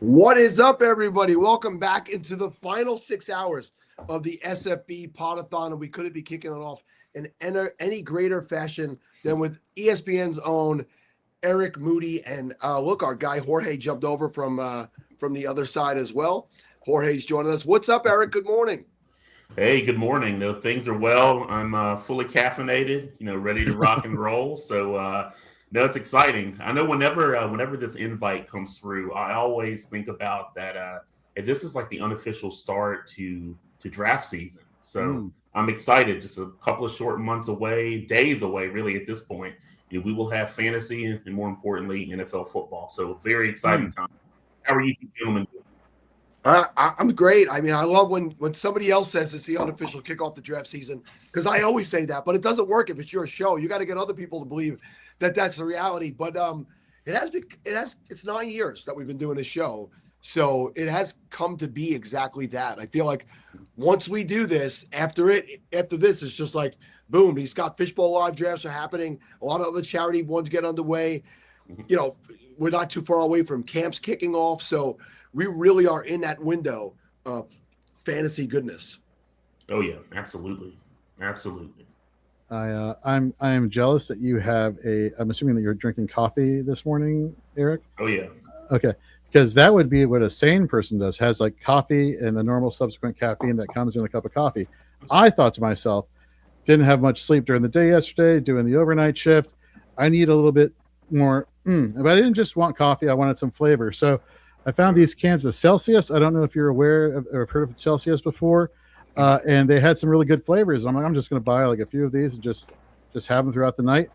What is up, everybody? Welcome back into the final 6 hours of the SFB Podathon, and we couldn't be kicking it off in any greater fashion than with ESPN's own Eric Moody. And look, our guy Jorge jumped over from the other side as well. Jorge's joining us. What's up, Eric? Good morning. Hey, good morning. No, things are well. I'm fully caffeinated, ready to rock and roll. No, it's exciting. I know whenever this invite comes through, I always think about that. Hey, this is like the unofficial start to draft season. So I'm excited. Just a couple of short months away, days away, really. At this point, we will have fantasy and more importantly, NFL football. So very exciting time. How are you two gentlemen doing? I'm great. I mean, I love when somebody else says it's the unofficial kickoff the draft season, because I always say that, but it doesn't work if it's your show. You got to get other people to believe that that's the reality. But it's 9 years that we've been doing this show, so it has come to be exactly that. I feel like once we do this, after this, it's just like boom. These Scott Fishbowl live drafts are happening. A lot of other charity ones get underway. We're not too far away from camps kicking off, so we really are in that window of fantasy goodness. Oh yeah, absolutely, absolutely. I'm jealous that you have I'm assuming that you're drinking coffee this morning, Eric. Oh yeah. Okay, because that would be what a sane person does. Has like coffee and the normal subsequent caffeine that comes in a cup of coffee. I thought to myself, didn't have much sleep during the day yesterday, doing the overnight shift. I need a little bit more. But I didn't just want coffee. I wanted some flavor. So I found these cans of Celsius. I don't know if you're aware of or have heard of Celsius before. And they had some really good flavors. I'm like, I'm just going to buy like a few of these and just have them throughout the night.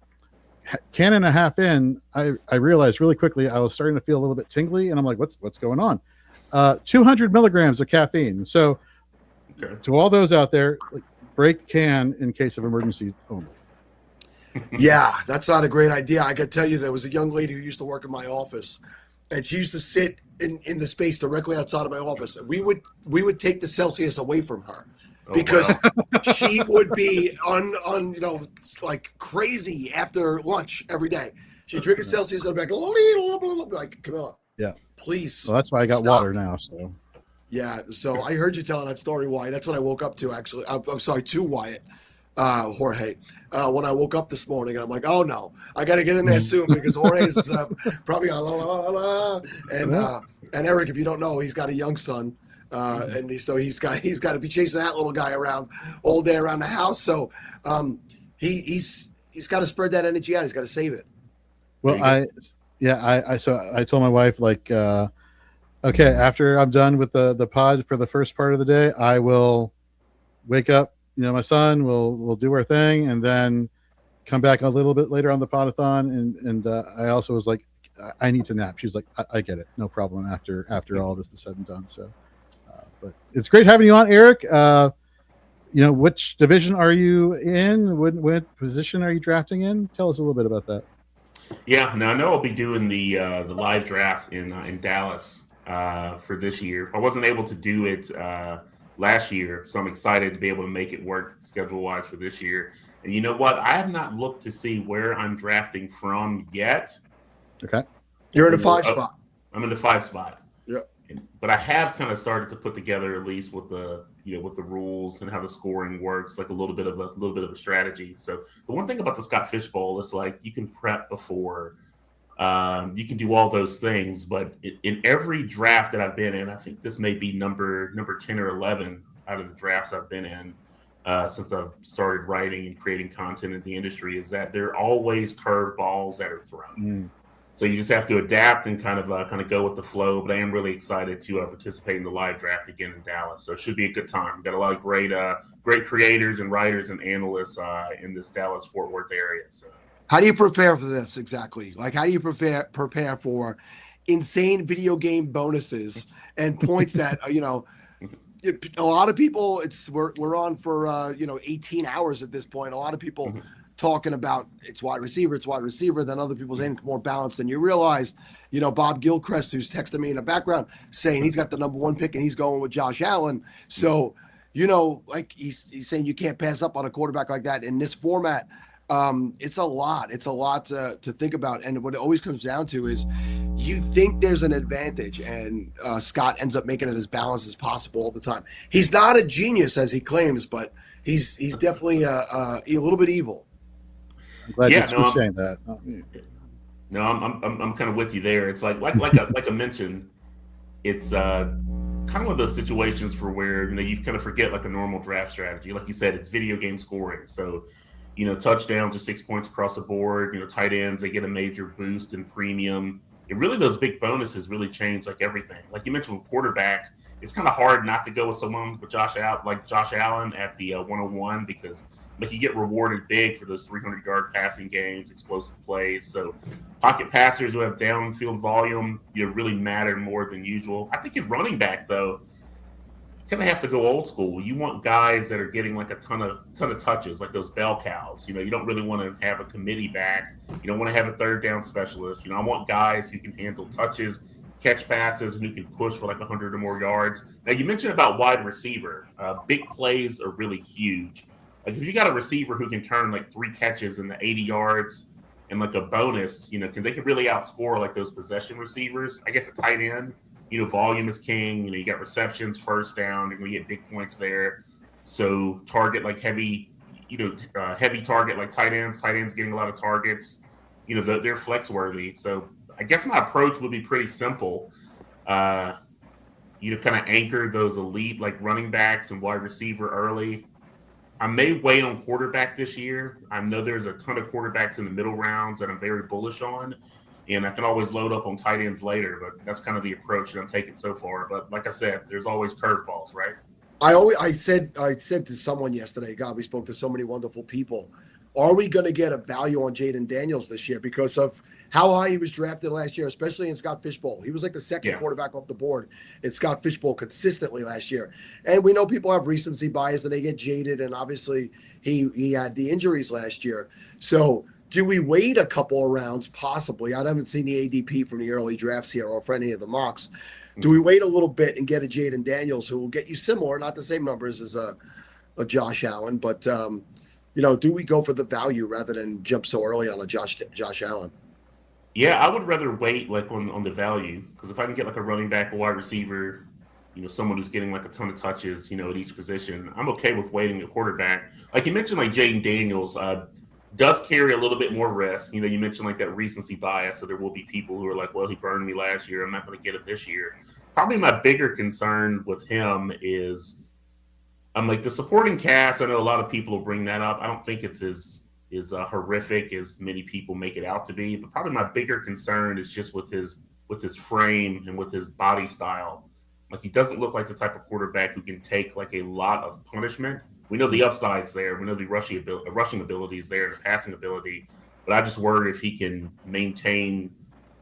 Can and a half in, I realized really quickly I was starting to feel a little bit tingly, and I'm like, what's going on? 200 milligrams of caffeine. So to all those out there, like, break can in case of emergency only. Yeah, that's not a great idea. I can tell you, there was a young lady who used to work in my office, and she used to sit in the space directly outside of my office. We would take the Celsius away from her because she would be on like crazy after lunch every day. She'd drink a Celsius and be like, Camilla, yeah, please. Well, that's why I got water now. So yeah, so I heard you telling that story, Wyatt. That's what I woke up to, actually. I'm sorry, to Wyatt. Jorge, when I woke up this morning, I'm like, oh no, I got to get in there soon because Jorge's probably and Eric, if you don't know, he's got a young son, and he's got to be chasing that little guy around all day around the house. So he's got to spread that energy out. He's got to save it. Well, I told my wife, like, okay, after I'm done with the pod for the first part of the day, I will wake up. My son will do our thing and then come back a little bit later on the podathon. And I also was like, I need to nap. She's like, I get it. No problem after all this is said and done. So, but it's great having you on, Eric. Which division are you in? What position are you drafting in? Tell us a little bit about that. Yeah, now I know I'll be doing the live draft in Dallas for this year. I wasn't able to do it last year, so I'm excited to be able to make it work schedule-wise for this year. And you know what? I have not looked to see where I'm drafting from yet. Okay. You're in a 5 spot. I'm in the 5 spot. Yeah. But I have kind of started to put together, at least with the rules and how the scoring works, like a little bit of a strategy. So the one thing about the Scott Fishbowl is like you can prep before. You can do all those things, but in every draft that I've been in, I think this may be number 10 or 11 out of the drafts I've been in since I've started writing and creating content in the industry, is that there are always curveballs that are thrown. So you just have to adapt and kind of go with the flow. But I am really excited to participate in the live draft again in Dallas. So it should be a good time. We've got a lot of great creators and writers and analysts in this Dallas-Fort Worth area. So. How do you prepare for this exactly? Like, how do you prepare for insane video game bonuses and points that a lot of people? We're on for 18 hours at this point. A lot of people talking about it's wide receiver. Then other people saying it's more balanced than you realized. Bob Gilchrist, who's texting me in the background, saying he's got the number 1 pick and he's going with Josh Allen. So like he's saying you can't pass up on a quarterback like that in this format. It's a lot. It's a lot to think about. And what it always comes down to is you think there's an advantage, and Scott ends up making it as balanced as possible all the time. He's not a genius as he claims, but he's definitely a little bit evil. I'm glad Yeah, you're saying that. no, I'm kind of with you there. It's like I mentioned, it's kind of one of those situations for where you kind of forget like a normal draft strategy. Like you said, it's video game scoring, so touchdowns are 6 points across the board. Tight ends, they get a major boost in premium. And really, those big bonuses really change like everything. Like you mentioned with quarterback, it's kind of hard not to go with someone with Josh Allen at the 101 because like you get rewarded big for those 300-yard passing games, explosive plays. So pocket passers who have downfield volume, really matter more than usual. I think in running back though, kind of have to go old school. You want guys that are getting like a ton of touches, like those bell cows. You don't really want to have a committee back. You don't want to have a third down specialist. I want guys who can handle touches, catch passes, and who can push for like 100 or more yards. Now, you mentioned about wide receiver. Big plays are really huge. Like if you got a receiver who can turn like 3 catches into 80 yards and like a bonus, they can really outscore like those possession receivers. I guess a tight end. Volume is king. You got receptions, first down. You're going to get big points there. So target like heavy target like tight ends. Tight ends getting a lot of targets. They're flex worthy. So I guess my approach would be pretty simple. Kind of anchor those elite like running backs and wide receiver early. I may wait on quarterback this year. I know there's a ton of quarterbacks in the middle rounds that I'm very bullish on. And I can always load up on tight ends later, but that's kind of the approach that I'm taking so far. But like I said, there's always curveballs, right? I said to someone yesterday, God, we spoke to so many wonderful people. Are we going to get a value on Jaden Daniels this year because of how high he was drafted last year, especially in Scott Fishbowl? He was like the second quarterback off the board in Scott Fishbowl consistently last year. And we know people have recency bias and they get jaded. And obviously he had the injuries last year. So do we wait a couple of rounds? Possibly. I haven't seen the ADP from the early drafts here or for any of the mocks. Do we wait a little bit and get a Jaden Daniels who will get you similar, not the same numbers as a Josh Allen, but do we go for the value rather than jump so early on a Josh Allen? Yeah, I would rather wait like on the value because if I can get like a running back, a wide receiver, someone who's getting like a ton of touches, at each position, I'm okay with waiting a quarterback. Like you mentioned, like Jaden Daniels does carry a little bit more risk. You mentioned like that recency bias, so there will be people who are like, well, he burned me last year. I'm not going to get it this year. Probably my bigger concern with him is I'm like the supporting cast. I know a lot of people will bring that up. I don't think it's as horrific as many people make it out to be. But probably my bigger concern is just with his frame and with his body style. Like he doesn't look like the type of quarterback who can take like a lot of punishment. We know the upside's there. We know the rushing ability is there, the passing ability. But I just worry if he can maintain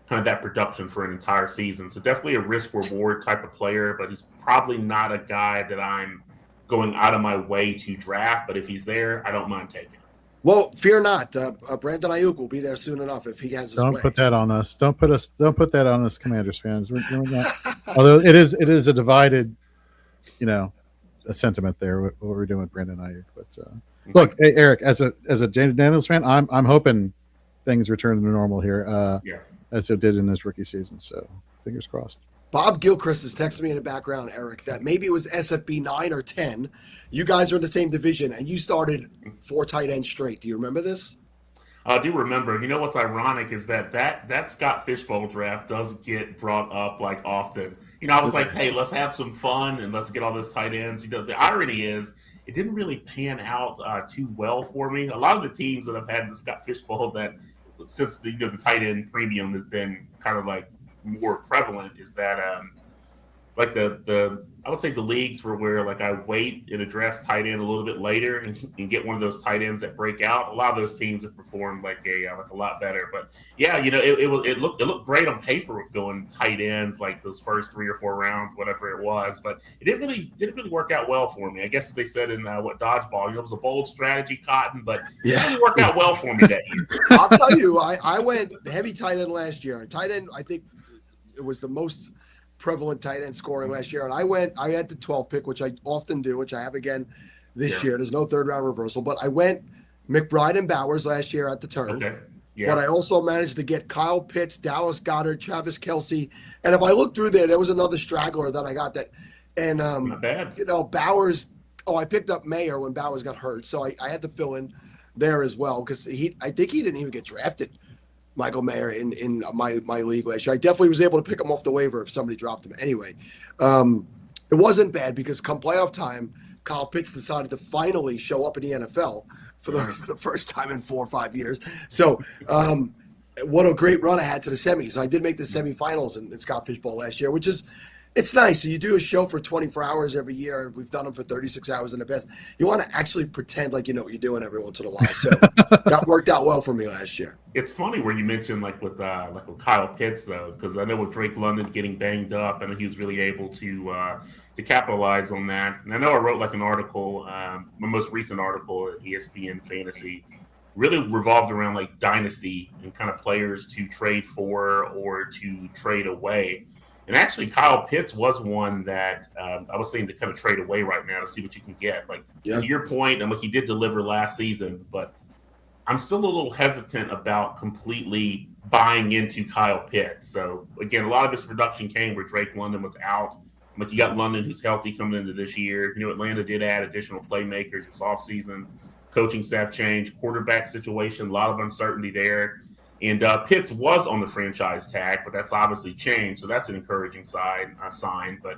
kind of that production for an entire season. So definitely a risk-reward type of player, but he's probably not a guy that I'm going out of my way to draft. But if he's there, I don't mind taking him. Well, fear not. Brandon Ayuk will be there soon enough if he has his Don't way. put that on us. Don't put that on us, Commanders fans. We're not, although it is a divided, a sentiment there what we're doing with Brandon Ayuk. But look, hey, Eric, as a Jaden Daniels fan, I'm hoping things return to normal here, as it did in his rookie season. So fingers crossed. Bob Gilchrist is texting me in the background, Eric, that maybe it was SFB 9 or 10. You guys are in the same division, and you started 4 tight ends straight. Do you remember this? I do remember. What's ironic is that Scott Fishbowl draft does get brought up like often. I was like, hey, let's have some fun and let's get all those tight ends. The irony is it didn't really pan out too well for me. A lot of the teams that I've had in the Scott Fishbowl that since the tight end premium has been kind of like more prevalent is that like the I would say the leagues for where like I wait and address tight end a little bit later and get one of those tight ends that break out. A lot of those teams have performed like a lot better. But yeah, it looked great on paper with going tight ends like those first 3 or 4 rounds, whatever it was. But it didn't really work out well for me. I guess they said in dodgeball, it was a bold strategy, Cotton, but it didn't really work out well for me that year. I'll tell you, I went heavy tight end last year. And tight end, I think it was the most prevalent tight end scoring last year. And I had the 12th pick, which I often do, which I have again this year. There's no third round reversal, but I went McBride and Bowers last year at the turn. Okay. But Yeah. I also managed to get Kyle Pitts, Dallas Goedert, Travis Kelsey. And if I look through there was another straggler that I got that. And, Not bad. Bowers, I picked up Mayer when Bowers got hurt. So I had to fill in there as well because I think he didn't even get drafted, Michael Mayer, in my league last year. I definitely was able to pick him off the waiver if somebody dropped him. Anyway, it wasn't bad because come playoff time, Kyle Pitts decided to finally show up in the NFL for the first time in 4 or 5 years. So, what a great run I had to the semis. I did make the semifinals in Scott Fishbowl last year, which is, it's nice. So you do a show for 24 hours every year, and we've done them for 36 hours in the past. You want to actually pretend like you know what you're doing every once in a while. So that worked out well for me last year. It's funny where you mentioned like with Kyle Pitts though, because I know with Drake London getting banged up, and he was really able to capitalize on that. And I know I wrote like an article, my most recent article at ESPN Fantasy, really revolved around like dynasty and kind of players to trade for or to trade away. And actually, Kyle Pitts was one that I was saying to kind of trade away right now to see what you can get. Like to your point, and like he did deliver last season, but I'm still a little hesitant about completely buying into Kyle Pitts. So again, a lot of his production came where Drake London was out. Like you got London, who's healthy coming into this year. Atlanta did add additional playmakers this offseason. Coaching staff change, quarterback situation, a lot of uncertainty there. And Pitts was on the franchise tag, but that's obviously changed. So that's an encouraging sign. But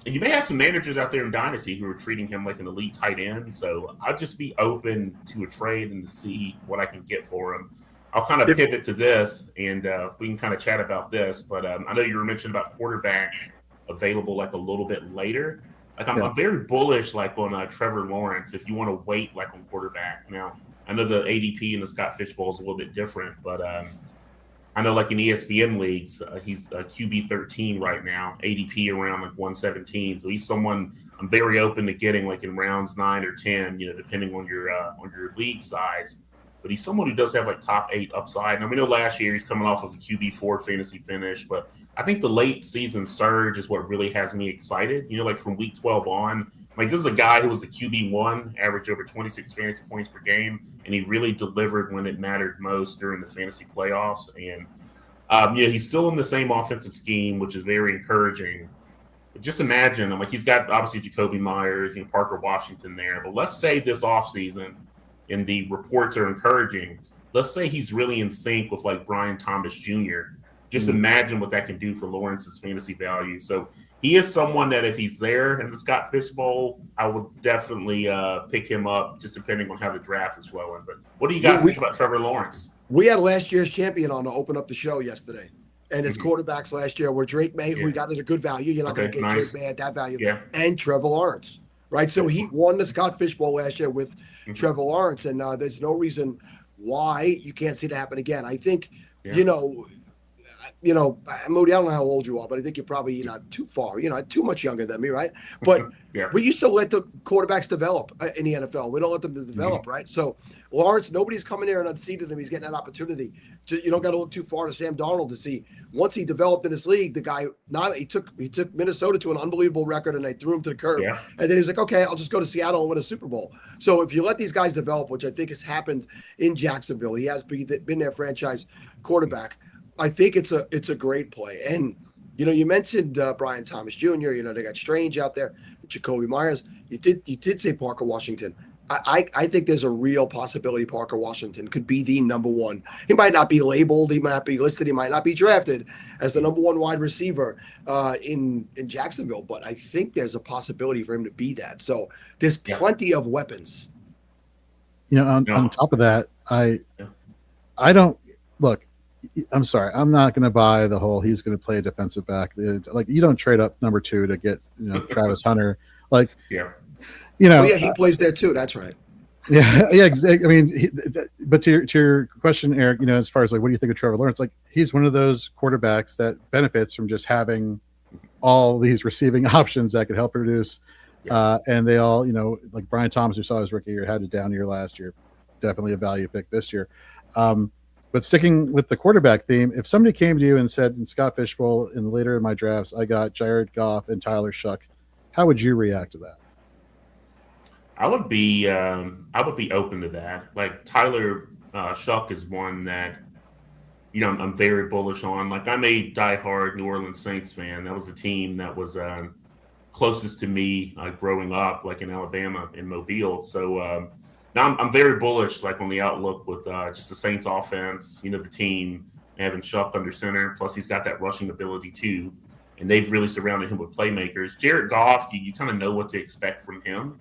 you may have some managers out there in Dynasty who are treating him like an elite tight end. So I'll just be open to a trade and to see what I can get for him. I'll kind of pivot to this, and we can kind of chat about this. But I know you were mentioning about quarterbacks available like a little bit later. Like I'm very bullish like on Trevor Lawrence if you want to wait like on quarterback. Now, I know the ADP in the Scott Fishbowl is a little bit different, but I know like in ESPN leagues, he's QB 13 right now, ADP around like 117. So he's someone I'm very open to getting like in rounds 9 or 10, depending on your league size. But he's someone who does have like top 8 upside. Now we know last year he's coming off of a QB4 fantasy finish, but I think the late season surge is what really has me excited. Like from week 12 on, like this is a guy who was a QB1, averaged over 26 fantasy points per game, and he really delivered when it mattered most during the fantasy playoffs. And he's still in the same offensive scheme, which is very encouraging. But just imagine, like he's got obviously Jacoby Myers, Parker Washington there. But let's say this offseason, and the reports are encouraging, let's say he's really in sync with like Brian Thomas Jr. Just imagine what that can do for Lawrence's fantasy value. So he is someone that if he's there in the Scott Fishbowl, I would definitely pick him up, just depending on how the draft is flowing. But what do you guys think about Trevor Lawrence? We had last year's champion on to open up the show yesterday. And his quarterbacks last year were Drake May, who we got at a good value. You're not going to get Drake May at that value. Yeah. And Trevor Lawrence, right? So he won the Scott Fishbowl last year with Trevor Lawrence. And there's no reason why you can't see that happen again. I think, Moody, I don't know how old you are, but I think you're probably not too far, too much younger than me, right? But we used to let the quarterbacks develop in the NFL. We don't let them develop, right? So Lawrence, nobody's coming there and unseated him. He's getting that opportunity. You don't got to look too far to Sam Darnold to see. Once he developed in this league, the guy he took Minnesota to an unbelievable record, and they threw him to the curb. Yeah. And then he's like, okay, I'll just go to Seattle and win a Super Bowl. So if you let these guys develop, which I think has happened in Jacksonville, he has been their franchise quarterback. I think it's a great play. And, you mentioned Brian Thomas Jr., they got Strange out there, Jacoby Myers. You did say Parker Washington. I think there's a real possibility Parker Washington could be the number one. He might not be labeled. He might not be listed. He might not be drafted as the number one wide receiver in Jacksonville. But I think there's a possibility for him to be that. So there's plenty of weapons. On top of that, I don't look. I'm sorry. I'm not going to buy the whole he's going to play defensive back. Like you don't trade up number 2 to get Travis Hunter. Like he plays there too. That's right. Yeah. Exactly. I mean, but to your question, Eric, as far as like what do you think of Trevor Lawrence? Like he's one of those quarterbacks that benefits from just having all these receiving options that could help produce. And they all, like Brian Thomas, who saw his rookie year, had a down year last year. Definitely a value pick this year. But sticking with the quarterback theme, if somebody came to you and said in Scott Fishbowl in later in my drafts, I got Jared Goff and Tyler Shuck, how would you react to that? I would be open to that. Like Tyler Shuck is one that I'm very bullish on. Like I'm a diehard New Orleans Saints fan. That was the team that was closest to me growing up, like in Alabama in Mobile. So now I'm very bullish, like on the outlook with just the Saints offense. The team having Shuck under center, plus he's got that rushing ability too, and they've really surrounded him with playmakers. Jared Goff, you kind of know what to expect from him,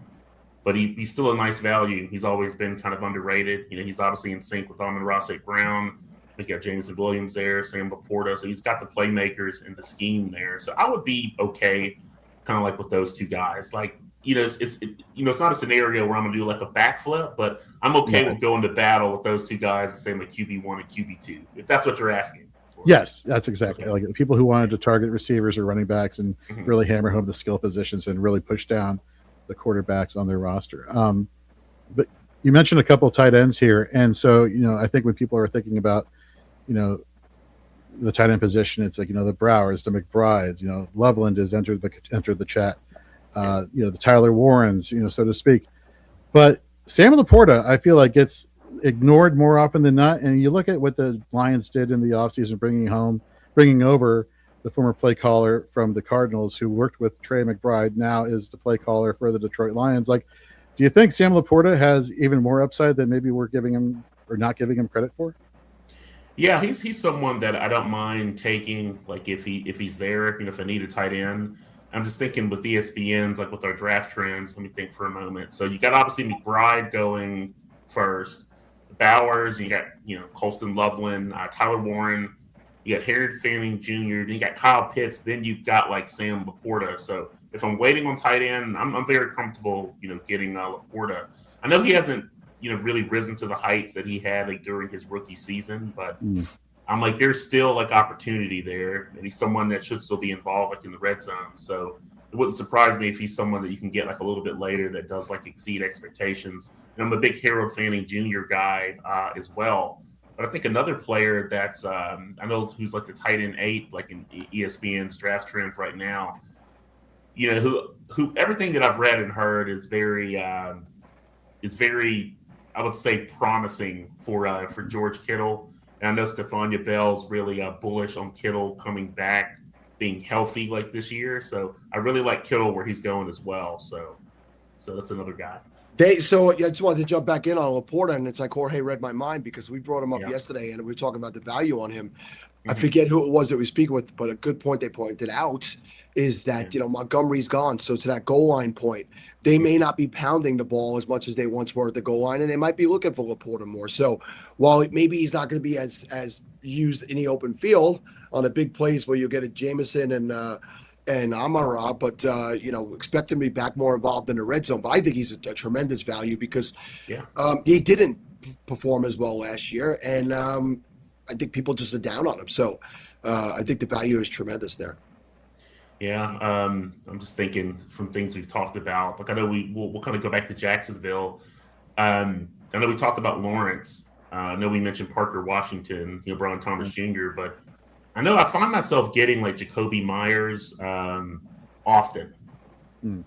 but he's still a nice value. He's always been kind of underrated. He's obviously in sync with Amon-Ra St. Brown. We got Jameson Williams there, Sam Laporta. So he's got the playmakers and the scheme there. So I would be okay, kind of like with those two guys. Like it's not a scenario where I'm gonna do like a backflip, but I'm okay with going to battle with those two guys and saying like QB1 and QB2, if that's what you're asking. Yes, that's exactly like people who wanted to target receivers or running backs and really hammer home the skill positions and really push down the quarterbacks on their roster. But you mentioned a couple of tight ends here, and so I think when people are thinking about the tight end position, it's like the Browers, the McBrides, Loveland has entered the chat, the Tyler Warrens, so to speak. But Sam Laporta, I feel like gets ignored more often than not. And you look at what the Lions did in the offseason, bringing over the former play caller from the Cardinals who worked with Trey McBride, now is the play caller for the Detroit Lions. Like, do you think Sam Laporta has even more upside than maybe we're giving him or not giving him credit for? Yeah, he's someone that I don't mind taking. Like if he's there, if I need a tight end, I'm just thinking with ESPN's like with our draft trends. Let me think for a moment. So you got obviously McBride going first, Bowers, you got Colston Loveland, Tyler Warren, you got Harry Fanning Jr., then you got Kyle Pitts, then you've got like Sam Laporta. So if I'm waiting on tight end, I'm very comfortable, getting Laporta. I know he hasn't really risen to the heights that he had like during his rookie season, but I'm like, there's still like opportunity there, and he's someone that should still be involved like in the red zone. So it wouldn't surprise me if he's someone that you can get like a little bit later that does like exceed expectations. And I'm a big Harold Fanning Jr. guy as well. But I think another player that's I know who's like the tight end 8, like in ESPN's draft trends right now, who everything that I've read and heard is very I would say promising for George Kittle. And I know Stephania Bell's really bullish on Kittle coming back, being healthy like this year. So I really like Kittle where he's going as well. So that's another guy. I just wanted to jump back in on Laporta, and it's like Jorge read my mind because we brought him up yesterday, and we were talking about the value on him. I forget who it was that we speak with, but a good point they pointed out is that Montgomery's gone. So to that goal line point, they may not be pounding the ball as much as they once were at the goal line, and they might be looking for Laporta more. So while maybe he's not going to be as used in the open field on the big plays where you get a Jameson and Amon-Ra, but expect him to be back more involved in the red zone. But I think he's a tremendous value because he didn't perform as well last year, and I think people just are down on him. So I think the value is tremendous there. Yeah, I'm just thinking from things we've talked about. Like I know we'll kind of go back to Jacksonville. I know we talked about Lawrence. I know we mentioned Parker Washington, Brian Thomas Jr., but I know I find myself getting like Jacoby Myers often.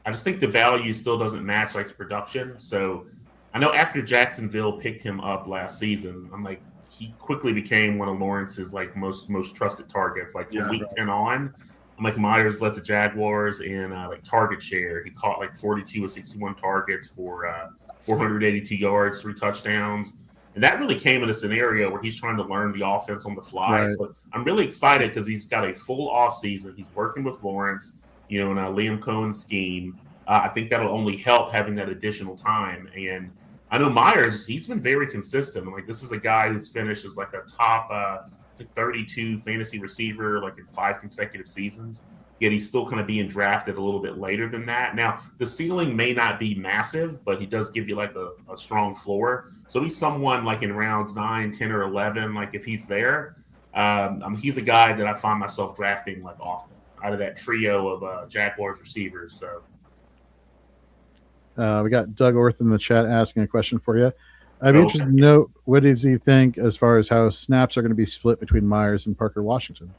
I just think the value still doesn't match like the production. So I know after Jacksonville picked him up last season, I'm like, he quickly became one of Lawrence's like most trusted targets. Like from week 10 on, I'm like, Myers led the Jaguars in like target share. He caught like 42 of 61 targets for 482 yards, 3 touchdowns. And that really came in a scenario where he's trying to learn the offense on the fly. Right. So I'm really excited because he's got a full offseason. He's working with Lawrence, in a Liam Cohen scheme. I think that'll only help having that additional time. And I know Myers, he's been very consistent. Like, this is a guy who's finished as like a top 32 fantasy receiver, like in 5 consecutive seasons. Yet he's still kind of being drafted a little bit later than that. Now, the ceiling may not be massive, but he does give you like a strong floor. So he's someone like in rounds 9, 10, or 11. Like if he's there, he's a guy that I find myself drafting like often out of that trio of Jaguars receivers. So we got Doug Orth in the chat asking a question for you. I'd be interested to know, what does he think as far as how snaps are going to be split between Myers and Parker Washington?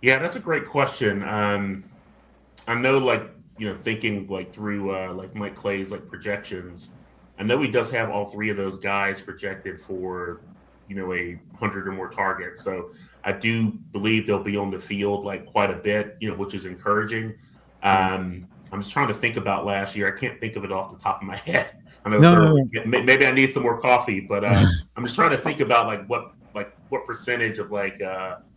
Yeah, that's a great question. I know, like, thinking like through like Mike Clay's like projections, I know he does have all three of those guys projected for, 100 or more targets. So I do believe they'll be on the field like quite a bit, which is encouraging. I'm just trying to think about last year. I can't think of it off the top of my head. I know it's early. Maybe I need some more coffee, but I'm just trying to think about what percentage of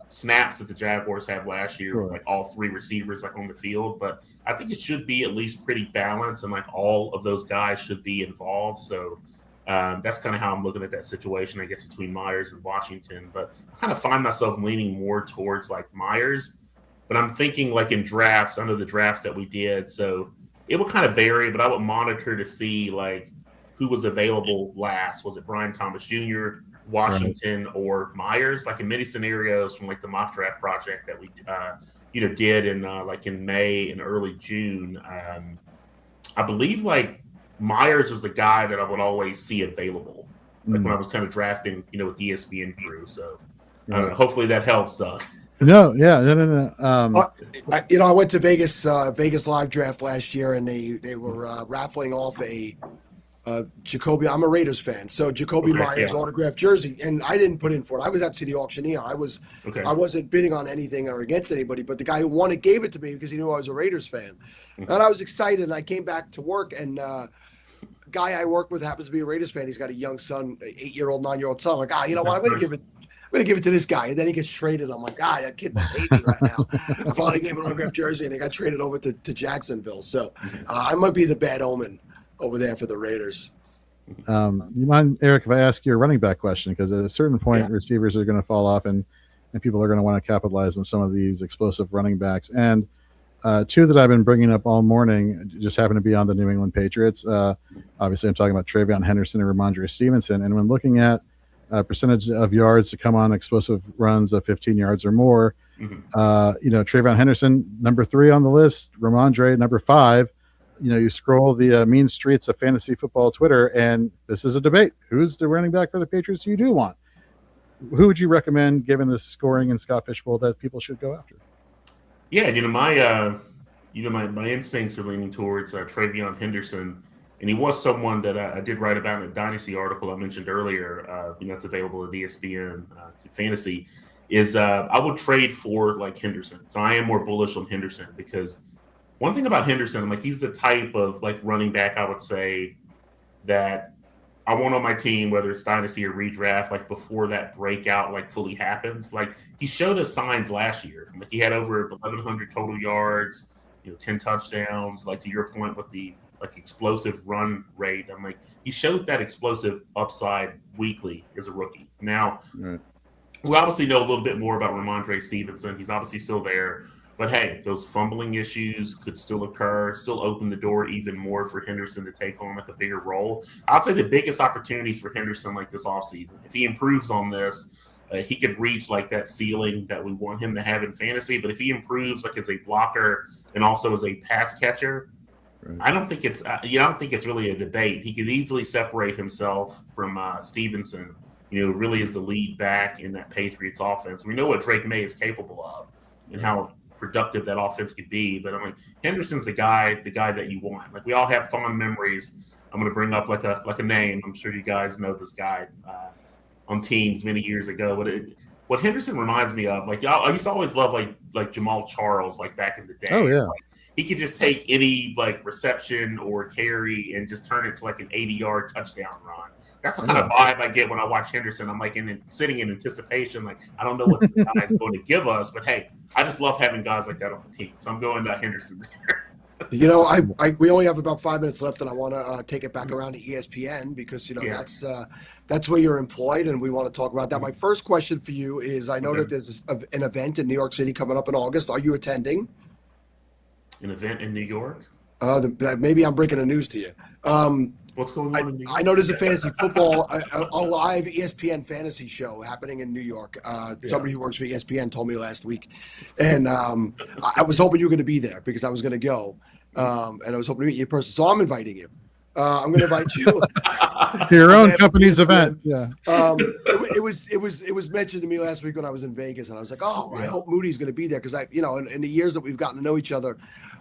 snaps that the Jaguars have last year, with like all three receivers like on the field. But I think it should be at least pretty balanced, and like all of those guys should be involved. So that's kind of how I'm looking at that situation, I guess, between Myers and Washington. But I kind of find myself leaning more towards like Myers. But I'm thinking like in drafts, under the drafts that we did, so it would kind of vary, but I would monitor to see like who was available last. Was it Brian Thomas Jr., Washington, or Myers? Like in many scenarios from like the mock draft project that we did in like in May and early June, I believe like Myers is the guy that I would always see available, like when I was kind of drafting, with the ESPN crew. So I don't know, hopefully that helps, Doug. No. I went to Vegas live draft last year, and they were raffling off a Jacoby. I'm a Raiders fan, so Jacoby Myers autographed jersey, and I didn't put in for it. I was actually the auctioneer. I wasn't bidding on anything or against anybody, but the guy who won it gave it to me because he knew I was a Raiders fan, and I was excited. And I came back to work, and guy I work with happens to be a Raiders fan. He's got a young son, 8-year-old, 9-year-old son. I'm like, you know what? I'm going to give it to this guy. And then he gets traded. I'm like, that kid must hate me right now. I finally gave him an autographed jersey, and they got traded over to Jacksonville. So I might be the bad omen over there for the Raiders. You mind, Eric, if I ask you a running back question? Because at a certain point, receivers are going to fall off, and people are going to want to capitalize on some of these explosive running backs. And two that I've been bringing up all morning just happen to be on the New England Patriots. Obviously, I'm talking about Travion Henderson and Ramondre Stevenson. And when looking at percentage of yards to come on explosive runs of 15 yards or more, Travion Henderson, number 3 on the list, Ramondre, number 5. You scroll the mean streets of fantasy football Twitter, and this is a debate. Who's the running back for the Patriots you do want? Who would you recommend, given the scoring in Scott Fishbowl, that people should go after? Yeah, my instincts are leaning towards Travion Henderson, and he was someone that I did write about in a Dynasty article I mentioned earlier. It's available at ESPN Fantasy. I would trade for like Henderson, so I am more bullish on Henderson because one thing about Henderson, he's the type of like running back I would say that I want on my team, whether it's dynasty or redraft, like before that breakout like fully happens. Like he showed us signs last year. Like he had over 1,100 total yards, 10 touchdowns. Like to your point with the like explosive run rate, he showed that explosive upside weekly as a rookie. Now, we obviously know a little bit more about Ramondre Stevenson. He's obviously still there. But hey, those fumbling issues could still occur, still open the door even more for Henderson to take on like a bigger role. I'd say the biggest opportunities for Henderson like this offseason, if he improves on this, he could reach like that ceiling that we want him to have in fantasy. But if he improves like as a blocker and also as a pass catcher, I don't think it's really a debate. He could easily separate himself from Stevenson. Really is the lead back in that Patriots offense. We know what Drake May is capable of and how productive that offense could be, but Henderson's the guy that you want. Like we all have fond memories. I'm going to bring up like a name. I'm sure you guys know this guy on teams many years ago. What Henderson reminds me of, like I used to always love like Jamal Charles, like back in the day. Oh yeah. He could just take any like reception or carry and just turn it to like an 80-yard touchdown run. That's the kind of vibe I get when I watch Henderson. I'm like sitting in anticipation, like I don't know what this guy is going to give us, but hey, I just love having guys like that on the team. So I'm going to Henderson there. We only have about 5 minutes left, and I want to take it back around to ESPN because that's where you're employed, and we want to talk about that. My first question for you is: I know that there's an event in New York City coming up in August. Are you attending? An event in New York? Maybe I'm breaking the news to you. What's going on in New York? I know there's a fantasy football, a live ESPN fantasy show happening in New York. Somebody who works for ESPN told me last week. And I was hoping you were going to be there because I was going to go. And I was hoping to meet you in person. So I'm inviting you. I'm going to invite you. Your own company's event. Yeah. It was mentioned to me last week when I was in Vegas, and I was like, I hope Moody's going to be there because in the years that we've gotten to know each other,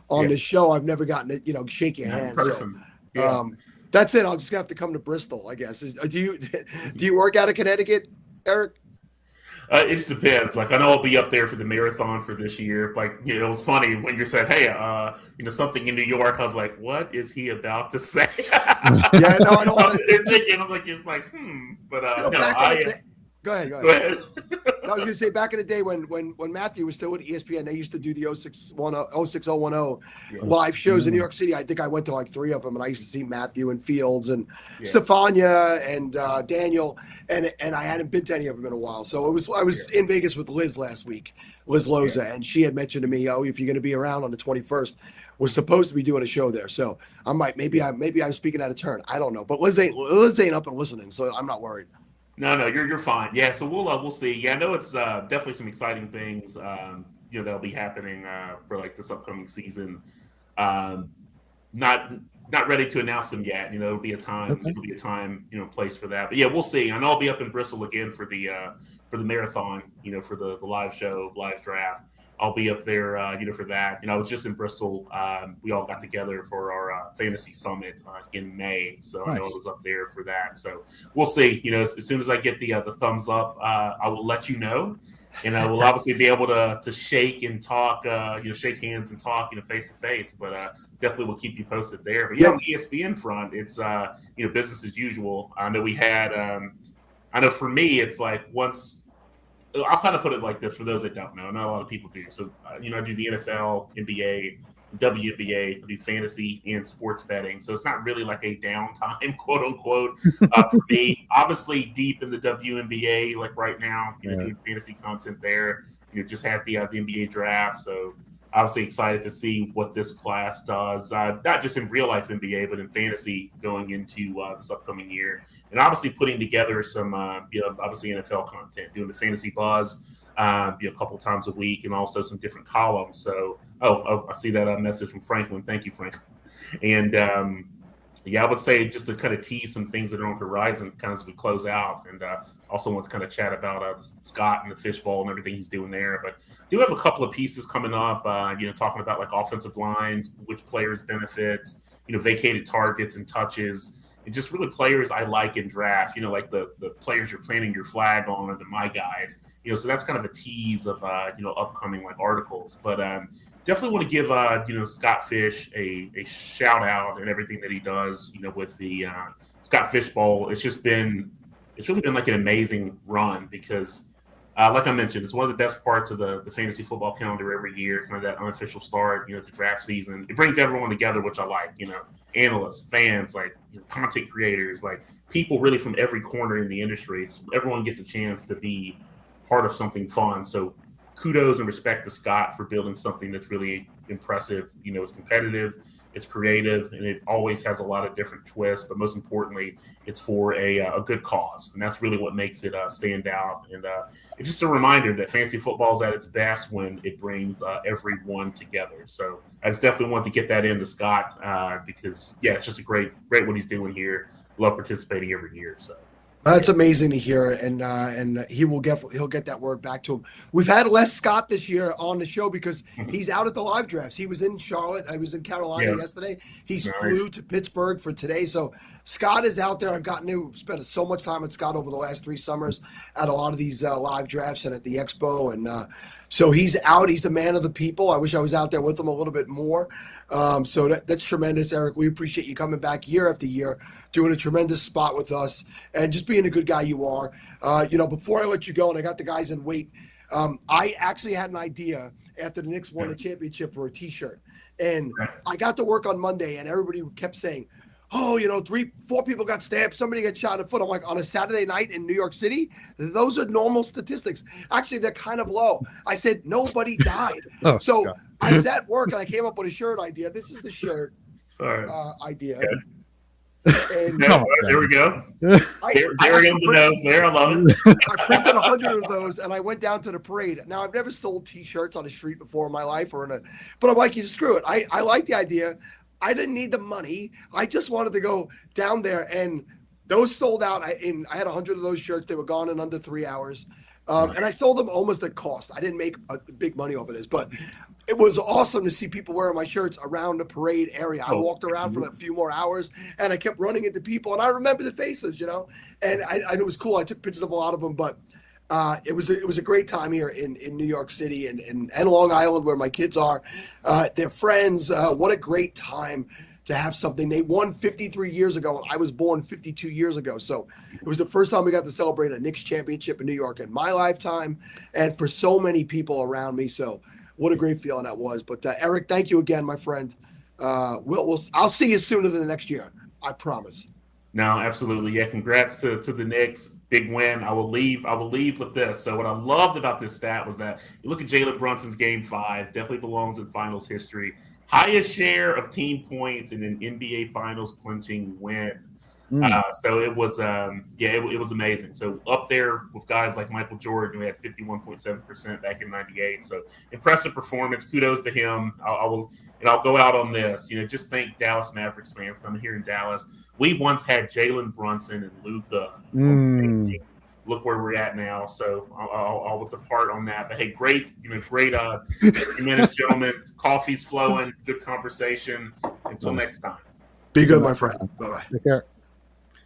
on Yeah. this show. I've never gotten to, shake your In hand. person. So, Yeah. that's it. I'll just have to come to Bristol, I guess. Do you work out of Connecticut, Eric? It just depends. Like I know I'll be up there for the marathon for this year. Like it was funny when you said, "Hey, something in New York." I was like, "What is he about to say?" Yeah, no, I don't I want was there thinking, I'm like, But no, Go ahead. go ahead. No, I was going to say back in the day when Matthew was still with ESPN, they used to do the 06010 Yeah. live shows in New York City. I think I went to like 3 of them, and I used to see Matthew and Fields and Yeah. Stefania and Daniel, and I hadn't been to any of them in a while. So I was in Vegas with Liz last week, Liz Loza, and she had mentioned to me, "Oh, if you're going to be around on the 21st, we're supposed to be doing a show there." So I might maybe I'm speaking out of turn. I don't know, but Liz ain't up and listening, so I'm not worried. No, you're fine. Yeah, so we'll see. Yeah, I know it's definitely some exciting things. That'll be happening for like this upcoming season. Um, not not ready to announce them yet. It'll be a time. Okay. It'll be a time, place for that. But yeah, we'll see. I know I'll be up in Bristol again for the marathon. For the live show, live draft. I'll be up there, for that. I was just in Bristol. We all got together for our fantasy summit in May, so I know I Nice. was up there for that. So we'll see. As soon as I get the thumbs up, I will let you know, and I will obviously be able to shake and talk, shake hands and talk, face to face. But definitely will keep you posted there. But yeah, on the ESPN front, it's business as usual. I know we had. I know for me, it's like once. I'll kind of put it like this for those that don't know. Not a lot of people do. So, I do the NFL, NBA, WNBA, I do fantasy and sports betting. So it's not really like a downtime, quote unquote, for me. Obviously, deep in the WNBA, like right now, doing fantasy content there. Just had the NBA draft. So obviously excited to see what this class does, not just in real life NBA, but in fantasy going into this upcoming year. And obviously putting together some, obviously NFL content, doing the fantasy buzz, a couple times a week, and also some different columns. So, I see that message from Franklin. Thank you, Franklin. And I would say just to kind of tease some things that are on the horizon, kind of as we close out, and also want to kind of chat about Scott and the fishbowl and everything he's doing there. But do have a couple of pieces coming up, talking about like offensive lines, which players benefits, vacated targets and touches. And just really players I like in drafts, like the players you're planting your flag on are the my guys, so that's kind of a tease of, upcoming like articles. But definitely want to give, Scott Fish a shout out and everything that he does, with the Scott Fish Bowl. It's really been like an amazing run because, like I mentioned, it's one of the best parts of the fantasy football calendar every year, kind of that unofficial start, to draft season. It brings everyone together, which I like, analysts, fans, like content creators, like people really from every corner in the industry. So everyone gets a chance to be part of something fun. So kudos and respect to Scott for building something that's really impressive. It's competitive, it's creative, and it always has a lot of different twists. But most importantly, it's for a good cause, and that's really what makes it stand out. And it's just a reminder that fantasy football is at its best when it brings everyone together. So I just definitely want to get that into Scott because it's just a great what he's doing here. Love participating every year. So. That's amazing to hear, and he'll get that word back to him. We've had Les Scott this year on the show because he's out at the live drafts. He was in Charlotte. I was in Carolina yesterday. He's flew to Pittsburgh for today. So Scott is out there. I've gotten to spend so much time with Scott over the last 3 summers at a lot of these live drafts and at the Expo, and so he's out. He's the man of the people. I wish I was out there with him a little bit more. So that's tremendous, Eric. We appreciate you coming back year after year, doing a tremendous spot with us, and just being a good guy you are. Before I let you go, and I got the guys in wait, I actually had an idea after the Knicks won the championship for a T-shirt. And I got to work on Monday, and everybody kept saying, oh, 3-4 people got stabbed, somebody got shot in the foot. I'm like, on a Saturday night in New York City, those are normal statistics. Actually, they're kind of low. I said, nobody died. So God. I was at work, and I came up with a shirt idea. This is the shirt idea. Okay. And there we go. There we go. The nose there. I love it. I printed 100 of those, and I went down to the parade. Now, I've never sold T-shirts on the street before in my life, but I'm like, you screw it. I like the idea. I didn't need the money. I just wanted to go down there, and those sold out. I had 100 of those shirts. They were gone in under 3 hours. And I sold them almost at cost. I didn't make big money off of this, but it was awesome to see people wearing my shirts around the parade area. I walked around for a few more hours, and I kept running into people, and I remember the faces, and it was cool. I took pictures of a lot of them, but it was a great time here in New York City and Long Island, where my kids are. They're friends. What a great time to have something. They won 53 years ago, and I was born 52 years ago. So it was the first time we got to celebrate a Knicks championship in New York in my lifetime, and for so many people around me. So what a great feeling that was. But Eric, thank you again, my friend. I'll see you sooner than the next year. I promise. No, absolutely. Yeah, congrats to the Knicks. Big win. I will leave with this. So what I loved about this stat was that you look at Jalen Brunson's game 5, definitely belongs in finals history. Highest share of team points in an NBA finals clinching win. So it was it was amazing. So up there with guys like Michael Jordan, who had 51.7% back in '98. So impressive performance. Kudos to him. I'll go out on this. Just think Dallas Mavericks fans coming here in Dallas. We once had Jalen Brunson and Luka. Look where we're at now. So I'll depart on that. But hey, great 50 minutes, gentlemen. Coffee's flowing. Good conversation. Until next time. Be good, my friend. Bye-bye. Take care.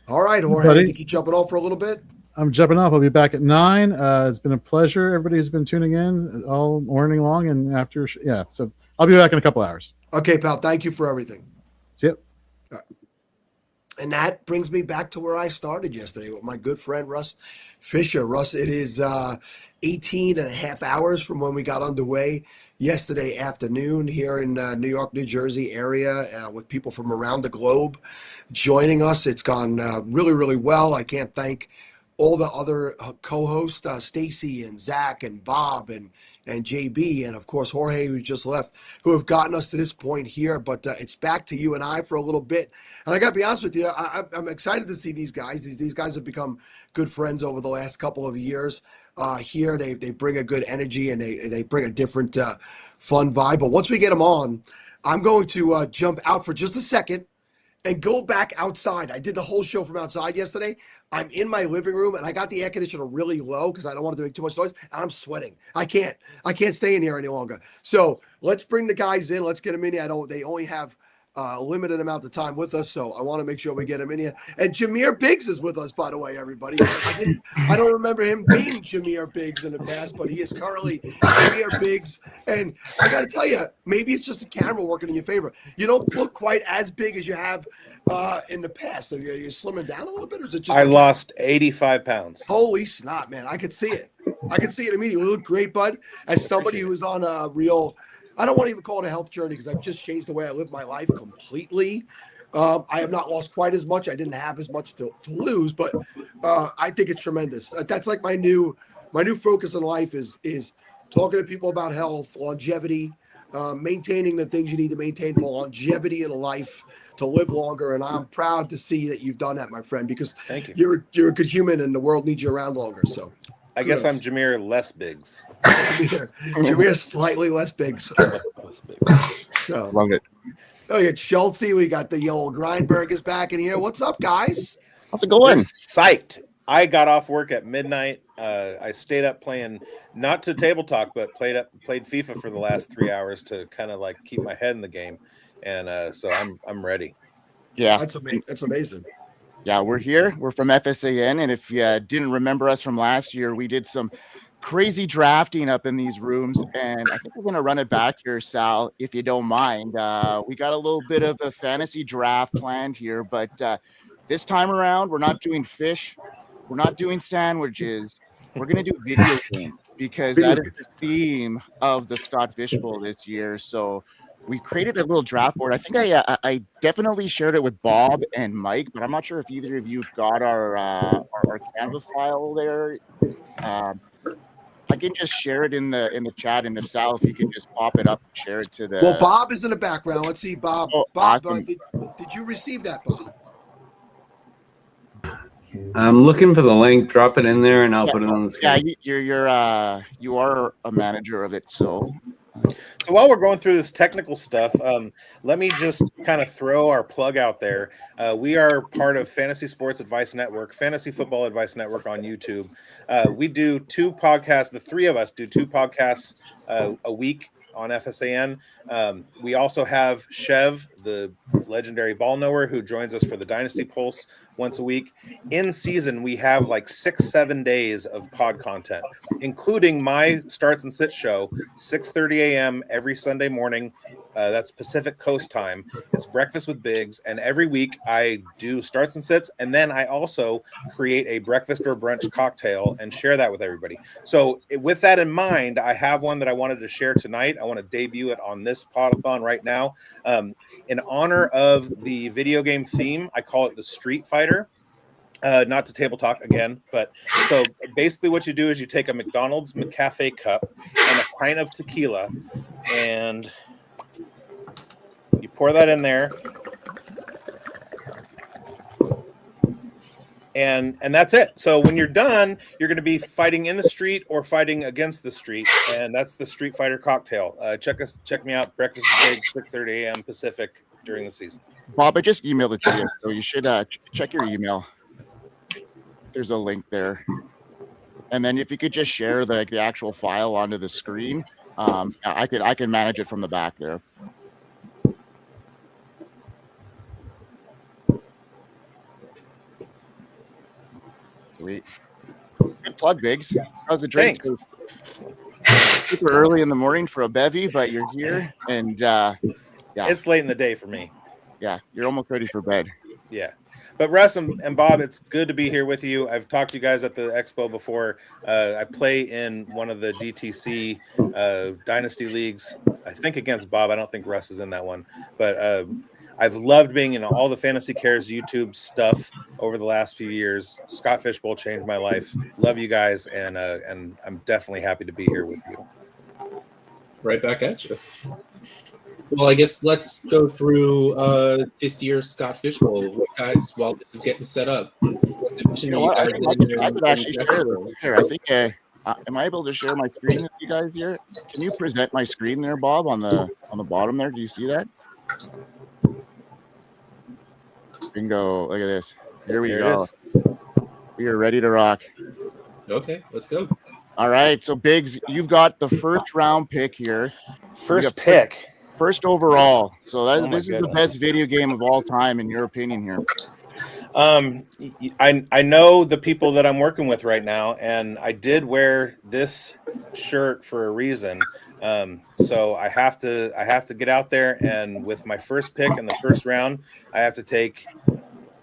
All right, Jorge, I think you're jumping off for a little bit. I'm jumping off. I'll be back at 9. It's been a pleasure. Everybody who's been tuning in all morning long and after. So I'll be back in a couple hours. Okay, pal. Thank you for everything. Yep. All right. And that brings me back to where I started yesterday with my good friend Russ Fisher. Russ, it is 18 and a half hours from when we got underway yesterday afternoon here in New York, New Jersey area with people from around the globe joining us. It's gone really, really well. I can't thank all the other co-hosts, Stacy and Zach and Bob and JB, and of course Jorge, who just left, who have gotten us to this point here. But it's back to you and I for a little bit. And I got to be honest with you, I'm excited to see these guys. These guys have become good friends over the last couple of years. Here, they bring a good energy and they bring a different fun vibe. But once we get them on, I'm going to jump out for just a second and go back outside. I did the whole show from outside yesterday. I'm in my living room and I got the air conditioner really low because I don't want to make too much noise, and I'm sweating. I can't stay in here any longer. So let's bring the guys in. Let's get them in here. They only have a limited amount of time with us, so I want to make sure we get him in here. And Jameer Biggs is with us, by the way, everybody. I don't remember him being Jameer Biggs in the past, but he is currently Jameer Biggs. And I got to tell you, maybe it's just the camera working in your favor. You don't look quite as big as you have in the past. Are you slimming down a little bit, or is it just? I lost 85 pounds. Holy snot, man! I could see it. I could see it immediately. You look great, bud. As somebody who is on a real, I don't want to even call it a health journey because I've just changed the way I live my life completely. I have not lost quite as much. I didn't have as much to lose, but I think it's tremendous. That's like my new focus in life is talking to people about health, longevity, maintaining the things you need to maintain for longevity in life to live longer. And I'm proud to see that you've done that, my friend, because thank you. You're a good human and the world needs you around longer. So I guess I'm Jameer less Biggs. Jameer slightly less Biggs. So love it. Oh, yeah, Schultze. We got the old Grindberg is back in here. What's up, guys? How's it going? Psyched. I got off work at midnight. I stayed up playing, not to table talk, but played FIFA for the last 3 hours to kind of like keep my head in the game. And so I'm ready. Yeah, that's amazing. That's amazing. Yeah, we're here. We're from FSAN, and if you didn't remember us from last year, we did some crazy drafting up in these rooms, and I think we're going to run it back here, Sal, if you don't mind. We got a little bit of a fantasy draft planned here, but this time around, we're not doing fish. We're not doing sandwiches. We're going to do video games because that is the theme of the Scott Fish Bowl this year. So we created a little draft board. I think I definitely shared it with Bob and Mike, but I'm not sure if either of you got our Canva file there. I can just share it in the chat, and if Sal, if you can just pop it up and share it to the. Well, Bob is in the background. Let's see, Bob. Oh, Bob, awesome. did you receive that, Bob? I'm looking for the link. Drop it in there, and I'll put it on the screen. Yeah, you are a manager of it, so So while we're going through this technical stuff, let me just kind of throw our plug out there. We are part of Fantasy Sports Advice Network, Fantasy Football Advice Network on YouTube. We do 2 podcasts. The 3 of us do 2 podcasts a week on FSAN. We also have Chev, the legendary ball knower, who joins us for the Dynasty Pulse once a week. In season, we have like 6-7 days of pod content, including my Starts and Sits show, 6:30 a.m. every Sunday morning. That's Pacific Coast time. It's Breakfast with Biggs, and every week I do Starts and Sits, and then I also create a breakfast or brunch cocktail and share that with everybody. So with that in mind, I have one that I wanted to share tonight. I want to debut it on this Podathon right now. In honor of the video game theme, I call it the Street Fighter. Not to table talk again, but so basically what you do is you take a McDonald's McCafe cup and a pint of tequila, and you pour that in there, and that's it. So when you're done, you're going to be fighting in the street or fighting against the street, and that's the Street Fighter cocktail. Check me out, Breakfast with Big, 6:30 a.m. Pacific during the season. Bob, I just emailed it to you, so you should check your email. There's a link there, and then if you could just share the actual file onto the screen, I can manage it from the back there. Sweet. Good plug, Biggs. How's the drink? Thanks. Super early in the morning for a bevy, but you're here, and yeah, It's late in the day for me. Yeah, you're almost ready for bed. Yeah. But Russ and Bob, it's good to be here with you. I've talked to you guys at the expo before. I play in one of the DTC Dynasty Leagues, I think against Bob. I don't think Russ is in that one. But I've loved being in all the Fantasy Cares YouTube stuff over the last few years. Scott Fishbowl changed my life. Love you guys, and I'm definitely happy to be here with you. Right back at you. Well, I guess let's go through this year's Scott Fishbowl. What guys, while this is getting set up, what division are you guys in? I could actually share this here. I think, am I able to share my screen with you guys here? Can you present my screen there, Bob, on the bottom there? Do you see that? Bingo! Look at this. Here we go. We are ready to rock. Okay, let's go. All right, so Biggs, you've got the first round pick here. First pick. First overall. So this is goodness. the best video game of all time, in your opinion here. I know the people that I'm working with right now, and I did wear this shirt for a reason. So I have to get out there, and with my first pick in the first round, I have to take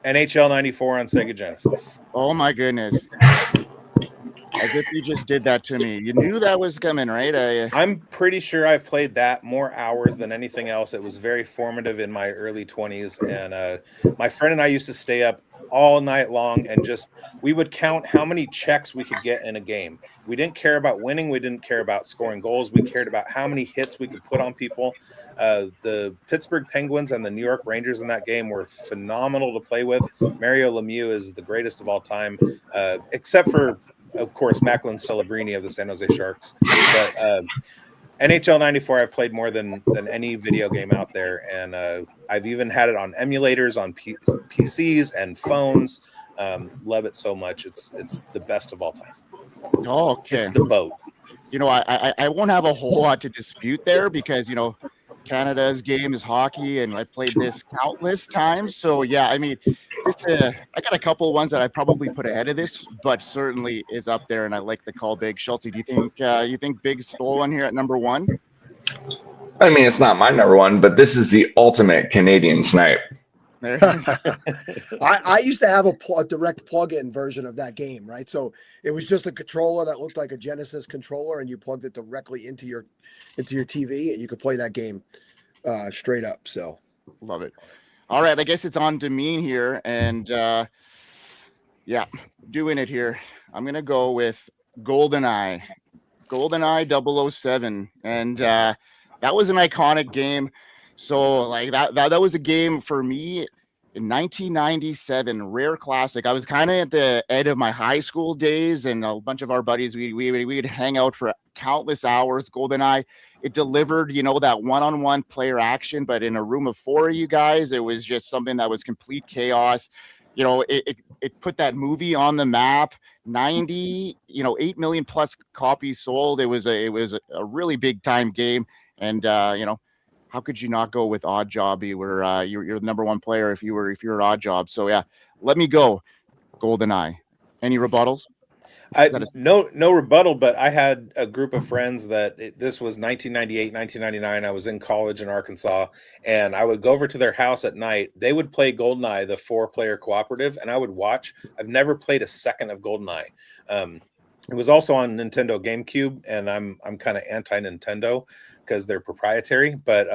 NHL 94 on Sega Genesis. Oh my goodness. As if you just did that to me. You knew that was coming, right? I'm pretty sure I've played that more hours than anything else. It was very formative in my early 20s. And my friend and I used to stay up all night long and we would count how many checks we could get in a game. We didn't care about winning. We didn't care about scoring goals. We cared about how many hits we could put on people. The Pittsburgh Penguins and the New York Rangers in that game were phenomenal to play with. Mario Lemieux is the greatest of all time, except for, of course, Macklin Celebrini of the San Jose Sharks. But NHL 94 I've played more than any video game out there, and I've even had it on emulators on PCs and phones. Love it so much. It's the best of all time. Oh, okay. It's the boat. I won't have a whole lot to dispute there because, Canada's game is hockey, and I played this countless times. So, yeah, I mean, I got a couple of ones that I probably put ahead of this, but certainly is up there, and I like the call, Big. Schulte, do you think Big stole one here at number one? I mean, it's not my number one, but this is the ultimate Canadian snipe. I used to have a direct plug-in version of that game, right? So it was just a controller that looked like a Genesis controller, and you plugged it directly into your TV, and you could play that game straight up. So love it. All right, I guess it's on to me here, and yeah, doing it here. I'm gonna go with GoldenEye 007, and that was an iconic game. So like that was a game for me in 1997, rare classic. I was kind of at the end of my high school days, and a bunch of our buddies we'd hang out for countless hours. GoldenEye, it delivered, that one-on-one player action, but in a room of 4 of you guys, it was just something that was complete chaos. It put that movie on the map. 8 million plus copies sold. It was a really big time game, and how could you not go with Odd Job? You're the number one player if you're an Odd Job. So yeah, let me go. GoldenEye. Any rebuttals? No rebuttal, but I had a group of friends this was 1998, 1999. I was in college in Arkansas, and I would go over to their house at night. They would play GoldenEye, the 4-player cooperative, and I would watch. I've never played a second of GoldenEye. It was also on Nintendo GameCube, and I'm kind of anti-Nintendo because they're proprietary, but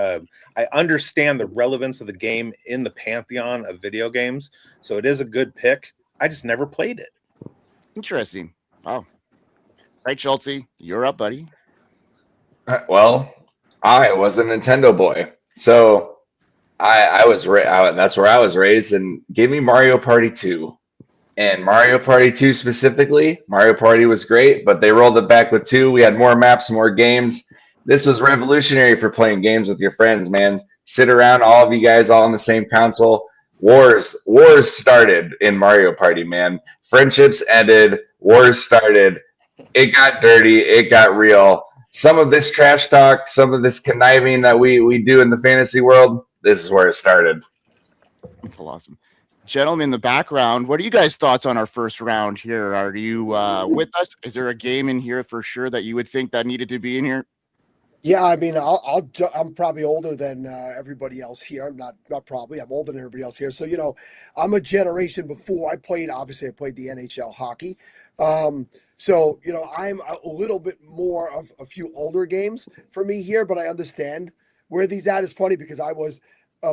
I understand the relevance of the game in the pantheon of video games, so it is a good pick. I just never played it. Interesting. Wow. Right, Schultze, you're up, buddy. Well, I was a Nintendo boy, so I was that's where I was raised, and give me Mario Party 2. And Mario Party 2 specifically, Mario Party was great, but they rolled it back with 2. We had more maps, more games. This was revolutionary for playing games with your friends, man. Sit around, all of you guys all on the same console. Wars started in Mario Party, man. Friendships ended, wars started. It got dirty, it got real. Some of this trash talk, some of this conniving that we do in the fantasy world, this is where it started. That's awesome. Gentlemen in the background, what are you guys' thoughts on our first round here? Are you with us? Is there a game in here for sure that you would think that needed to be in here? Yeah, I mean, I'm probably older than everybody else here. I'm not probably. I'm older than everybody else here. So I'm a generation before. I played the NHL hockey. So I'm a little bit more of a few older games for me here, but I understand where these at. Is funny because I was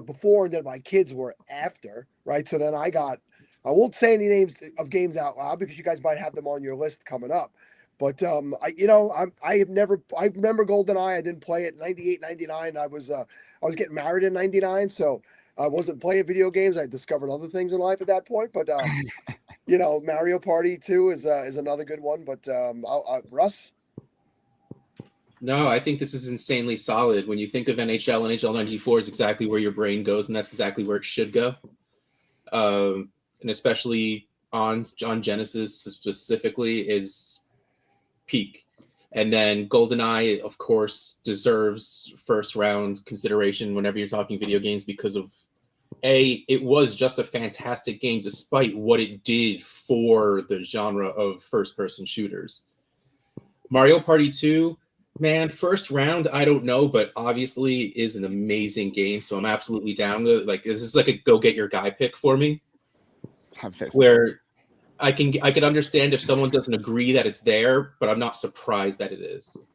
before, and then my kids were after, right? So then I won't say any names of games out loud because you guys might have them on your list coming up. But I remember GoldenEye. I didn't play it 98, 99. I was getting married in 99, so I wasn't playing video games. I discovered other things in life at that point. But Mario Party 2 is another good one. But Russ. No, I think this is insanely solid. When you think of NHL 94 is exactly where your brain goes, and that's exactly where it should go. And especially on Genesis specifically is peak. And then GoldenEye, of course, deserves first round consideration whenever you're talking video games because of it was just a fantastic game despite what it did for the genre of first person shooters. Mario Party 2, man, first round, I don't know, but obviously is an amazing game. So I'm absolutely down with it. This is like a go get your guy pick for me. Where I can understand if someone doesn't agree that it's there, but I'm not surprised that it is.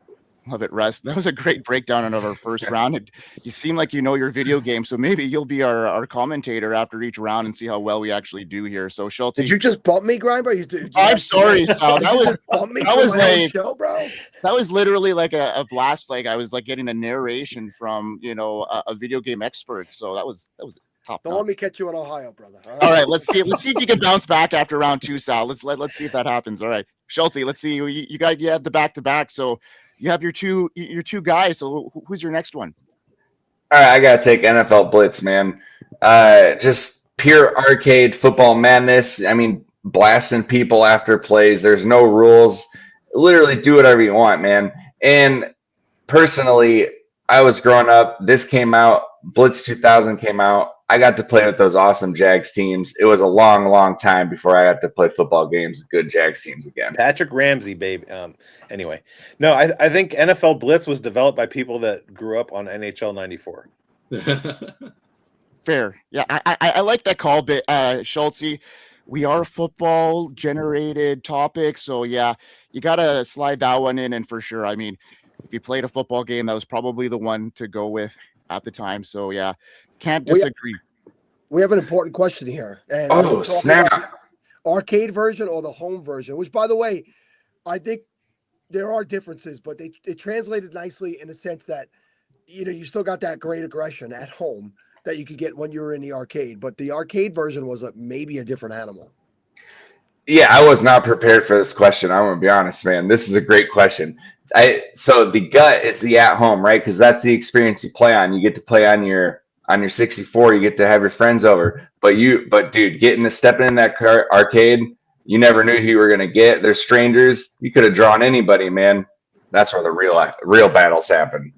Love it, Russ. That was a great breakdown of our first round. You seem like you know your video game, so maybe you'll be our commentator after each round and see how well we actually do here. So, Schultze, did you just bump me, Grindbar? I'm sorry, Sal. That was like show, bro. That was literally like a blast. Like I was like getting a narration from a video game expert. So that was top. Don't let me catch you in Ohio, brother. All right, let's see if you can bounce back after round 2, Sal. Let's see if that happens. All right, Schultze, let's see. You have the back-to-back, so you have your two guys. So who's your next one? All right, I gotta take NFL Blitz, man. Just pure arcade football madness. I mean, blasting people after plays. There's no rules. Literally do whatever you want, man. And personally, I was growing up. This came out. Blitz 2000 came out. I got to play with those awesome Jags teams. It was a long, long time before I got to play football games with good Jags teams again. Patrick Ramsey, baby. Anyway, no, I think NFL Blitz was developed by people that grew up on NHL 94. Fair. Yeah, I like that call, bit, Schultze. We are football generated topic, so yeah, you gotta slide that one in. And for sure, I mean, if you played a football game, that was probably the one to go with at the time. So yeah, can't disagree. We have an important question here. And snap! Arcade version or the home version? Which, by the way, I think there are differences, but they translated nicely in the sense that you still got that great aggression at home that you could get when you were in the arcade, but the arcade version was maybe a different animal. Yeah, I was not prepared for this question. I'm gonna be honest, man. This is a great question. So the gut is the at home, right? Because that's the experience you play on. You get to play on your 64. You get to have your friends over. But dude, getting to stepping in that arcade, you never knew who you were gonna get. They're strangers. You could have drawn anybody, man. That's where the real battles happen.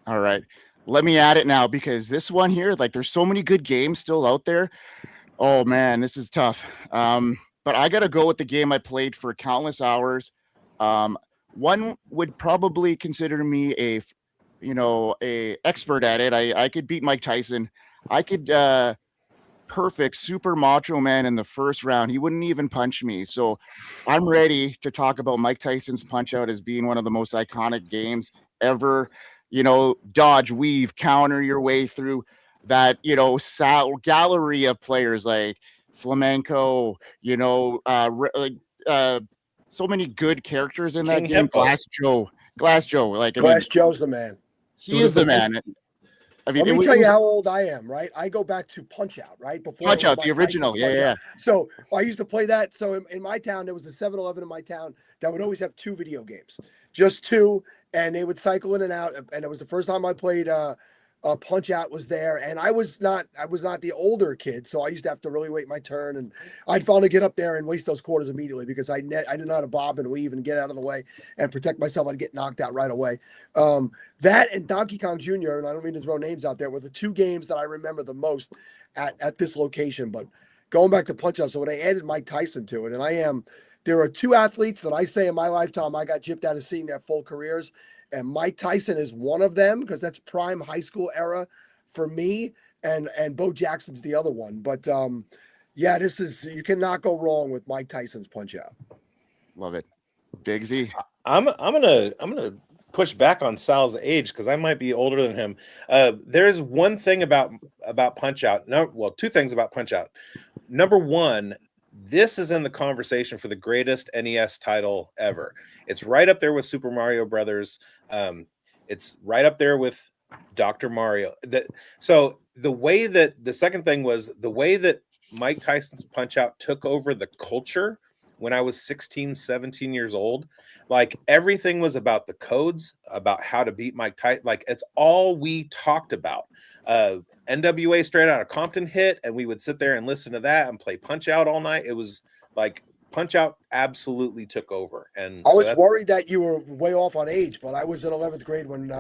All right. Let me add it now because this one here, like there's so many good games still out there. Oh man, this is tough. But I gotta go with the game I played for countless hours. One would probably consider me a expert at it. I could beat Mike Tyson. I could perfect super macho man in the first round. He wouldn't even punch me. So I'm ready to talk about Mike Tyson's Punch Out as being one of the most iconic games ever. Dodge, weave, counter your way through that, gallery of players like Flamenco, so many good characters in that King game. Hippo. Glass Joe. Like, Glass Joe's the man. he is the man. Let me tell you how old I am, right? I go back to Punch Out, right? Before Punch Out, Mike the original. Tyson's Punch Yeah. Out. So I used to play that. So in my town, there was a 7-Eleven in my town that would always have 2 video games, just 2, and they would cycle in and out. And it was the first time I played Punch Out was there, and I was not the older kid, so I used to have to really wait my turn, and I'd finally get up there and waste those quarters immediately because I didn't know how to bob and weave and get out of the way and protect myself. I'd get knocked out right away. That and Donkey Kong Jr., and I don't mean to throw names out there, were the 2 games that I remember the most at this location. But going back to Punch Out, so when I added Mike Tyson to it, and there are 2 athletes that I say in my lifetime I got gypped out of seeing their full careers. And Mike Tyson is one of them because that's prime high school era for me, and Bo Jackson's the other one. But yeah, you cannot go wrong with Mike Tyson's Punch Out. Love it. Big Z. I'm gonna push back on Sal's age because I might be older than him. There's one thing about Punch Out. No, 2 things about Punch Out. Number one, this is in the conversation for the greatest NES title ever. It's right up there with Super Mario Brothers. It's right up there with Dr. Mario. So the second thing was the way that Mike Tyson's Punch Out took over the culture when I was 16, 17 years old. Like everything was about the codes, about how to beat Mike Tyson. Like it's all we talked about. NWA Straight Outta Compton hit, and we would sit there and listen to that and play Punch Out all night. It was like Punch Out absolutely took over. And I was worried that you were way off on age, but I was in 11th grade when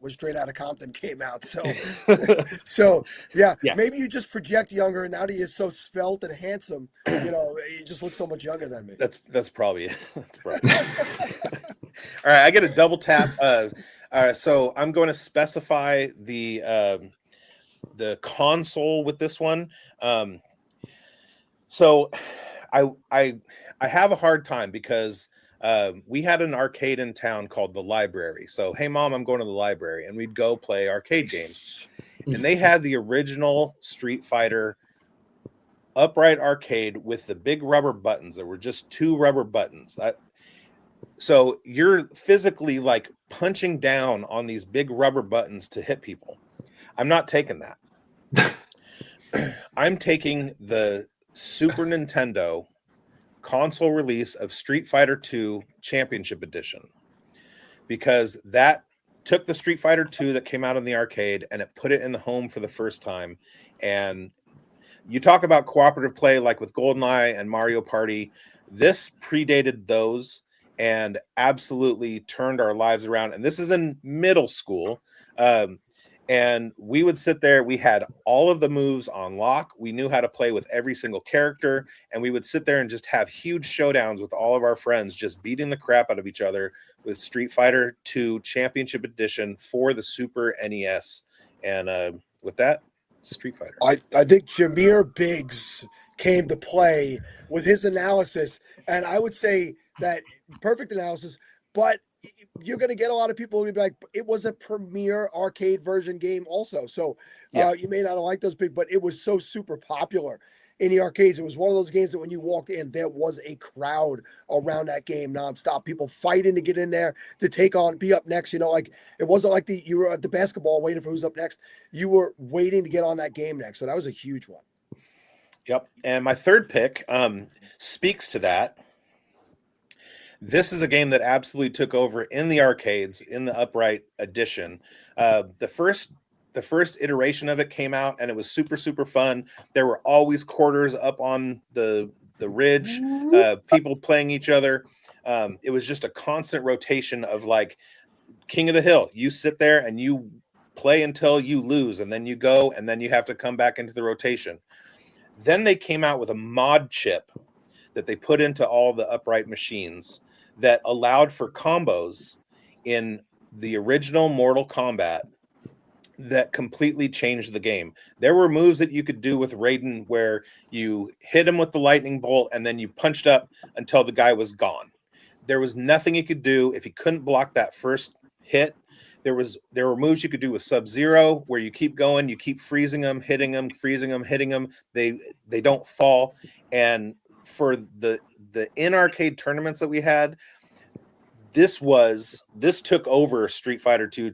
Straight Outta Compton came out. So, yeah, maybe you just project younger, and now that you're so svelte and handsome, you just look so much younger than me. That's probably it. That's probably it. All right, I get a double tap. So I'm going to specify the console with this one. So I have a hard time because we had an arcade in town called the Library. So, hey mom, I'm going to the library, and we'd go play arcade games. And they had the original Street Fighter upright arcade with the big rubber buttons. There were just 2 rubber buttons. So you're physically like punching down on these big rubber buttons to hit people. I'm not taking that. I'm taking the Super Nintendo console release of Street Fighter II Championship Edition, because that took the Street Fighter II that came out in the arcade and it put it in the home for the first time. And you talk about cooperative play like with GoldenEye and Mario Party. This predated those and absolutely turned our lives around. And this is in middle school. And we would sit there. We had all of the moves on lock. We knew how to play with every single character. And we would sit there and just have huge showdowns with all of our friends, just beating the crap out of each other with Street Fighter II Championship Edition for the Super NES. And with that, Street Fighter. I think Jameer Biggs came to play with his analysis. And I would say that perfect analysis, but you're going to get a lot of people who be like, it was a premier arcade version game also. So you may not like those big, but it was so super popular in the arcades. It was one of those games that when you walked in, there was a crowd around that game nonstop. People fighting to get in there to be up next. Like it wasn't like you were at the basketball waiting for who's up next. You were waiting to get on that game next. So that was a huge one. Yep. And my third pick speaks to that. This is a game that absolutely took over in the arcades in the upright edition. The first iteration of it came out, and it was super, super fun. There were always quarters up on the ridge, people playing each other. It was just a constant rotation of like King of the Hill. You sit there and you play until you lose, and then you go, and then you have to come back into the rotation. Then they came out with a mod chip that they put into all the upright machines that allowed for combos in the original Mortal Kombat that completely changed the game. There were moves that you could do with Raiden where you hit him with the lightning bolt and then you punched up until the guy was gone. There was nothing you could do if he couldn't block that first hit. There were moves you could do with Sub-Zero where you keep going, you keep freezing them, hitting them, freezing them, hitting them. They don't fall. And for the in-arcade tournaments that we had, this took over Street Fighter II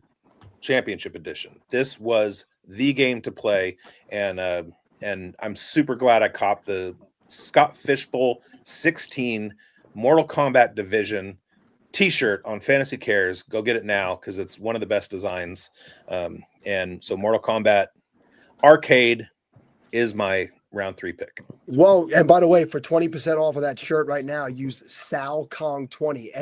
Championship Edition. This was the game to play, and I'm super glad I copped the Scott Fishbowl 16 Mortal Kombat Division t-shirt on Fantasy Cares. Go get it now because it's one of the best designs. And so Mortal Kombat Arcade is my round 3 pick. Well, and by the way, for 20% off of that shirt right now, use SalKong20,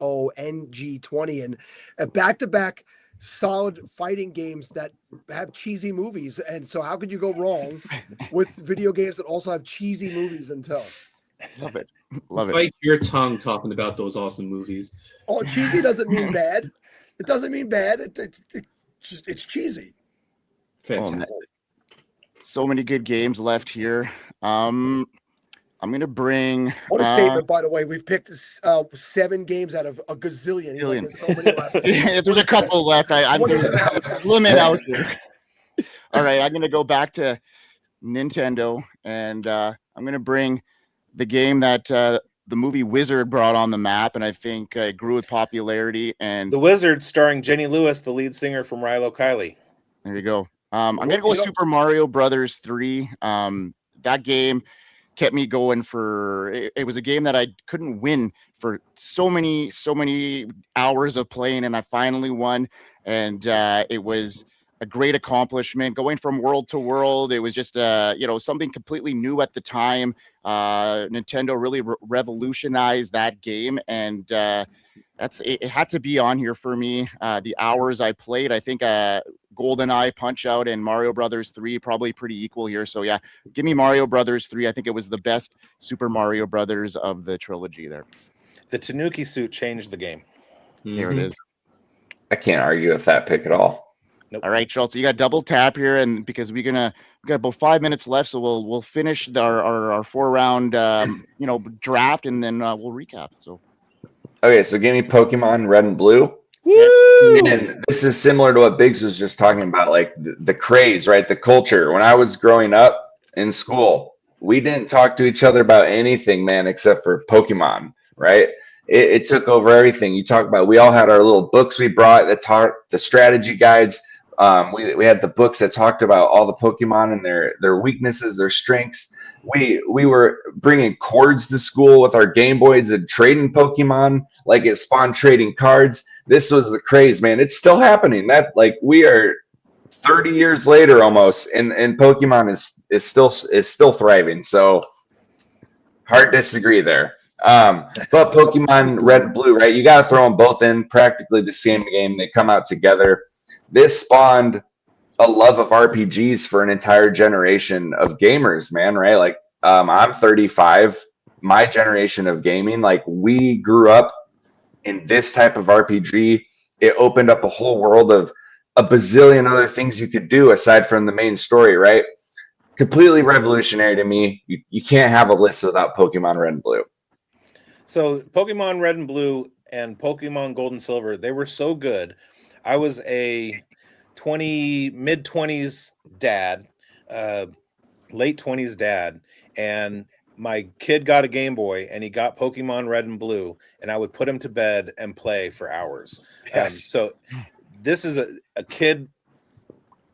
SalKong20, and back-to-back solid fighting games that have cheesy movies. And so how could you go wrong with video games that also have cheesy movies until? Love it. Love it. Bite your tongue talking about those awesome movies. Oh, cheesy doesn't mean bad. It doesn't mean bad. It's cheesy. Fantastic. So many good games left here. I'm gonna bring. What a statement, by the way. We've picked 7 games out of a gazillion. He's like, there's so many left. If there's a couple left, I'm gonna limit out here. All right, I'm gonna go back to Nintendo, and I'm gonna bring the game that the movie Wizard brought on the map, and I think it grew with popularity. And The Wizard, starring Jenny Lewis, the lead singer from Rilo Kiley. there you go. I'm gonna go with Super Mario Brothers 3. That game kept me going it was a game that I couldn't win for so many hours of playing, and I finally won. And it was a great accomplishment going from world to world. It was just something completely new at the time. Nintendo really revolutionized that game, and it had to be on here for me. The hours I played, I think GoldenEye, Punch Out, and Mario Brothers 3 probably pretty equal here. So yeah, give me Mario Brothers 3. I think it was the best Super Mario Brothers of the trilogy there. The Tanuki suit changed the game. Here it is. I can't argue with that pick at all. Nope. All right, Schultz, you got double tap here, and because we got about 5 minutes left, so we'll finish our 4-round draft, and then we'll recap. So Okay, so give me Pokemon Red and Blue. Woo! And this is similar to what Biggs was just talking about, like the craze, right? The culture. When I was growing up in school, we didn't talk to each other about anything, man, except for Pokemon, right? It took over everything. You talk about, we all had our little books we brought that taught the strategy guides. We had the books that talked about all the Pokemon and their weaknesses, their strengths. We were bringing cords to school with our Game Boys and trading Pokemon, like it spawned trading cards. This was the craze, man. It's still happening. That, like, we are 30 years later almost, and Pokemon is still thriving. So hard disagree there. But Pokemon Red and Blue, right? You got to throw them both in practically the same game. They come out together. This spawned a love of RPGs for an entire generation of gamers, man, right? Like, I'm 35. My generation of gaming, like, we grew up in this type of RPG. It opened up a whole world of a bazillion other things you could do aside from the main story, right? Completely revolutionary to me. You can't have a list without Pokemon Red and Blue. So Pokemon Red and Blue and Pokemon Gold and Silver, they were so good. I was a mid-20s dad, late 20s dad, and my kid got a Game Boy and he got Pokemon Red and Blue, and I would put him to bed and play for hours. Yes. So this is a kid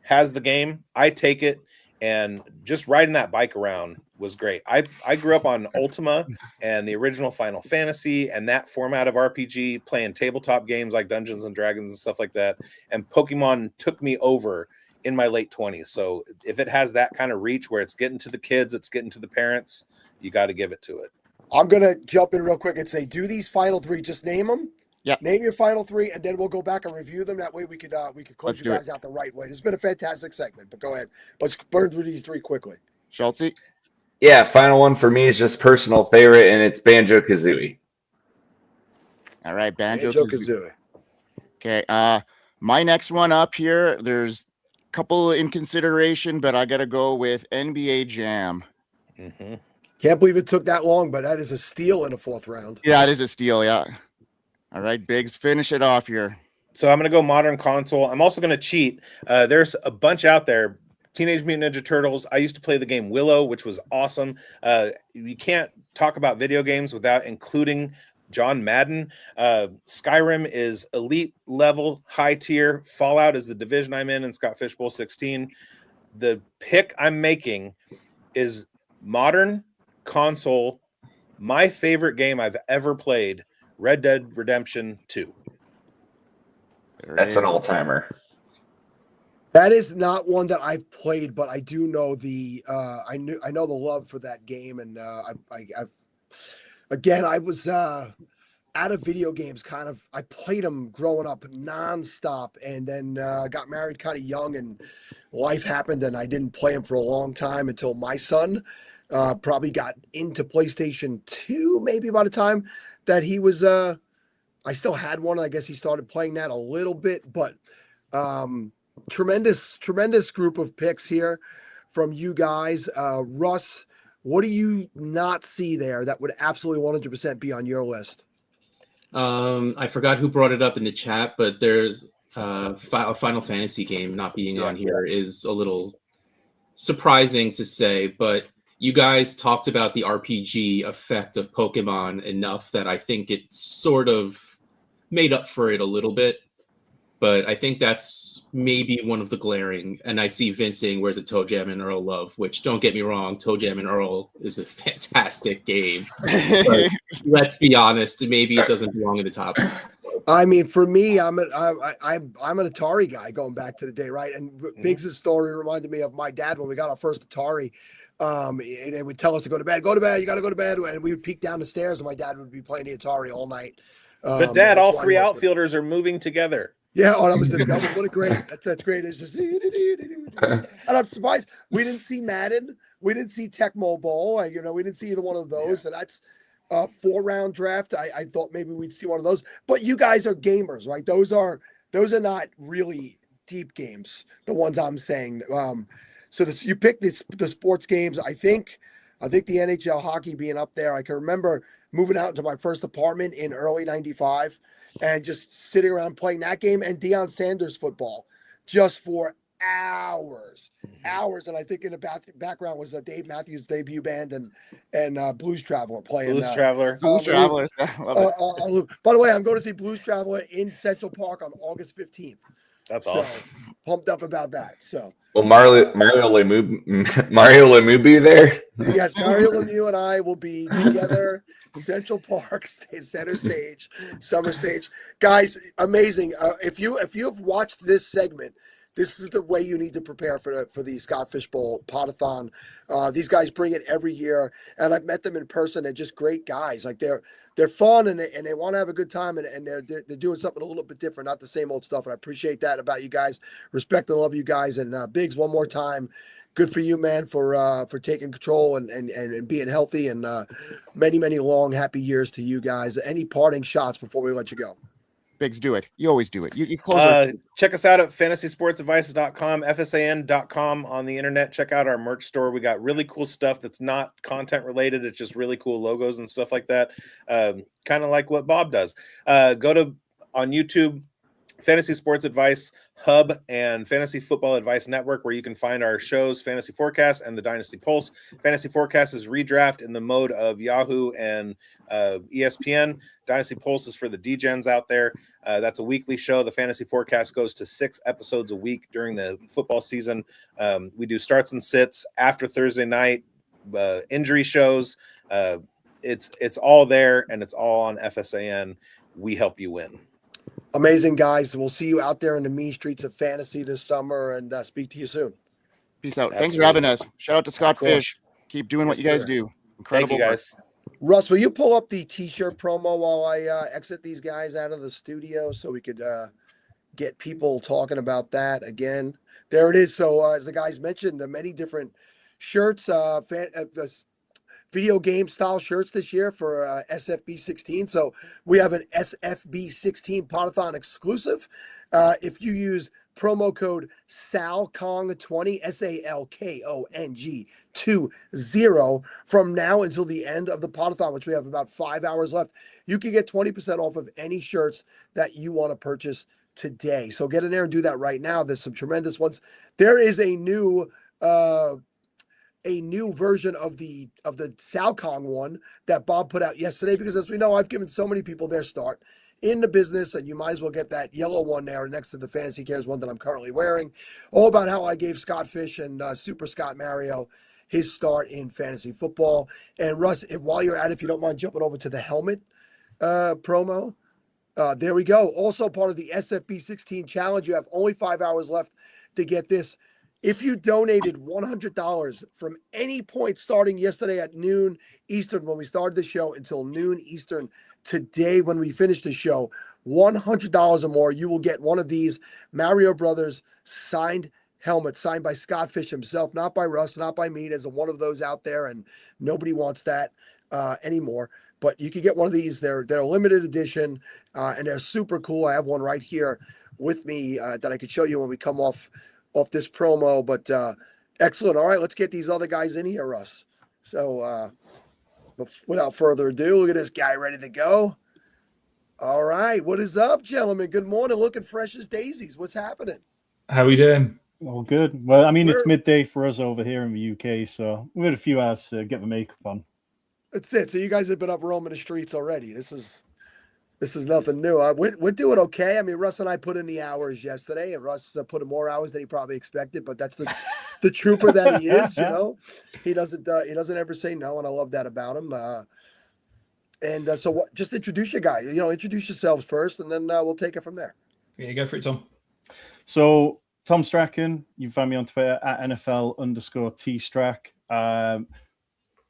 has the game. I take it and just riding that bike around was great. I grew up on Ultima and the original Final Fantasy and that format of RPG, playing tabletop games like Dungeons and Dragons and stuff like that. And Pokemon took me over in my late 20s. So if it has that kind of reach where it's getting to the kids, it's getting to the parents, you got to give it to it. I'm gonna jump in real quick and say, do these final three. Just name them. Yeah. Name your final three, and then we'll go back and review them. That way, we could close Let's you do guys out the right way. This has been a fantastic segment. But go ahead. Let's burn through these three quickly. Schultze? Yeah, final one for me is just personal favorite, and it's Banjo Kazooie. All right, Banjo Banjo-Kazooie. Kazooie. Okay. My next one up here, there's a couple in consideration, but I got to go with NBA Jam. Mm-hmm. Can't believe it took that long, but that is a steal in the fourth round. Yeah, it is a steal. Yeah. All right, Biggs, finish it off here. So I'm going to go modern console. I'm also going to cheat. There's a bunch out there. Teenage Mutant Ninja Turtles. I used to play the game Willow, which was awesome. You can't talk about video games without including John Madden. Skyrim is elite level, high tier. Fallout is the division I'm in Scott Fishbowl 16. The pick I'm making is modern console. My favorite game I've ever played, Red Dead Redemption 2. That's an all-timer. That is not one that I've played, but I do know the I know the love for that game, and I've again I was out of video games. Kind of, I played them growing up nonstop, and then got married kind of young, and life happened, and I didn't play them for a long time until my son probably got into PlayStation 2, maybe by the time that he was. I still had one. I guess he started playing that a little bit, but tremendous group of picks here from you guys. Russ, what do you not see there that would absolutely 100% be on your list? I forgot who brought it up in the chat, but there's a Final Fantasy game not being on here is a little surprising to say, but you guys talked about the RPG effect of Pokemon enough that I think it sort of made up for it a little bit. But I think that's maybe one of the glaring. And I see Vince saying, where's the Toe Jam and Earl love? Which, don't get me wrong, Toe Jam and Earl is a fantastic game. But let's be honest, maybe it doesn't belong in the top. I mean, for me, I'm an Atari guy going back to the day, right? And Biggs' story reminded me of my dad when we got our first Atari. And they would tell us to go to bed, you got to go to bed. And we would peek down the stairs, and my dad would be playing the Atari all night. But Dad, all three outfielders are moving together. Yeah, that was what a great. That's great. It's just, and I'm surprised we didn't see Madden, we didn't see Tecmo Bowl. We didn't see either one of those. Yeah. And that's a 4-round draft. I thought maybe we'd see one of those. But you guys are gamers, right? Those are not really deep games. The ones I'm saying. So you picked the sports games. I think the NHL hockey being up there. I can remember moving out into my first apartment in early '95 and just sitting around playing that game and Deion Sanders football just for hours. And I think in the background was Dave Matthews' debut band and Blues Traveler playing. Blues Traveler. Blues Travelers. By the way, I'm going to see Blues Traveler in Central Park on August 15th. That's awesome. Pumped up about that. So. Will Mario Lemieux be there? Yes, Mario Lemieux and I will be together. Central Park, center stage, summer stage, guys. Amazing. If you have watched this segment, this is the way you need to prepare for the Scott Fishbowl Podathon. These guys bring it every year, and I've met them in person. They're just great guys. Like they're fun and they want to have a good time, and they're doing something a little bit different, not the same old stuff. And I appreciate that about you guys. Respect and love you guys. And Biggs, one more time, good for you, man, for taking control and being healthy, and many long happy years to you guys. Any parting shots before we let you go? Biggs, do it. You always do it. You close. Check us out at fantasysportsadvice.com, fsan.com on the internet. Check out our merch store. We got really cool stuff that's not content related. It's just really cool logos and stuff like that. Kind of like what Bob does. Go to on YouTube, Fantasy Sports Advice Hub and Fantasy Football Advice Network, where you can find our shows, Fantasy Forecast and the Dynasty Pulse. Fantasy Forecast is redraft in the mode of Yahoo and ESPN. Dynasty Pulse is for the DGens out there. That's a weekly show. The Fantasy Forecast goes to 6 episodes a week during the football season. We do starts and sits after Thursday night, injury shows. It's all there, and it's all on FSAN. We help you win. Amazing, guys. We'll see you out there in the mean streets of fantasy this summer, and speak to you soon. Peace out. Absolutely. Thanks for having us. Shout out to Scott Of course. Fish. Keep doing what Yes, you guys sir. do. Thank Incredible you, guys. Russ, will you pull up the T-shirt promo while I exit these guys out of the studio so we could get people talking about that again? There it is. So as the guys mentioned, the many different shirts, video game style shirts this year for SFB 16. So we have an SFB 16 Podathon exclusive. If you use promo code SALKONG20, SALKONG 20 from now until the end of the Podathon, which we have about 5 hours left, you can get 20% off of any shirts that you want to purchase today. So get in there and do that right now. There's some tremendous ones. There is a new version of the Salcong one that Bob put out yesterday, because as we know, I've given so many people their start in the business, and you might as well get that yellow one there next to the Fantasy Cares one that I'm currently wearing, all about how I gave Scott Fish and Super Scott Mario his start in fantasy football. And Russ, while you're at it, if you don't mind jumping over to the helmet promo, there we go. Also part of the SFB 16 challenge. You have only 5 hours left to get this. If you donated $100 from any point starting yesterday at noon Eastern when we started the show until noon Eastern today when we finish the show, $100 or more, you will get one of these Mario Brothers signed helmets, signed by Scott Fish himself, not by Russ, not by me. There's one of those out there, and nobody wants that anymore. But you can get one of these. They're a limited edition, and they're super cool. I have one right here with me that I could show you when we come off this promo. But excellent. All right, let's get these other guys in here, Russ. So without further ado, look at this guy ready to go. All right, what is up, gentlemen? Good morning. Looking fresh as daisies. What's happening? How we doing? All good. Well, I mean, it's We're- midday for us over here in the UK, so we had a few hours to get the makeup on. That's it. So you guys have been up roaming the streets already. This is nothing new. We're doing okay. I mean, Russ and I put in the hours yesterday, and Russ put in more hours than he probably expected. But that's the trooper that he is. You know, he doesn't ever say no, and I love that about him. So what? Just introduce your guy. Introduce yourselves first, and then we'll take it from there. Yeah, go for it, Tom. So, Tom Strachan, you can find me on Twitter at NFL_T-Strack.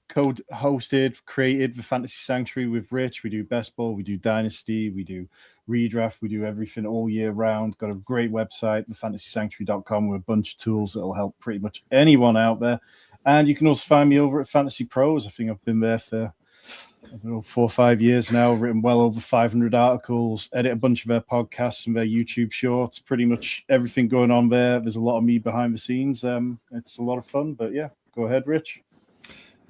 Co-hosted, created the Fantasy Sanctuary with Rich. We do best ball, we do dynasty, we do redraft, we do everything all year round. Got a great website, thefantasysanctuary.com, with a bunch of tools that will help pretty much anyone out there. And you can also find me over at Fantasy Pros. I think I've been there for 4 or 5 years now, written well over 500 articles, edit a bunch of their podcasts and their YouTube shorts, pretty much everything going on there. There's a lot of me behind the scenes. It's a lot of fun, but yeah, go ahead, Rich.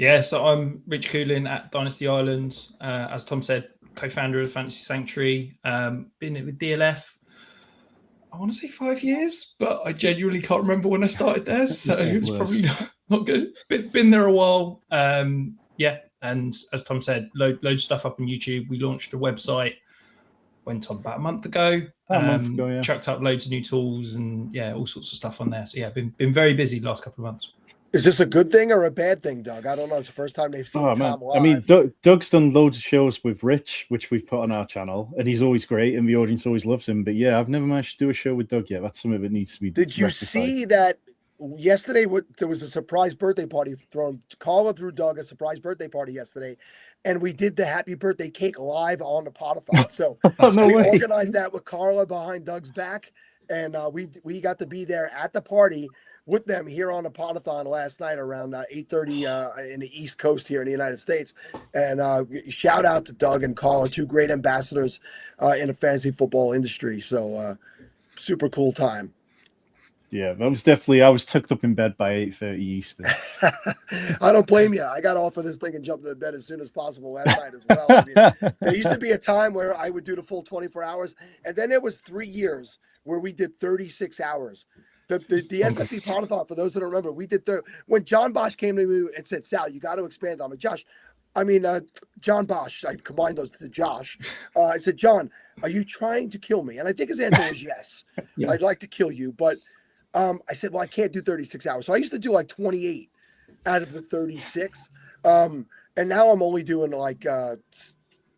Yeah, so I'm Rich Coolin at Dynasty Islands. As Tom said, co-founder of Fantasy Sanctuary. Been with DLF, I want to say 5 years, but I genuinely can't remember when I started there, so it's probably not good. Been there a while. Yeah, and as Tom said, loads of stuff up on YouTube. We launched a website, went on about a month ago. Yeah. Chucked up loads of new tools and all sorts of stuff on there. So yeah, been very busy the last couple of months. Is this a good thing or a bad thing, Doug? I don't know. It's the first time they've seen Tom live. I mean, Doug's done loads of shows with Rich, which we've put on our channel, and he's always great, and the audience always loves him. But yeah, I've never managed to do a show with Doug yet. That's something that needs to be Did you rectified. see that yesterday? There was a surprise birthday party thrown. Carla threw Doug a surprise birthday party yesterday, and we did the happy birthday cake live on the Podathon. So we organized that with Carla behind Doug's back, and we got to be there at the party with them here on the Podathon last night around 8:30 in the East Coast here in the United States. And shout out to Doug and Carla, 2 great ambassadors in the fantasy football industry. So super cool time. Yeah, that was definitely. I was tucked up in bed by 8:30 Eastern. I don't blame you. I got off of this thing and jumped into bed as soon as possible last night as well. I mean, there used to be a time where I would do the full 24 hours, and then there was 3 years where we did 36 hours. The SFP Podathon, for those that don't remember, we did when John Bosch came to me and said, "Sal, you got to expand." I'm like, John Bosch. I combined those to Josh. I said, "John, are you trying to kill me?" And I think his answer was yes. Yeah. I'd like to kill you, but I said, "Well, I can't do 36 hours." So I used to do like 28 out of the 36. And now I'm only doing like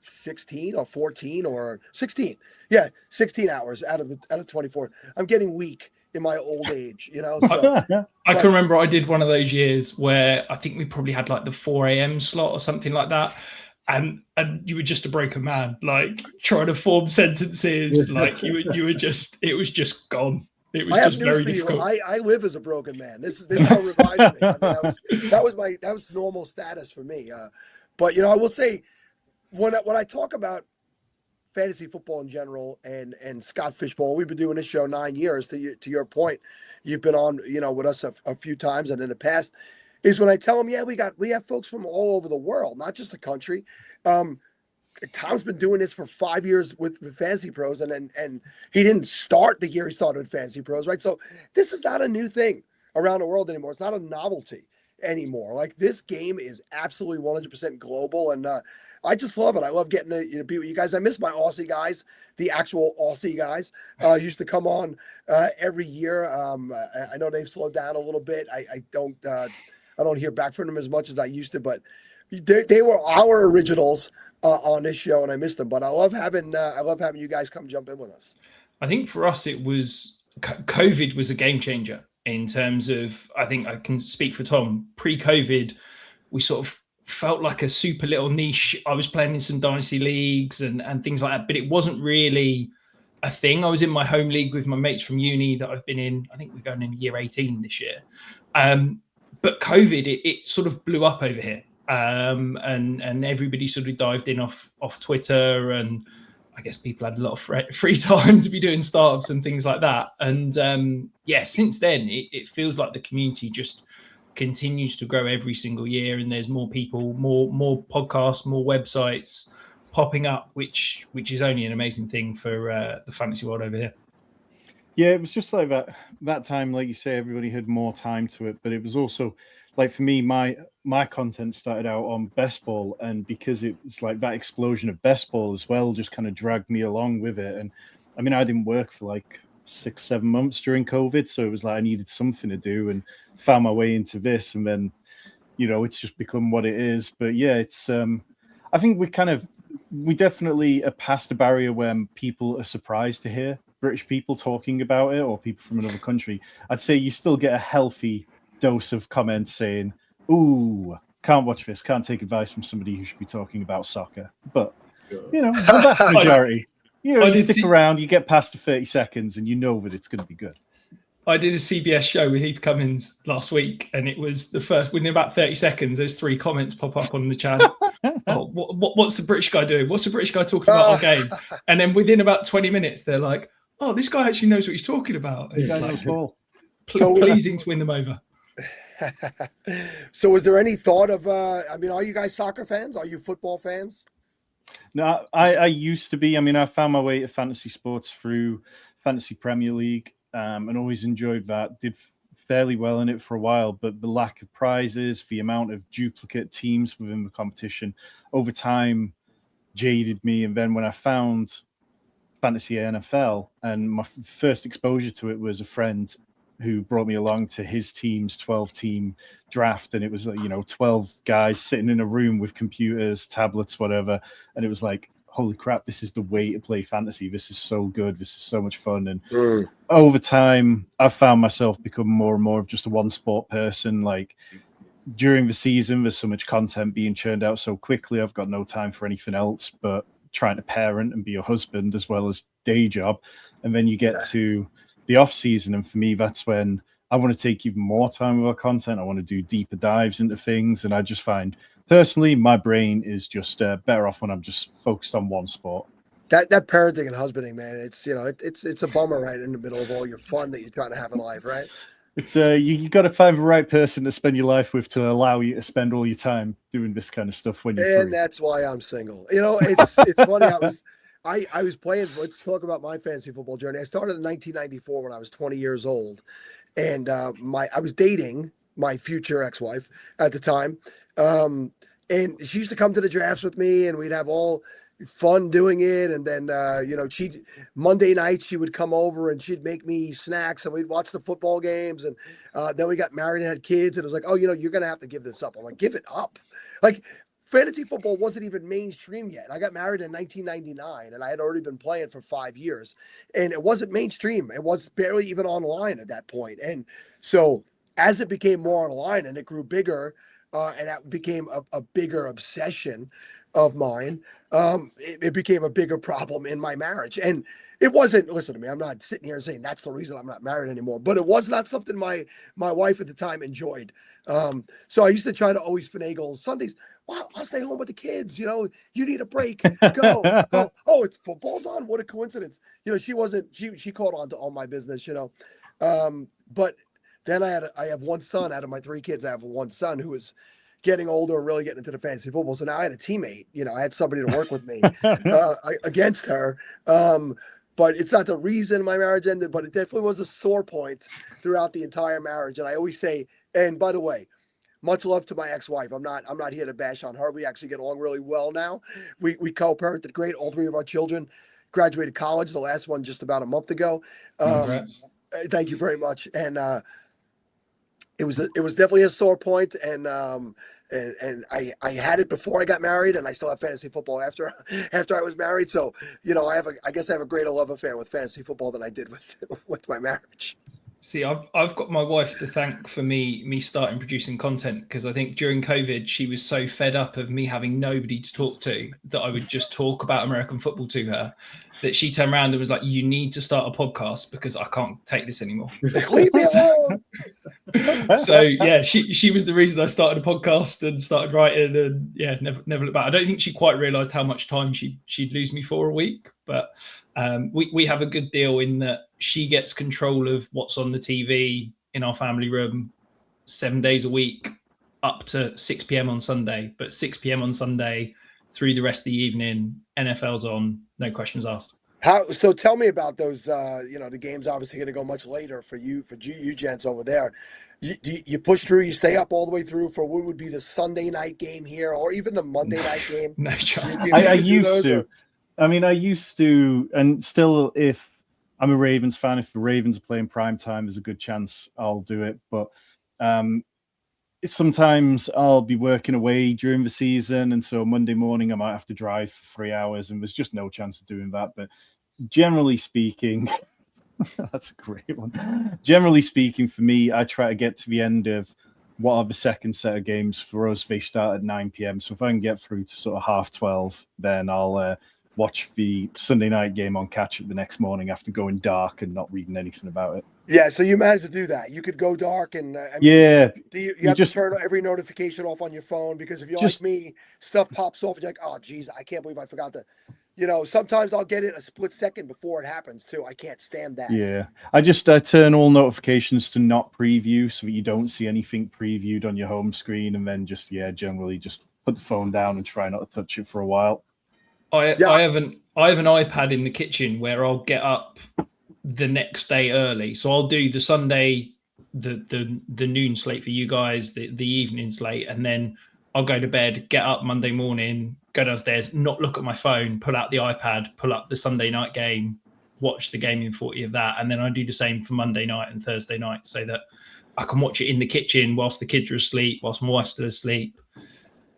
16 or 14 or 16. Yeah, 16 hours out of 24. I'm getting weak in my old age, you know. So I can remember I did one of those years where I think we probably had like the 4 a.m. slot or something like that. And you were just a broken man, like trying to form sentences, like you were just, it was just gone. It was just very difficult. I live as a broken man. This how it reminds me. I mean, that was normal status for me. But you know, I will say when I talk about fantasy football in general and Scott Fishbowl, we've been doing this show 9 years. To your point, you've been on, you know, with us a few times and in the past. Is when I tell them, yeah, we have folks from all over the world, not just the country. Tom's been doing this for 5 years with Fantasy Pros, and he didn't start the year he started with Fantasy Pros, right? So this is not a new thing around the world anymore. It's not a novelty anymore. Like, this game is absolutely 100% global, and I just love it. I love getting to be with you guys. I miss my Aussie guys, the actual Aussie guys. Used to come on every year. I know they've slowed down a little bit. I don't hear back from them as much as I used to, but they were our originals on this show, and I miss them. But I love having you guys come jump in with us. I think for us, it was COVID was a game changer in terms of, I think I can speak for Tom. Pre-COVID, we sort of felt like a super little niche. I was playing in some dynasty leagues and things like that, but it wasn't really a thing. I was in my home league with my mates from uni that I've been in. I think we're going in year 18 this year. But COVID, it sort of blew up over here. And everybody sort of dived in off Twitter, and I guess people had a lot of free time to be doing startups and things like that. And since then, it feels like the community just continues to grow every single year, and there's more people, more podcasts, more websites popping up, which is only an amazing thing for the fantasy world over here. Yeah, it was just like that time, like you say, everybody had more time to it, but it was also like, for me, my content started out on best ball, and because it was like that explosion of best ball as well just kind of dragged me along with it. And I mean, I didn't work for like 6-7 months during COVID, so it was like I needed something to do, and found my way into this, and then, you know, it's just become what it is. But yeah, it's I think we definitely are past a barrier where people are surprised to hear British people talking about it, or people from another country. I'd say you still get a healthy dose of comments saying, "Ooh, can't watch this, can't take advice from somebody who should be talking about soccer." But you know, the vast majority, you know, you stick around, you get past the 30 seconds, and you know that it's going to be good. I did a CBS show with Heath Cummins last week, and it was the first, within about 30 seconds, there's 3 comments pop up on the channel. What's the British guy doing? What's the British guy talking about our game? And then within about 20 minutes, they're like, "Oh, this guy actually knows what he's talking about." It's like, pleasing to win them over. So was there any thought of, I mean, are you guys soccer fans? Are you football fans? No, I used to be. I mean, I found my way to fantasy sports through Fantasy Premier League, and always enjoyed that. Did fairly well in it for a while, but the lack of prizes, the amount of duplicate teams within the competition over time jaded me. And then when I found Fantasy NFL, and my first exposure to it was a friend who brought me along to his team's 12-team draft, and it was, you know, 12 guys sitting in a room with computers, tablets, whatever, and it was like, holy crap, this is the way to play fantasy. This is so good. This is so much fun. And over time, I found myself becoming more and more of just a one-sport person. Like, during the season, there's so much content being churned out so quickly, I've got no time for anything else but trying to parent and be a husband as well as day job. And then you get to the off season, and for me, that's when I want to take even more time with our content. I want to do deeper dives into things, and I just find personally my brain is just better off when I'm just focused on one sport. that parenting and husbanding, man, it's it's a bummer right in the middle of all your fun that you're trying to have in life, right? It's you got to find the right person to spend your life with to allow you to spend all your time doing this kind of stuff when you're And free. that's why I'm single. It's funny. I was playing. Let's talk about my fantasy football journey. I started in 1994 when I was 20 years old, and I was dating my future ex-wife at the time, and she used to come to the drafts with me, and we'd have all fun doing it. And then she Monday nights she would come over and she'd make me snacks, and we'd watch the football games. And then we got married and had kids, and it was like, oh, you're gonna have to give this up. I'm like, give it up, like. Fantasy football wasn't even mainstream yet. I got married in 1999, and I had already been playing for 5 years, and it wasn't mainstream. It was barely even online at that point. And so as it became more online and it grew bigger, and that became a bigger obsession of mine, it became a bigger problem in my marriage. And it wasn't, listen to me, I'm not sitting here saying that's the reason I'm not married anymore, but it was not something my wife at the time enjoyed. So I used to try to always finagle Sundays. Wow, I'll stay home with the kids. You need a break. Go, go. Oh, it's football's on. What a coincidence. She wasn't. She caught on to all my business. But then I have one son out of my three kids. I have one son who is getting older and really getting into the fantasy football. So now I had a teammate. I had somebody to work with me against her. But it's not the reason my marriage ended. But it definitely was a sore point throughout the entire marriage. And I always say, and by the way, much love to my ex-wife. I'm not here to bash on her. We actually get along really well now. We co-parented great. All three of our children graduated college. The last one just about a month ago. Congrats. Thank you very much. And it was definitely a sore point. And I had it before I got married, and I still have fantasy football after I was married. So I guess I have a greater love affair with fantasy football than I did with my marriage. See, I've got my wife to thank for me starting producing content, because I think during COVID she was so fed up of me having nobody to talk to that I would just talk about American football to her, that she turned around and was like, "You need to start a podcast because I can't take this anymore." Leave me alone. So yeah, she was the reason I started a podcast and started writing, and yeah, never looked back. I don't think she quite realised how much time she'd lose me for a week, but we have a good deal in that she gets control of what's on the TV in our family room 7 days a week up to 6 p.m. on Sunday. But 6 p.m. on Sunday through the rest of the evening, NFL's on, no questions asked. So tell me about those, the game's obviously going to go much later for you gents over there. You push through, you stay up all the way through for what would be the Sunday night game here, or even the Monday night game? No chance. I used to. I mean, I used to, and still, if I'm a Ravens fan, if the Ravens are playing prime time, there's a good chance I'll do it. But sometimes I'll be working away during the season, and so Monday morning I might have to drive for 3 hours, and there's just no chance of doing that. But generally speaking, that's a great one. Generally speaking, for me, I try to get to the end of what are the second set of games for us. They start at 9 p.m. So if I can get through to sort of 12:30, then I'll watch the Sunday night game on catch up the next morning after going dark and not reading anything about it. Yeah, so you managed to do that. You could go dark, and yeah, you have to turn every notification off on your phone, because if you're like me, stuff pops off and you're like, oh geez, I can't believe I forgot to. Sometimes I'll get it a split second before it happens too. I can't stand that. Yeah, I turn all notifications to not preview, so that you don't see anything previewed on your home screen, and then generally just put the phone down and try not to touch it for a while. I have an iPad in the kitchen where I'll get up the next day early. So I'll do the Sunday, the noon slate for you guys, the evening slate, and then I'll go to bed, get up Monday morning, go downstairs, not look at my phone, pull out the iPad, pull up the Sunday night game, watch the game in 40 of that, and then I do the same for Monday night and Thursday night, so that I can watch it in the kitchen whilst the kids are asleep, whilst my wife's still asleep,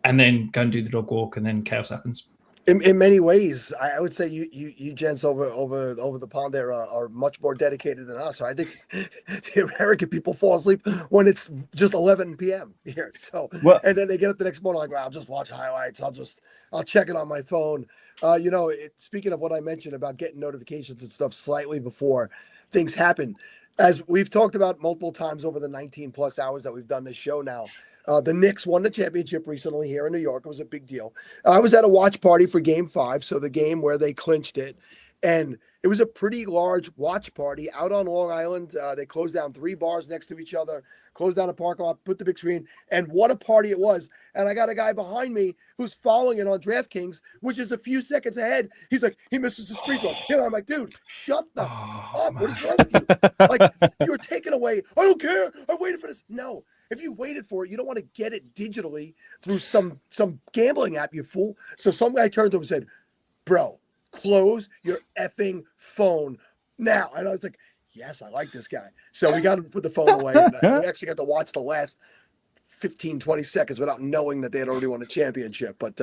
and then go and do the dog walk, and then chaos happens. In many ways, I would say you gents over the pond there are much more dedicated than us. So I think the American people fall asleep when it's just 11 p.m. here. So and then they get up the next morning like, well, I'll just watch highlights. I'll check it on my phone. Speaking of what I mentioned about getting notifications and stuff slightly before things happen, as we've talked about multiple times over the 19 plus hours that we've done this show now, The Knicks won the championship recently here in New York. It was a big deal. I was at a watch party for Game 5, so the game where they clinched it. And it was a pretty large watch party out on Long Island. They closed down 3 bars next to each other, closed down a parking lot, put the big screen, and what a party it was. And I got a guy behind me who's following it on DraftKings, which is a few seconds ahead. He's like, he misses the free throw. You know, I'm like, dude, shut the up. What is wrong with you? Like, you were taken away. I don't care. I waited for this. No. If you waited for it, you don't want to get it digitally through some gambling app, you fool. So some guy turned to him and said, bro, close your effing phone now. And I was like, yes, I like this guy. So we got to put the phone away. And we actually got to watch the last 15, 20 seconds without knowing that they had already won a championship. But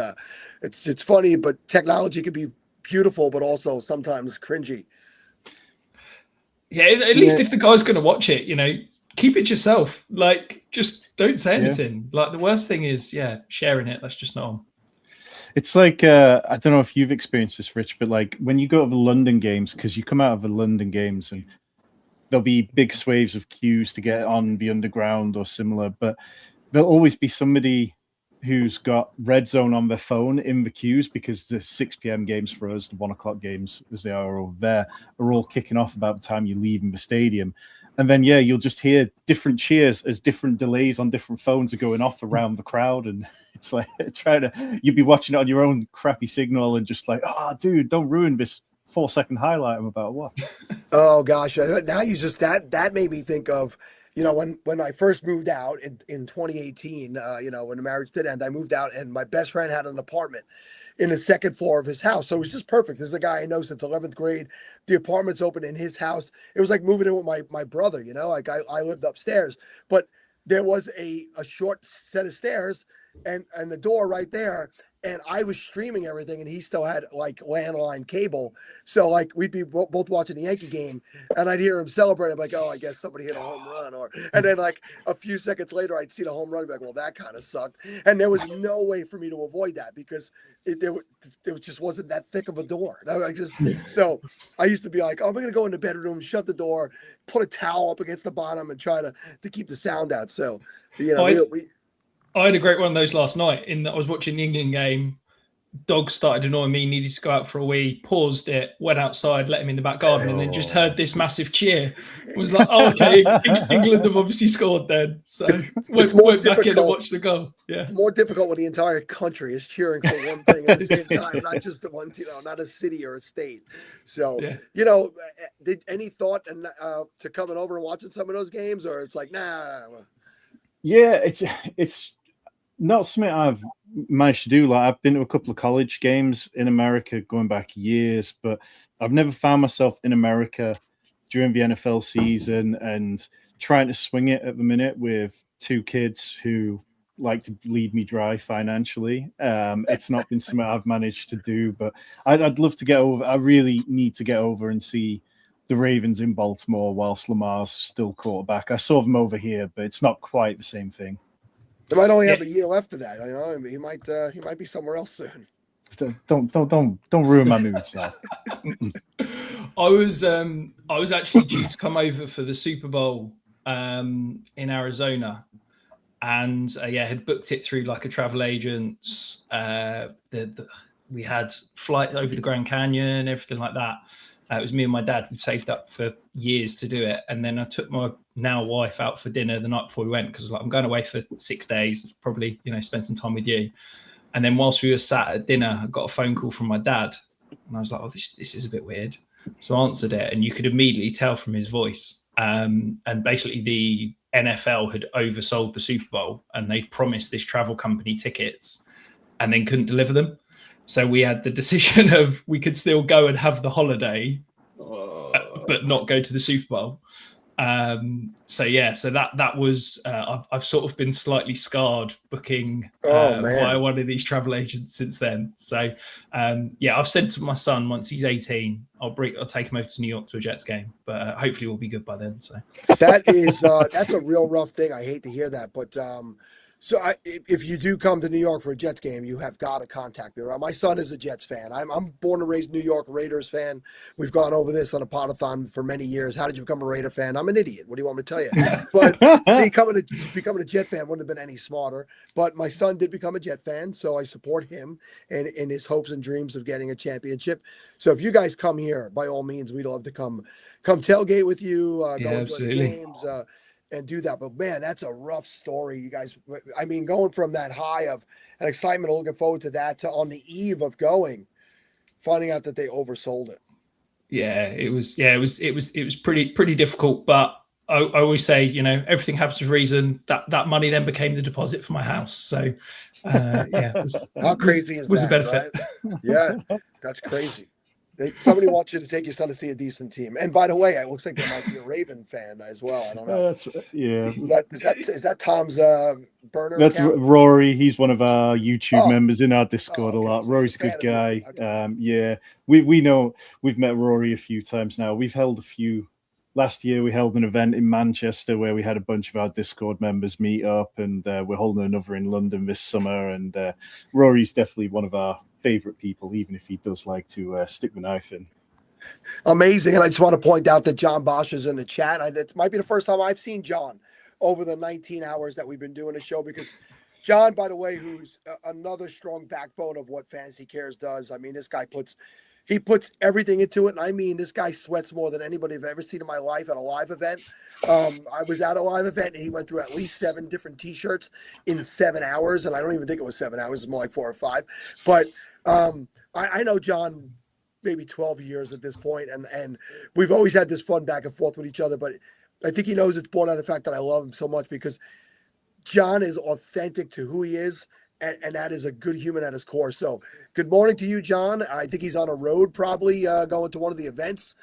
it's funny, but technology can be beautiful, but also sometimes cringy. Yeah, at least if the guy's going to watch it, you know, keep it yourself. Like, just don't say anything. Like, the worst thing is, sharing it. That's just not on. It's like, I don't know if you've experienced this, Rich, but like when you go to the London games, because you come out of the London games and there'll be big swathes of queues to get on the underground or similar, but there'll always be somebody who's got Red Zone on their phone in the queues because the 6 p.m. games for us, the 1 o'clock games as they are over there, are all kicking off about the time you leave in the stadium. And then, you'll just hear different cheers as different delays on different phones are going off around the crowd. And it's like you'd be watching it on your own crappy signal and just like, oh, dude, don't ruin this 4-second highlight I'm about to watch. Oh, gosh. Now you just, that made me think of, you know, when I first moved out in 2018, you know, when the marriage did end, I moved out and my best friend had an apartment in the second floor of his house. So it was just perfect. This is a guy I know since 11th grade. The apartment's open in his house. It was like moving in with my brother, you know, like I lived upstairs, but there was a short set of stairs and the door right there. And I was streaming everything and he still had like landline cable. So like we'd be both watching the Yankee game and I'd hear him celebrate. I'm like, oh, I guess somebody hit a home run. And then like a few seconds later, I'd see the home run. I'd be like, well, that kind of sucked. And there was no way for me to avoid that because it just wasn't that thick of a door. So I used to be like, oh, I'm going to go in the bedroom, shut the door, put a towel up against the bottom and try to keep the sound out. So, you know, I had a great one of those last night in that I was watching the England game. Dog started annoying me, needed to go out for a wee, paused it, went outside, let him in the back garden, and then just heard this massive cheer. I was like, oh, okay, England have obviously scored then. So went back in and watched the goal. Yeah. It's more difficult when the entire country is cheering for one thing at the same time, not just the one, you know, not a city or a state. So, you know, did any thought to coming over and watching some of those games, or it's like, nah. Yeah, it's not something I've managed to do. Like, I've been to a couple of college games in America going back years, but I've never found myself in America during the NFL season and trying to swing it at the minute with 2 kids who like to bleed me dry financially. It's not been something I've managed to do, but I'd love to get over. I really need to get over and see the Ravens in Baltimore whilst Lamar's still quarterback. I saw them over here, but it's not quite the same thing. They might only have a year left of that. You know, I mean, he might be somewhere else soon. Don't ruin my mood, Sal. I was actually due to come over for the Super Bowl in Arizona, and had booked it through like a travel agent's. We had flight over the Grand Canyon, everything like that. It was me and my dad. We'd saved up for years to do it. And then I took my now wife out for dinner the night before we went because I was like, I'm going away for 6 days, probably, you know, spend some time with you. And then whilst we were sat at dinner, I got a phone call from my dad. And I was like, oh, this is a bit weird. So I answered it and you could immediately tell from his voice. And basically the NFL had oversold the Super Bowl and they promised this travel company tickets and then couldn't deliver them. So we had the decision of we could still go and have the holiday, but not go to the Super Bowl. So that was I've sort of been slightly scarred booking via one of these travel agents since then. So I've said to my son once he's 18, I'll take him over to New York to a Jets game, but hopefully we'll be good by then. So that is that's a real rough thing. I hate to hear that, but So if you do come to New York for a Jets game, you have got to contact me. Right? My son is a Jets fan. I'm born and raised New York Raiders fan. We've gone over this on a Podathon for many years. How did you become a Raider fan? I'm an idiot. What do you want me to tell you? But becoming a Jet fan wouldn't have been any smarter. But my son did become a Jet fan, so I support him and in his hopes and dreams of getting a championship. So if you guys come here, by all means, we'd love to come tailgate with you, go enjoy absolutely. the games. And do that. But man, that's a rough story, you guys. I mean, going from that high of an excitement, looking forward to that, to on the eve of going, finding out that they oversold it. Yeah, it was pretty difficult. But I always say, everything happens for a reason. That money then became the deposit for my house. So How crazy is was that? a benefit. Right? Yeah, that's crazy. Somebody wants you to take your son to see a decent team. And by the way, it looks like there might be a Raven fan as well. I don't know. Is that Tom's burner? That's account? Rory. He's one of our YouTube members in our Discord a lot. So Rory's a good guy. Okay. We know, we've met Rory a few times now. We've held a few. Last year we held an event in Manchester where we had a bunch of our Discord members meet up, and we're holding another in London this summer. And Rory's definitely one of our favorite people, even if he does like to stick the knife in. Amazing. And I just want to point out that John Bosch is in the chat. It might be the first time I've seen John over the 19 hours that we've been doing the show, because John, by the way, who's another strong backbone of what Fantasy Cares does. I mean, this guy puts everything into it. And I mean, this guy sweats more than anybody I've ever seen in my life at a live event. I was at a live event and he went through at least 7 different t-shirts in 7 hours. And I don't even think it was 7 hours. It's more like 4 or 5. But I know John maybe 12 years at this point, and we've always had this fun back and forth with each other. But I think he knows it's born out of the fact that I love him so much, because John is authentic to who he is, and that is a good human at his core. So good morning to you, John. I think he's on a road, probably going to one of the events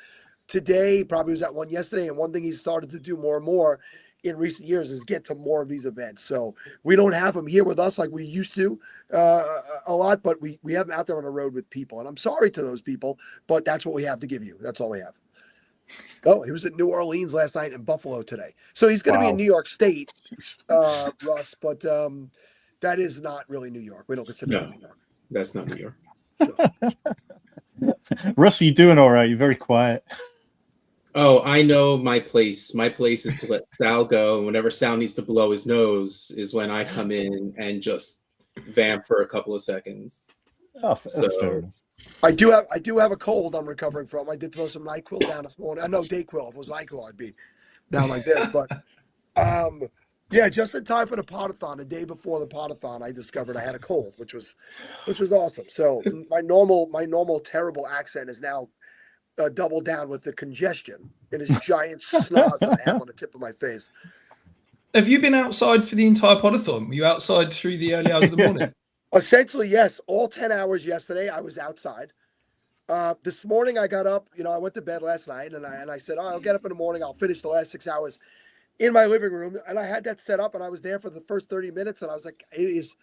today. Probably was at one yesterday. And one thing he's started to do more and more in recent years is get to more of these events. So we don't have him here with us like we used to a lot, but we have him out there on the road with people. And I'm sorry to those people, but that's what we have to give you. That's all we have. Oh, he was in New Orleans last night and Buffalo today. So he's going to be in New York State, Russ, but that is not really New York. We don't consider that New York. That's not New York. So. Russ, you doing all right? You're very quiet. Oh, I know my place. My place is to let Sal go. And whenever Sal needs to blow his nose is when I come in and just vamp for a couple of seconds. Oh, that's fair enough. I do have a cold I'm recovering from. I did throw some NyQuil down this morning. I know Dayquil. If it was NyQuil, I'd be down like this. But yeah, just in time for the Podathon. The day before the Podathon, I discovered I had a cold, which was awesome. So my normal terrible accent is now doubled down with the congestion in this giant snot that I have on the tip of my face. Have you been outside for the entire Podathon? Were you outside through the early hours of the morning? Essentially, yes. All 10 hours yesterday, I was outside. This morning, I got up. I went to bed last night, and I said, I'll get up in the morning. I'll finish the last 6 hours in my living room. And I had that set up, and I was there for the first 30 minutes, and I was like, it's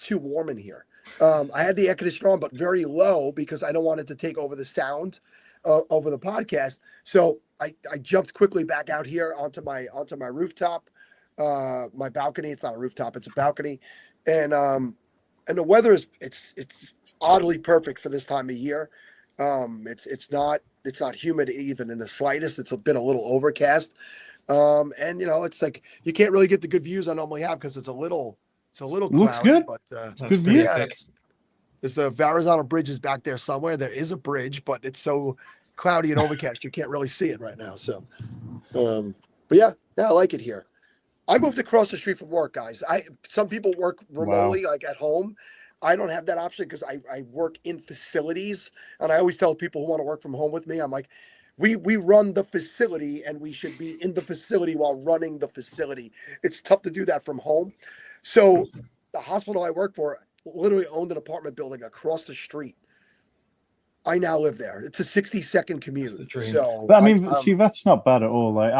too warm in here. I had the air conditioner on, but very low, because I don't want it to take over the sound over the podcast. So I jumped quickly back out here onto my rooftop, my balcony. It's not a rooftop, it's a balcony. And the weather is it's oddly perfect for this time of year. It's not humid even in the slightest. It's been a little overcast. And it's like you can't really get the good views I normally have because it's a little cloudy. Looks good. But good view. Yeah, there's the Verrazano Bridge is back there somewhere. There is a bridge, but it's so cloudy and overcast you can't really see it right now. So, but yeah, I like it here. I moved across the street from work, guys. Some people work remotely, like at home. I don't have that option because I work in facilities, and I always tell people who want to work from home with me, I'm like, we run the facility, and we should be in the facility while running the facility. It's tough to do that from home. So the hospital I work for literally owned an apartment building across the street. I now live there. It's a 60-second commute. So, but I mean, see, that's not bad at all. Like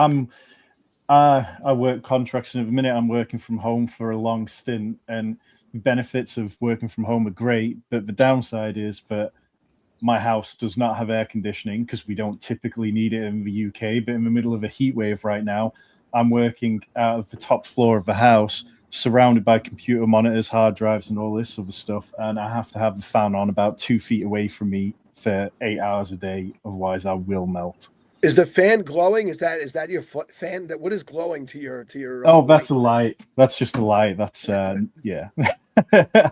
I work contracts, and at the minute I'm working from home for a long stint, and the benefits of working from home are great, but the downside is that my house does not have air conditioning because we don't typically need it in the UK. But in the middle of a heat wave right now, I'm working out of the top floor of the house surrounded by computer monitors, hard drives, and all this other stuff. And I have to have the fan on about 2 feet away from me for 8 hours a day. Otherwise, I will melt. Is the fan glowing? Is that your fan? That what is glowing to your Oh, that's a light. That's just a light. That's yeah.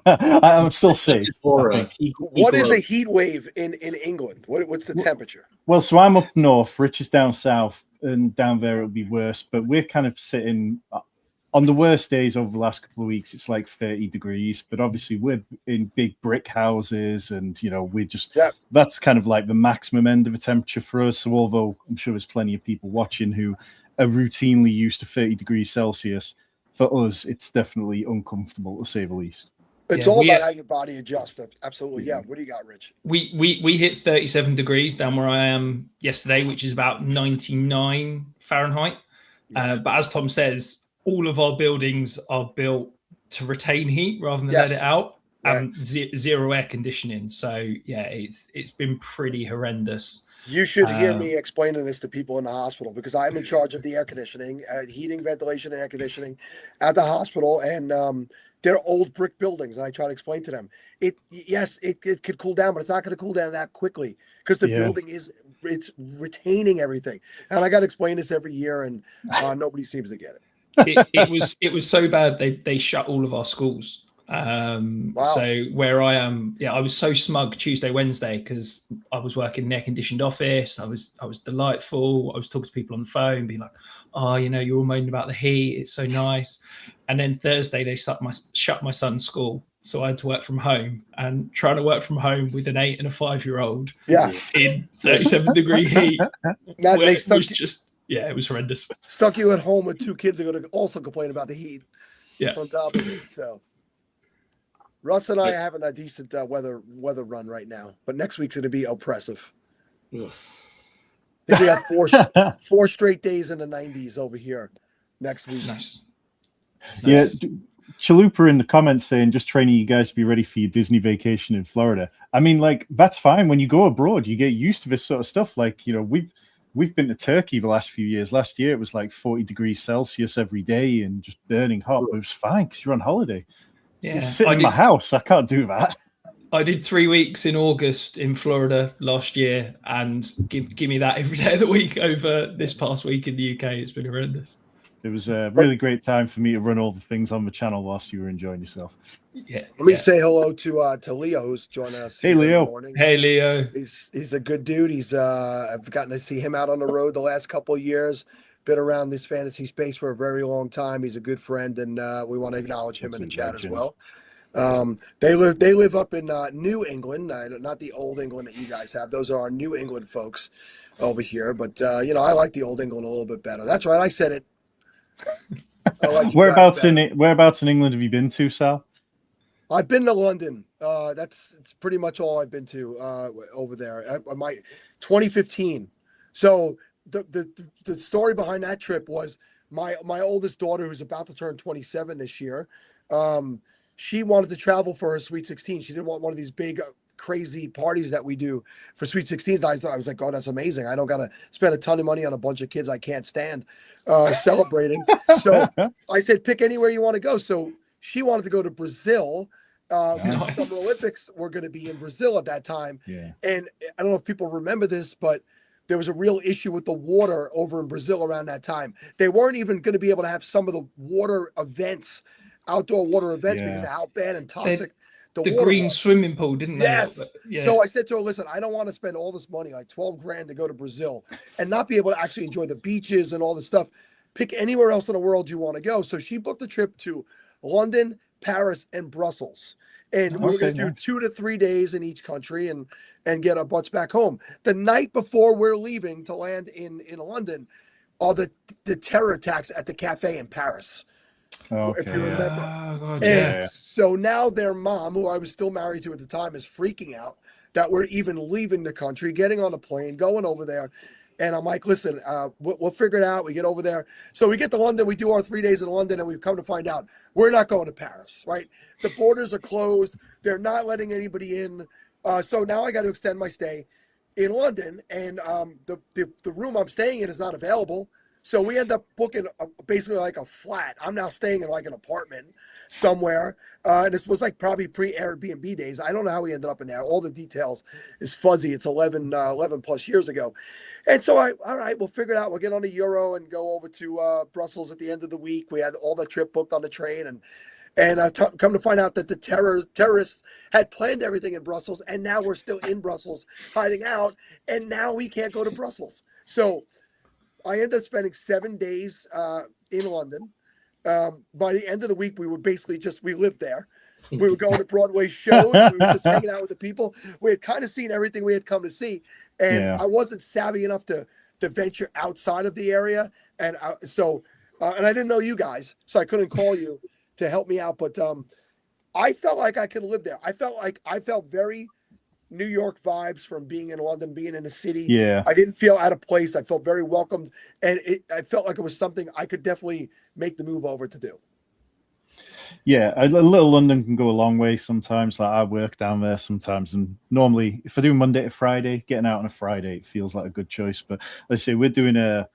I'm still safe. What is a heat wave in England? What's the temperature? Well, so I'm up north, Rich is down south, and down there it'll be worse. But we're kind of sitting on the worst days over the last couple of weeks. It's like 30 degrees, but obviously we're in big brick houses, and we're just that's kind of like the maximum end of a temperature for us. So although I'm sure there's plenty of people watching who are routinely used to 30 degrees Celsius, for us it's definitely uncomfortable to say the least. It's all about how your body adjusts. Absolutely. Yeah. What do you got, Rich? We hit 37 degrees down where I am yesterday, which is about 99 Fahrenheit. But as Tom says, all of our buildings are built to retain heat rather than let it out, and zero air conditioning. So yeah, it's been pretty horrendous. You should hear me explaining this to people in the hospital, because I'm in charge of the air conditioning, heating, ventilation, and air conditioning at the hospital. And they're old brick buildings. And I try to explain to them, it could cool down, but it's not going to cool down that quickly, because the building it's retaining everything. And I got to explain this every year, and nobody seems to get it. It was so bad they shut all of our schools. So where I am, I was so smug Tuesday, Wednesday, because I was working in an air-conditioned office. I was delightful. I was talking to people on the phone, being like, "Oh, you're all moaning about the heat. It's so nice." And then Thursday they shut my son's school, so I had to work from home. And trying to work from home with an 8 and a 5-year-old, in 37-degree heat, it was horrendous. Stuck you at home with 2 kids that are going to also complain about the heat. On top of it, so. Russ and I are having a decent weather run right now, but next week's going to be oppressive. I think we have 4 straight days in the 90s over here next week. Nice. Yeah, Chalupa in the comments saying just training you guys to be ready for your Disney vacation in Florida. I mean, like, that's fine. When you go abroad, you get used to this sort of stuff. Like, we've been to Turkey the last few years. Last year it was like 40 degrees Celsius every day and just burning hot. But it was fine because you're on holiday. Yeah, sitting in my house, I can't do that. I did 3 weeks in August in Florida last year, and give me that every day of the week over this past week in the UK. It's been horrendous. It was a really great time for me to run all the things on the channel whilst you were enjoying yourself. Yeah. Let me say hello to Leo, who's joining us. Hey, Leo. Morning. Hey, Leo. He's a good dude. I've gotten to see him out on the road the last couple of years. Been around this fantasy space for a very long time. He's a good friend, and we want to acknowledge him in the chat as well. They live up in New England, not the old England that you guys have. Those are our New England folks over here. But I like the old England a little bit better. That's right, I said it. I like whereabouts in England have you been to, Sal? I've been to London. It's pretty much all I've been to over there. My 2015. So the story behind that trip was my oldest daughter, who's about to turn 27 this year. She wanted to travel for her Sweet 16. She didn't want one of these big, crazy parties that we do for Sweet 16s. I was like, oh, that's amazing. I don't got to spend a ton of money on a bunch of kids I can't stand celebrating. So I said, pick anywhere you want to go. So she wanted to go to Brazil. Nice. The Summer Olympics were going to be in Brazil at that time. Yeah. And I don't know if people remember this, but there was a real issue with the water over in Brazil around that time. They weren't even going to be able to have some of the water events, outdoor water events, because of how bad and toxic the water green was. swimming pool, didn't they? Yes. Yeah. So I said to her, listen, I don't want to spend all this money, like 12 grand to go to Brazil and not be able to actually enjoy the beaches and all this stuff. Pick anywhere else in the world you want to go. So she booked a trip to London, Paris, and Brussels. And we were going to do 2 to 3 days in each country and get our butts back home. The night before we're leaving to land in London are the terror attacks at the cafe in Paris. Okay. If you remember. Oh, God, and so now their mom, who I was still married to at the time, is freaking out that we're even leaving the country, getting on a plane, going over there. And I'm like, listen, we'll figure it out. We get over there. So we get to London. We do our 3 days in London, and we've come to find out we're not going to Paris, right? The borders are closed. They're not letting anybody in. So now I got to extend my stay in London, and the room I'm staying in is not available. So we end up booking basically like a flat. I'm now staying in like an apartment somewhere. And this was like probably pre-Airbnb days. I don't know how we ended up in there. All the details is fuzzy. It's 11 plus years ago. And so all right, we'll figure it out. We'll get on the Euro and go over to Brussels at the end of the week. We had all the trip booked on the train, and I come to find out that the terrorists had planned everything in Brussels, and now we're still in Brussels hiding out, and now we can't go to Brussels. So I ended up spending 7 days in London. By the end of the week, we were basically we lived there. We were going to Broadway shows. We were just hanging out with the people. We had kind of seen everything we had come to see. And I wasn't savvy enough to venture outside of the area. And and I didn't know you guys, so I couldn't call you to help me out. But I felt like I could live there. I felt very New York vibes from being in London, being in the city. Yeah. I didn't feel out of place. I felt very welcomed. And I felt like it was something I could definitely make the move over to do. Yeah, a little London can go a long way sometimes. Like I work down there sometimes, and normally if I do Monday to Friday, getting out on a Friday, it feels like a good choice. But let's say we're doing a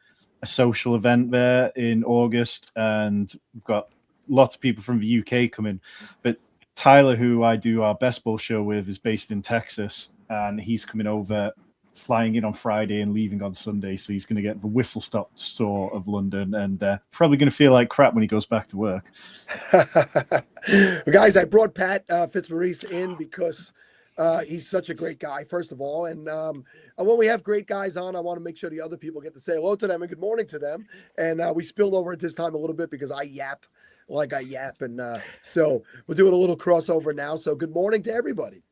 social event there in August, and we've got lots of people from the UK coming. But Tyler, who I do our best ball show with, is based in Texas, and he's coming over, flying in on Friday and leaving on Sunday. So he's going to get the whistle stop tour of London, and probably going to feel like crap when he goes back to work. Guys, I brought Pat Fitzmaurice in because he's such a great guy, first of all. And when we have great guys on, I want to make sure the other people get to say hello to them and good morning to them. And we spilled over at this time a little bit because I yap like I yap. And so we're doing a little crossover now. So good morning to everybody.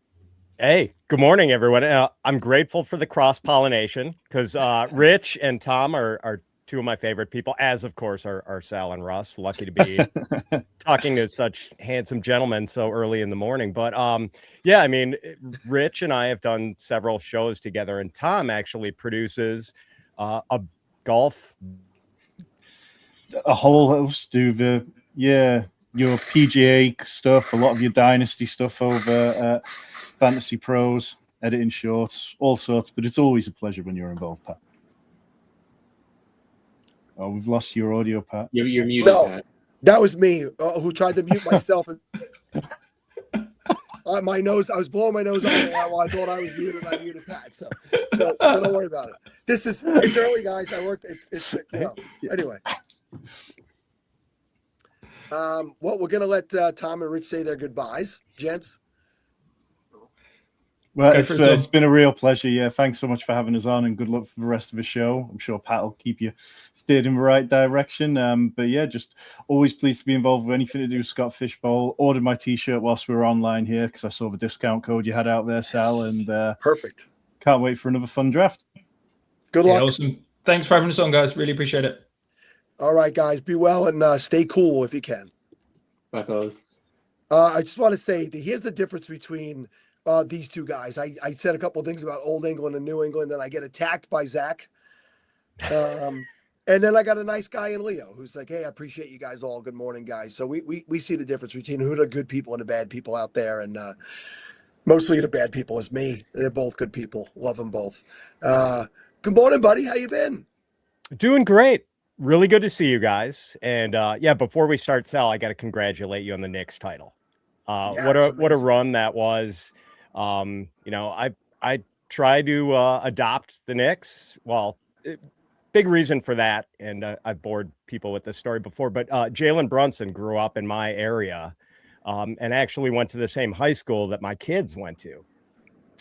Hey, good morning, everyone. I'm grateful for the cross-pollination because Rich and Tom are two of my favorite people, as, of course, are Sal and Russ. Lucky to be talking to such handsome gentlemen so early in the morning. But, yeah, I mean, Rich and I have done several shows together, and Tom actually produces a golf. A whole host of, your PGA stuff, a lot of your Dynasty stuff over at Fantasy Pros, editing shorts, all sorts. But it's always a pleasure when you're involved, Pat. Oh, we've lost your audio, Pat. You're muted, No, Pat. that was me who tried to mute myself. My nose, I was blowing my nose on the air while I thought I was muted. I muted Pat. So don't worry about it. It's early, guys. I worked. Anyway. Well, we're going to let Tom and Rich say their goodbyes. Gents? Well, it's been a real pleasure. Yeah, thanks so much for having us on, and good luck for the rest of the show. I'm sure Pat will keep you steered in the right direction. But yeah, just always pleased to be involved with anything to do with Scott Fishbowl. Ordered my T-shirt whilst we were online here because I saw the discount code you had out there, Sal, and perfect. Can't wait for another fun draft. Good luck. Yeah, awesome. Thanks for having us on, guys. Really appreciate it. All right, guys, be well and stay cool if you can. Bye, fellas. I just want to say that here's the difference between these two guys. I said a couple of things about Old England and New England, and I get attacked by Zach. And then I got a nice guy in Leo who's like, hey, I appreciate you guys all. Good morning, guys. So we see the difference between who are the good people and the bad people out there. And mostly the bad people is me. They're both good people. Love them both. Good morning, buddy. How you been? Doing great. Really good to see you guys. And yeah, before we start, Sal, I got to congratulate you on the Knicks title. What a run that was. I try to adopt the Knicks. Well, big reason for that, and I've bored people with this story before, but Jalen Brunson grew up in my area and actually went to the same high school that my kids went to.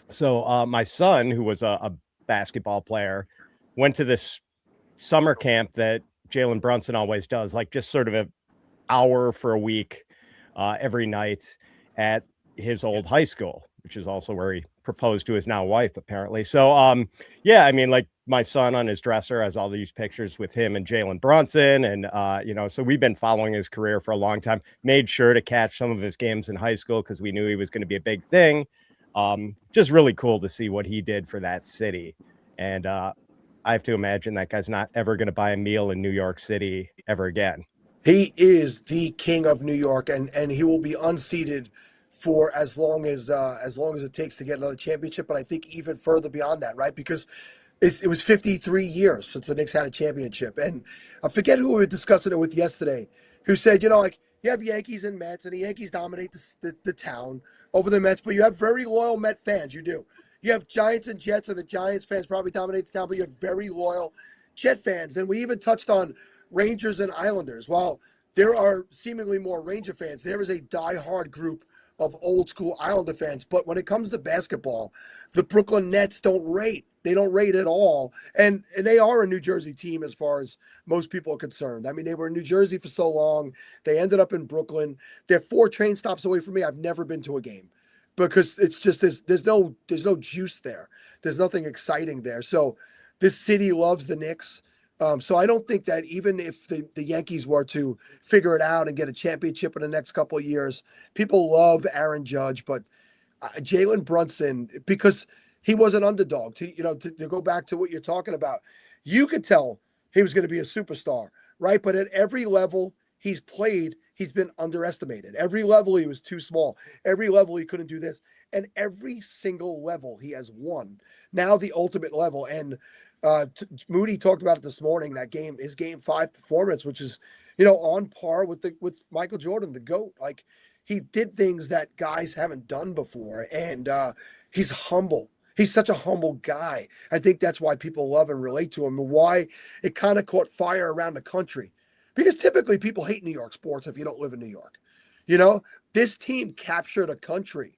So my son, who was a basketball player, went to this summer camp that Jalen Brunson always does, like just sort of an hour for a week every night at his old high school, which is also where he proposed to his now wife, apparently. So, yeah, I mean, like my son on his dresser has all these pictures with him and Jalen Brunson. And, so we've been following his career for a long time, made sure to catch some of his games in high school because we knew he was going to be a big thing. Just really cool to see what he did for that city. And I have to imagine that guy's not ever going to buy a meal in New York City ever again. He is the king of New York, and he will be unseated for as long as it takes to get another championship. But I think even further beyond that, right? Because it was 53 years since the Knicks had a championship. And I forget who we were discussing it with yesterday, who said, like, you have Yankees and Mets, and the Yankees dominate the town over the Mets, but you have very loyal Met fans. You do. You have Giants and Jets, and the Giants fans probably dominate the town, but you have very loyal Jet fans. And we even touched on Rangers and Islanders. While there are seemingly more Ranger fans, there is a diehard group of old school Islander fans. But when it comes to basketball, the Brooklyn Nets don't rate. They don't rate at all. And they are a New Jersey team as far as most people are concerned. I mean, they were in New Jersey for so long. They ended up in Brooklyn. They're 4 train stops away from me. I've never been to a game because it's just there's no juice there. There's nothing exciting there. So this city loves the Knicks. So I don't think that even if the Yankees were to figure it out and get a championship in the next couple of years, people love Aaron Judge, but Jalen Brunson, because he was an underdog, to go back to what you're talking about, you could tell he was going to be a superstar, right? But at every level he's played, he's been underestimated. Every level he was too small. Every level he couldn't do this. And every single level he has won. Now the ultimate level. And Moody talked about it this morning, his game 5 performance, which is, on par with Michael Jordan, the GOAT. Like, he did things that guys haven't done before. And he's humble. He's such a humble guy. I think that's why people love and relate to him, and why it kind of caught fire around the country. Because typically people hate New York sports if you don't live in New York. This team captured a country.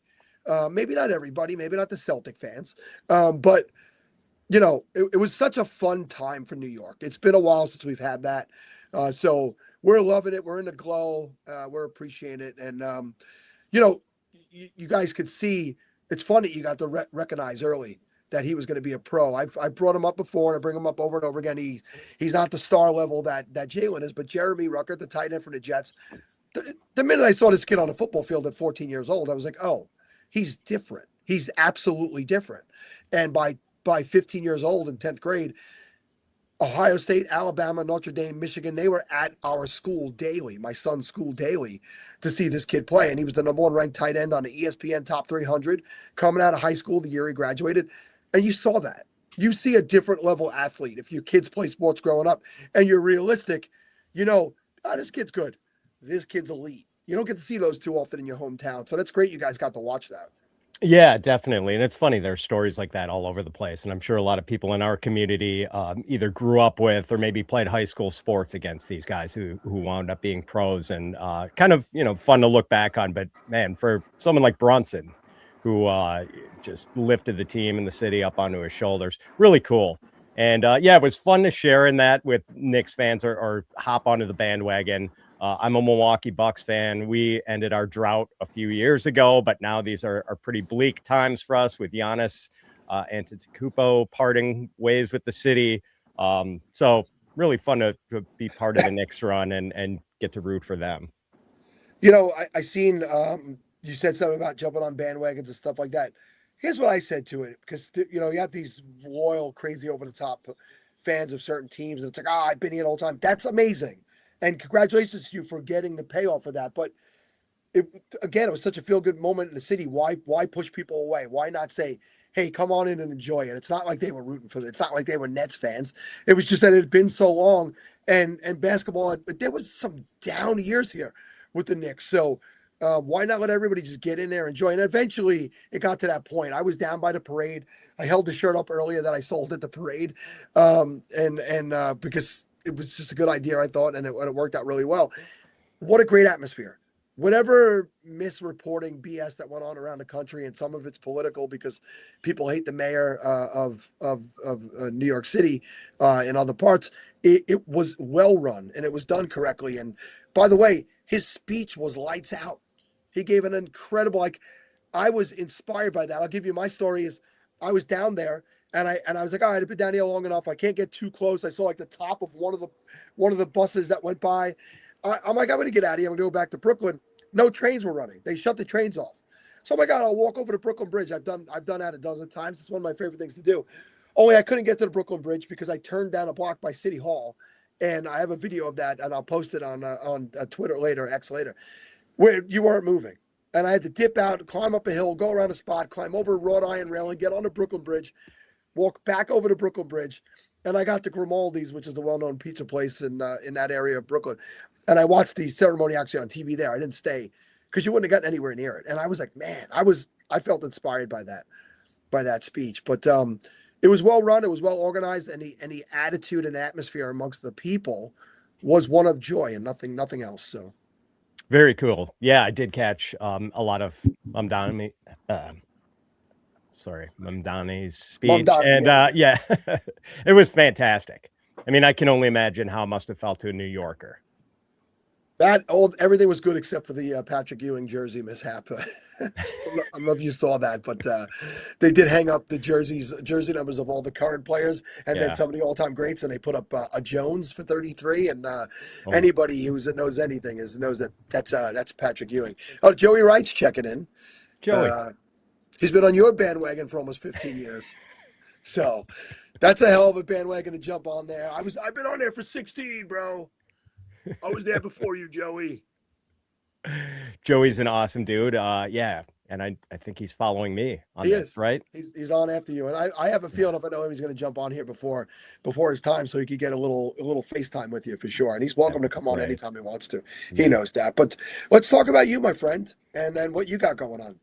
Maybe not everybody, maybe not the Celtic fans, but it was such a fun time for New York. It's been a while since we've had that. So we're loving it. We're in the glow. We're appreciating it. And, you guys could see, it's funny you got to recognize early that he was going to be a pro. I've brought him up before, and I bring him up over and over again. He's not the star level that Jalen is, but Jeremy Ruckert, the tight end for the Jets, the minute I saw this kid on a football field at 14 years old, I was like, oh, he's different. He's absolutely different. And by 15 years old in 10th grade, Ohio State, Alabama, Notre Dame, Michigan, they were at our school daily, my son's school daily, to see this kid play. And he was the number 1 ranked tight end on the ESPN Top 300 coming out of high school the year he graduated. And you saw that. You see a different level athlete if your kids play sports growing up and you're realistic, this kid's good. This kid's elite. You don't get to see those too often in your hometown. So that's great you guys got to watch that. Yeah, definitely. And it's funny, there's stories like that all over the place. And I'm sure a lot of people in our community either grew up with or maybe played high school sports against these guys who wound up being pros, and kind of, fun to look back on. But man, for someone like Brunson, who just lifted the team and the city up onto his shoulders, really cool. And it was fun to share in that with Knicks fans or hop onto the bandwagon. I'm a Milwaukee Bucks fan. We ended our drought a few years ago, but now these are pretty bleak times for us with Giannis Antetokounmpo parting ways with the city. So really fun to be part of the Knicks run and get to root for them. I seen you said something about jumping on bandwagons and stuff like that. Here's what I said to it, because you have these loyal, crazy, over the top fans of certain teams, and it's like, I've been here the whole time. That's amazing. And congratulations to you for getting the payoff for that. But it was such a feel-good moment in the city. Why push people away? Why not say, hey, come on in and enjoy it? It's not like they were rooting for it. It's not like they were Nets fans. It was just that it had been so long, and basketball, but there was some down years here with the Knicks. So why not let everybody just get in there and enjoy? And eventually it got to that point. I was down by the parade. I held the shirt up earlier that I sold at the parade. Because it was just a good idea, I thought, and it worked out really well. What a great atmosphere. Whatever misreporting BS that went on around the country, and some of it's political because people hate the mayor of New York City and other parts, it was well run and it was done correctly. And by the way, his speech was lights out. He gave an incredible, I was inspired by that. I'll give you my story. Is I was down there. And I was like, all right, I've been down here long enough. I can't get too close. I saw the top of one of the buses that went by. I'm like, I'm going to get out of here. I'm going to go back to Brooklyn. No trains were running. They shut the trains off. So I'm like, I'll walk over to Brooklyn Bridge. I've done that a dozen times. It's one of my favorite things to do. Only I couldn't get to the Brooklyn Bridge because I turned down a block by City Hall, and I have a video of that, and I'll post it on Twitter later, X later, where you weren't moving. And I had to dip out, climb up a hill, go around a spot, climb over a wrought iron railing, get on the Brooklyn Bridge. walk back over to Brooklyn Bridge, and I got to Grimaldi's, which is the well-known pizza place in that area of Brooklyn. And I watched the ceremony actually on TV there. I didn't stay because you wouldn't have gotten anywhere near it. And I was like, man, I felt inspired by that speech. But it was well run, it was well organized, and the attitude and atmosphere amongst the people was one of joy and nothing else. So Very cool. Yeah, I did catch a lot of Mamdani's speech, and yeah, it was fantastic. I mean, I can only imagine how it must have felt to a New Yorker. Everything was good except for the Patrick Ewing jersey mishap. I don't know if you saw that, but they did hang up the jersey numbers of all the current players, and then some of the all-time greats, and they put up a Jones for 33. And anybody who knows anything knows that's Patrick Ewing. Oh, Joey Wright's checking in. Joey, he's been on your bandwagon for almost 15 years, so that's a hell of a bandwagon to jump on there. I've been on there for 16, bro. I was there before you, Joey. Joey's an awesome dude. Yeah, and I think he's following me on this, right? He's on after you, and I have a feeling if I know him, he's going to jump on here before his time, so he could get a little FaceTime with you for sure. And he's welcome to come on anytime he wants to. He knows that. But let's talk about you, my friend, and then what you got going on.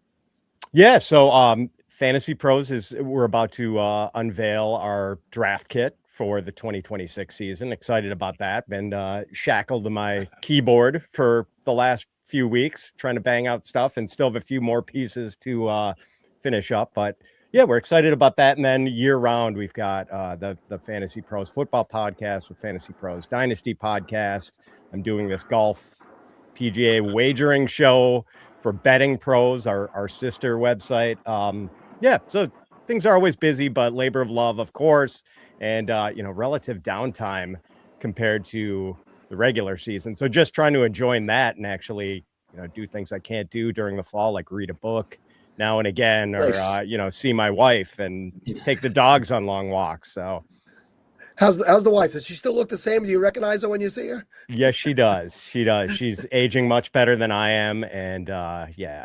Yeah. So Fantasy Pros we're about to unveil our draft kit for the 2026 season. Excited about that. Been shackled to my keyboard for the last few weeks, trying to bang out stuff, and still have a few more pieces to finish up. But yeah, we're excited about that. And then year round, we've got the Fantasy Pros football podcast with Fantasy Pros Dynasty podcast. I'm doing this golf PGA wagering show for Betting Pros, our sister website. Yeah, so things are always busy, but labor of love, of course. And, relative downtime compared to the regular season. So just trying to enjoy that and actually, do things I can't do during the fall, like read a book now and again, or, see my wife and take the dogs on long walks. So how's the wife? Does she still look the same? Do you recognize her when you see her? Yes, she does. She does. She's aging much better than I am. And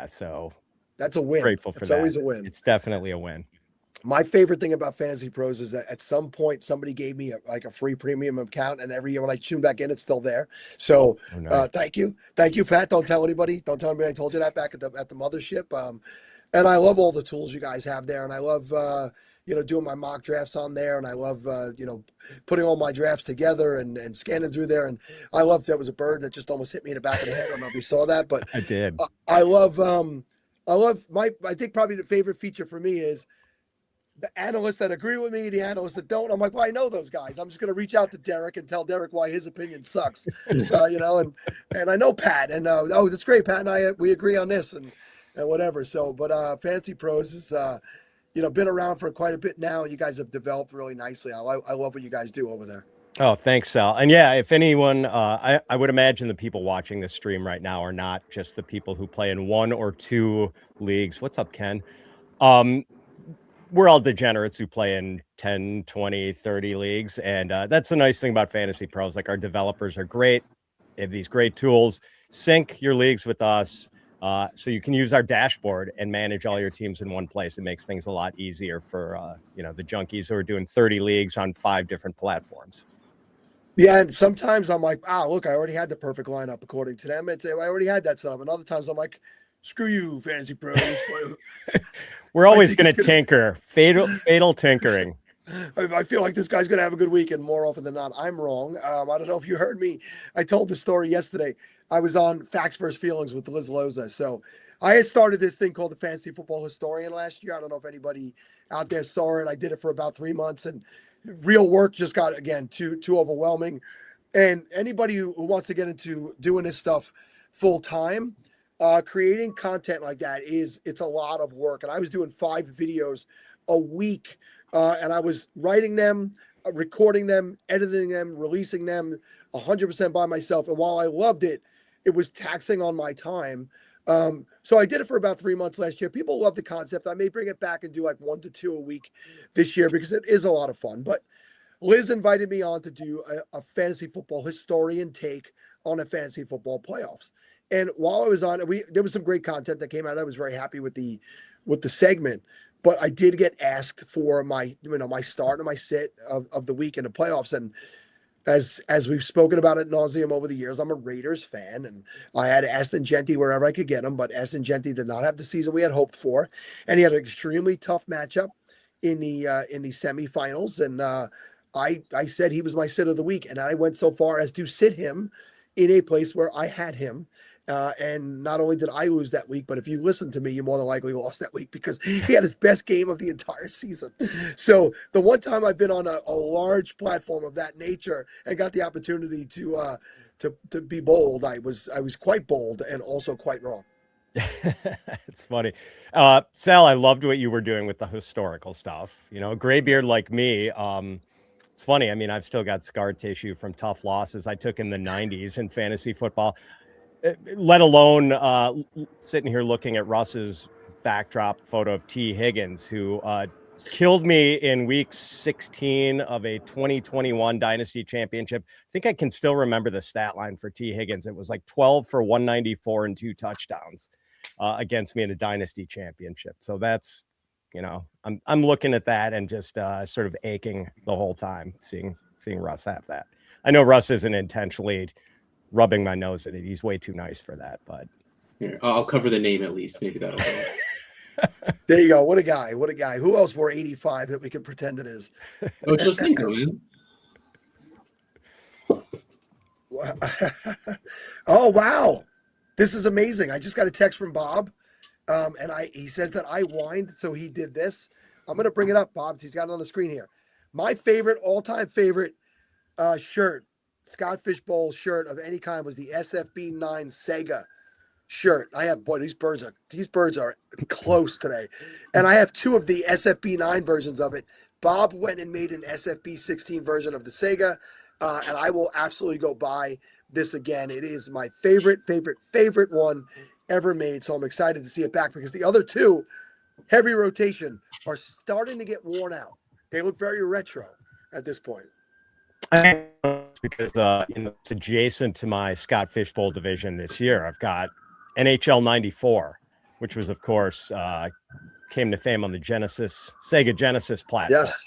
so that's a win. Grateful for that. It's always a win. It's definitely a win. My favorite thing about Fantasy Pros is that at some point somebody gave me a free premium account, and every year when I tune back in, it's still there. So thank you, Pat. Don't tell anybody I told you that back at the mothership. And I love all the tools you guys have there, and I love doing my mock drafts on there, and I love putting all my drafts together and scanning through there. And I love there was a bird that just almost hit me in the back of the head. I don't know if you saw that, but I did. I think probably the favorite feature for me is the analysts that agree with me, the analysts that don't. I'm like, well, I know those guys. I'm just going to reach out to Derek and tell Derek why his opinion sucks, and I know Pat, and that's great, Pat and we agree on this and whatever. So, but Fantasy Pros is been around for quite a bit now. You guys have developed really nicely. I love what you guys do over there. Oh, thanks, Sal. And yeah, if anyone, I would imagine the people watching this stream right now are not just the people who play in one or two leagues. What's up, Ken? We're all degenerates who play in 10, 20, 30 leagues. And that's the nice thing about Fantasy Pros. Like, our developers are great. They have these great tools. Sync your leagues with us so you can use our dashboard and manage all your teams in one place. It makes things a lot easier for, the junkies who are doing 30 leagues on 5 different platforms. Yeah, and sometimes I'm like, look, I already had the perfect lineup according to them. I already had that set up. And other times I'm like, screw you, Fantasy Pros. We're always going to tinker. Fatal tinkering. I feel like this guy's going to have a good week, and more often than not, I'm wrong. I don't know if you heard me. I told the story yesterday. I was on Facts vs. Feelings with Liz Loza. So I had started this thing called the Fantasy Football Historian last year. I don't know if anybody out there saw it. I did it for about 3 months, and real work just got, again, too overwhelming. And anybody who wants to get into doing this stuff full time, creating content like that it's a lot of work. And I was doing 5 videos a week, and I was writing them, recording them, editing them, releasing them 100% by myself. And while I loved it, it was taxing on my time. So I did it for about 3 months last year. People love the concept. I may bring it back and do like 1 to 2 a week this year because it is a lot of fun. But Liz invited me on to do a fantasy football historian take on the fantasy football playoffs. And while I was on it, there was some great content that came out. I was very happy with the segment. but I did get asked for my my start and my sit of the week in the playoffs. And as we've spoken about it nauseum over the years, I'm a Raiders fan, and I had Aston Genty wherever I could get him, but Aston Genty did not have the season we had hoped for, and he had an extremely tough matchup in the semifinals. And I said he was my sit of the week, and I went so far as to sit him in a place where I had him. And not only did I lose that week, but if you listened to me, you more than likely lost that week because he had his best game of the entire season. So the one time I've been on a large platform of that nature and got the opportunity to be bold, I was quite bold and also quite wrong. It's funny. Sal, I loved what you were doing with the historical stuff. Graybeard like me. It's funny. I mean, I've still got scar tissue from tough losses I took in the 90s in fantasy football, let alone sitting here looking at Russ's backdrop photo of T. Higgins, who killed me in week 16 of a 2021 Dynasty Championship. I think I can still remember the stat line for T. Higgins. It was like 12 for 194 and 2 touchdowns against me in a Dynasty Championship. So that's, I'm looking at that and just sort of aching the whole time seeing Russ have that. I know Russ isn't intentionally rubbing my nose at it. He's way too nice for that, but here, I'll cover the name at least. Maybe that'll help. There you go. What a guy. What a guy. Who else wore 85 that we could pretend it is? Ocho Cinco, man. Oh, wow. This is amazing. I just got a text from Bob. And he says that I whined, so he did this. I'm going to bring it up, Bob. He's got it on the screen here. My favorite, all-time favorite shirt, Scott Fishbowl shirt of any kind, was the SFB9 Sega shirt. I have, boy, these birds are close today. And I have 2 of the SFB9 versions of it. Bob went and made an SFB16 version of the Sega, and I will absolutely go buy this again. It is my favorite one ever made, so I'm excited to see it back because the other 2, heavy rotation, are starting to get worn out. They look very retro at this point. Because it's adjacent to my Scott Fishbowl division this year. I've got NHL 94, which was, of course, came to fame on the Sega Genesis platform. Yes.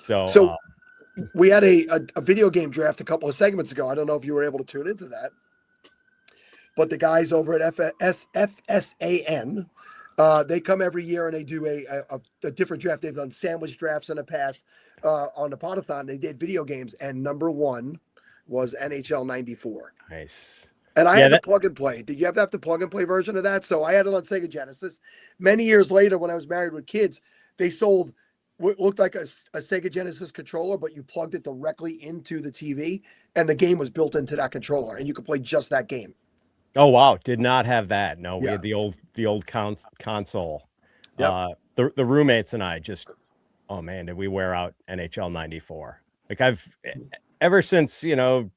So we had a video game draft a couple of segments ago. I don't know if you were able to tune into that. But the guys over at FSAN, they come every year and they do a different draft. They've done sandwich drafts in the past on the Podathon. They did video games, and number 1 was NHL 94. Nice. And I had the plug and play. Did you have to have the plug and play version of that? So I had it on Sega Genesis. Many years later, when I was married with kids, they sold what looked like a Sega Genesis controller, but you plugged it directly into the TV, and the game was built into that controller, and you could play just that game. Oh wow, did not have that. No, we had the old console. Yep. The roommates and I just, oh man, did we wear out NHL 94. Like I've ever since, end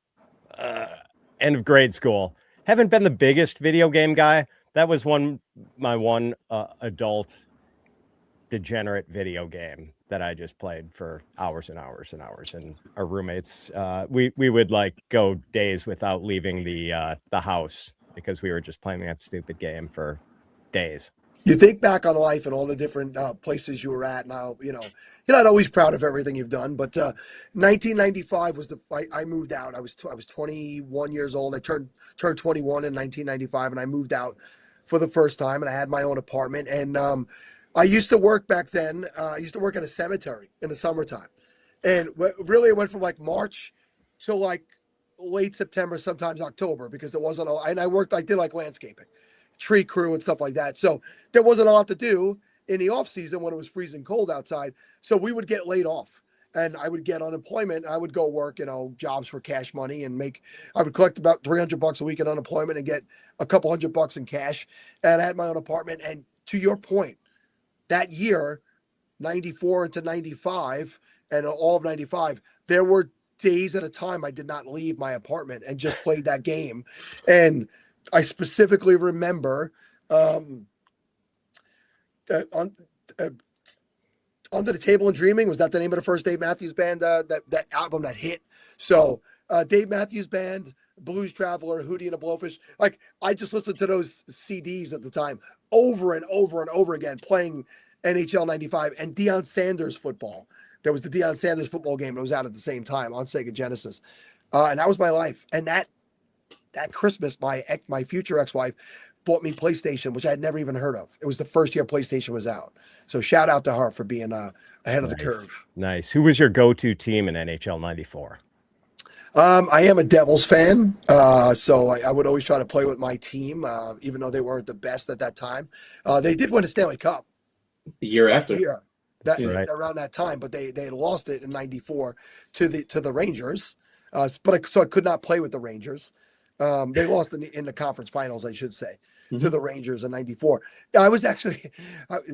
of grade school, haven't been the biggest video game guy. That was my one adult degenerate video game that I just played for hours and hours and hours. And our roommates, we would like go days without leaving the house because we were just playing that stupid game for days. You think back on life and all the different places you were at. Now, you're not always proud of everything you've done, but 1995 was I moved out. I was 21 years old. I turned 21 in 1995, and I moved out for the first time, and I had my own apartment. And I used to work back then. I used to work at a cemetery in the summertime, and really it went from like March till like late September, sometimes October, because it wasn't all. And I did like landscaping, tree crew and stuff like that. So there wasn't a lot to do in the off season when it was freezing cold outside. So we would get laid off, and I would get unemployment. I would go work, jobs for cash money and I would collect about $300 a week in unemployment and get a couple $100 in cash. And I had my own apartment. And to your point, that year, 94 into 95 and all of 95, there were days at a time I did not leave my apartment and just played that game. And I specifically remember Under the Table and Dreaming, was that the name of the first Dave Matthews Band, that album that hit? So Dave Matthews Band, Blues Traveler, Hootie and the Blowfish. Like, I just listened to those CDs at the time over and over and over again, playing NHL 95 and Deion Sanders football. There was the Deion Sanders football game that was out at the same time on Sega Genesis. And that was my life. And that Christmas, my future ex-wife bought me PlayStation, which I had never even heard of. It was the first year PlayStation was out. So shout out to her for being ahead of the curve. Nice. Who was your go-to team in NHL 94? I am a Devils fan, so I would always try to play with my team, even though they weren't the best at that time. They did win a Stanley Cup The year after. around that time, but they had lost it in '94 to the Rangers. So I could not play with the Rangers. They lost in the conference finals, I should say, to the Rangers in '94. I was actually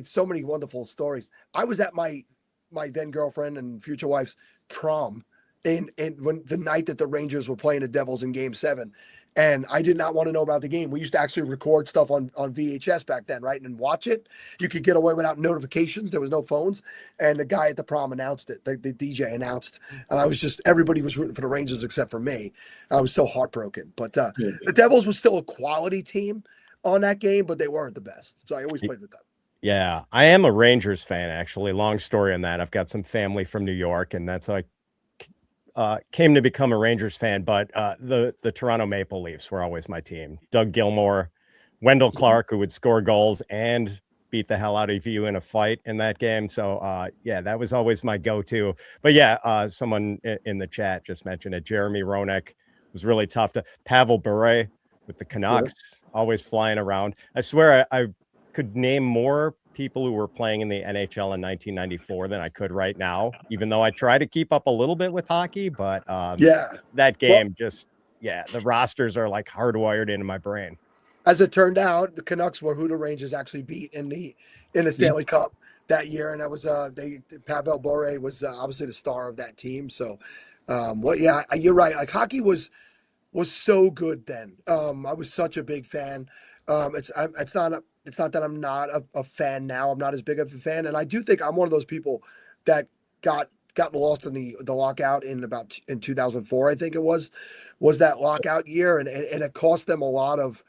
so many wonderful stories. I was at my then girlfriend and future wife's prom. And when the night that the Rangers were playing the Devils in Game 7, and I did not want to know about the game. We used to actually record stuff on VHS back then, right, and watch it. You could get away without notifications. There was no phones, and the guy at the prom announced it. The DJ announced, and I was just everybody was rooting for the Rangers except for me. I was so heartbroken. But the Devils was still a quality team on that game, but they weren't the best. So I always played with them. Yeah, I am a Rangers fan, actually. Long story on that. I've got some family from New York, and that's how I came to become a Rangers fan. But the Toronto Maple Leafs were always my team. Doug Gilmour, Wendell Clark, who would score goals and beat the hell out of you in a fight in that game. So, yeah, that was always my go-to. But, yeah, someone in the chat just mentioned it. Jeremy Roenick was really tough. Pavel Bure with the Canucks, always flying around. I swear I could name more people who were playing in the NHL in 1994 than I could right now, even though I try to keep up a little bit with hockey. But that game the rosters are like hardwired into my brain. As it turned out, the Canucks were who the Rangers actually beat in the Stanley Cup that year, and that was Pavel Bure was obviously the star of that team. So, you're right. Like hockey was so good then. I was such a big fan. It's not that I'm not a fan now. I'm not as big of a fan, and I do think I'm one of those people that got lost in the lockout in 2004. I think it was that lockout year, and it cost them a lot of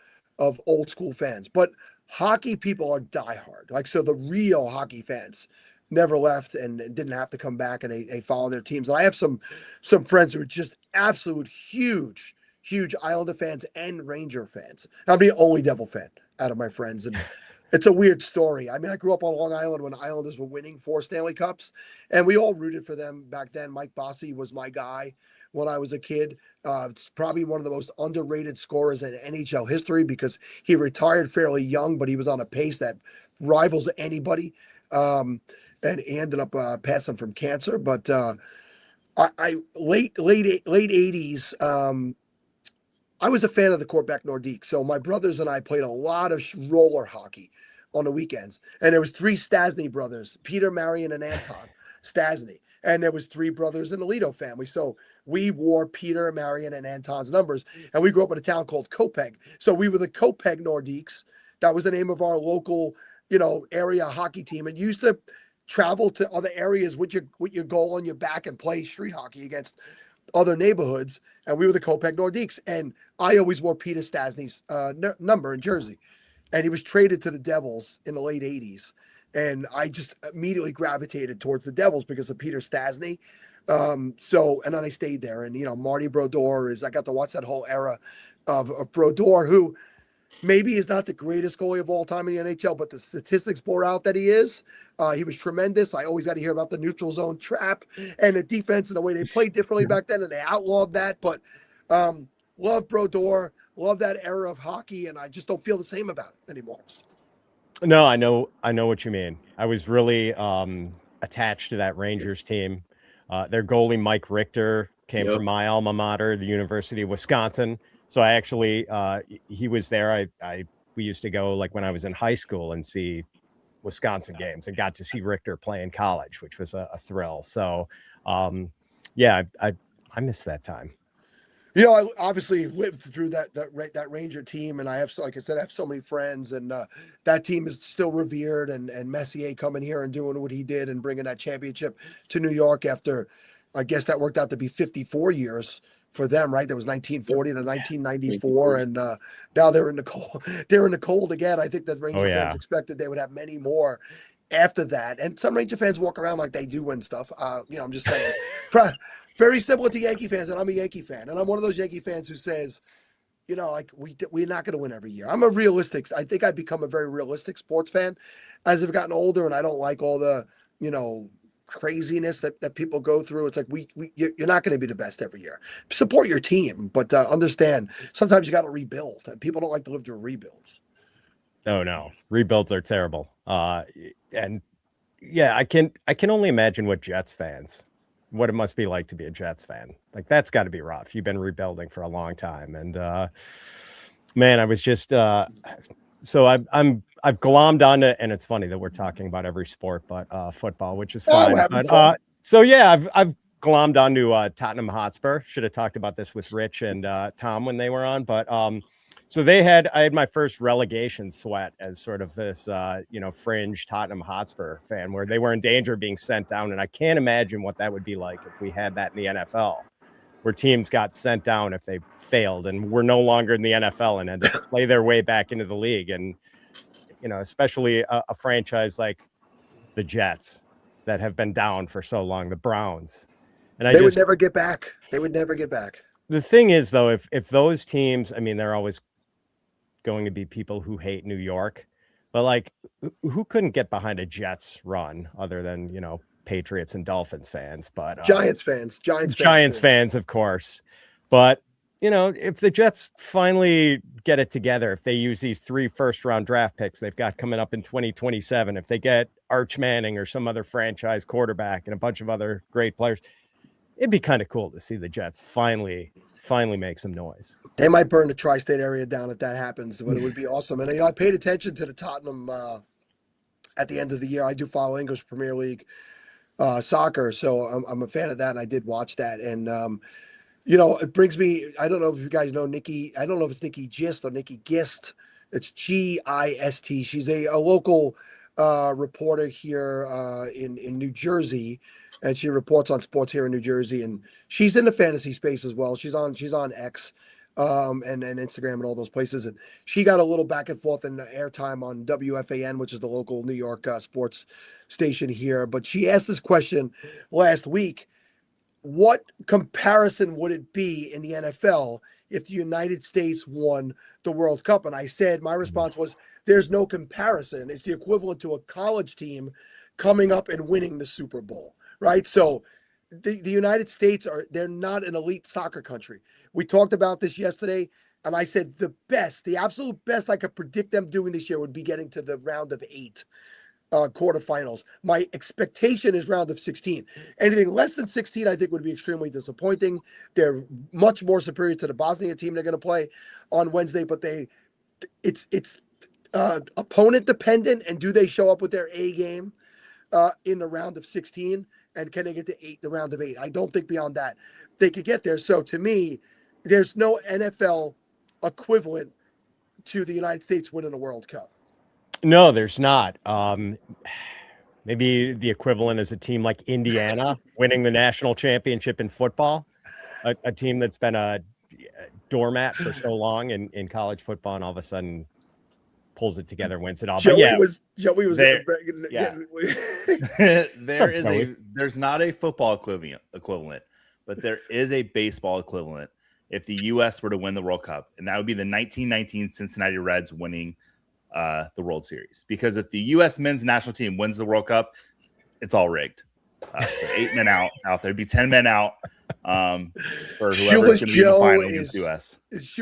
old school fans. But hockey people are diehard. Like, so the real hockey fans never left and didn't have to come back, and they follow their teams. And I have some friends who are just absolute huge Islander fans and Ranger fans. I'm the only Devil fan out of my friends, and it's a weird story. I mean, I grew up on Long Island when Islanders were winning 4 Stanley Cups, and we all rooted for them back then. Mike Bossy was my guy when I was a kid. It's probably one of the most underrated scorers in NHL history because he retired fairly young, but he was on a pace that rivals anybody. And he ended up passing from cancer. But I late 80s. I was a fan of the Quebec Nordique. So my brothers and I played a lot of roller hockey on the weekends. And there was 3 Stasny brothers, Peter, Marion, and Anton Stasny. And there was 3 brothers in the Lido family. So we wore Peter, Marion, and Anton's numbers. And we grew up in a town called Copeg. So we were the Copeg Nordiques. That was the name of our local, area hockey team. And used to travel to other areas with your goal on your back and play street hockey against other neighborhoods, and we were the Copeg Nordiques, and I always wore Peter Stasny's number in jersey, and he was traded to the Devils in the late 80s, and I just immediately gravitated towards the Devils because of Peter Stasny. And then I stayed there, and Marty Brodeur I got to watch that whole era of Brodeur, who maybe is not the greatest goalie of all time in the NHL, but the statistics bore out that he is. He was tremendous. I always got to hear about the neutral zone trap and the defense and the way they played differently back then, and they outlawed that. But love Brodeur, love that era of hockey, and I just don't feel the same about it anymore. No, I know what you mean. I was really attached to that Rangers team. Their goalie, Mike Richter, came from my alma mater, the University of Wisconsin. So I actually, he was there. We used to go like when I was in high school and see Wisconsin games and got to see Richter play in college, which was a thrill. So, I missed that time. I obviously lived through that Ranger team, and I have, like I said, I have so many friends, and that team is still revered. And Messier coming here and doing what he did and bringing that championship to New York after, I guess that worked out to be 54 years for them, right? That was 1940 to 1994, and now they're in the cold. They're in the cold again. I think that Ranger fans expected they would have many more after that. And some Ranger fans walk around like they do win stuff. I'm just saying. Very similar to Yankee fans, and I'm a Yankee fan. And I'm one of those Yankee fans who says, like we're not going to win every year. I'm a realistic. I think I've become a very realistic sports fan as I've gotten older, and I don't like all the, craziness that people go through. It's like you're not going to be the best every year. Support your team, but understand sometimes you got to rebuild. And people don't like to live through rebuilds. Oh no, rebuilds are terrible. And yeah, I can only imagine what it must be like to be a Jets fan. Like that's got to be rough. You've been rebuilding for a long time, and man, I was just so I've glommed on it, and it's funny that we're talking about every sport but football, which is fine. But so yeah, I've glommed onto Tottenham Hotspur. Should have talked about this with Rich and Tom when they were on, but so I had my first relegation sweat as sort of this, fringe Tottenham Hotspur fan where they were in danger of being sent down. And I can't imagine what that would be like if we had that in the NFL, where teams got sent down if they failed and were no longer in the NFL and had to play their way back into the league. And, especially a franchise like the Jets that have been down for so long, the Browns. And they would never get back. They would never get back. The thing is, though, if those teams, I mean, they're always going to be people who hate New York, but like who couldn't get behind a Jets run other than Patriots and Dolphins fans, but Giants fans, of course. But if the Jets finally get it together, if they use these 3 first-round draft picks they've got coming up in 2027, if they get Arch Manning or some other franchise quarterback and a bunch of other great players, it'd be kind of cool to see the Jets finally make some noise. They might burn the tri-state area down if that happens, but it would be awesome. And I paid attention to the Tottenham at the end of the year. I do follow English Premier League soccer, so I'm a fan of that, and I did watch that. And it brings me. I don't know if you guys know Nikki. I don't know if it's Nikki Gist or Nikki Gist. It's Gist. She's a local reporter here in New Jersey. And she reports on sports here in New Jersey, and she's in the fantasy space as well. She's on X, and Instagram and all those places. And she got a little back and forth in airtime on WFAN, which is the local New York sports station here. But she asked this question last week: what comparison would it be in the NFL if the United States won the World Cup? And I said my response was, "There's no comparison. It's the equivalent to a college team coming up and winning the Super Bowl." Right. So the United States they're not an elite soccer country. We talked about this yesterday, and I said the absolute best I could predict them doing this year would be getting to the round of 8 quarterfinals. My expectation is round of 16. Anything less than 16, I think, would be extremely disappointing. They're much more superior to the Bosnia team they're going to play on Wednesday, but it's opponent dependent. And do they show up with their A game in the round of 16? And can they get to the round of 8? I don't think beyond that they could get there. So to me, there's no NFL equivalent to the United States winning a World Cup. No, there's not. Maybe the equivalent is a team like Indiana winning the national championship in football, a team that's been a doormat for so long in college football, and all of a sudden pulls it together, wins it all. Joey but Joey was there. Yeah. There's not a football equivalent, but there is a baseball equivalent. If the U.S. were to win the World Cup, and that would be the 1919 Cincinnati Reds winning the World Series, because if the U.S. men's national team wins the World Cup, it's all rigged. So 8 men out there, it'd be 10 men out for whoever's going to be in the final against the U.S. She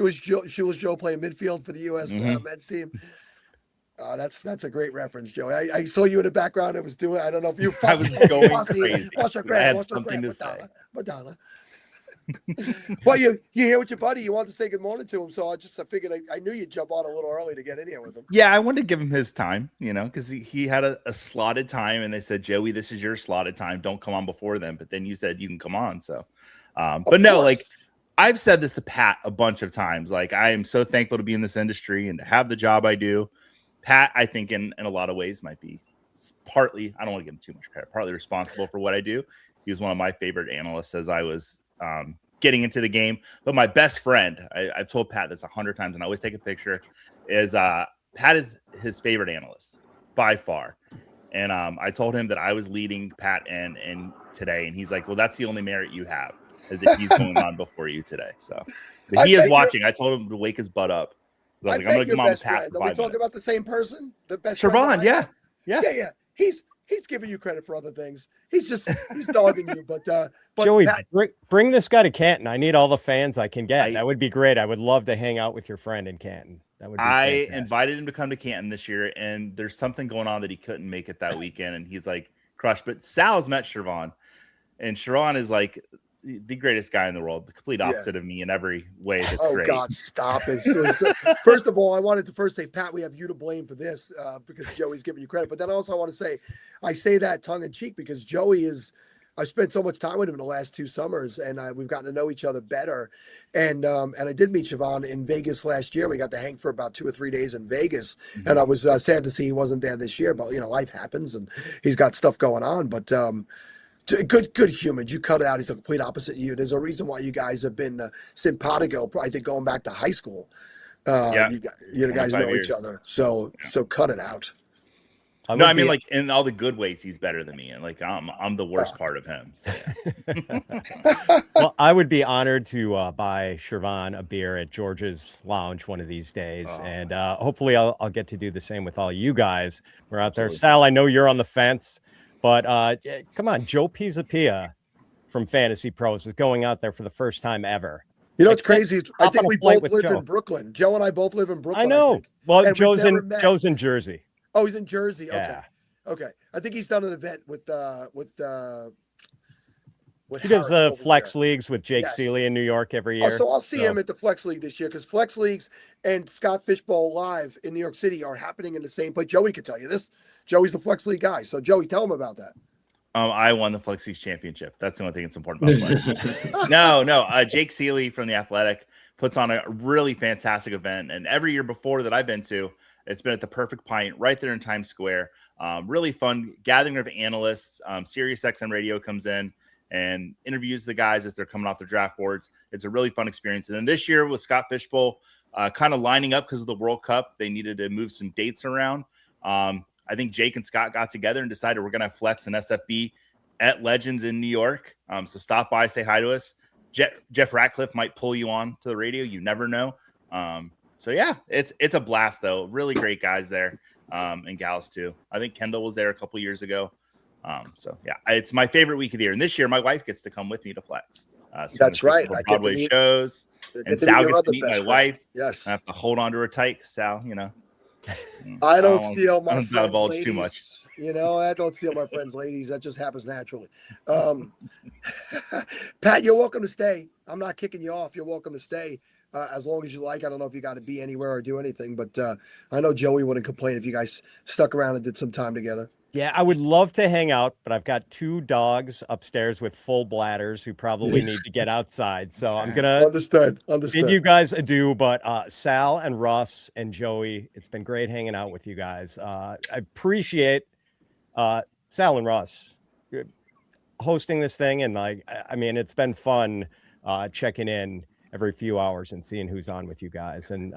was Joe playing midfield for the U.S. Men's team. That's a great reference, Joey. I saw you in the background. I was doing. I don't know if you. I was going crazy. I had something to say. Madonna. Well, you here with your buddy. You wanted to say good morning to him, so I figured I knew you'd jump on a little early to get in here with him. Yeah, I wanted to give him his time, because he had a slotted time, and they said, Joey, this is your slotted time. Don't come on before then. But then you said you can come on. So, but no, like I've said this to Pat a bunch of times. Like I am so thankful to be in this industry and to have the job I do. Pat, I think in a lot of ways might be partly, I don't want to give him too much credit, partly responsible for what I do. He was one of my favorite analysts as I was getting into the game. But my best friend, I've told Pat this 100 times, and I always take a picture, is Pat is his favorite analyst by far. And I told him that I was leading Pat and today, and he's like, "Well, that's the only merit you have, is that he's going on before you today." So, but he is watching. I told him to wake his butt up. I was like, "I'm going to come on with Pat for 5 minutes." Are we talking about the same person? The best friend Siobhan, that I have? yeah. He's giving you credit for other things. He's dogging you, but Joey, Pat, bring this guy to Canton. I need all the fans I can get. That would be great. I would love to hang out with your friend in Canton. That would be fantastic. Invited him to come to Canton this year, and there's something going on that he couldn't make it that weekend, and he's like crushed. But Sal's met Siobhan, and Siobhan is like the greatest guy in the world, the complete opposite of me in every way. That's great. Oh God, stop it! First of all, I wanted to first say, Pat, we have you to blame for this because Joey's giving you credit. But then also I want to say, I say that tongue in cheek because Joey is. I've spent so much time with him in the last 2 summers, and we've gotten to know each other better. And I did meet Siobhan in Vegas last year. We got to hang for about 2 or 3 days in Vegas, and I was sad to see he wasn't there this year. But life happens, and he's got stuff going on. But good human. You cut it out. He's the complete opposite of you. There's a reason why you guys have been simpatico. I think going back to high school. You guys know each other. So cut it out. No, I mean, like in all the good ways, he's better than me, and like I'm the worst part of him. So, yeah. Well, I would be honored to buy Siobhan a beer at George's Lounge one of these days, and hopefully I'll get to do the same with all you guys. We're out there. Sal, I know you're on the fence, but come on, Joe Pisapia from Fantasy Pros is going out there for the first time ever. It's crazy. I think we both live in Brooklyn. Joe and I both live in Brooklyn. I know. Well, Joe's in Jersey. Oh, he's in Jersey. Yeah. Okay. I think he's done an event with he does Harris the Flex there. Leagues with Jake Seeley in New York every year. So I'll see him at the Flex League this year because Flex Leagues and Scott Fishbowl Live in New York City are happening in the same place. Joey could tell you this. Joey's the Flex League guy. So Joey, tell him about that. I won the Flex Leagues championship. That's the only thing that's important about Flex. No. Jake Seeley from The Athletic puts on a really fantastic event, and every year before that I've been to, it's been at the Perfect Pint right there in Times Square. Really fun gathering of analysts. Sirius XM Radio comes in and interviews the guys as they're coming off their draft boards. It's a really fun experience. And then this year with Scott Fishbowl kind of lining up because of the World Cup, they needed to move some dates around. I think Jake and Scott got together and decided we're going to flex an SFB at Legends in New York. So stop by, say hi to us. Jeff Ratcliffe might pull you on to the radio. You never know. So yeah, it's a blast though. Really great guys there, and gals too. I think Kendall was there a couple years ago. So yeah, it's my favorite week of the year. And this year, my wife gets to come with me to Flex. So that's right. Broadway shows, and Sal gets to meet my wife. Yes, I have to hold on to her tight. Sal, I don't steal my friends' divulge ladies. Too much. I don't steal my friends' ladies. That just happens naturally. Pat, you're welcome to stay. I'm not kicking you off. You're welcome to stay. As long as you like. I don't know if you got to be anywhere or do anything, but I know Joey wouldn't complain if you guys stuck around and did some time together. Yeah, I would love to hang out, but I've got 2 dogs upstairs with full bladders who probably need to get outside. So I'm going to understood. bid you guys adieu, but Sal and Russ and Joey, it's been great hanging out with you guys. I appreciate Sal and Russ hosting this thing. And it's been fun checking in every few hours and seeing who's on with you guys. And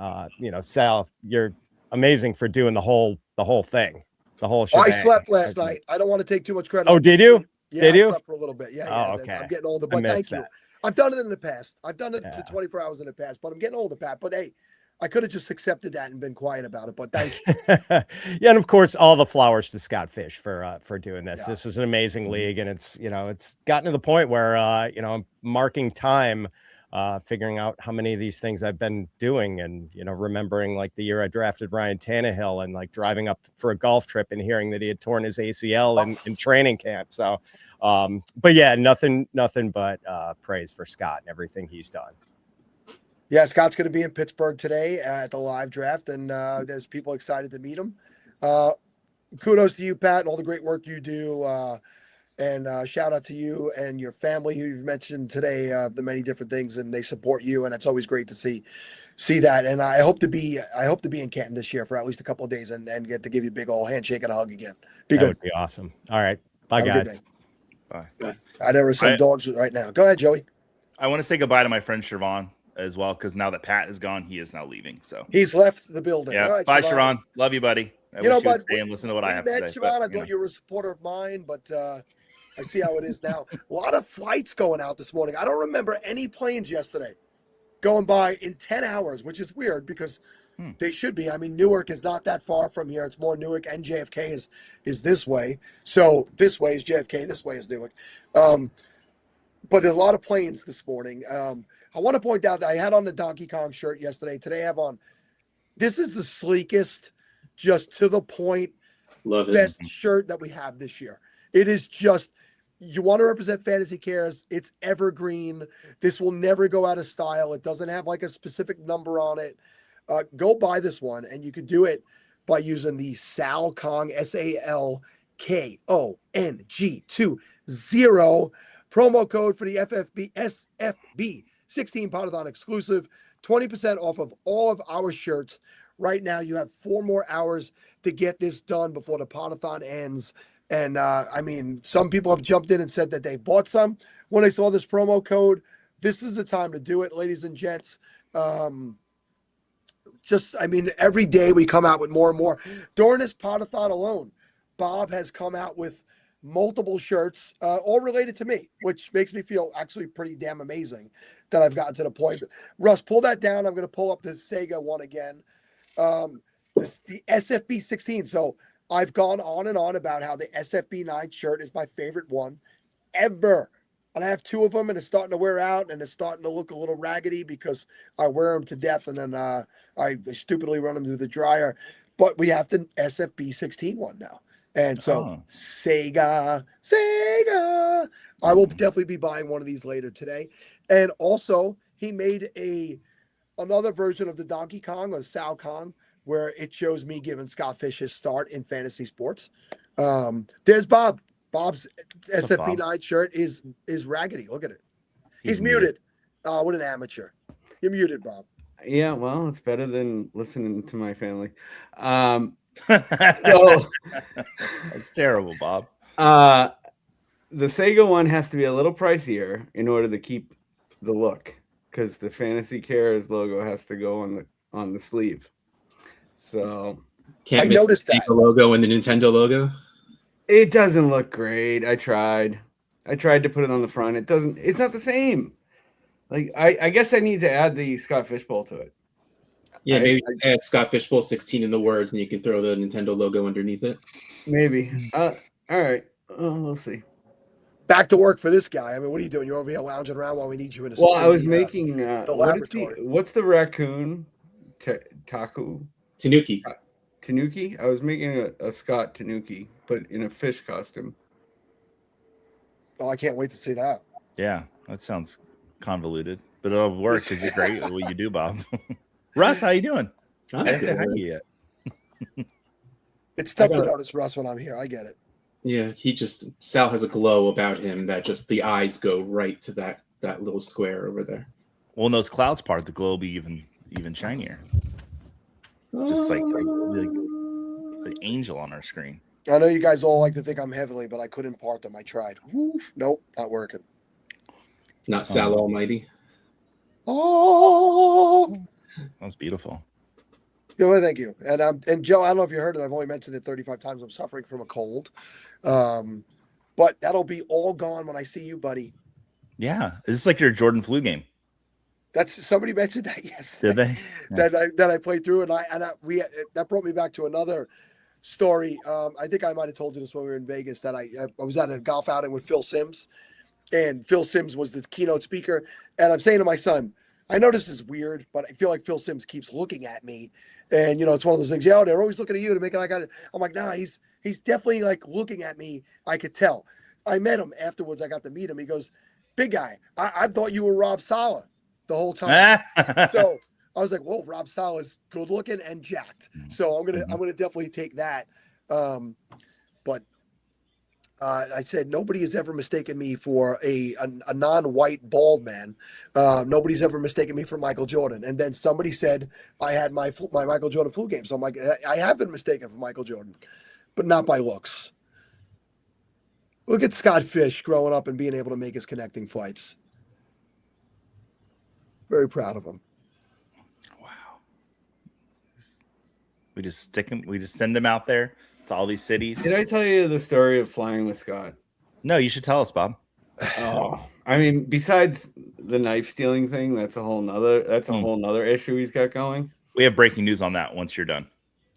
Sal, you're amazing for doing the whole thing, the whole show. I slept last night. I don't want to take too much credit. Oh, did you? Yeah, did you? I slept for a little bit. Yeah. Oh, okay. I'm getting older, but thank you. I've done it in the past. I've done it to 24 hours in the past, but I'm getting older, Pat. But hey, I could have just accepted that and been quiet about it, but thank you. Yeah, and of course, all the flowers to Scott Fish for doing this. Yeah. This is an amazing league, and it's gotten to the point where I'm marking time, figuring out how many of these things I've been doing, and remembering like the year I drafted Ryan Tannehill, and like driving up for a golf trip and hearing that he had torn his ACL in training camp. So, but yeah, nothing but praise for Scott and everything he's done. Yeah, Scott's going to be in Pittsburgh today at the live draft, and there's people excited to meet him. Kudos to you, Pat, and all the great work you do. And shout out to you and your family who you've mentioned today, the many different things, and they support you, and it's always great to see that. And I hope to be in Canton this year for at least a couple of days and get to give you a big old handshake and a hug again. That would be awesome. All right, bye guys. Bye. I never send dogs right now. Go ahead, Joey. I want to say goodbye to my friend Siobhan as well, because now that Pat is gone, he is now leaving. So He's left the building. yeah, All right, bye, Siobhan. Sharon. Love you, buddy. I You know, wish you would bud, stay and listen to what I we have to met, say. Siobhan. I But, thought you were a supporter of mine, but I see how it is now. A lot of flights going out this morning. I don't remember any planes yesterday going by in 10 hours, which is weird because they should be. I mean, Newark is not that far from here. It's more Newark, and JFK is this way. So this way is JFK, this way is Newark. But there's a lot of planes this morning. I want to point out that I had on the Donkey Kong shirt yesterday. Today I have on, this is the sleekest, just to the point, Love it. best shirt that we have this year. It is just, you want to represent Fantasy Cares. It's evergreen. This will never go out of style. It doesn't have like a specific number on it. Go buy this one, and you could do it by using the Sal Kong, SALKONG 20 promo code for the SFB 16 Podathon exclusive, 20% off of all of our shirts. Right now, you have 4 more hours to get this done before the Podathon ends. And I mean, some people have jumped in and said that they bought some when they saw this promo code. This is the time to do it, ladies and gents. I mean, every day we come out with more and more. During this Podathon alone, Bob has come out with multiple shirts, all related to me, which makes me feel actually pretty damn amazing that I've gotten to the point. Russ, pull that down. I'm going to pull up the Sega one again. The SFB 16. So I've gone on and on about how the SFB 9 shirt is my favorite one ever. And I have 2 of them, and it's starting to wear out, and it's starting to look a little raggedy because I wear them to death, and then I stupidly run them through the dryer. But we have the SFB 16 one now. And so Sega, I will definitely be buying one of these later today. And also, he made another version of the Donkey Kong or Sal Kong, where it shows me giving Scott Fish his start in fantasy sports. There's Bob. Bob's SFB 9 shirt is raggedy. Look at it. He's muted. Oh, what an amateur. You're muted, Bob. Yeah, well, it's better than listening to my family. So that's terrible, Bob. The Sega one has to be a little pricier in order to keep the look, because the Fantasy Cares logo has to go on the sleeve. So can't mix the Sega logo and the Nintendo logo. It doesn't look great. I tried to put it on the front. It's not the same. Like I guess I need to add the Scott Fishbowl to it. Yeah, maybe add Scott Fishbowl 16 in the words, and you can throw the Nintendo logo underneath it. Maybe. All right. We'll see. Back to work for this guy. I mean, what are you doing? You're over here lounging around while we need you in the Well, I was making the laboratory. What's the raccoon? Taku? Tanuki? I was making a Scott Tanuki, but in a fish costume. Oh, I can't wait to see that. Yeah, that sounds convoluted, but it'll work because you're great at what you do, Bob. Russ, how you doing? I didn't say hi to you yet. It's tough to notice Russ when I'm here. I get it. Yeah, Sal has a glow about him that just the eyes go right to that little square over there. Well, when those clouds part, the glow will be even shinier. Just like the angel on our screen. I know you guys all like to think I'm heavenly, but I couldn't part them. I tried. Woof. Nope, not working. Not Sal Almighty. Oh, that's beautiful. Yeah, well, thank you. And Joe, I don't know if you heard it. I've only mentioned it 35 times. I'm suffering from a cold, but that'll be all gone when I see you, buddy. Yeah, this is like your Jordan flu game. That's somebody mentioned that yesterday. Did they? That I played through, and that brought me back to another story. I think I might have told you this when we were in Vegas, that I was at a golf outing with Phil Simms, and Phil Simms was the keynote speaker. And I'm saying to my son, I know this is weird, but I feel like Phil Simms keeps looking at me, and it's one of those things. Yeah, they're always looking at you to make it like I'm like, nah, he's definitely like looking at me. I could tell. I met him afterwards. I got to meet him. He goes, "Big guy, I thought you were Rob Saleh the whole time." So I was like, "Whoa, Rob Saleh is good looking and jacked." So I'm gonna definitely take that. But I said nobody has ever mistaken me for a non-white bald man. Nobody's ever mistaken me for Michael Jordan. And then somebody said I had my Michael Jordan flu game. So I'm like, I have been mistaken for Michael Jordan, but not by looks. Look at Scott Fish growing up and being able to make his connecting flights. Very proud of him. We just stick him. We just send him out there to all these cities. Did I tell you the story of flying with Scott? No, you should tell us, Bob. Oh, I mean, besides the knife stealing thing, that's a whole nother issue he's got going. We have breaking news on that once you're done.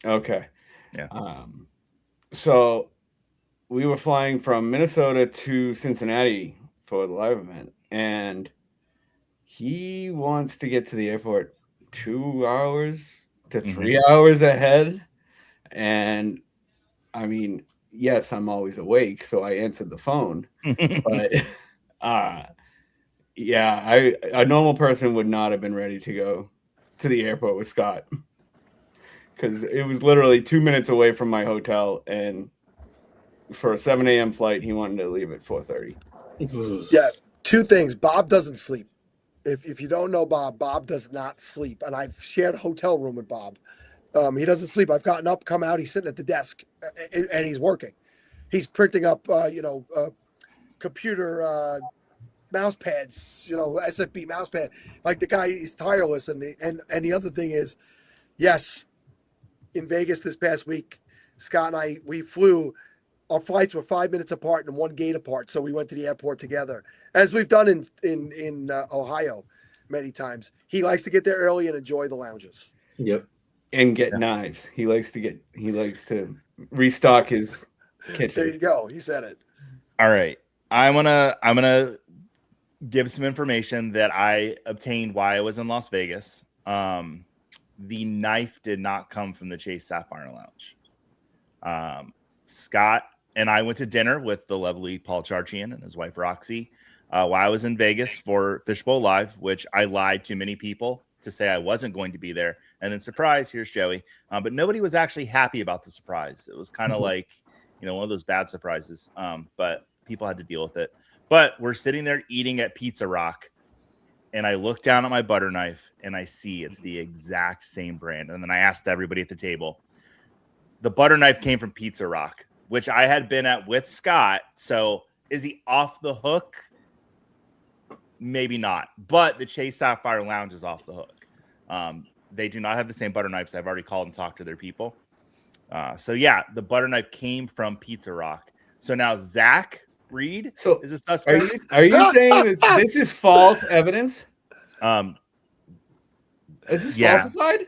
Okay. Yeah. So we were flying from Minnesota to Cincinnati for the live event, and he wants to get to the airport 2 hours to 3 hours ahead. And I mean, yes, I'm always awake, so I answered the phone. But yeah, a normal person would not have been ready to go to the airport with Scott, because it was literally 2 minutes away from my hotel, and for a 7 a.m. flight, he wanted to leave at 4:30. Yeah, two things. Bob doesn't sleep. If you don't know Bob does not sleep, and I've shared a hotel room with Bob. He doesn't sleep. I've gotten up, come out. He's sitting at the desk, and he's working. He's printing up, computer mouse pads, SFB mouse pad. Like, the guy is tireless. And the other thing is, yes, in Vegas this past week, Scott and I, we flew. Our flights were 5 minutes apart and 1 gate apart, so we went to the airport together, as we've done in Ohio many times. He likes to get there early and enjoy the lounges. Yep. And get knives. He likes to restock his kitchen. There you go. He said it. All right. I'm gonna give some information that I obtained while I was in Las Vegas. The knife did not come from the Chase Sapphire Lounge. Scott and I went to dinner with the lovely Paul Charchian and his wife Roxy while I was in Vegas for Fishbowl Live, which I lied to many people to say I wasn't going to be there. And then, surprise, here's Joey. But nobody was actually happy about the surprise. It was kind of like, one of those bad surprises. But people had to deal with it. But we're sitting there eating at Pizza Rock, and I look down at my butter knife, and I see it's the exact same brand. And then I asked everybody at the table. The butter knife came from Pizza Rock, which I had been at with Scott. So is he off the hook? Maybe not. But the Chase Sapphire Lounge is off the hook. They do not have the same butter knives. I've already called and talked to their people. So yeah, the butter knife came from Pizza Rock. So now Zach Reed is a suspect. Are you saying that this is false evidence? Is this falsified?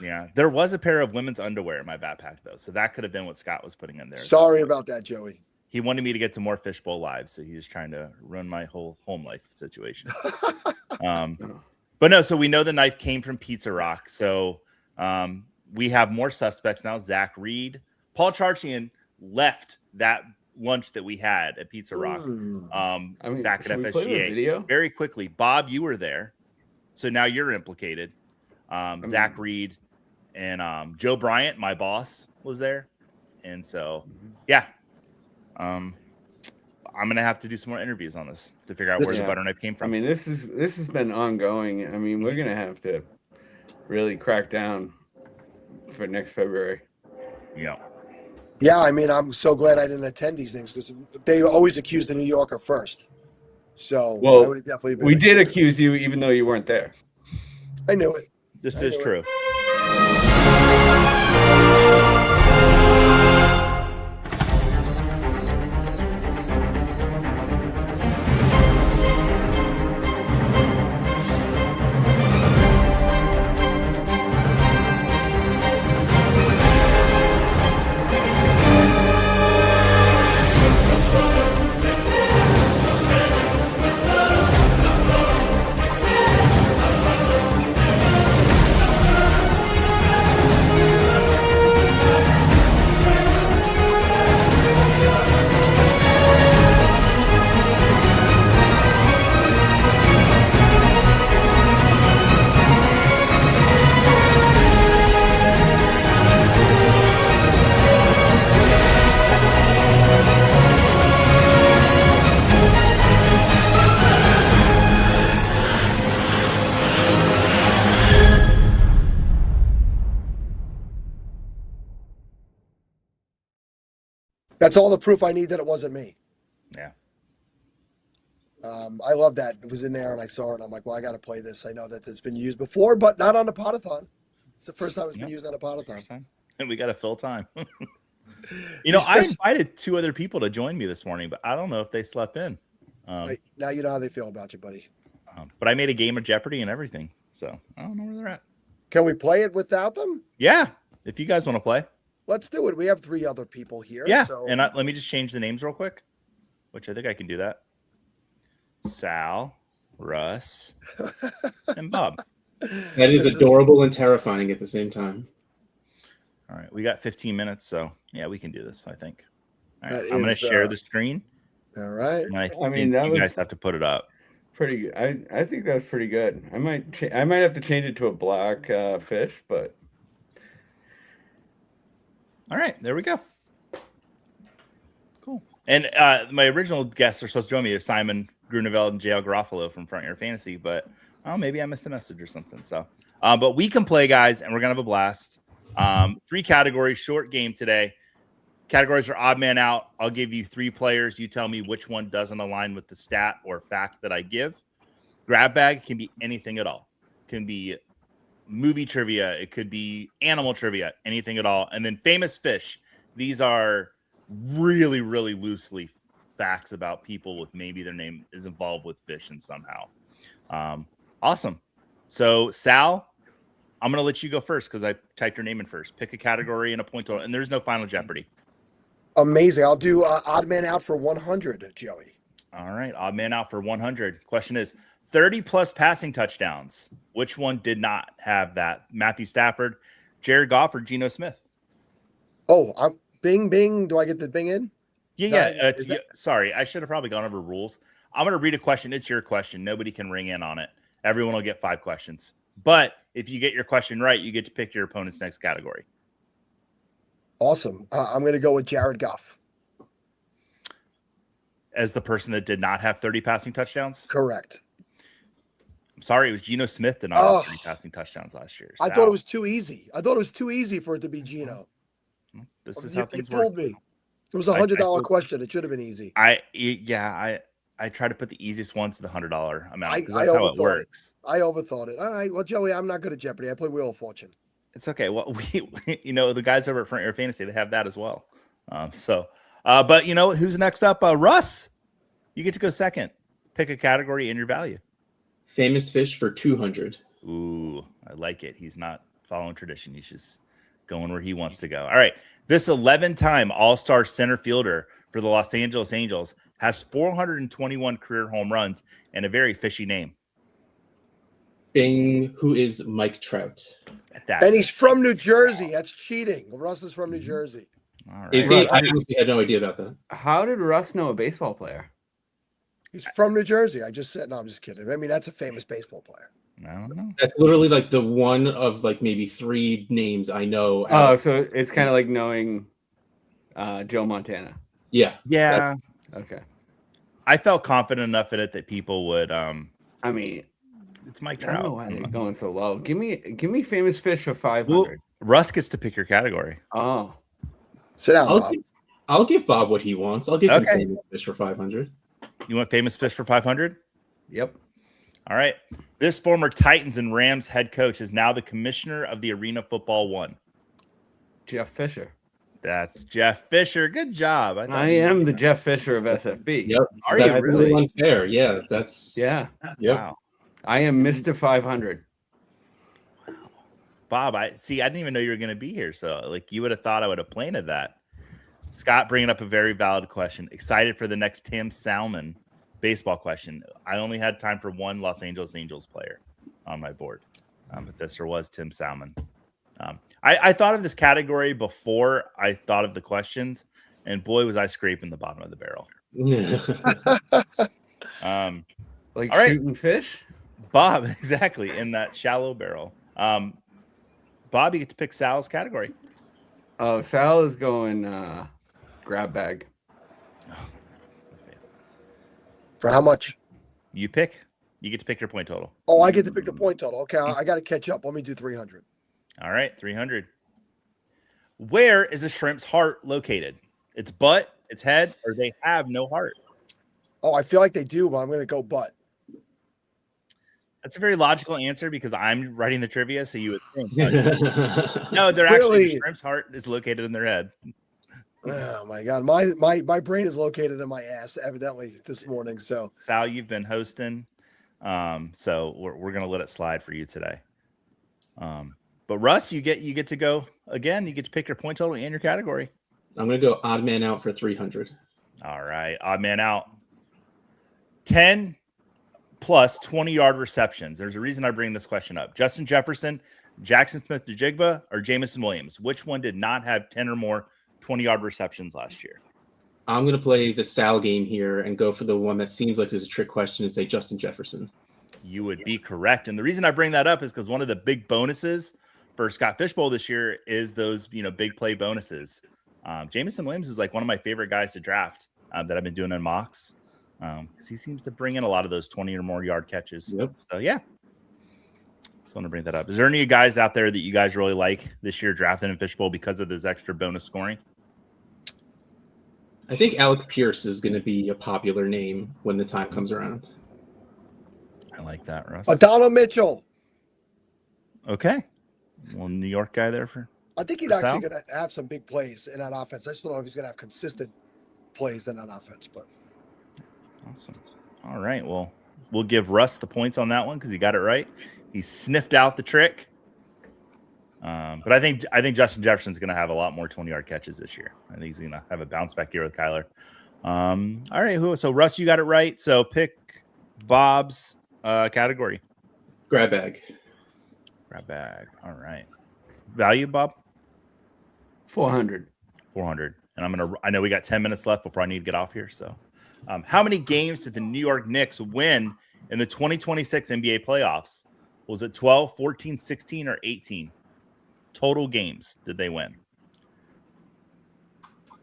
Yeah, there was a pair of women's underwear in my backpack, though. So that could have been what Scott was putting in there. Sorry about that, Joey. He wanted me to get to more Fishbowl Live, so he was trying to run my whole home life situation. But no, so we know the knife came from Pizza Rock. So we have more suspects now. Zach Reed. Paul Charchian left that lunch that we had at Pizza Rock back at FSGA very quickly. Bob, you were there. So now you're implicated. Zach Reed and Joe Bryant, my boss, was there. And so, yeah. I'm going to have to do some more interviews on this to figure out where the butter knife came from. I mean, this has been ongoing. I mean, we're going to have to really crack down for next February. Yeah. Yeah, I mean, I'm so glad I didn't attend these things, because they always accuse the New Yorker first. So I would have definitely been. We did accuse you, even though you weren't there. I knew it. This is true. That's all the proof I need that it wasn't me. Yeah. I love that. It was in there and I saw it. And I'm like, well, I got to play this. I know that it's been used before, but not on the Podathon. It's the first time it's been used on a Podathon. And we got to fill time. I invited 2 other people to join me this morning, but I don't know if they slept in. Now you know how they feel about you, buddy. But I made a game of Jeopardy and everything, so I don't know where they're at. Can we play it without them? Yeah, if you guys want to play. Let's do it. We have 3 other people here. Yeah, so... and let me just change the names real quick, which I think I can do that. Sal, Russ, and Bob. That is adorable and terrifying at the same time. All right, we got 15 minutes, so yeah, we can do this, I think. All right, That I'm going to is, share the screen. All right. And I mean, that you was guys have to put it up. pretty good. I think that's pretty good. I might have to change it to a black fish, but All right, there we go. Cool. And my original guests are supposed to join me, Simon Grunewald and JL Garofalo from Front Yard Fantasy, but maybe I missed a message or something. So, but we can play, guys, and we're gonna have a blast. 3 categories, short game today. Categories are odd man out. I'll give you 3 players. You tell me which one doesn't align with the stat or fact that I give. Grab bag can be anything at all. It can be movie trivia. It could be animal trivia, anything at all. And then famous fish. These are really, really loosely facts about people with maybe their name is involved with fish and somehow. Awesome. So Sal, I'm going to let you go first because I typed your name in first. Pick a category and a point total. And there's no Final Jeopardy. Amazing. I'll do odd man out for 100, Joey. All right. Odd man out for 100. Question is 30 plus passing touchdowns. Which one did not have that? Matthew Stafford, Jared Goff, or Geno Smith? Oh, I'm bing, bing. Do I get the bing in? Yeah. Sorry. I should have probably gone over rules. I'm going to read a question. It's your question. Nobody can ring in on it. Everyone will get 5 questions. But if you get your question right, you get to pick your opponent's next category. Awesome. I'm going to go with Jared Goff. As the person that did not have 30 passing touchdowns? Correct. I'm sorry, it was Geno Smith did not have 30 passing touchdowns last year. I thought it was too easy. I thought it was too easy for it to be Geno. This is how things you work. fooled me. It was $100 question. It should have been easy. I try to put the easiest ones to the $100 amount because that's I how it works. I overthought it. All right. Well, Joey, I'm not good at Jeopardy. I play Wheel of Fortune. It's okay. Well, the guys over at Front Yard Fantasy, they have that as well. But who's next up? Russ, you get to go second. Pick a category and your value. Famous fish for 200. Ooh, I like it. He's not following tradition. He's just going where he wants to go. All right. This 11-time All-Star center fielder for the Los Angeles Angels has 421 career home runs and a very fishy name. Bing, who is Mike Trout. And he's from New Jersey. That's cheating. Russ is from New Jersey. All right. Is he? I honestly had no idea about that. How did Russ know a baseball player? He's from New Jersey. I just said, no, I'm just kidding. I mean, that's a famous baseball player. I don't know. That's literally like the one of like maybe 3 names I know. Oh, so it's kind of like knowing Joe Montana. Yeah. Yeah. Okay. I felt confident enough in it that people would. I mean, it's Mike I don't know Trout. why they're going so low. Give me famous fish for 500. Well, Russ gets to pick your category. Oh, sit down, Bob. I'll give Bob what he wants. I'll give him famous fish for 500. You want famous fish for 500? Yep. All right. This former Titans and Rams head coach is now the commissioner of the Arena Football One. Jeff Fisher. That's Jeff Fisher. Good job. I am the Jeff Fisher of SFB. Yep. Are that's you really? really unfair. Yeah. That's Yeah. Yep. Wow. I am Mr. 500. Bob, I didn't even know you were going to be here. So, you would have thought I would have planted that. Scott bringing up a very valid question. Excited for the next Tim Salmon baseball question. I only had time for one Los Angeles Angels player on my board, but this was Tim Salmon. I thought of this category before I thought of the questions, and boy, was I scraping the bottom of the barrel. Like all right. shooting fish? Bob, exactly, in that shallow barrel. Bob, you get to pick Sal's category. Oh, Sal is going grab bag. For how much? You pick. You get to pick your point total. Oh, I get to pick the point total. Okay, I got to catch up. Let me do 300. All right, 300. Where is a shrimp's heart located? Its butt, its head, or they have no heart? Oh, I feel like they do, but I'm going to go butt. That's a very logical answer because I'm writing the trivia, so you would think. No, they're actually Really? the shrimp's heart is located in their head. Oh my God, my brain is located in my ass, evidently this morning. So Sal, you've been hosting, so we're gonna let it slide for you today. But Russ, you get to go again. You get to pick your point total and your category. I'm gonna go odd man out for 300. All right, odd man out. 10 plus 20-yard receptions. There's a reason I bring this question up. Justin Jefferson, Jackson Smith-Njigba, or Jamison Williams. Which one did not have 10 or more 20-yard receptions last year? I'm gonna play the Sal game here and go for the one that seems like there's a trick question and say Justin Jefferson. You would be correct. And the reason I bring that up is because one of the big bonuses for Scott Fishbowl this year is those, big play bonuses. Jamison Williams is like one of my favorite guys to draft that I've been doing in mocks because he seems to bring in a lot of those 20 or more yard catches. Yep. So, yeah. Just want to bring that up. Is there any guys out there that you guys really like this year drafted in Fishbowl because of this extra bonus scoring? I think Alec Pierce is going to be a popular name when the time comes around. I like that, Russ. Donovan Mitchell. Okay. Well, New York guy there for. I think he's for actually Sal? going to have some big plays in that offense. I just don't know if he's going to have consistent plays in that offense. But Awesome. All right. Well, we'll give Russ the points on that one because he got it right. He sniffed out the trick. But I think Justin Jefferson's going to have a lot more 20-yard catches this year. I think he's going to have a bounce back year with Kyler. All right. So Russ, you got it right. So pick Bob's category. Grab bag. Grab bag. All right. Value, Bob? 400. 400. And I know we got 10 minutes left before I need to get off here. So how many games did the New York Knicks win in the 2026 NBA playoffs? Was it 12, 14, 16, or 18? Total games did they win?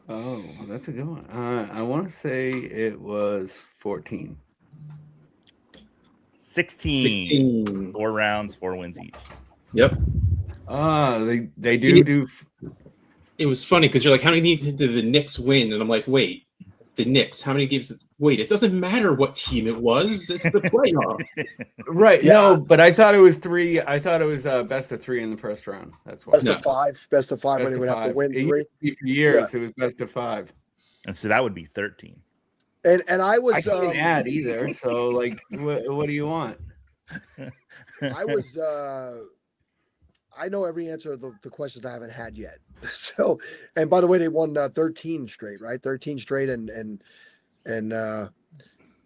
Oh, that's a good one. I want to say it was 14. 16. 4 rounds, 4 wins each. Yep. They See, do. It was funny because you're like, how many did the Knicks win? And I'm like, wait, the Knicks, how many games? Wait, it doesn't matter what team it was. It's the playoffs. Right. Yeah. No, but I thought it was 3. I thought it was best of 3 in the first round. That's why. best of five when Best he of would have to 5. win It 3. used to be for years. It was best of 5. And so that would be 13. And I was I couldn't add either. So like, what do you want? I was I know every answer of the questions I haven't had yet. So, and by the way, they won 13 straight, right? 13 straight and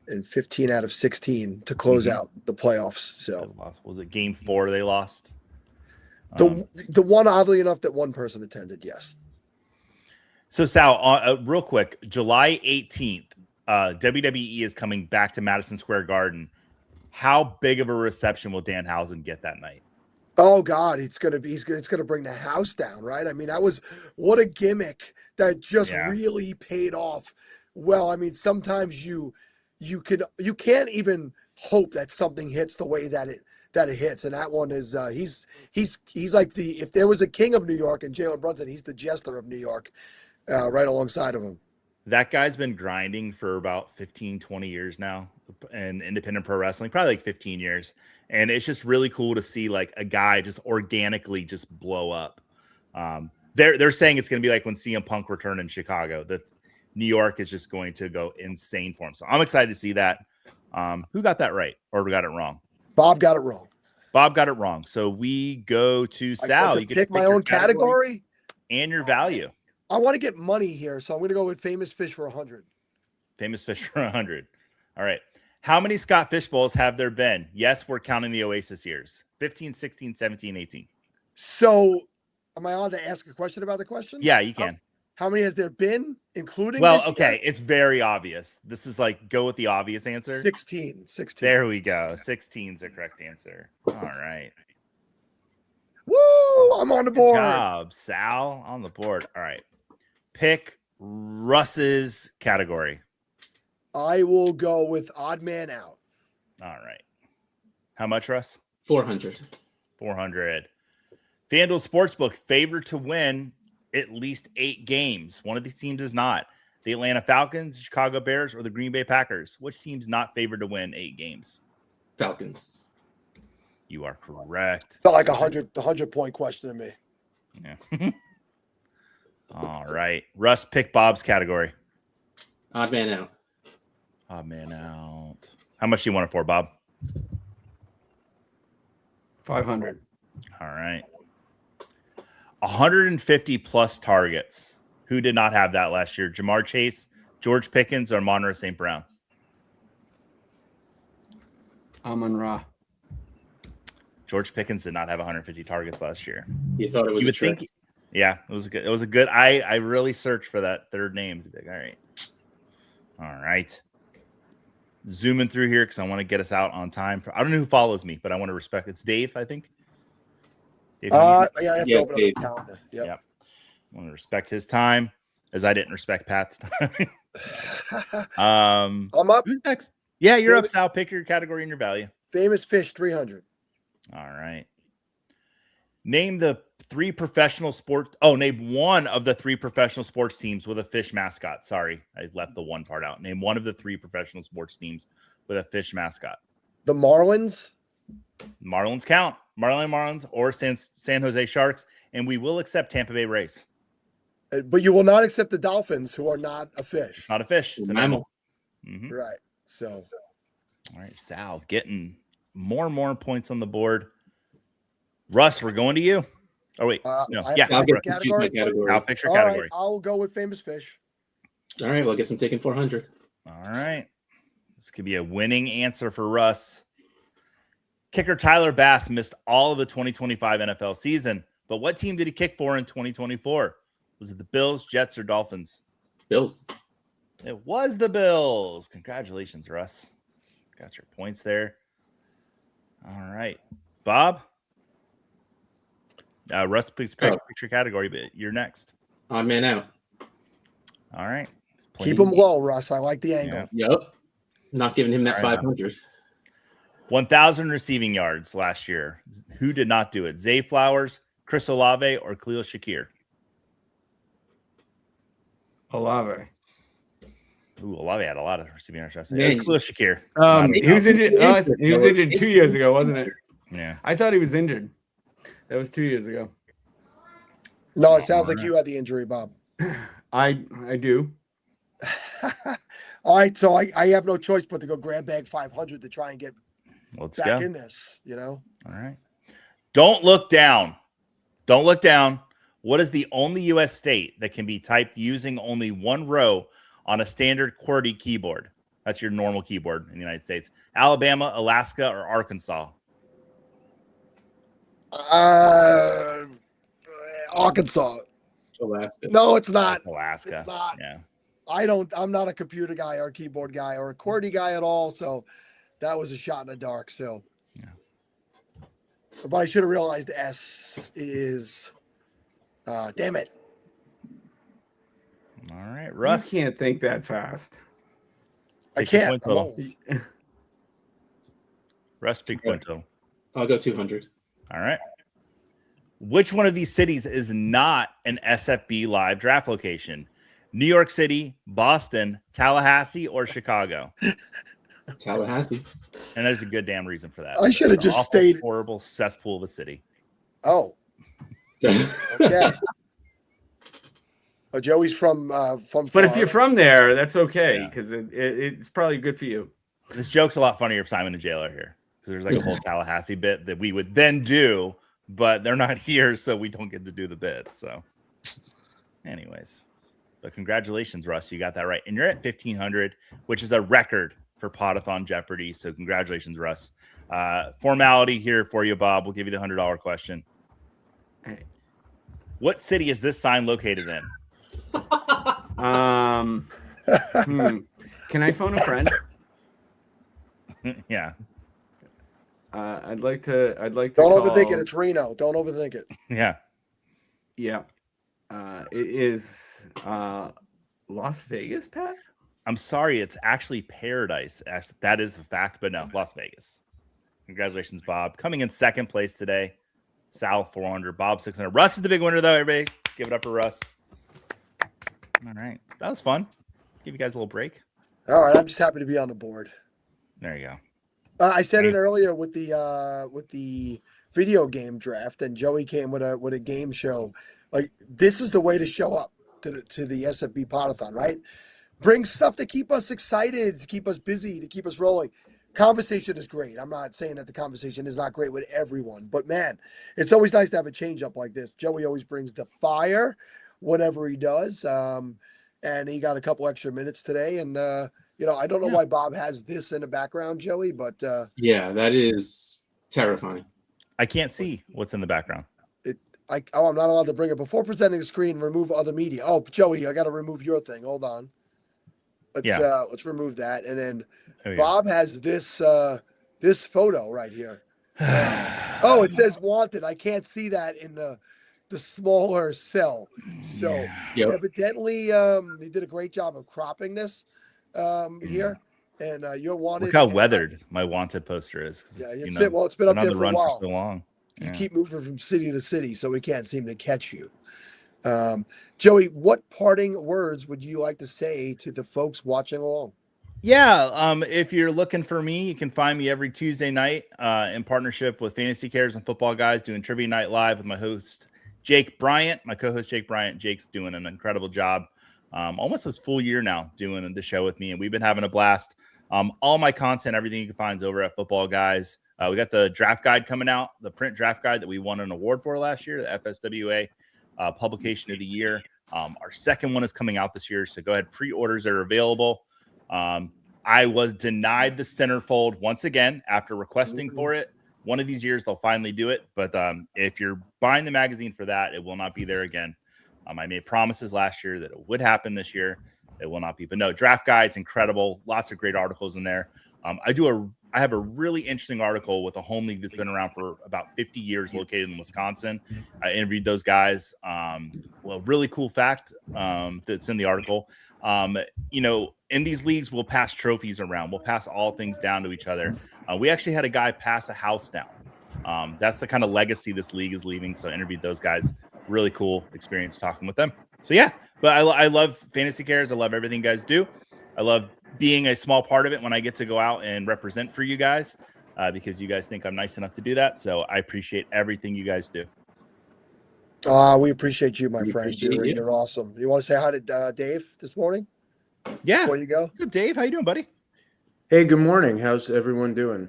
15 out of 16 to close out the playoffs. So, Was it game 4 they lost? the one, oddly enough, that one person attended, yes. So Sal, real quick, July 18th, WWE is coming back to Madison Square Garden. How big of a reception will Danhausen get that night? Oh God, it's gonna bring the house down, right? I mean, what a gimmick that just really paid off. Well, I mean, sometimes you can't even hope that something hits the way that it hits, and that one is he's like if there was a king of New York and Jalen Brunson, he's the jester of New York, right alongside of him. That guy's been grinding for about 15, 20 years now in independent pro wrestling, probably like 15 years. And it's just really cool to see like a guy just organically just blow up. They're saying it's going to be like when CM Punk returned in Chicago, that New York is just going to go insane for him. So I'm excited to see that. Who got that right or got it wrong? Bob got it wrong. Bob got it wrong. So we go to Sal. You get to pick my own category and your value. I want to get money here, so I'm going to go with famous fish for 100. Famous fish for 100. All right. How many Scott Fish Bowls have there been? Yes, we're counting the Oasis years. 15, 16, 17, 18. So am I allowed to ask a question about the question? Yeah, you can. How many has there been, including Well, this okay. year? It's very obvious. This is like, go with the obvious answer. 16. There we go. 16 is the correct answer. All right. Woo! I'm on the board. Good job, Sal, on the board. All right. Pick Russ's category. I will go with odd man out. All right. How much, Russ? 400. 400. FanDuel Sportsbook favored to win at least 8 games. One of these teams is not. The Atlanta Falcons, Chicago Bears, or the Green Bay Packers? Which team's not favored to win 8 games? Falcons. You are correct. Felt like a 100-point question to me. Yeah. All right. Russ, pick Bob's category. Odd man out. Odd man out. How much do you want it for, Bob? 500. All right. 150 plus targets. Who did not have that last year? Jamar Chase, George Pickens, or Monroe St. Brown? Amon-Ra. George Pickens did not have 150 targets last year. You thought it was You a would trick. think, yeah, it was a good. I really searched for that third name. All right. Zooming through here because I want to get us out on time. I don't know who follows me, but I want to respect. It's Dave, I think. Dave, Yeah, I have to Yeah, open up Dave. the calendar. Yep. Yep. I want to respect his time as I didn't respect Pat's time. I'm up. Who's next? Yeah, you're up, David. Sal. Pick your category and your value. Famous fish 300. All right. Name the 3 professional sport. Oh, name one of the 3 professional sports teams with a fish mascot. Sorry, I left the one part out. Name one of the 3 professional sports teams with a fish mascot. The Marlins. Marlins count. Marlins or San Jose Sharks, and we will accept Tampa Bay Rays. But you will not accept the Dolphins, who are not a fish. It's not a fish. It's an Mammal. Mhm. Right. So, All right, Sal, getting more and more points on the board. Russ, we're going to you. Oh wait, no, I have yeah, to I'll pick get a to choose my category. category. I'll picture All category. right, I'll go with famous fish. All right, well, I guess I'm taking 400. All right, this could be a winning answer for Russ. Kicker Tyler Bass missed all of the 2025 NFL season, but what team did he kick for in 2024? Was it the Bills, Jets, or Dolphins? Bills. It was the Bills. Congratulations, Russ. Got your points there. All right, Bob. Russ, please pick your category, but you're next. Odd man out. All right. Keep them low, Russ. I like the angle. Yep. Not giving him that All right, 500. 1,000 receiving yards last year. Who did not do it? Zay Flowers, Chris Olave, or Khalil Shakir? Olave. Ooh, Olave had a lot of receiving yards. It Man. was Khalil Shakir. He was injured. He was injured 2 years ago, wasn't it? Yeah. I thought he was injured. That was 2 years ago. No, it sounds like you had the injury, Bob. I do. All right, so I have no choice but to go grab bag 500 to try and get Let's back go. in this, you know? All right. Don't look down. Don't look down. What is the only U.S. state that can be typed using only one row on a standard QWERTY keyboard? That's your normal keyboard in the United States. Alabama, Alaska, or Arkansas? Arkansas. Alaska. No, it's not. Alaska. It's not. Yeah. I'm not a computer guy or a keyboard guy or a QWERTY guy at all. So that was a shot in the dark. So, yeah. But I should have realized S is, damn it. All right, Russ. You can't think that fast. I Pick your can't. point I'm total. old. Russ, pick point total. I'll go 200. All right. Which one of these cities is not an SFB live draft location? New York City, Boston, Tallahassee, or Chicago? Tallahassee. And there's a good damn reason for that. I should have It's an just awful, stayed. horrible cesspool of a city. Oh, okay. Oh, Joey's from But if Florida. you're from there, that's okay Yeah. because it's probably good for you. This joke's a lot funnier if Simon and Jail are here. Because there's like a whole Tallahassee bit that we would then do, but they're not here, so we don't get to do the bit. So, anyways, but congratulations, Russ. You got that right. And you're at 1,500, which is a record for Podathon Jeopardy. So, congratulations, Russ. Formality here for you, Bob. We'll give you the $100 question. All right. What city is this sign located in? Can I phone a friend? Yeah. I'd like to. Don't call... overthink it. It's Reno. Don't overthink it. Yeah. Yeah. It is Las Vegas, Pat. I'm sorry. It's actually Paradise. That is a fact, but no, Las Vegas. Congratulations, Bob. Coming in second place today. Sal 400, Bob 600. Russ is the big winner, though. Everybody, give it up for Russ. All right, that was fun. Give you guys a little break. All right, I'm just happy to be on the board. There you go. I said it earlier with the video game draft, and Joey came with a game show. Like, this is the way to show up to the SFB Podathon, right? Bring stuff to keep us excited, to keep us busy, to keep us rolling. Conversation is great. I'm not saying that the conversation is not great with everyone, but man, it's always nice to have a change up like this. Joey always brings the fire, whatever he does. And he got a couple extra minutes today. And, I don't know why Bob has this in the background, Joey, but yeah, that is terrifying. I can't see what's in the background. I'm not allowed to bring it. Before presenting the screen, remove other media. Oh, Joey, I got to remove your thing. Hold on. Let's remove that. And then Bob has this photo right here. Oh, it says wanted. I can't see that in the smaller cell. So evidently, they did a great job of cropping this here. And you're wanted. Look how weathered my wanted poster is. Yeah, it's been up there for a while. For so long. You keep moving from city to city, so we can't seem to catch you. Joey, what parting words would you like to say to the folks watching along? Yeah, if you're looking for me, you can find me every Tuesday night in partnership with Fantasy Cares and Football Guys doing Trivia Night Live with my host, Jake Bryant, my co-host, Jake Bryant. Jake's doing an incredible job. Almost his full year now doing the show with me, and we've been having a blast. All my content, everything you can find is over at Football Guys. We got the draft guide coming out, the print draft guide that we won an award for last year, the FSWA publication of the year. Our second one is coming out this year, so go ahead. Pre-orders are available. I was denied the centerfold once again after requesting for it. One of these years, they'll finally do it. But if you're buying the magazine for that, it will not be there again. I made promises last year that it would happen this year. It will not be. But no, draft guide's incredible. Lots of great articles in there. I have a really interesting article with a home league that's been around for about 50 years, located in Wisconsin. I interviewed those guys. Really cool fact that's in the article. In these leagues, we'll pass trophies around. We'll pass all things down to each other. We actually had a guy pass a house down. That's the kind of legacy this league is leaving. So I interviewed those guys. Really cool experience talking with them. So yeah, but I love Fantasy Cares. I love everything you guys do. I love being a small part of it when I get to go out and represent for you guys because you guys think I'm nice enough to do that. So I appreciate everything you guys do. We appreciate you, my friend. You're awesome. You want to say hi to Dave this morning? Yeah. Before you go? What's up, Dave? How you doing, buddy? Hey, good morning. How's everyone doing?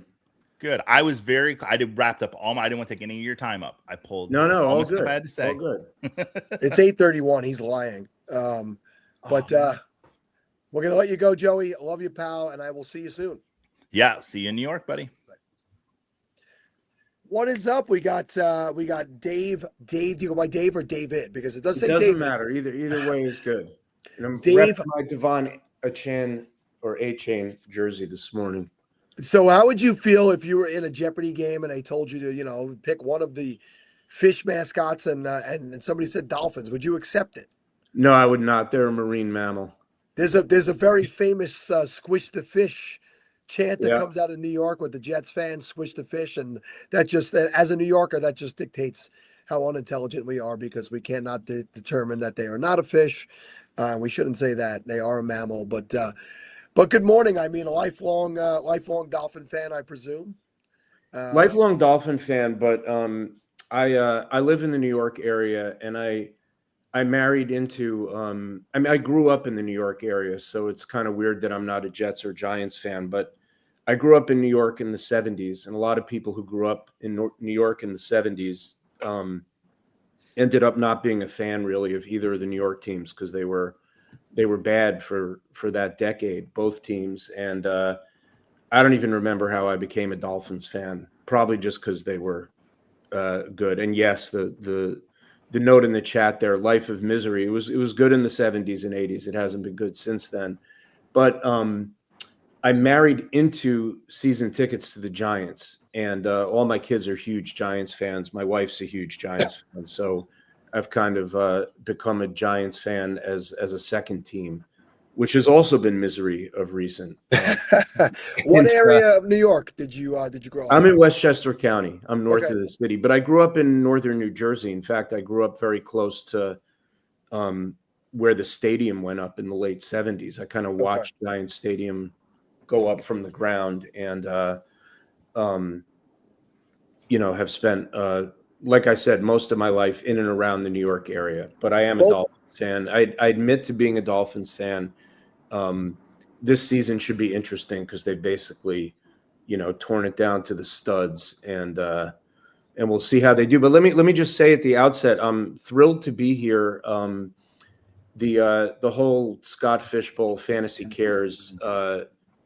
Good. I did wrapped up I didn't want to take any of your time up. I pulled all good. Stuff I had to say. All good. It's 8:31. He's lying. But we're gonna let you go, Joey. I love you, pal, and I will see you soon. Yeah, see you in New York, buddy. What is up? We got Dave. Dave, do you go by Dave or David? Because it does say doesn't David. matter. Either way is good. And I'm Dave, repping my Devon A-Chain jersey this morning. So how would you feel if you were in a Jeopardy game and they told you to, pick one of the fish mascots and somebody said dolphins? Would you accept it? No, I would not. They're a marine mammal. There's a very famous squish the fish chant that comes out of New York with the Jets fans, squish the fish. And that just, as a New Yorker, that just dictates how unintelligent we are because we cannot determine that they are not a fish. We shouldn't say that. They are a mammal, but good morning. I mean, a lifelong Dolphin fan, I presume. Lifelong Dolphin fan, but I live in the New York area, and I married into. I grew up in the New York area, so it's kind of weird that I'm not a Jets or Giants fan. But I grew up in New York in the '70s, and a lot of people who grew up in New York in the '70s ended up not being a fan really of either of the New York teams because they were bad for that decade, both teams. And I don't even remember how I became a Dolphins fan, probably just because they were good. And yes, the note in the chat there, Life of Misery, it was good in the 70s and 80s. It hasn't been good since then. But I married into season tickets to the Giants, and all my kids are huge Giants fans. My wife's a huge Giants fan. So I've kind of become a Giants fan as a second team, which has also been misery of recent. What area of New York did you grow up? I'm in Westchester County. I'm north of the city, but I grew up in northern New Jersey. In fact, I grew up very close to where the stadium went up in the late 70s. I kind of watched Giant Stadium go up from the ground, and have spent, like I said, most of my life in and around the New York area. But I am a Dolphins fan. I admit to being a Dolphins fan. This season should be interesting because they basically, torn it down to the studs, and we'll see how they do. But let me just say at the outset, I'm thrilled to be here. The whole Scott Fishbowl Fantasy Cares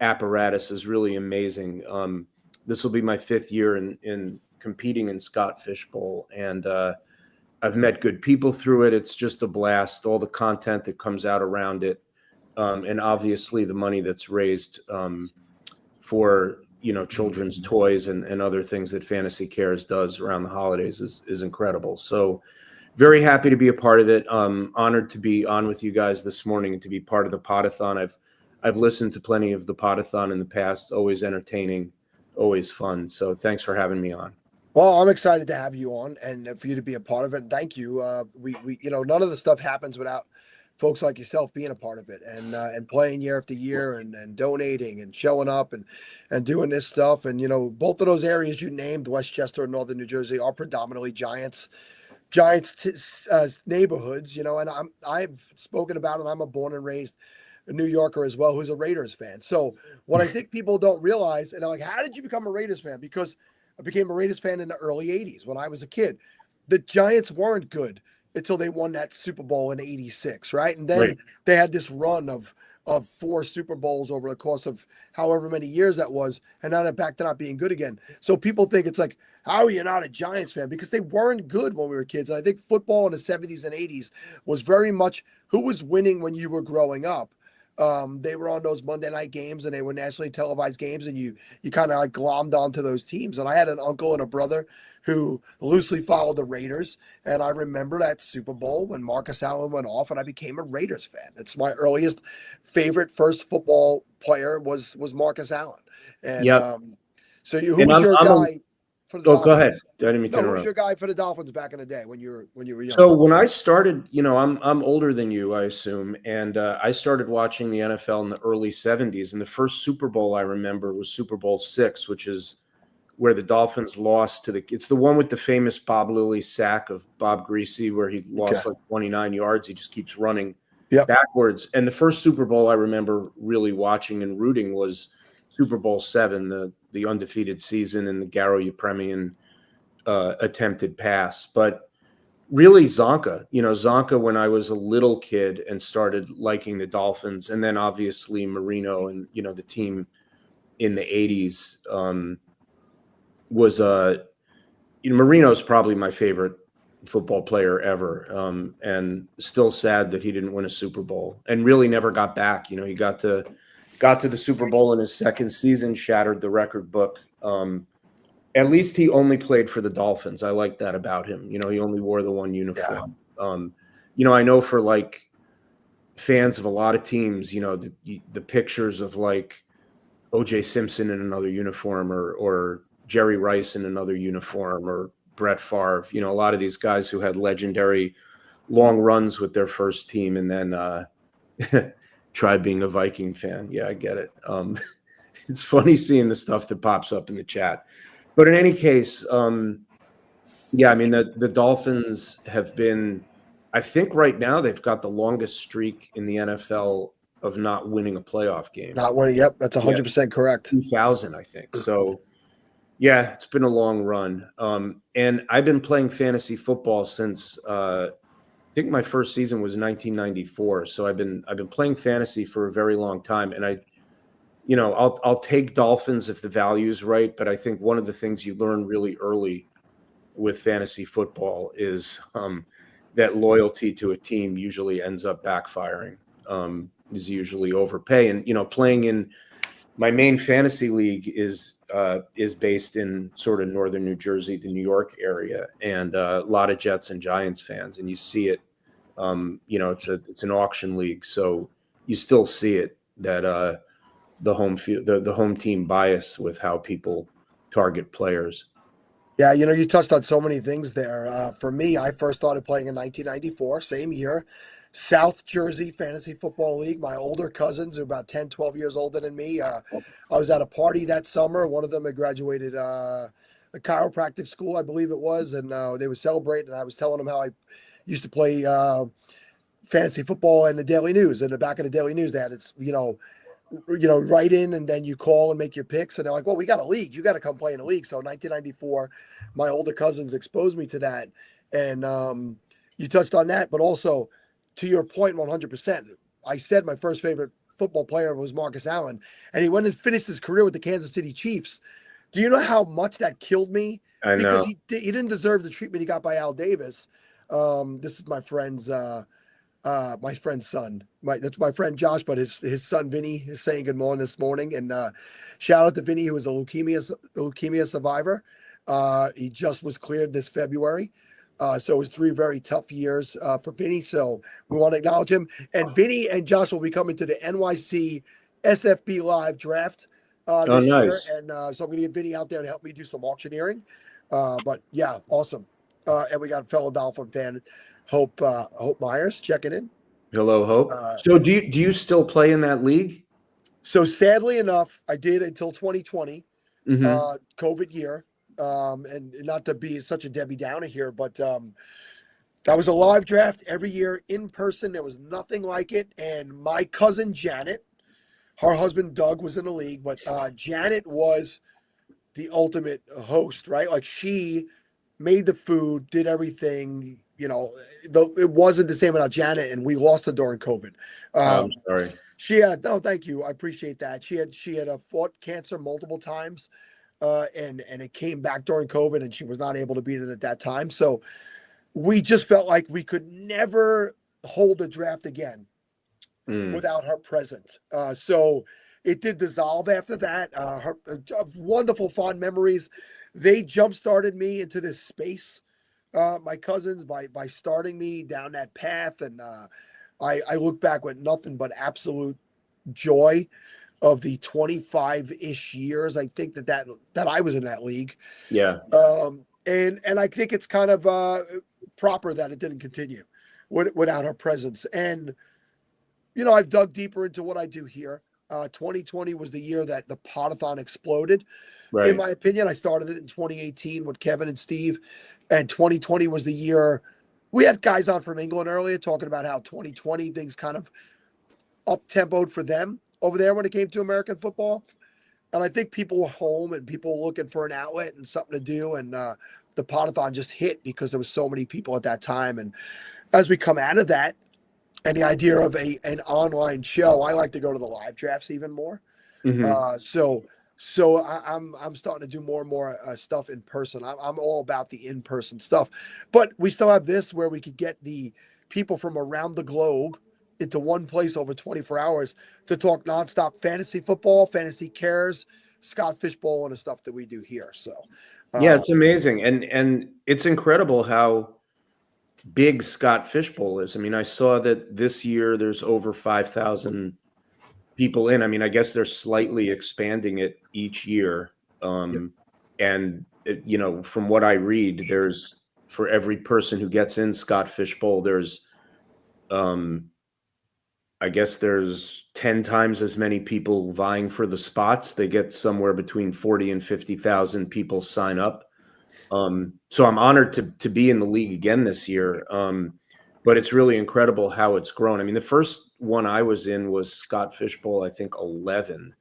apparatus is really amazing. This will be my 5th year in competing in Scott Fishbowl, and I've met good people through it. It's just a blast. All the content that comes out around it, and obviously the money that's raised for children's toys and other things that Fantasy Cares does around the holidays is incredible. So very happy to be a part of it. Honored to be on with you guys this morning and to be part of the Podathon. I've listened to plenty of the Podathon in the past. Always entertaining, always fun. So thanks for having me on. Well, I'm excited to have you on and for you to be a part of it. And thank you. We none of the stuff happens without folks like yourself being a part of it and playing year after year and donating and showing up and doing this stuff. And, both of those areas you named, Westchester and Northern New Jersey, are predominantly Giants neighborhoods, and I've spoken about it. I'm a born and raised New Yorker as well, who's a Raiders fan. So what I think people don't realize, and they're like, how did you become a Raiders fan? Because I became a Raiders fan in the early 80s when I was a kid. The Giants weren't good until they won that Super Bowl in 86, right? And then they had this run of 4 Super Bowls over the course of however many years that was, and now they're back to not being good again. So people think it's like, how are you not a Giants fan? Because they weren't good when we were kids. And I think football in the 70s and 80s was very much who was winning when you were growing up. They were on those Monday night games, and they were nationally televised games, and you kind of like glommed onto those teams. And I had an uncle and a brother who loosely followed the Raiders, and I remember that Super Bowl when Marcus Allen went off, and I became a Raiders fan. It's my earliest favorite first football player was Marcus Allen. And so who was your guy for the Dolphins? Go ahead. I didn't mean to Who interrupt. was your guy for the Dolphins back in the day when you were young? So when I started, I'm older than you, I assume, and I started watching the NFL in the early 70s. And the first Super Bowl I remember was Super Bowl VI, which is where the Dolphins lost to it's the one with the famous Bob Lilly sack of Bob Greasy, where he lost like 29 yards. He just keeps running backwards. And the first Super Bowl I remember really watching and rooting was Super Bowl VII, the undefeated season and the Garo Yepremian attempted pass. But really Zonka, when I was a little kid and started liking the Dolphins, and then obviously Marino and, the team in the 80s was Marino's probably my favorite football player ever. And still sad that he didn't win a Super Bowl and really never got back. He got to the Super Bowl in his second season, shattered the record book. At least he only played for the Dolphins. I like that about him. He only wore the one uniform. I know for like fans of a lot of teams, the pictures of like O.J. Simpson in another uniform or Jerry Rice in another uniform or Brett Favre, a lot of these guys who had legendary long runs with their first team and then tried being a Viking fan. Yeah, I get it. It's funny seeing the stuff that pops up in the chat. But in any case, the Dolphins have been, I think right now they've got the longest streak in the NFL of not winning a playoff game. Not winning, yep, that's 100% correct. 2000, I think. So, yeah, it's been a long run. And I've been playing fantasy football since I think my first season was 1994. So I've been playing fantasy for a very long time, and I'll take Dolphins if the value is right. But I think one of the things you learn really early with fantasy football is that loyalty to a team usually ends up backfiring. Is usually overpay, and playing in my main fantasy league is based in sort of northern New Jersey, the New York area, and a lot of Jets and Giants fans, and you see it. It's an auction league, so you still see it that the home team bias with how people target players. Yeah, you touched on so many things there. For me, I first started playing in 1994, same year South Jersey Fantasy Football League. My older cousins are about 10, 12 years older than me. I was at a party that summer. One of them had graduated a chiropractic school, I believe it was, and they were celebrating. And I was telling them how I used to play fantasy football in the Daily News. In the back of the Daily News, they had write in and then you call and make your picks. And they're like, well, we got a league. You got to come play in a league. So 1994, my older cousins exposed me to that. And you touched on that, but also to your point, 100%. I said my first favorite football player was Marcus Allen, and he went and finished his career with the Kansas City Chiefs. Do you know how much that killed me? I Because know. he didn't deserve the treatment he got by Al Davis. This is my friend's son. That's my friend Josh, but his son Vinny is saying good morning this morning. And shout out to Vinny, who was a leukemia survivor. He just was cleared this February. So it was 3 very tough years for Vinny. So we want to acknowledge him. And Vinny and Josh will be coming to the NYC SFB Live draft this year. Nice. And so I'm going to get Vinny out there to help me do some auctioneering. But yeah, awesome. And we got a fellow Dolphin fan, Hope Myers, checking in. Hello, Hope. So do you still play in that league? So sadly enough, I did until 2020, Mhm. COVID year. And not to be such a Debbie Downer here, but that was a live draft every year in person. There was nothing like it. And my cousin Janet, her husband Doug was in the league, but Janet was the ultimate host, right? Like she made the food, did everything. It wasn't the same without Janet, and we lost her during COVID. I'm sorry. She had no, thank you, I appreciate that. She had fought cancer multiple times, and it came back during COVID, and she was not able to beat it at that time. So we just felt like we could never hold a draft again without her present. So it did dissolve after that. Her wonderful, fond memories. They jump started me into this space. My cousins by starting me down that path, and I look back with nothing but absolute joy of the 25-ish years. I think that I was in that league. Yeah. And I think it's kind of proper that it didn't continue without her presence. And I've dug deeper into what I do here. 2020 was the year that the Podathon exploded. Right. In my opinion, I started it in 2018 with Kevin and Steve, and 2020 was the year. We had guys on from England earlier talking about how 2020 things kind of up-tempoed for them over there when it came to American football. And I think people were home and people were looking for an outlet and something to do. And the Podathon just hit because there was so many people at that time. And as we come out of that, and the idea of an online show, I like to go to the live drafts even more. So I'm starting to do more and more stuff in person. I'm all about the in-person stuff, but we still have this where we could get the people from around the globe into one place over 24 hours to talk nonstop fantasy football, fantasy cares, Scott Fishbowl, and the stuff that we do here. So yeah, it's amazing. And it's incredible how big Scott Fishbowl is. I mean, I saw that this year there's over 5,000 people in. I mean, I guess they're slightly expanding it each year. And from what I read, there's, for every person who gets in Scott Fishbowl, there's I guess there's 10 times as many people vying for the spots. They get somewhere between 40 and 50,000 people sign up. So I'm honored to be in the league again this year. But it's really incredible how it's grown. I mean, the first one I was in was Scott Fishbowl, I think 11,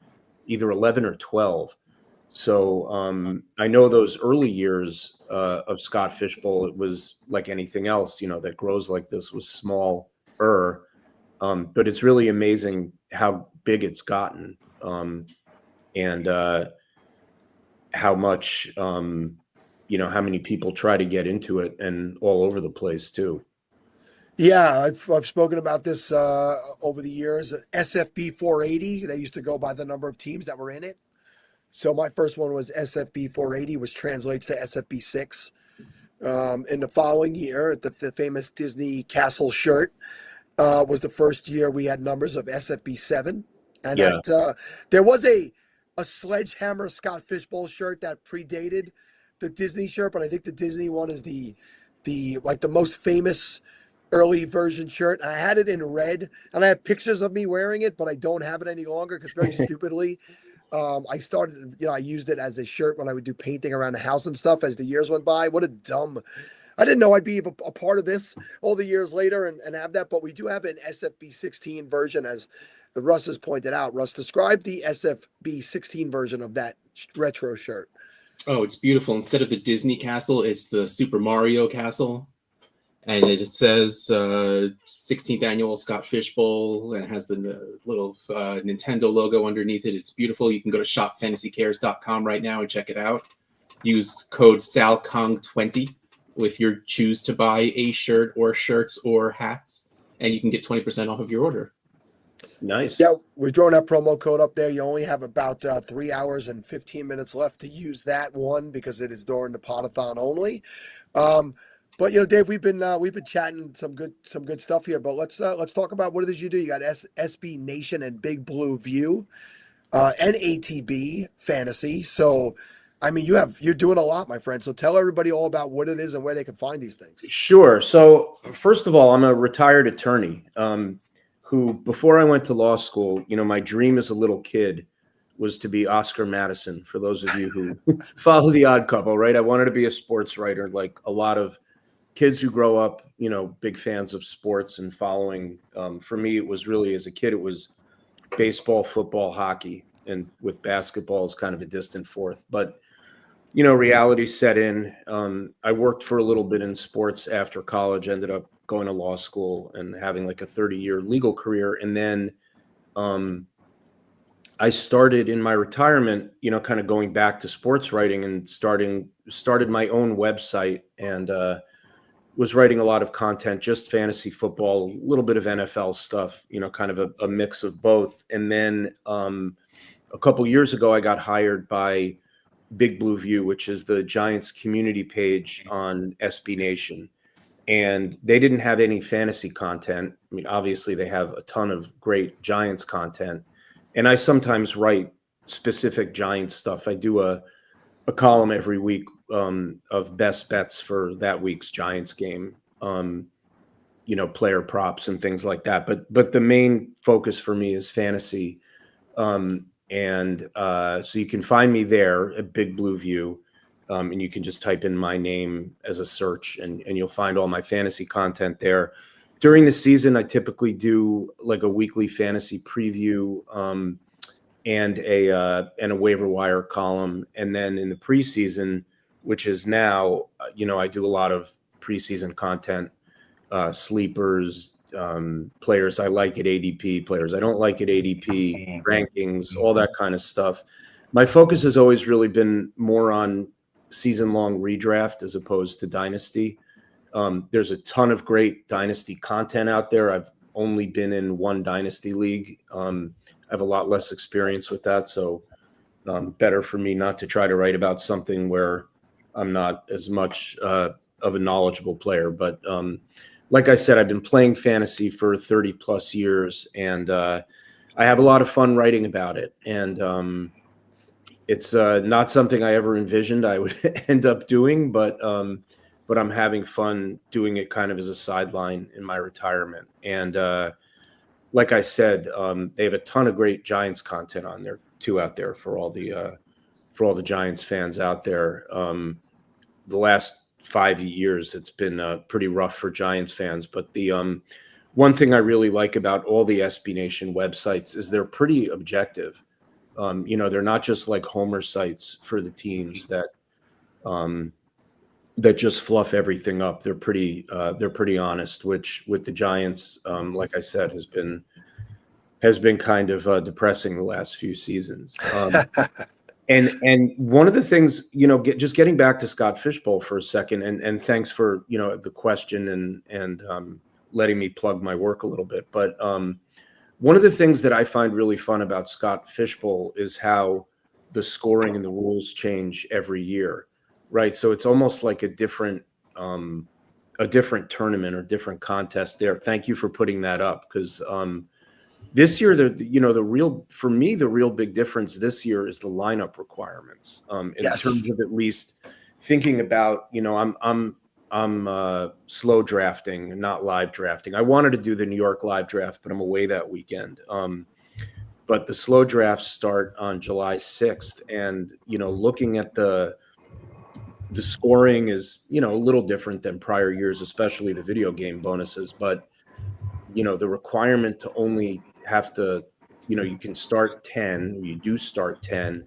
either 11 or 12. So I know those early years of Scott Fishbowl, it was like anything else, that grows like this, was small. But it's really amazing how big it's gotten, and how much, how many people try to get into it, and all over the place too. Yeah, I've spoken about this over the years. SFB 480, they used to go by the number of teams that were in it. So my first one was SFB 480, which translates to SFB 6. In the following year, the famous Disney Castle shirt was the first year we had numbers of SFB 7. And that there was a Sledgehammer Scott Fishbowl shirt that predated the Disney shirt, but I think the Disney one is the most famous early version shirt. I had it in red, and I have pictures of me wearing it, but I don't have it any longer because very stupidly, I started, I used it as a shirt when I would do painting around the house and stuff as the years went by. What a dumb. I didn't know I'd be a part of this all the years later and have that, but we do have an SFB 16 version, as Russ has pointed out. Russ, describe the SFB 16 version of that retro shirt. Oh, it's beautiful. Instead of the Disney castle, it's the Super Mario castle. And it says 16th annual Scott Fish Bowl, and it has the little Nintendo logo underneath it. It's beautiful. You can go to shopfantasycares.com right now and check it out. Use code SALKONG20 if you choose to buy a shirt or shirts or hats, and you can get 20% off of your order. Nice. Yeah, we're throwing that promo code up there. You only have about 3 hours and 15 minutes left to use that one because it is during the Podathon only. But Dave, we've been chatting some good stuff here. But let's talk about what it is you do. You got SB Nation and Big Blue View, and ATB Fantasy. So, I mean, you're doing a lot, my friend. So tell everybody all about what it is and where they can find these things. Sure. So first of all, I'm a retired attorney who, before I went to law school, my dream as a little kid was to be Oscar Madison. For those of you who follow The Odd Couple, right? I wanted to be a sports writer, like a lot of kids who grow up, big fans of sports and following. For me, it was really, as a kid, it was baseball, football, hockey, and with basketball as kind of a distant fourth. But reality set in. I worked for a little bit in sports after college, ended up going to law school and having like a 30-year legal career. And then I started in my retirement, kind of going back to sports writing and started my own website and was writing a lot of content, just fantasy football, a little bit of NFL stuff, kind of a mix of both. And then a couple years ago, I got hired by Big Blue View, which is the Giants community page on SB Nation. And they didn't have any fantasy content. I mean, obviously they have a ton of great Giants content. And I sometimes write specific Giants stuff. I do a column every week of best bets for that week's Giants game, player props and things like that. But the main focus for me is fantasy. So you can find me there at Big Blue View. And you can just type in my name as a search and you'll find all my fantasy content there. During the season, I typically do like a weekly fantasy preview and a waiver wire column. And then in the preseason, which is now, I do a lot of preseason content, sleepers, players I like at ADP, players I don't like at ADP, rankings, all that kind of stuff. My focus has always really been more on season-long redraft as opposed to dynasty. There's a ton of great dynasty content out there. I've only been in one dynasty league. I have a lot less experience with that, so better for me not to try to write about something where I'm not as much of a knowledgeable player. But like I said, I've been playing fantasy for 30 plus years, and I have a lot of fun writing about it. And it's not something I ever envisioned I would end up doing, but I'm having fun doing it kind of as a sideline in my retirement. And like I said, they have a ton of great Giants content on there too out there for all the Giants fans out there. The last 5 years, it's been pretty rough for Giants fans. But the one thing I really like about all the SB Nation websites is they're pretty objective. They're not just like homer sites for the teams that just fluff everything up. They're pretty honest, which with the Giants, like I said, has been kind of depressing the last few seasons. And one of the things, just getting back to Scott Fish Bowl for a second, and thanks for the question and letting me plug my work a little bit, but one of the things that I find really fun about Scott Fish Bowl is how the scoring and the rules change every year, right? So it's almost like a different tournament or different contest there. Thank you for putting that up, because this year, the real big difference this year is the lineup requirements. In terms of at least thinking about, I'm slow drafting, not live drafting. I wanted to do the New York live draft, but I'm away that weekend. But the slow drafts start on July 6th, and looking at the scoring is a little different than prior years, especially the video game bonuses. But the requirement to only have to, you can start 10, you do start 10.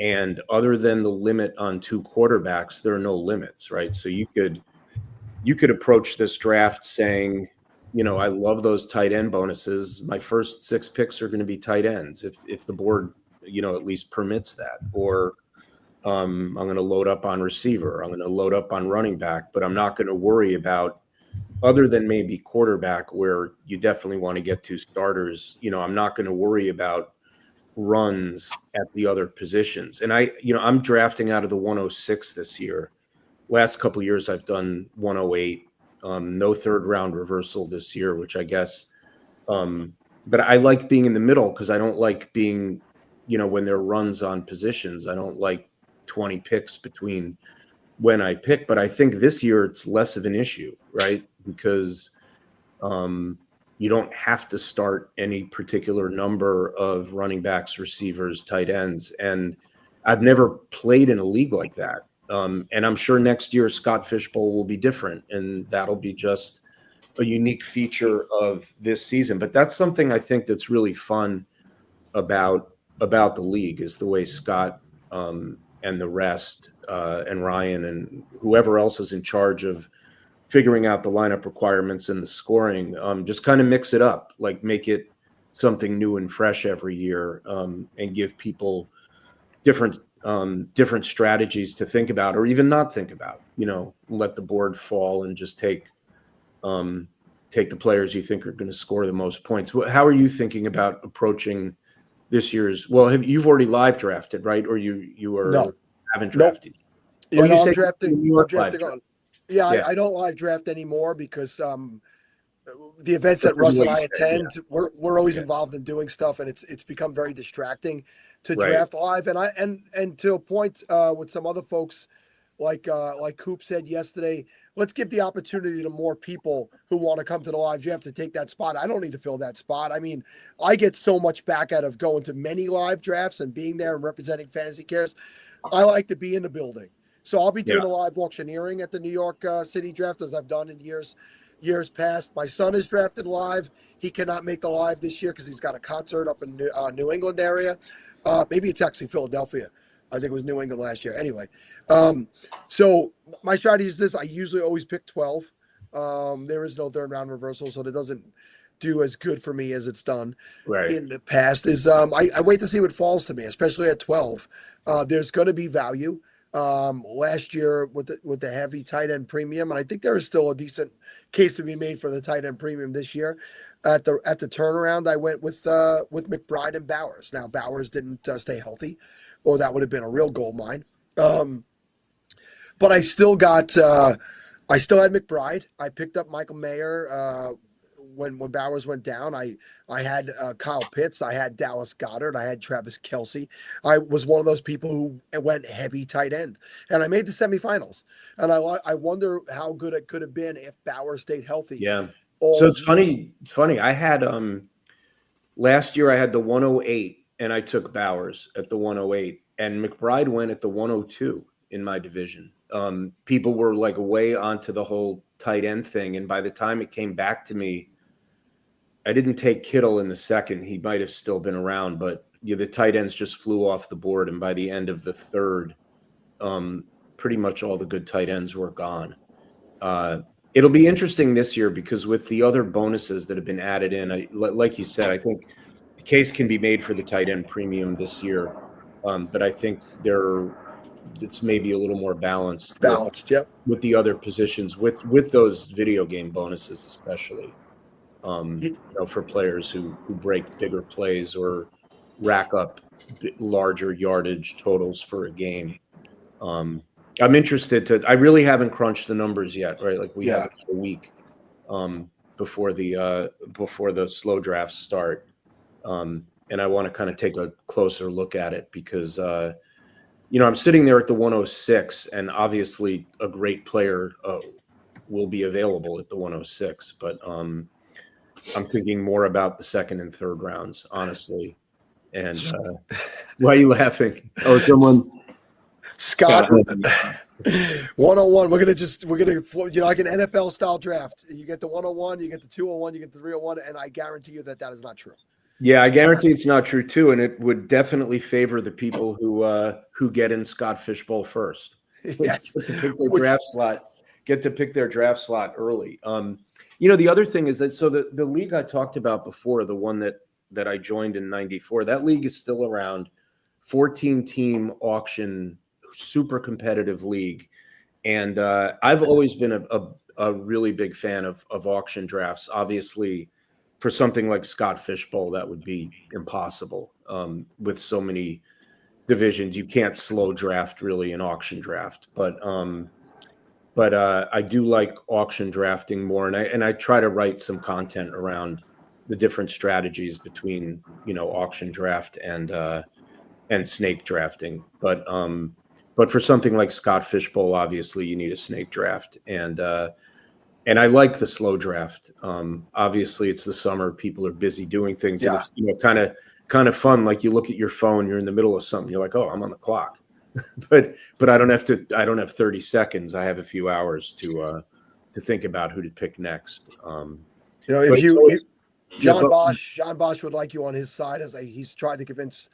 And other than the limit on 2 quarterbacks, there are no limits, right? So you could approach this draft saying, I love those tight end bonuses. My first 6 picks are going to be tight ends if the board, at least permits that. Or I'm going to load up on receiver. I'm going to load up on running back, but I'm not going to worry about, other than maybe quarterback, where you definitely want to get 2 starters. I'm not going to worry about runs at the other positions. And I'm drafting out of the 106 this year. Last couple of years I've done 108. No third round reversal this year, which I guess but I like being in the middle because I don't like being, when there are runs on positions. I don't like 20 picks between when I pick, but I think this year it's less of an issue, right? Because you don't have to start any particular number of running backs, receivers, tight ends. And I've never played in a league like that. And I'm sure next year Scott Fishbowl will be different, and that'll be just a unique feature of this season. But that's something I think that's really fun about the league, is the way Scott and the rest and Ryan and whoever else is in charge of figuring out the lineup requirements and the scoring, just kind of mix it up, like make it something new and fresh every year, and give people different strategies to think about, or even not think about. Let the board fall and just take the players you think are going to score the most points. How are you thinking about approaching this year's? Well, you've already live drafted, right? Or you haven't drafted? Yeah, you I'm drafting. I'm drafting on. Yeah, Yeah. I don't live draft anymore because the events that Russ and I attend, we're always involved in doing stuff, and it's become very distracting to draft live. And to a point with some other folks, like Coop said yesterday, let's give the opportunity to more people who want to come to the live draft to take that spot. I don't need to fill that spot. I mean, I get so much back out of going to many live drafts and being there and representing Fantasy Cares. I like to be in the building. So I'll be doing a live auctioneering at the New York City draft, as I've done in years past. My son is drafted live. He cannot make the live this year because he's got a concert up in New England area. Maybe it's actually Philadelphia. I think it was New England last year. Anyway, so my strategy is this. I usually always pick 12. There is no third round reversal, so that doesn't do as good for me as it's done in the past. I wait to see what falls to me, especially at 12. There's going to be value. Last year with the heavy tight end premium, and I think there is still a decent case to be made for the tight end premium this year. At the turnaround, I went with McBride and Bowers. Now Bowers didn't stay healthy, or that would have been a real gold mine. But I still had McBride. I picked up Michael Mayer when Bowers went down. I had Kyle Pitts. I had Dallas Goedert. I had Travis Kelce. I was one of those people who went heavy tight end, and I made the semifinals. And I wonder how good it could have been if Bowers stayed healthy. Yeah. So it's funny. I had last year I had the 108, and I took Bowers at the 108, and McBride went at the 102 in my division. People were like way onto the whole tight end thing, and by the time it came back to me, I didn't take Kittle in the second. He might have still been around, but the tight ends just flew off the board, and by the end of the third, pretty much all the good tight ends were gone. It'll be interesting this year because with the other bonuses that have been added in, like you said, I think the case can be made for the tight end premium this year, but I think it's maybe a little more balanced. With the other positions, with those video game bonuses, especially, for players who break bigger plays or rack up larger yardage totals for a game. I'm interested I really haven't crunched the numbers yet, right? Like we have a week before the slow drafts start, and I want to kind of take a closer look at it because. I'm sitting there at the 106, and obviously a great player will be available at the 106. But I'm thinking more about the second and third rounds, honestly. And why are you laughing? Oh, someone. Scott, 101. We're gonna like an NFL style draft. You get the 101, you get the 201, you get the 301, and I guarantee you that is not true. Yeah, I guarantee it's not true too, and it would definitely favor the people who get in Scott Fishbowl first. Yes, get to pick their draft slot. Get to pick their draft slot early. The other thing is that the league I talked about before, the one that I joined in '94, that league is still around. 14-team auction, super competitive league, and I've always been a really big fan of auction drafts. Obviously, for something like Scott Fishbowl, that would be impossible with so many divisions. You can't slow draft really an auction draft, but I do like auction drafting more, and I try to write some content around the different strategies between auction draft and snake drafting. But for something like Scott Fishbowl, obviously you need a snake draft, and I like the slow draft. Obviously, it's the summer; people are busy doing things, and it's kind of fun. Like you look at your phone, you're in the middle of something, you're like, "Oh, I'm on the clock," but I don't have to. I don't have 30 seconds. I have a few hours to think about who to pick next. John Bosch would like you on his side, as he's tried to convince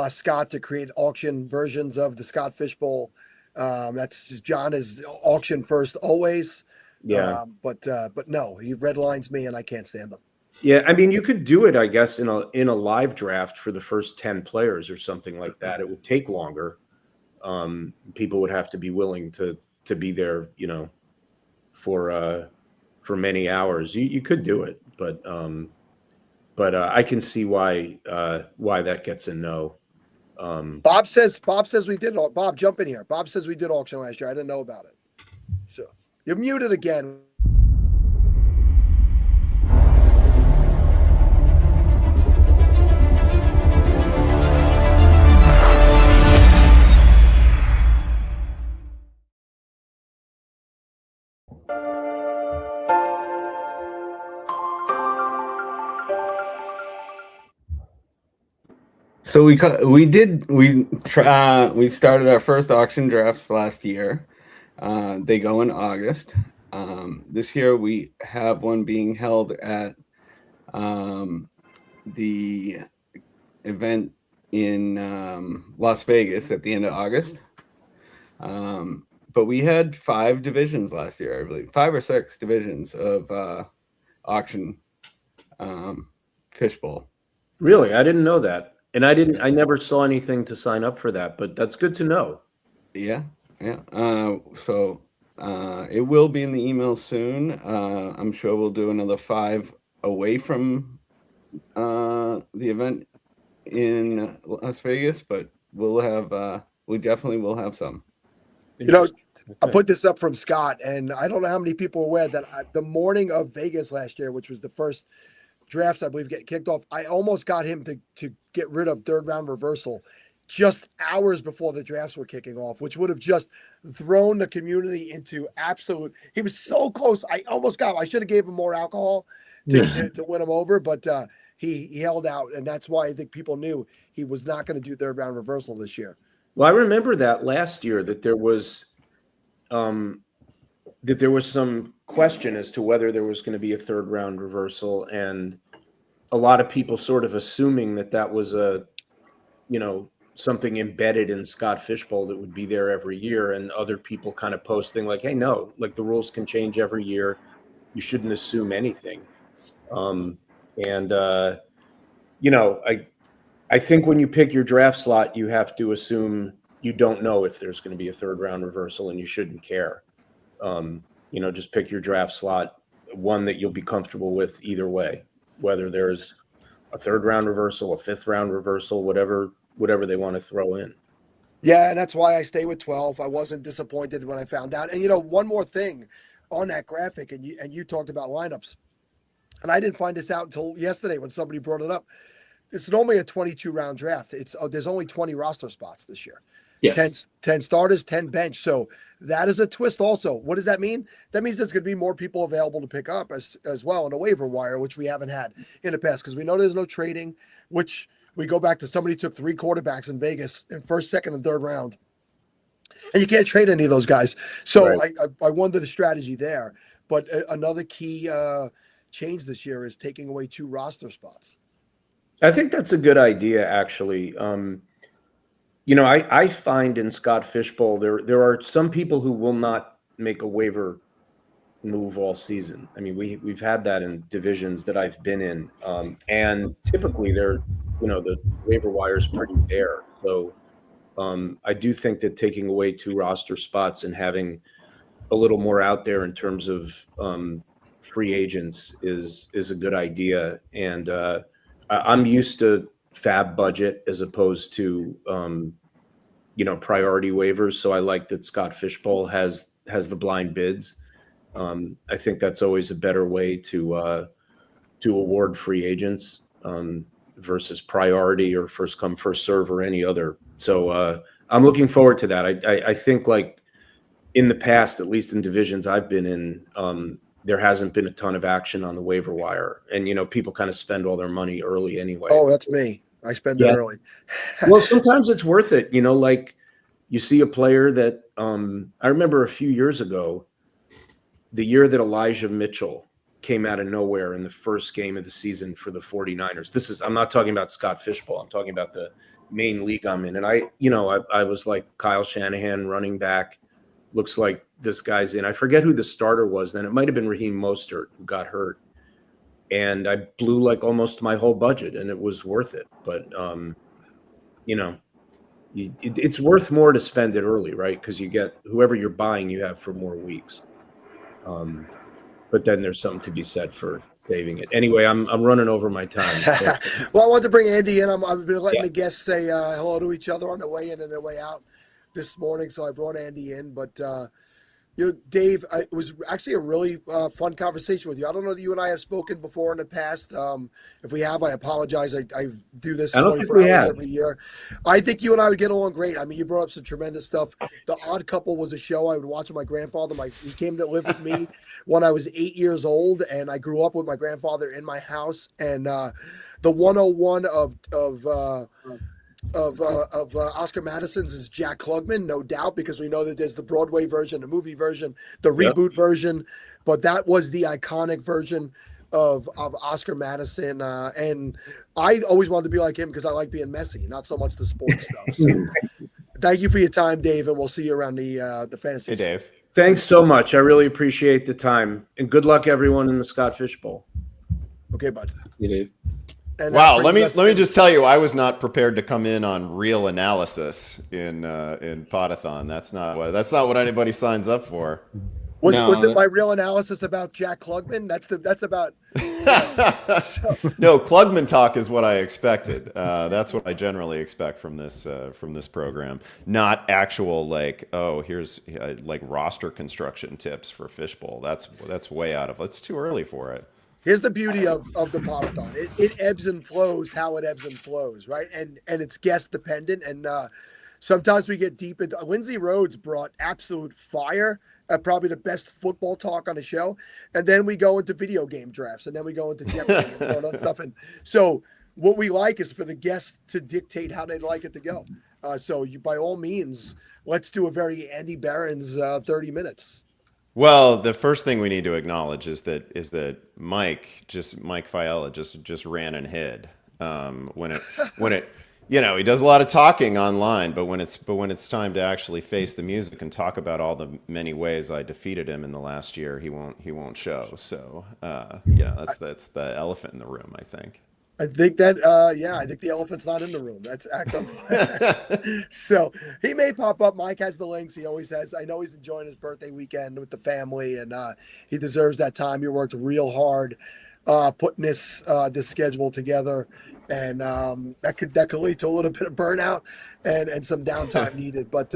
Scott to create auction versions of the Scott Fishbowl. John is auction first always. Yeah. But no, he redlines me and I can't stand them. Yeah, I mean, you could do it, I guess, in a live draft for the first 10 players or something like that. It would take longer. People would have to be willing to be there, for many hours. You could do it, but I can see why that gets a no. Bob says we did. Bob, jump in here. Bob says we did auction last year. I didn't know about it. So you're muted again. So we started our first auction drafts last year. They go in August. This year we have one being held at the event in Las Vegas at the end of August. But we had 5 divisions last year, I believe, 5 or 6 divisions of auction fishbowl. Really, I didn't know that. And I never saw anything to sign up for that, but that's good to know. Yeah. So it will be in the email soon. I'm sure we'll do another 5 away from the event in Las Vegas, but we definitely will have some. I put this up from Scott, and I don't know how many people are aware that the morning of Vegas last year, which was the first drafts I believe get kicked off, I almost got him to get rid of third round reversal just hours before the drafts were kicking off, which would have just thrown the community into absolute. He was so close. I should have gave him more alcohol to win him over, but he held out, and that's why I think people knew he was not going to do third round reversal this year. Well, I remember that last year that there was some question as to whether there was going to be a third round reversal, and a lot of people sort of assuming that was something embedded in Scott Fishbowl that would be there every year, and other people kind of posting like, hey, no, like the rules can change every year. You shouldn't assume anything. I think when you pick your draft slot, you have to assume you don't know if there's going to be a third round reversal, and you shouldn't care. Just pick your draft slot, one that you'll be comfortable with either way, whether there's a third round reversal, a fifth round reversal, whatever they want to throw in. Yeah, and that's why I stay with 12. I wasn't disappointed when I found out. And one more thing on that graphic, and you talked about lineups, and I didn't find this out until yesterday when somebody brought it up. It's normally a 22 round draft. There's only 20 roster spots this year. Yes. 10 starters, 10 bench. So that is a twist also. What does that mean? That means there's going to be more people available to pick up as well on a waiver wire, which we haven't had in the past because we know there's no trading, which we go back to somebody took 3 quarterbacks in Vegas in first, second, and third round. And you can't trade any of those guys. So Right. I wonder the strategy there. But another key change this year is taking away 2 roster spots. I think that's a good idea, actually. I find in Scott Fishbowl there are some people who will not make a waiver move all season. I mean, we've had that in divisions that I've been in, and typically the waiver wire is pretty bare. So I do think that taking away 2 roster spots and having a little more out there in terms of free agents is a good idea. And I'm used to fab budget as opposed to priority waivers. So I like that Scott Fishbowl has the blind bids. I think that's always a better way to award free agents versus priority or first come first serve or any other. So I'm looking forward to that. I think like in the past, at least in divisions I've been in, there hasn't been a ton of action on the waiver wire, and people kind of spend all their money early anyway. Oh, that's me. I spend it early. Well, sometimes it's worth it. Like you see a player that I remember a few years ago, the year that Elijah Mitchell came out of nowhere in the first game of the season for the 49ers. I'm not talking about Scott Fishbowl. I'm talking about the main league I'm in. And I was like, Kyle Shanahan, running back, looks like this guy's in. I forget who the starter was then. It might have been Raheem Mostert who got hurt. And I blew like almost my whole budget, and it was worth it. But, it's worth more to spend it early, right? Because you get whoever you're buying, you have for more weeks. But then there's something to be said for saving it. Anyway, I'm running over my time. So. Well, I wanted to bring Andy in. I've been letting the guests say hello to each other on their way in and their way out this morning, so I brought Andy in. But Dave, it was actually a really fun conversation with you. I don't know that you and I have spoken before in the past. If we have, I apologize. I do this 24 hours every year. I think you and I would get along great. I mean, you brought up some tremendous stuff. The Odd Couple was a show I would watch with my grandfather. He came to live with me when I was 8 years old, and I grew up with my grandfather in my house. And the 101 of Oscar Madison's is Jack Klugman, no doubt, because we know that there's the Broadway version, the movie version, the reboot version, but that was the iconic version of Oscar Madison. And I always wanted to be like him because I like being messy, not so much the sports stuff. So thank you for your time, Dave, and we'll see you around the fantasy. Hey, Dave. Thanks so much. I really appreciate the time, and good luck everyone in the Scott Fishbowl. Okay, bud. See you, Dave. And wow, let me just tell you, I was not prepared to come in on real analysis in Podathon. That's not what anybody signs up for. Was it my real analysis about Jack Klugman? That's about. No, Klugman talk is what I expected. That's what I generally expect from this program. Not actual here's like roster construction tips for Fishbowl. That's way out of. It's too early for it. Here's the beauty of the Podathon. It ebbs and flows how it ebbs and flows, right? And it's guest dependent. And sometimes we get deep into. Lindsay Rhodes brought absolute fire. Probably the best football talk on the show. And then we go into video game drafts, and then we go into Jeopardy and all that stuff. And so what we like is for the guests to dictate how they'd like it to go. So you, by all means, let's do a very Andy Barron's 30 minutes. Well, the first thing we need to acknowledge is that Mike Fiala just ran and hid when it he does a lot of talking online, but when it's time to actually face the music and talk about all the many ways I defeated him in the last year, he won't show. So that's the elephant in the room, I think. I think that, I think the elephant's not in the room. That's act up. So he may pop up. Mike has the links. He always has. I know he's enjoying his birthday weekend with the family, and he deserves that time. He worked real hard putting this schedule together, and that could lead to a little bit of burnout and some downtime needed. But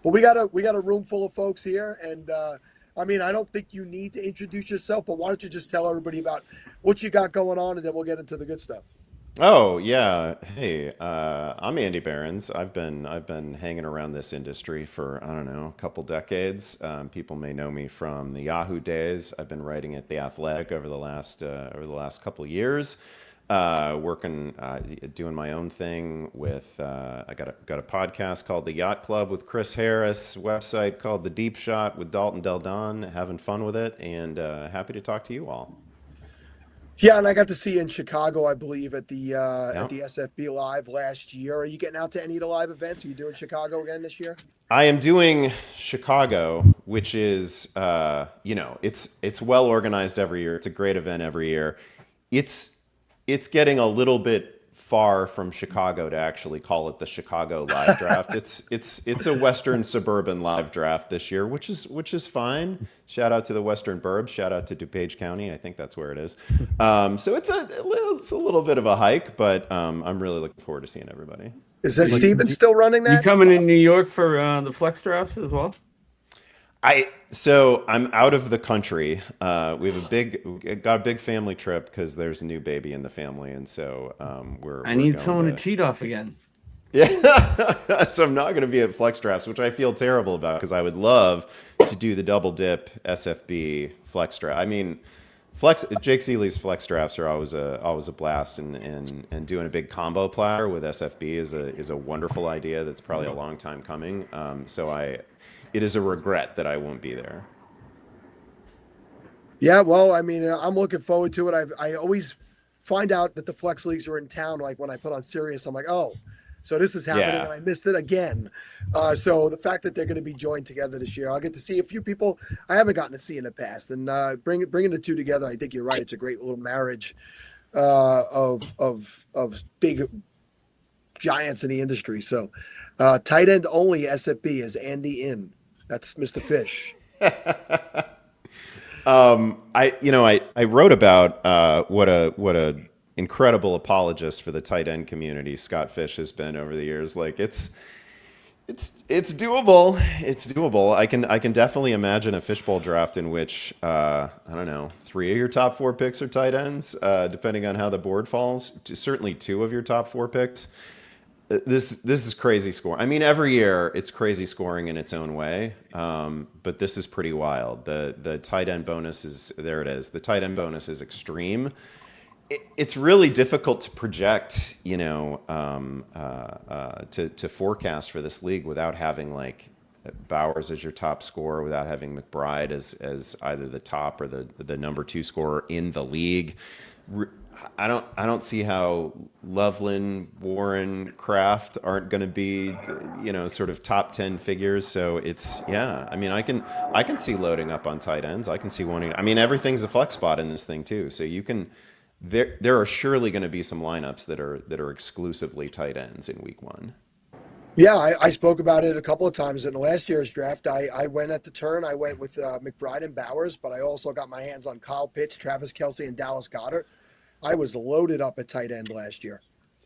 we got a room full of folks here, and I don't think you need to introduce yourself, but why don't you just tell everybody about what you got going on, and then we'll get into the good stuff. Oh yeah, hey, I'm Andy Behrens. I've been hanging around this industry for I don't know a couple decades. People may know me from the Yahoo days. I've been writing at the Athletic over the last couple years, working doing my own thing with. I got a podcast called the Yacht Club with Chris Harris. Website called the Deep Shot with Dalton Del Don. Having fun with it, and happy to talk to you all. Yeah, and I got to see you in Chicago, I believe, at Yeah. the SFB Live last year. Are you getting out to any of the live events? Are you doing Chicago again this year? I am doing Chicago, which is, it's well organized every year. It's a great event every year. It's it's getting a little bit far from Chicago to actually call it the Chicago Live Draft. It's a Western suburban live draft this year, which is fine. Shout out to the Western Burbs. Shout out to DuPage County. I think that's where it is. So it's a little bit of a hike, but I'm really looking forward to seeing everybody. Is that Steven still running You that? coming in New York for the flex drafts as well? So I'm out of the country. We got a big family trip because there's a new baby in the family, and so I need someone to cheat off again. Yeah, so I'm not going to be at Flex Drafts, which I feel terrible about because I would love to do the double dip SFB Flex Draft. I mean, Jake Seeley's Flex Drafts are always a blast, and doing a big combo platter with SFB is a wonderful idea. That's probably a long time coming. It is a regret that I won't be there. Yeah, well, I mean, I'm looking forward to it. I always find out that the flex leagues are in town. Like when I put on Sirius, I'm like, oh, so this is happening, Yeah. and I missed it again. So the fact that they're going to be joined together this year, I'll get to see a few people I haven't gotten to see in the past, and bringing the two together. I think you're right. It's a great little marriage of big giants in the industry. So tight end only SFB is Andy in. That's Mr. Fish. I wrote about what a incredible apologist for the tight end community Scott Fish has been over the years. Like it's doable. It's doable. I can definitely imagine a fishbowl draft in which I don't know, 3 of your top 4 picks are tight ends, depending on how the board falls. Certainly 2 of your top 4 picks. This is crazy scoring. I mean, every year it's crazy scoring in its own way, but this is pretty wild. The tight end bonus is there. It is. The tight end bonus is extreme. It's really difficult to project, to forecast for this league without having like Bowers as your top scorer, without having McBride as either the top or the number 2 scorer in the league. I don't see how Loveland, Warren, Kraft aren't going to be, sort of top 10 figures. So I mean, I can see loading up on tight ends. I can see wanting. I mean, everything's a flex spot in this thing too. So you can. There are surely going to be some lineups that are exclusively tight ends in week 1. Yeah, I spoke about it a couple of times in the last year's draft. I went at the turn. I went with McBride and Bowers, but I also got my hands on Kyle Pitts, Travis Kelce, and Dallas Goedert. I was loaded up at tight end last year.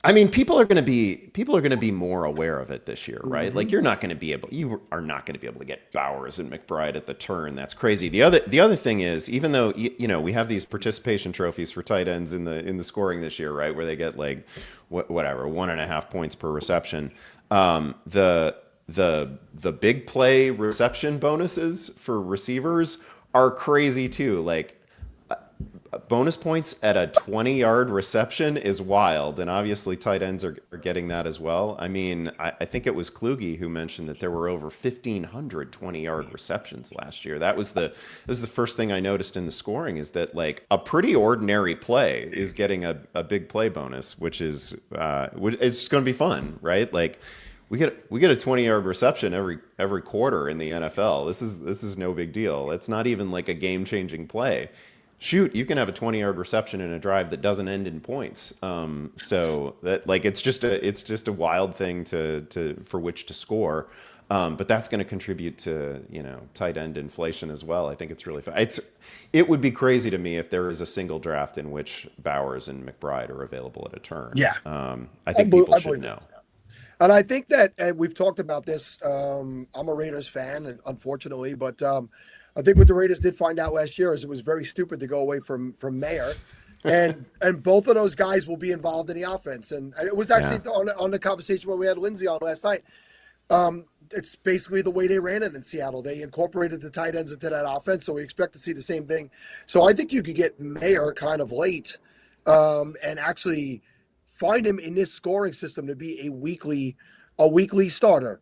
I mean, people are going to be more aware of it this year, right? Like you are not going to be able to get Bowers and McBride at the turn. That's crazy. The other thing is, even though we have these participation trophies for tight ends in the scoring this year, right, where they get like whatever 1.5 points per reception. The big play reception bonuses for receivers are crazy too. Like bonus points at a 20-yard reception is wild, and obviously tight ends are getting that as well. I mean, I think it was Kluge who mentioned that there were over 1,500 20-yard receptions last year. That was the first thing I noticed in the scoring, is that like a pretty ordinary play is getting a big play bonus, which is it's going to be fun, right? Like we get a 20-yard reception every quarter in the NFL. This is no big deal. It's not even like a game-changing play. Shoot, you can have a 20-yard reception in a drive that doesn't end in points. So that like it's just a wild thing for which to score. But that's going to contribute to tight end inflation as well. I think it's really fun. It would be crazy to me if there is a single draft in which Bowers and McBride are available at a turn. Yeah, I think people should know. And I think that we've talked about this. I'm a Raiders fan, unfortunately, but I think what the Raiders did find out last year is it was very stupid to go away from Mayer and both of those guys will be involved in the offense. And it was actually on the conversation when we had Lindsay on last night. It's basically the way they ran it in Seattle. They incorporated the tight ends into that offense, so we expect to see the same thing. So I think you could get Mayer kind of late and actually find him in this scoring system to be a weekly starter.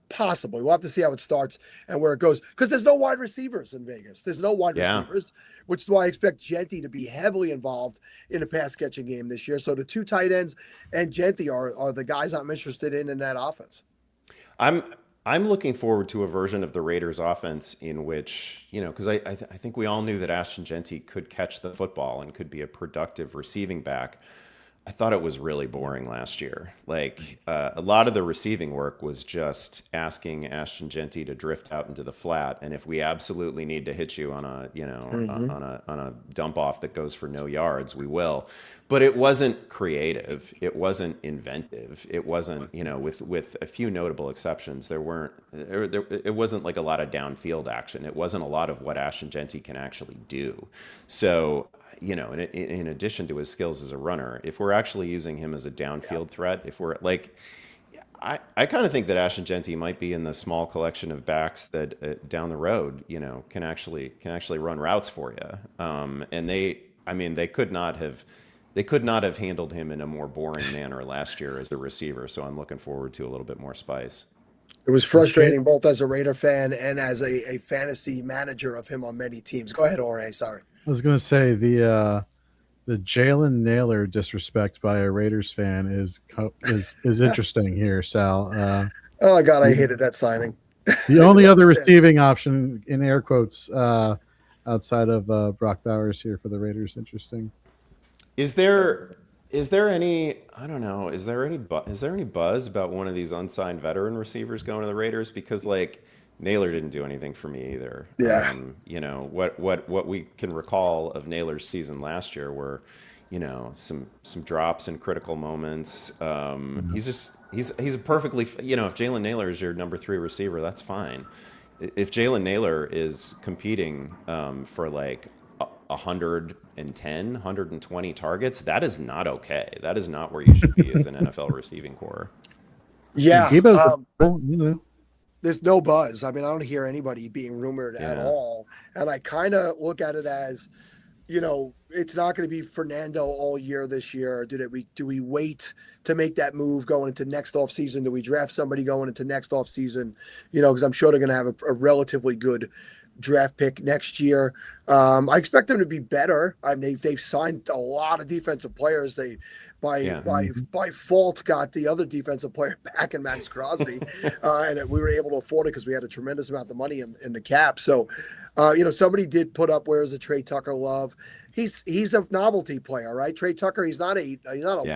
Possibly. We'll have to see how it starts and where it goes. Because there's no wide receivers in Vegas. There's no wide receivers, which is why I expect Genty to be heavily involved in the pass catching game this year. So the two tight ends and Genty are the guys I'm interested in that offense. I'm looking forward to a version of the Raiders offense in which, because I think we all knew that Ashton Genty could catch the football and could be a productive receiving back. I thought it was really boring last year. Like a lot of the receiving work was just asking Ashton Genty to drift out into the flat, and if we absolutely need to hit you on a on a dump off that goes for no yards, we will. But it wasn't creative. It wasn't inventive. It wasn't, with a few notable exceptions, it wasn't like a lot of downfield action. It wasn't a lot of what Ashton Genty can actually do. So, in addition to his skills as a runner, if we're actually using him as a downfield threat, if we're like, I kind of think that Ashton Genty might be in the small collection of backs that down the road, can actually run routes for you. And they could not have handled him in a more boring manner last year as a receiver. So I'm looking forward to a little bit more spice. It was frustrating both as a Raider fan and as a fantasy manager of him on many teams. Go ahead, Jorge. Sorry. I was going to say the Jalen Naylor disrespect by a Raiders fan is interesting here, Sal. Oh God, I hated that signing. The only other receiving option in air quotes outside of Brock Bowers here for the Raiders. Interesting. Is there any, I don't know, is there any buzz about one of these unsigned veteran receivers going to the Raiders? Because Naylor didn't do anything for me either. Yeah. What we can recall of Naylor's season last year were, some drops in critical moments. He's a perfectly, if Jalen Naylor is your number 3 receiver, that's fine. If Jalen Naylor is competing for 110, 120 targets, that is not okay. That is not where you should be as an NFL receiving core. Yeah. Debo's there's no buzz. I mean, I don't hear anybody being rumored at all. And I kind of look at it as, it's not going to be Fernando all year this year. Do we wait to make that move going into next offseason? Do we draft somebody going into next offseason? Because I'm sure they're going to have a relatively good draft pick next year. I expect them to be better. I mean, they've signed a lot of defensive players. They by fault got the other defensive player back in Max Crosby, and we were able to afford it because we had a tremendous amount of money in the cap. So, somebody did put up where's the Trey Tucker love. He's a novelty player, right? Trey Tucker, he's not a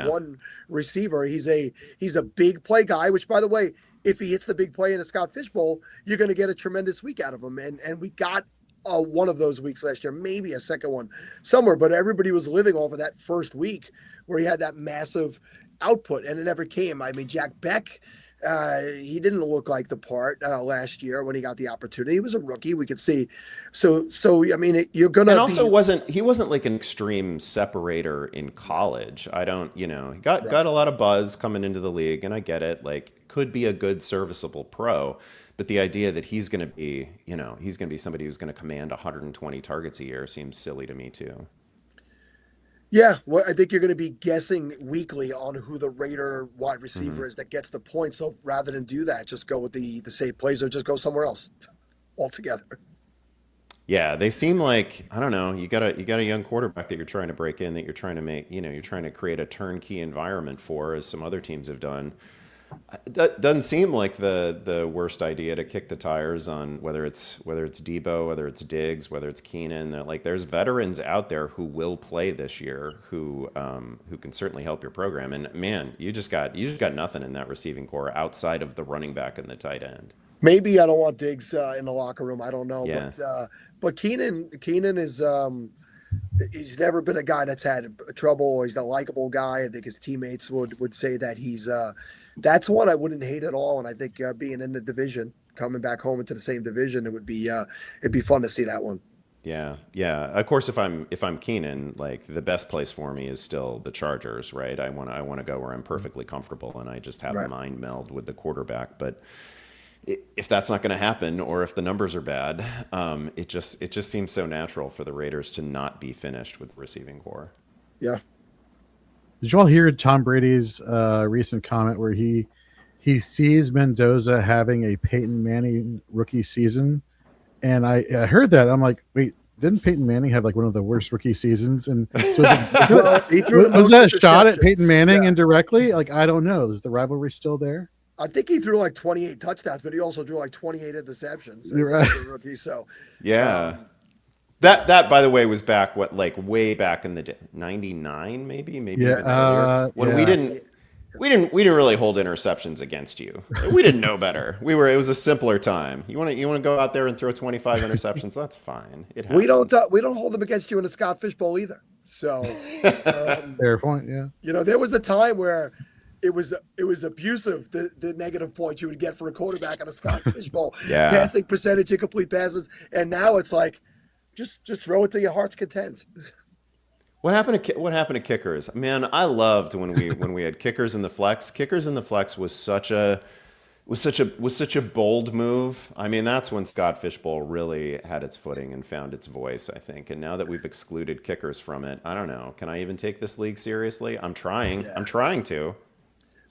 one receiver. He's a big play guy, which, by the way, if he hits the big play in a Scott Fish Bowl, you're going to get a tremendous week out of him. And we got one of those weeks last year, maybe a second one somewhere, but everybody was living off of that first week where he had that massive output, and it never came. I mean, Jack Beck, he didn't look like the part last year when he got the opportunity. He was a rookie. We could see. So I mean, you're going to. And also he wasn't like an extreme separator in college. I don't, he got a lot of buzz coming into the league, and I get it. Could be a good serviceable pro, but the idea that he's going to be somebody who's going to command 120 targets a year seems silly to me too. Yeah, well, I think you're going to be guessing weekly on who the Raider wide receiver is that gets the point. So rather than do that, just go with the safe plays or just go somewhere else altogether. Yeah, they seem like, I don't know, you got a young quarterback that you're trying to break in, that you're trying to make, you're trying to create a turnkey environment for, as some other teams have done. That doesn't seem like the worst idea to kick the tires on whether it's Debo, whether it's Diggs, whether it's Keenan. There's veterans out there who will play this year who can certainly help your program. And man, you just got nothing in that receiving core outside of the running back and the tight end. Maybe I don't want Diggs in the locker room. I don't know, Yeah. but Keenan is he's never been a guy that's had trouble. He's a likable guy. I think his teammates would say that he's. That's one I wouldn't hate at all, and I think being in the division, coming back home into the same division, it'd be fun to see that one. Yeah, yeah. Of course, if I'm Keenan, like the best place for me is still the Chargers, right? I want to go where I'm perfectly comfortable and I just have a mind meld with the quarterback. But if that's not going to happen, or if the numbers are bad, it just seems so natural for the Raiders to not be finished with the receiving core. Yeah. Did you all hear Tom Brady's recent comment where he sees Mendoza having a Peyton Manning rookie season? And I heard that. I'm like, wait, didn't Peyton Manning have like one of the worst rookie seasons? And so He threw the was most that a shot at interceptions. Peyton Manning Yeah. indirectly? Like, I don't know. Is the rivalry still there? I think he threw like 28 touchdowns, but he also threw like 28 interceptions You're as right. a rookie. So Yeah. That by the way was back way back in the day, 99 maybe even earlier, when we didn't really hold interceptions against you. We didn't know better. It was a simpler time. You want to go out there and throw 25 interceptions, that's fine. It happens. we don't hold them against you in the Scott Fishbowl either. So fair point. Yeah. You know, there was a time where it was abusive, the negative points you would get for a quarterback on a Scott Fishbowl. Yeah. Passing percentage, incomplete passes, and now it's like just throw it to your heart's content. What happened to kickers? Man, I loved when we had kickers in the flex. Kickers in the flex was such a bold move. I mean, that's when Scott Fishbowl really had its footing and found its voice, I think. And now that we've excluded kickers from it, I don't know. Can I even take this league seriously? I'm trying. Yeah. I'm trying to.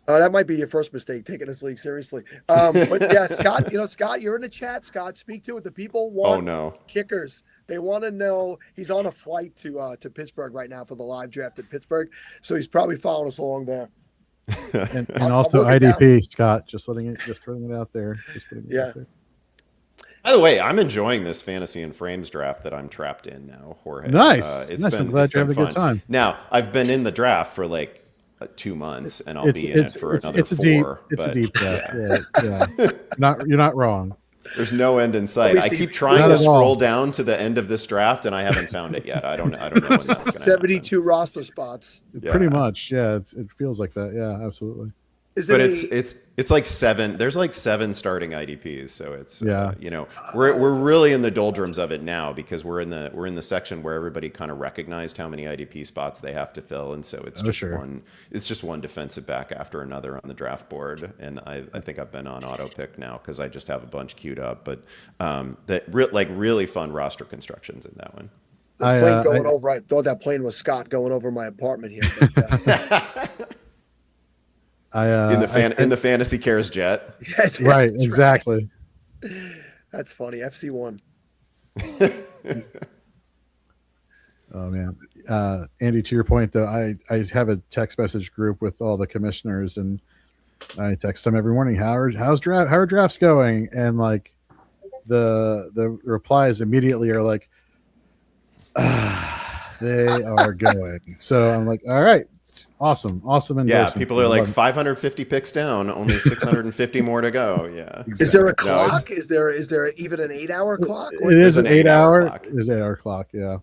That might be your first mistake, taking this league seriously. But yeah, Scott, Scott, you're in the chat. Scott, speak to it. The people want kickers. They want to know. He's on a flight to Pittsburgh right now for the live draft at Pittsburgh, so he's probably following us along there. and also IDP, Scott, just throwing it out there. Just putting it out there. By the way, I'm enjoying this fantasy and frames draft that I'm trapped in now, Jorge. Nice. I'm glad you're having a good time. Now, I've been in the draft for like 2 months, and I'll be in it for another 4. It's a deep draft. Yeah. You're not wrong. There's no end in sight. I keep trying to scroll down to the end of this draft, and I haven't found it yet. I don't know when that's going to happen. 72 roster spots. Yeah. Pretty much, yeah. It feels like that. Yeah, absolutely. It's like 7. There's like 7 starting IDPs, so it's we're really in the doldrums of it now because we're in the section where everybody kind of recognized how many IDP spots they have to fill, and so it's just one defensive back after another on the draft board, and I think I've been on auto pick now because I just have a bunch queued up, but really fun roster constructions in that one. I thought that plane was Scott going over my apartment here. But, in the Fantasy Cares jet. Right, exactly. That's funny. FC1. Oh man, Andy, to your point though, I have a text message group with all the commissioners, and I text them every morning. How are drafts going? And like the replies immediately are like, they are going. So I'm like, all right. Awesome endorsement. Yeah, people are like 550 picks down, only 650 more to go. Yeah. Is there a clock? Is there even an 8-hour clock? It is an 8-hour clock. It is an 8-hour clock. Yeah.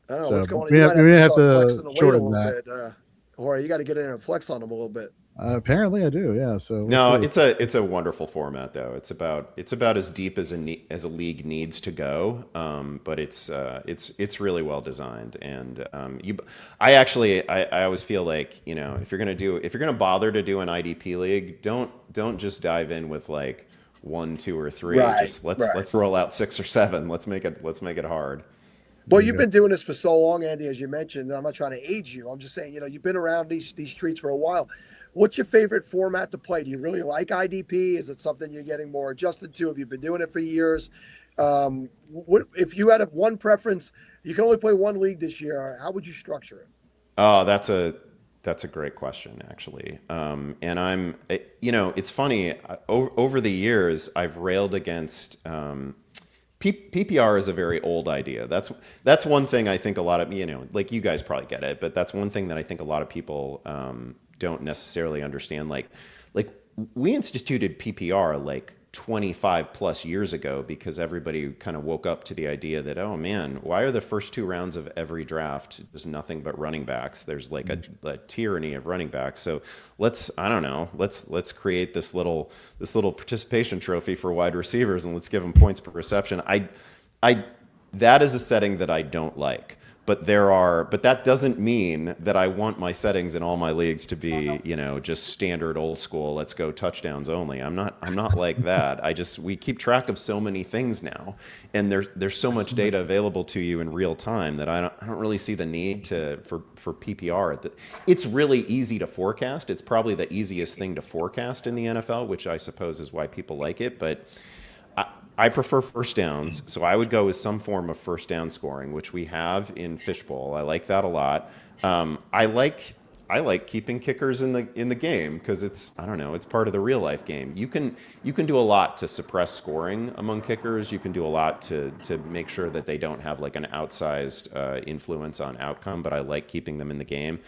Oh, so what's going on? We have to shorten that. Or you got to get in and flex on them a little bit. Apparently, I do. Yeah. So it's a wonderful format though. It's about as deep as a league needs to go, but it's really well designed. And I always feel like if you're gonna bother to do an IDP league, don't just dive in with like 1, 2, or 3. Just let's roll out 6 or 7. Let's make it hard. Well, you've been doing this for so long, Andy, as you mentioned. And I'm not trying to age you. I'm just saying, you've been around these streets for a while. What's your favorite format to play? Do you really like IDP? Is it something you're getting more adjusted to? Have you been doing it for years? If you had one preference, you can only play one league this year. How would you structure it? Oh, that's a great question, actually. And it's funny. Over the years, I've railed against. PPR is a very old idea. That's one thing I think a lot of like you guys probably get it, but that's one thing that I think a lot of people don't necessarily understand. Like we instituted PPR like 25 plus years ago because everybody kind of woke up to the idea that, oh man, why are the first 2 rounds of every draft just nothing but running backs? There's like a tyranny of running backs. So let's create this little participation trophy for wide receivers and let's give them points per reception. That is a setting that I don't like. But that doesn't mean that I want my settings in all my leagues to be, just standard old school, let's go touchdowns only. I'm not like that. We keep track of so many things now, and there's so much data available to you in real time that I don't really see the need for PPR. It's really easy to forecast. It's probably the easiest thing to forecast in the NFL, which I suppose is why people like it, but I prefer first downs, so I would go with some form of first down scoring, which we have in Fishbowl. I like that a lot. I like keeping kickers in the game because it's part of the real life game. You can do a lot to suppress scoring among kickers. You can do a lot to make sure that they don't have like an outsized influence on outcome. But I like keeping them in the game,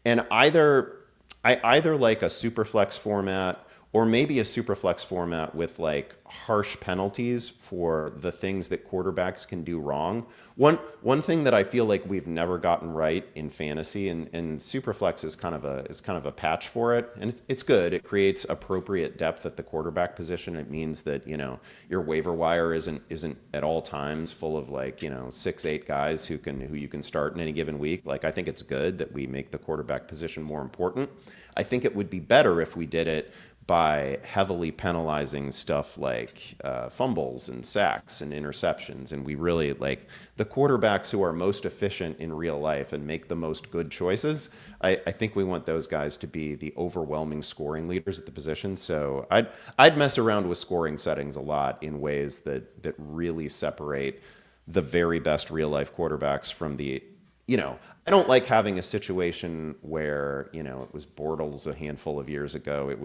and I either like a super flex format, or maybe a super flex format with like harsh penalties for the things that quarterbacks can do wrong. One thing that I feel like we've never gotten right in fantasy, and super flex is kind of a patch for it, and it's good. It creates appropriate depth at the quarterback position. It means that your waiver wire isn't at all times full of 6-8 guys who you can start in any given week. Like, I think it's good that we make the quarterback position more important. I think it would be better if we did it by heavily penalizing stuff like fumbles and sacks and interceptions. And we really like the quarterbacks who are most efficient in real life and make the most good choices. I think we want those guys to be the overwhelming scoring leaders at the position. So I'd mess around with scoring settings a lot in ways that really separate the very best real life quarterbacks from the I don't like having a situation where, it was Bortles a handful of years ago.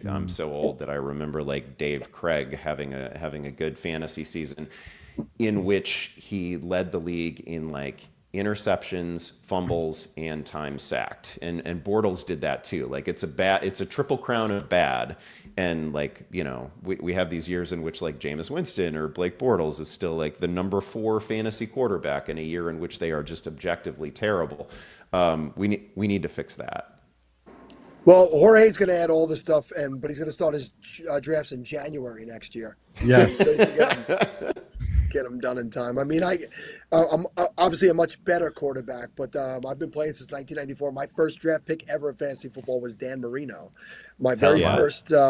I'm so old that I remember like Dave Craig having a good fantasy season in which he led the league in like interceptions, fumbles, and time sacked. And Bortles did that too. Like it's a triple crown of bad. And like, we have these years in which like Jameis Winston or Blake Bortles is still like the number 4 fantasy quarterback in a year in which they are just objectively terrible. We need to fix that. Well, Jorge's going to add all this stuff, but he's going to start his drafts in January next year. Yes. So you can get them done in time. I mean, I'm obviously a much better quarterback, but I've been playing since 1994. My first draft pick ever in fantasy football was Dan Marino, my very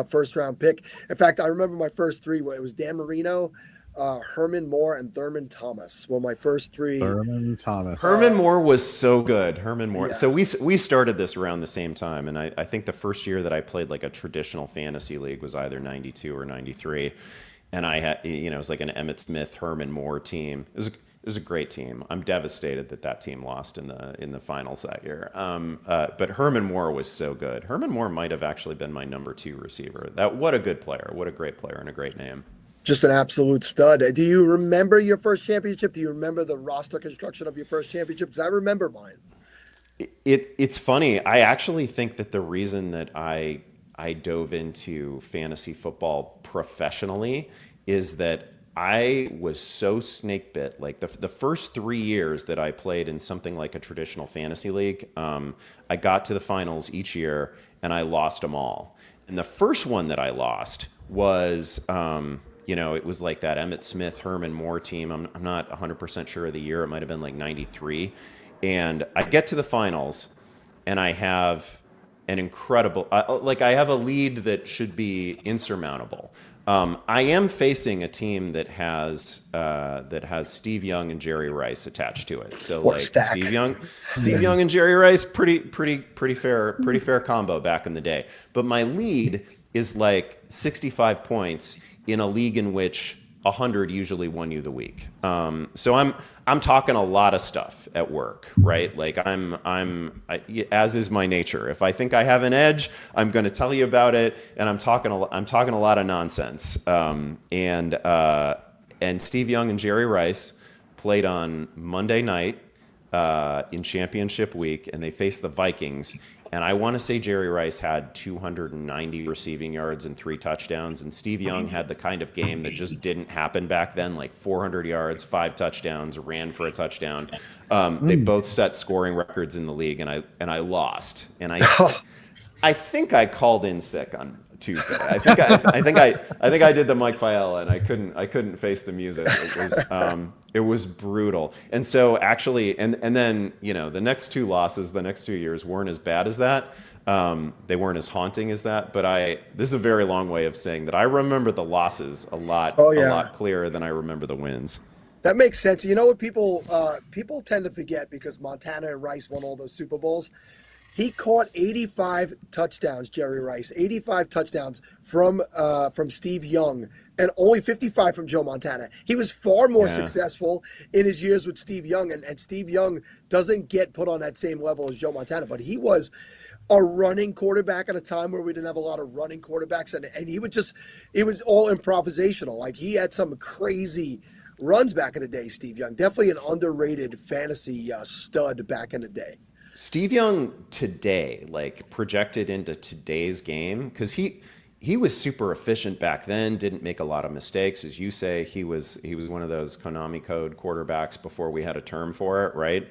first round pick. In fact, I remember my first 3. It was Dan Marino, Herman Moore, and Thurman Thomas. Well, my first 3. Thurman Thomas. Herman Moore was so good. Herman Moore. Yeah. So we started this around the same time, and I think the first year that I played like a traditional fantasy league was either 92 or 93. And I had, it was like an Emmitt Smith, Herman Moore team. It was a great team. I'm devastated that team lost in the finals that year. But Herman Moore was so good. Herman Moore might have actually been my number 2 receiver. What a good player. What a great player and a great name. Just an absolute stud. Do you remember your first championship? Do you remember the roster construction of your first championship? Because I remember mine. It's funny. I actually think that the reason that I dove into fantasy football professionally is that I was so snake bit. Like the first 3 years that I played in something like a traditional fantasy league, I got to the finals each year and I lost them all. And the first one that I lost was, it was like that Emmitt Smith, Herman Moore team. I'm not 100% sure of the year. It might have been like 93. And I get to the finals and I have an incredible, I have a lead that should be insurmountable. I am facing a team that has Steve Young and Jerry Rice attached to it. So what like stack? Steve Young and Jerry Rice, pretty fair combo back in the day. But my lead is like 65 points in a league in which 100 usually won you the week. So I'm talking a lot of stuff at work, right? Like as is my nature. If I think I have an edge, I'm going to tell you about it, and I'm talking a lot of nonsense. And Steve Young and Jerry Rice played on Monday night in championship week, and they faced the Vikings. And I want to say Jerry Rice had 290 receiving yards and 3 touchdowns. And Steve Young had the kind of game that just didn't happen back then, like 400 yards, 5 touchdowns, ran for a touchdown. They both set scoring records in the league, and I lost. And I think I called in sick on Tuesday. I think I did the Mike Fiala, and I couldn't face the music. It was brutal. And so actually, and then the next two losses, the next 2 years weren't as bad as that. They weren't as haunting as that. But this is a very long way of saying that I remember the losses a lot clearer than I remember the wins. That makes sense. You know what people tend to forget, because Montana and Rice won all those Super Bowls. He caught 85 touchdowns, Jerry Rice, 85 touchdowns from Steve Young, and only 55 from Joe Montana. He was far more successful in his years with Steve Young, and Steve Young doesn't get put on that same level as Joe Montana, but he was a running quarterback at a time where we didn't have a lot of running quarterbacks, and he would it was all improvisational. Like, he had some crazy runs back in the day, Steve Young. Definitely an underrated fantasy stud back in the day. Steve Young today, like projected into today's game, because he was super efficient back then, didn't make a lot of mistakes. As you say, he was one of those Konami code quarterbacks before we had a term for it, right?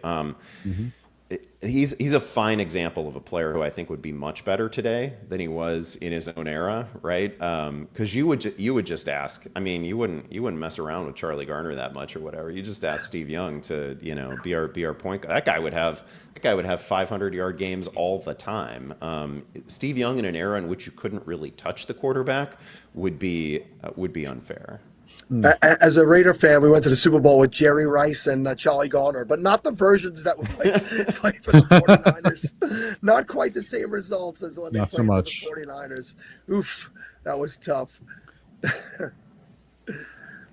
He's a fine example of a player who I think would be much better today than he was in his own era, right? Because you would just ask. I mean, you wouldn't mess around with Charlie Garner that much or whatever. You just ask Steve Young to be our point. That guy would have 500-yard games all the time. Steve Young in an era in which you couldn't really touch the quarterback would be unfair. As a Raider fan, we went to the Super Bowl with Jerry Rice and Charlie Garner, but not the versions that would play for the 49ers. Not quite the same results as when they played for the 49ers. Oof, that was tough.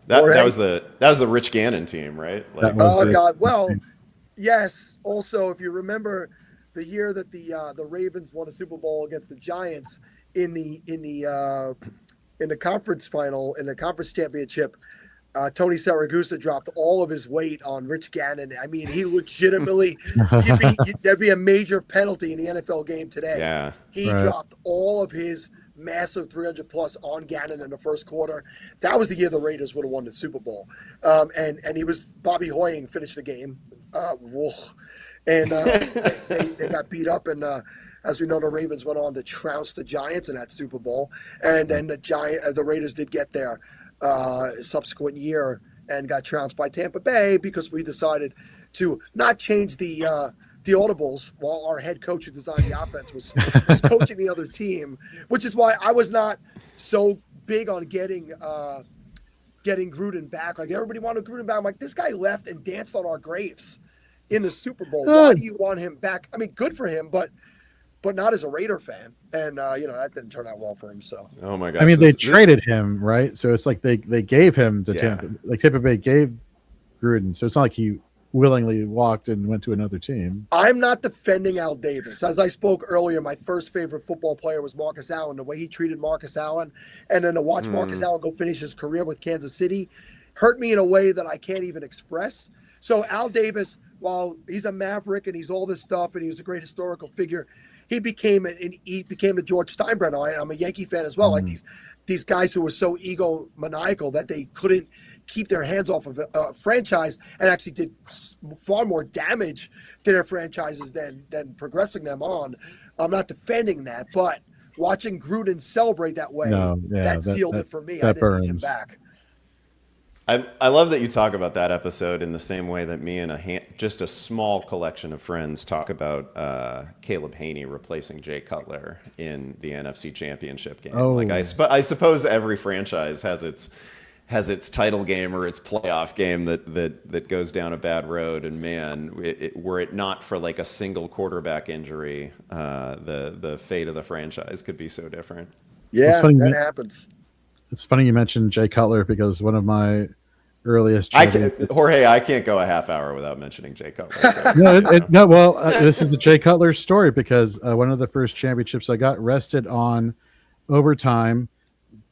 That was the Rich Gannon team, right? God. Well, yes. Also, if you remember the year that the Ravens won a Super Bowl against the Giants in the conference final, in the conference championship, Tony Saragusa dropped all of his weight on Rich Gannon. I mean, he legitimately, there'd be a major penalty in the NFL game today. Yeah, he dropped all of his massive 300 plus on Gannon in the first quarter. That was the year the Raiders would have won the Super Bowl. And he was, Bobby Hoying finished the game. And they got beat up, and as we know, the Ravens went on to trounce the Giants in that Super Bowl, and then the Raiders did get there subsequent year and got trounced by Tampa Bay, because we decided to not change the audibles while our head coach who designed the offense was coaching the other team, which is why I was not so big on getting Gruden back. Like, everybody wanted Gruden back. I'm like, this guy left and danced on our graves in the Super Bowl. Why do you want him back? I mean, good for him, but not as a Raider fan. And, that didn't turn out well for him. So, oh my gosh. I mean, they traded him, right? So it's like they gave him to Tampa. Like, Tampa Bay gave Gruden. So it's not like he willingly walked and went to another team. I'm not defending Al Davis. As I spoke earlier, my first favorite football player was Marcus Allen. The way he treated Marcus Allen, and then to watch Marcus Allen go finish his career with Kansas City, hurt me in a way that I can't even express. So Al Davis, while he's a maverick and he's all this stuff and he was a great historical figure, he became a George Steinbrenner. I'm a Yankee fan as well. Like these guys who were so egomaniacal that they couldn't keep their hands off of a franchise, and actually did far more damage to their franchises than progressing them on. I'm not defending that, but watching Gruden celebrate that way, that sealed it for me. I didn't need him back. I love that you talk about that episode in the same way that me and just a small collection of friends talk about Caleb Haney replacing Jay Cutler in the NFC Championship game. Oh. Like I suppose every franchise has its title game or its playoff game that goes down a bad road. And man, were it not for like a single quarterback injury, the fate of the franchise could be so different. Yeah, that happens. It's funny you mentioned Jay Cutler, because one of my earliest Jorge, I can't go a half hour without mentioning Jay Cutler. So, this is the Jay Cutler story, because one of the first championships I got rested on overtime,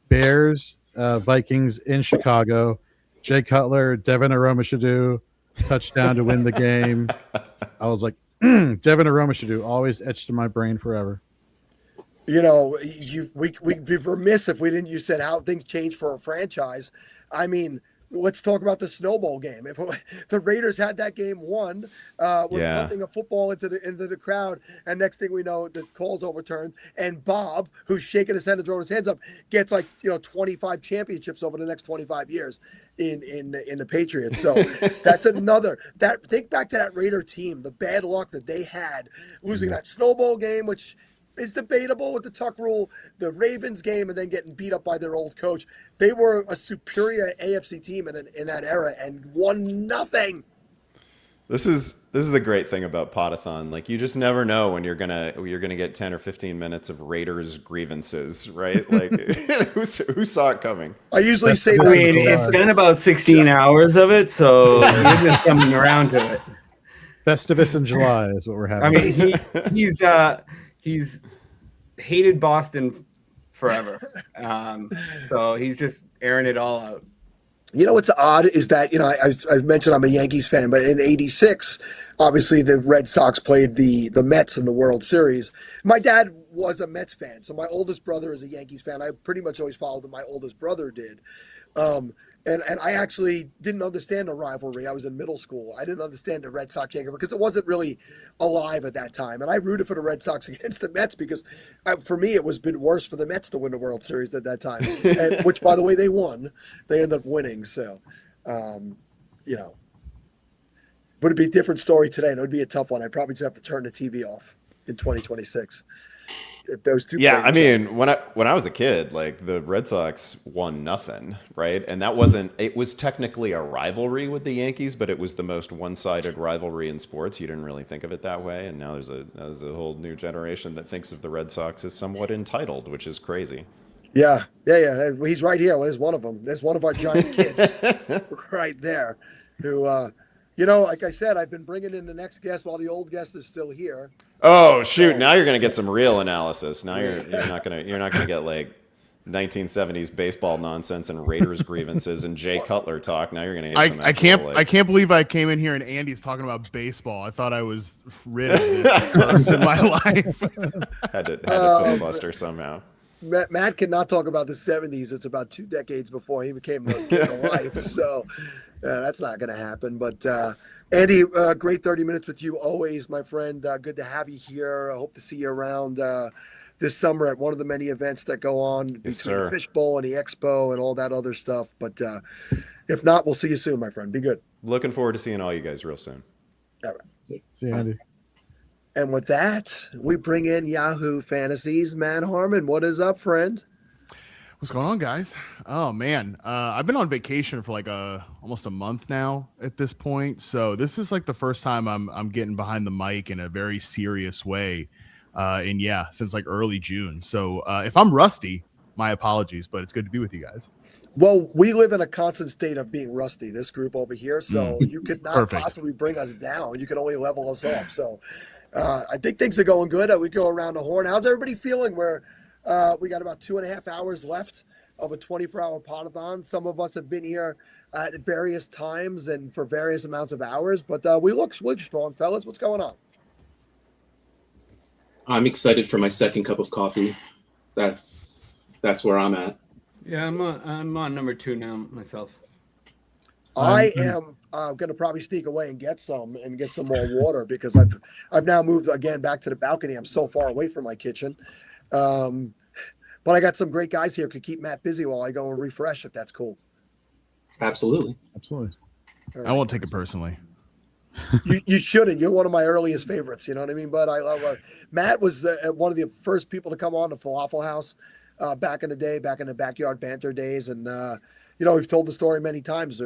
Bears, Vikings in Chicago, Jay Cutler, Devin Aromashodu, touchdown to win the game. I was like, Devin Aromashodu, always etched in my brain forever. We'd be remiss if you said how things change for a franchise. I mean, let's talk about the snowball game. If the Raiders had that game won, we're punting a football into the crowd, and next thing we know, the call's overturned, and Bob, who's shaking his head and throwing his hands up, gets 25 championships over the next 25 years in the Patriots. So that's another that. Think back to that Raider team, the bad luck that they had losing that snowball game, which is debatable with the tuck rule, the Ravens game, and then getting beat up by their old coach. They were a superior AFC team in that era and won nothing. This is the great thing about Podathon. Like, you just never know when you're gonna get 10 or 15 minutes of Raiders grievances, right? Like, who saw it coming? I usually say, I mean, it's been about 16 hours of it, so you're just coming around to it. Festivus in July is what we're having. I mean, he's hated Boston forever, so he's just airing it all out. You know what's odd is that, I mentioned I'm a Yankees fan, but in '86, obviously the Red Sox played the Mets in the World Series. My dad was a Mets fan, so my oldest brother is a Yankees fan. I pretty much always followed what my oldest brother did. And I actually didn't understand the rivalry. I was in middle school. I didn't understand the Red Sox Yankees because it wasn't really alive at that time. And I rooted for the Red Sox against the Mets because for me, it was been worse for the Mets to win the World Series at that time, which, by the way, they won. They ended up winning. So, would it be a different story today? And it would be a tough one. I'd probably just have to turn the TV off in 2026. If those two. Yeah, I mean, when I was a kid, like, the Red Sox won nothing, right? And it was technically a rivalry with the Yankees, but it was the most one-sided rivalry in sports. You didn't really think of it that way, and now there's a whole new generation that thinks of the Red Sox as somewhat entitled, which is crazy. Yeah. He's right here. Well, there's one of them. There's one of our giant kids right there who, like I said, I've been bringing in the next guest while the old guest is still here. Oh shoot! Now you're gonna get some real analysis. Now you're not gonna get like 1970s baseball nonsense and Raiders grievances and Jay Cutler talk. Now you're gonna get some. I can't believe I came in here and Andy's talking about baseball. I thought I was rid of this curse in my life. had to filibuster somehow. Matt cannot talk about the 70s. It's about 2 decades before he became the king of life. So that's not going to happen. But Andy, great 30 minutes with you always, my friend. Good to have you here. I hope to see you around this summer at one of the many events that go on between the Fishbowl and the Expo and all that other stuff. But if not, we'll see you soon, my friend. Be good. Looking forward to seeing all you guys real soon. All right. See you, Andy. And with that, we bring in Yahoo Fantasies. Matt Harmon, what is up, friend? What's going on, guys? Oh man, I've been on vacation for like almost a month now at this point. So this is like the first time I'm getting behind the mic in a very serious way, since like early June. So if I'm rusty, my apologies, but it's good to be with you guys. Well, we live in a constant state of being rusty, this group over here. So you could not possibly bring us down. You can only level us off. So I think things are going good. We go around the horn. How's everybody feeling? We got about 2.5 hours left of a 24-hour Podathon. Some of us have been here at various times and for various amounts of hours, but we look strong, fellas. What's going on? I'm excited for my second cup of coffee. That's where I'm at. Yeah, I'm on number 2 now myself. I am going to probably sneak away and get some more water because I've now moved again back to the balcony. I'm so far away from my kitchen. But I got some great guys here who could keep Matt busy while I go and refresh, if that's cool. Absolutely. Right, I won't take it personally. You shouldn't. You're one of my earliest favorites. You know what I mean? But I love Matt was one of the first people to come on the Falafel House back in the day, back in the Backyard Banter days. And, we've told the story many times.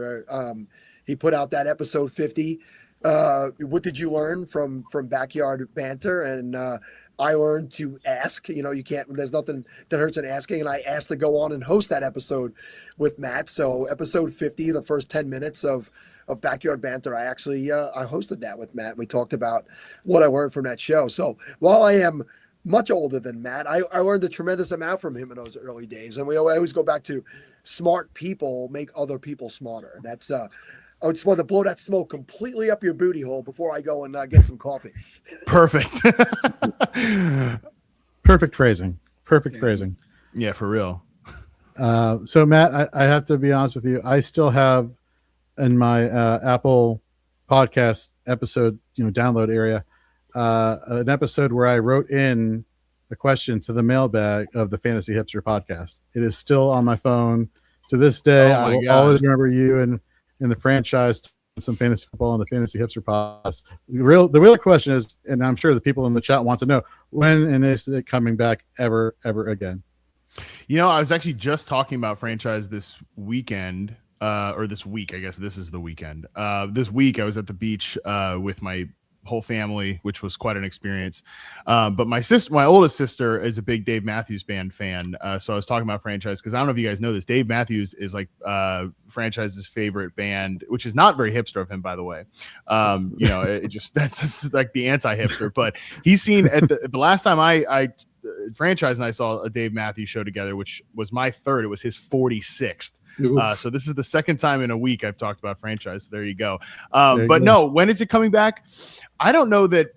He put out that episode 50. What did you learn from Backyard Banter? And I learned to ask. You can't. There's nothing that hurts in asking. And I asked to go on and host that episode with Matt. So episode 50, the first 10 minutes of Backyard Banter, I actually I hosted that with Matt. We talked about what I learned from that show. So while I am much older than Matt, I learned a tremendous amount from him in those early days. And I always go back to smart people make other people smarter. And that's I just want to blow that smoke completely up your booty hole before I go and get some coffee. Perfect. Perfect phrasing. Perfect phrasing. Yeah, for real. So Matt, I have to be honest with you. I still have in my Apple podcast episode, download area, an episode where I wrote in a question to the mailbag of the Fantasy Hipster podcast. It is still on my phone to this day. Oh I my will God. always remember you and the franchise, some fantasy football and the Fantasy Hipster podcast. The real question is, and I'm sure the people in the chat want to know, when and is it coming back ever again? I was actually just talking about franchise this weekend, or this week. I guess this is the weekend. This week I was at the beach with my whole family, which was quite an experience. But my oldest sister, is a big Dave Matthews Band fan. So I was talking about franchise because I don't know if you guys know this. Dave Matthews is like franchise's favorite band, which is not very hipster of him, by the way. That's like the anti-hipster. But he's seen at the last time I franchise and I saw a Dave Matthews show together, which was my third. It was his 46th. So this is the second time in a week I've talked about franchise. So there you go. No, when is it coming back? I don't know that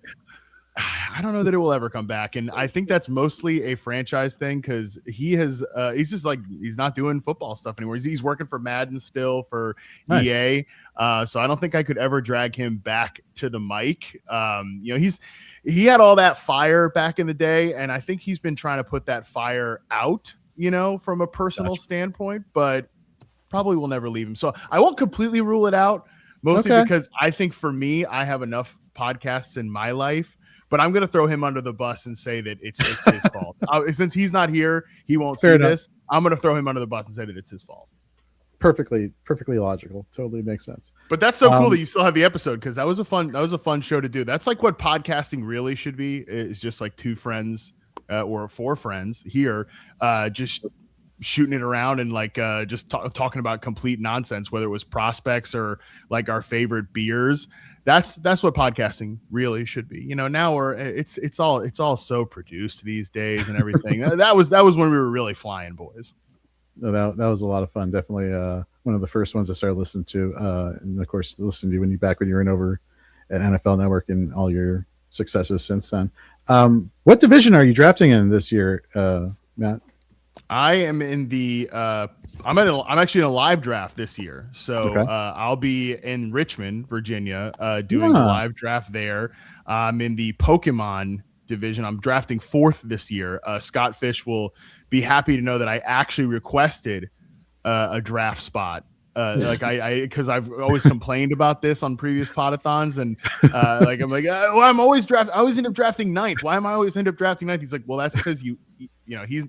it will ever come back. And I think that's mostly a franchise thing because he's just like, he's not doing football stuff anymore. He's working for Madden still for EA. So I don't think I could ever drag him back to the mic. He had all that fire back in the day. And I think he's been trying to put that fire out, from a personal standpoint, but probably will never leave him. So I won't completely rule it out, mostly because I think for me, I have enough podcasts in my life, but I'm going to throw him under the bus and say that it's his fault. Since he's not here, he won't see this. I'm going to throw him under the bus and say that it's his fault. Perfectly logical. Totally makes sense. But that's so cool that you still have the episode, because that was a fun show to do. That's like what podcasting really should be. Is just like two friends or four friends here, just shooting it around and like just talking about complete nonsense, whether it was prospects or like our favorite beers. That's what podcasting really should be. Now it's all so produced these days and everything. that was when we were really flying, boys. No, that was a lot of fun. Definitely one of the first ones I started listening to, and of course listening to you when you were in over at NFL Network and all your successes since then. What division are you drafting in this year, Matt? I am in the I'm actually in a live draft this year. So I'll be in Richmond, Virginia, doing a live draft there. I'm in the Pokemon division. I'm drafting 4th this year. Scott Fish will be happy to know that I actually requested a draft spot. Because I've always complained about this on previous Podathons, and I'm like, well, I always end up drafting 9th. Why am I always end up drafting 9th? He's like, well, that's because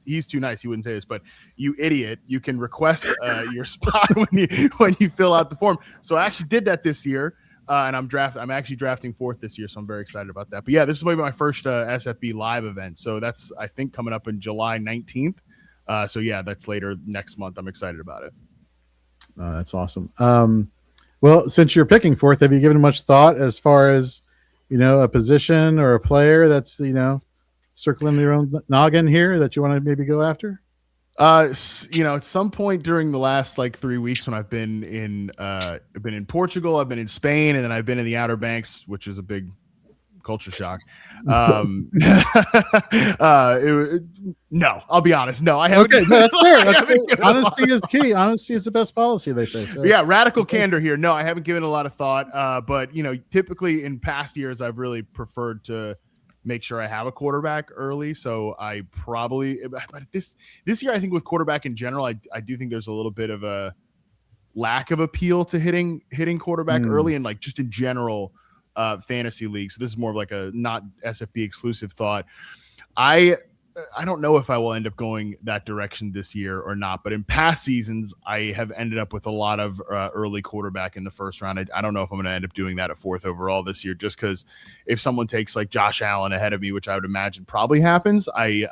he's too nice. He wouldn't say this, but you idiot, you can request your spot when you fill out the form. So I actually did that this year, and I'm actually drafting 4th this year, so I'm very excited about that. But yeah, this is maybe my first SFB live event, so that's I think coming up in July 19th. So yeah, that's later next month. I'm excited about it. That's awesome. Well, since you're picking 4th, have you given much thought as far as, a position or a player that's, circling your own noggin here that you want to maybe go after? At some point during the last 3 weeks when I've been in Portugal, I've been in Spain, and then I've been in the Outer Banks, which is a big culture shock. No, I'll be honest. No, I haven't. Okay, that's fair. Honesty is key. Honesty is the best policy, they say. So. Yeah, radical candor here. No, I haven't given a lot of thought. But typically in past years, I've really preferred to make sure I have a quarterback early. So I probably, but this year, I think with quarterback in general, I do think there's a little bit of a lack of appeal to hitting quarterback early, and just in general. Fantasy league. So this is more of like a not SFB exclusive thought. I don't know if I will end up going that direction this year or not, but in past seasons, I have ended up with a lot of early quarterback in the first round. I don't know if I'm going to end up doing that at 4th overall this year, just because if someone takes like Josh Allen ahead of me, which I would imagine probably happens, I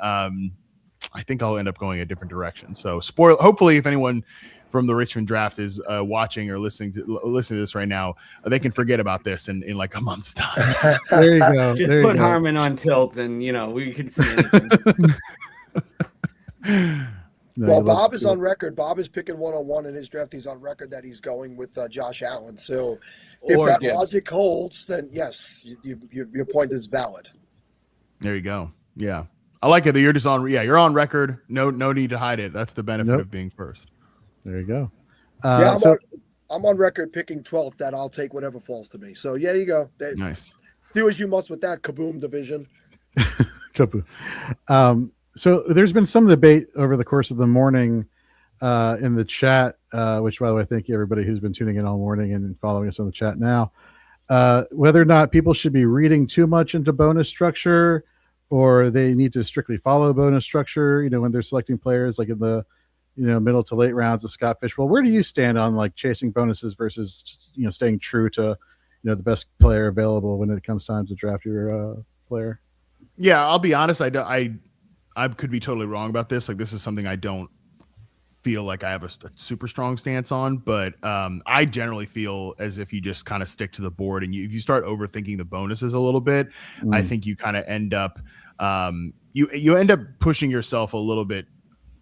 think I'll end up going a different direction. So hopefully if anyone from the Richmond draft is watching or listening to this right now, they can forget about this in like a month's time. There you go. Just put Harmon on tilt, and we could see anything. Well, Bob is on record. Bob is picking 101 in his draft. He's on record that he's going with Josh Allen. So if that logic holds, then yes, your point is valid. There you go. Yeah. I like it that you're just on. Yeah, you're on record. No need to hide it. That's the benefit Nope. of being first. There you go. Yeah, I'm on record picking 12th. That I'll take whatever falls to me. So yeah, you go. Nice. Do as you must with that kaboom division. Kaboom. So there's been some debate over the course of the morning in the chat, which, by the way, thank you everybody who's been tuning in all morning and following us on the chat now, whether or not people should be reading too much into bonus structure or they need to strictly follow bonus structure, when they're selecting players like in the, middle to late rounds of Scott Fishbowl. Where do you stand on like chasing bonuses versus, staying true to, the best player available when it comes time to draft your player? Yeah, I'll be honest. I could be totally wrong about this. Like, this is something I don't feel like I have a super strong stance on, but I generally feel as if you just kind of stick to the board, and if you start overthinking the bonuses a little bit, I think you kind of end up you end up pushing yourself a little bit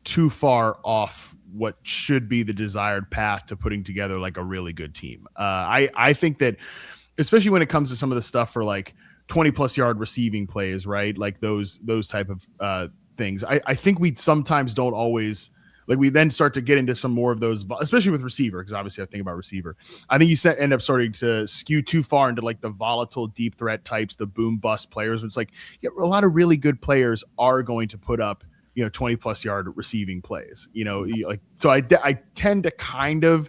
too far off what should be the desired path to putting together like a really good team. I think that, especially when it comes to some of the stuff for like 20+ yard receiving plays, right? Like those type of things. I think we sometimes don't always, like, we then start to get into some more of those, especially with receiver, because obviously I think about receiver. I think you end up starting to skew too far into like the volatile deep threat types, the boom bust players. It's like, yeah, a lot of really good players are going to put up 20+ yard receiving plays, so I tend to kind of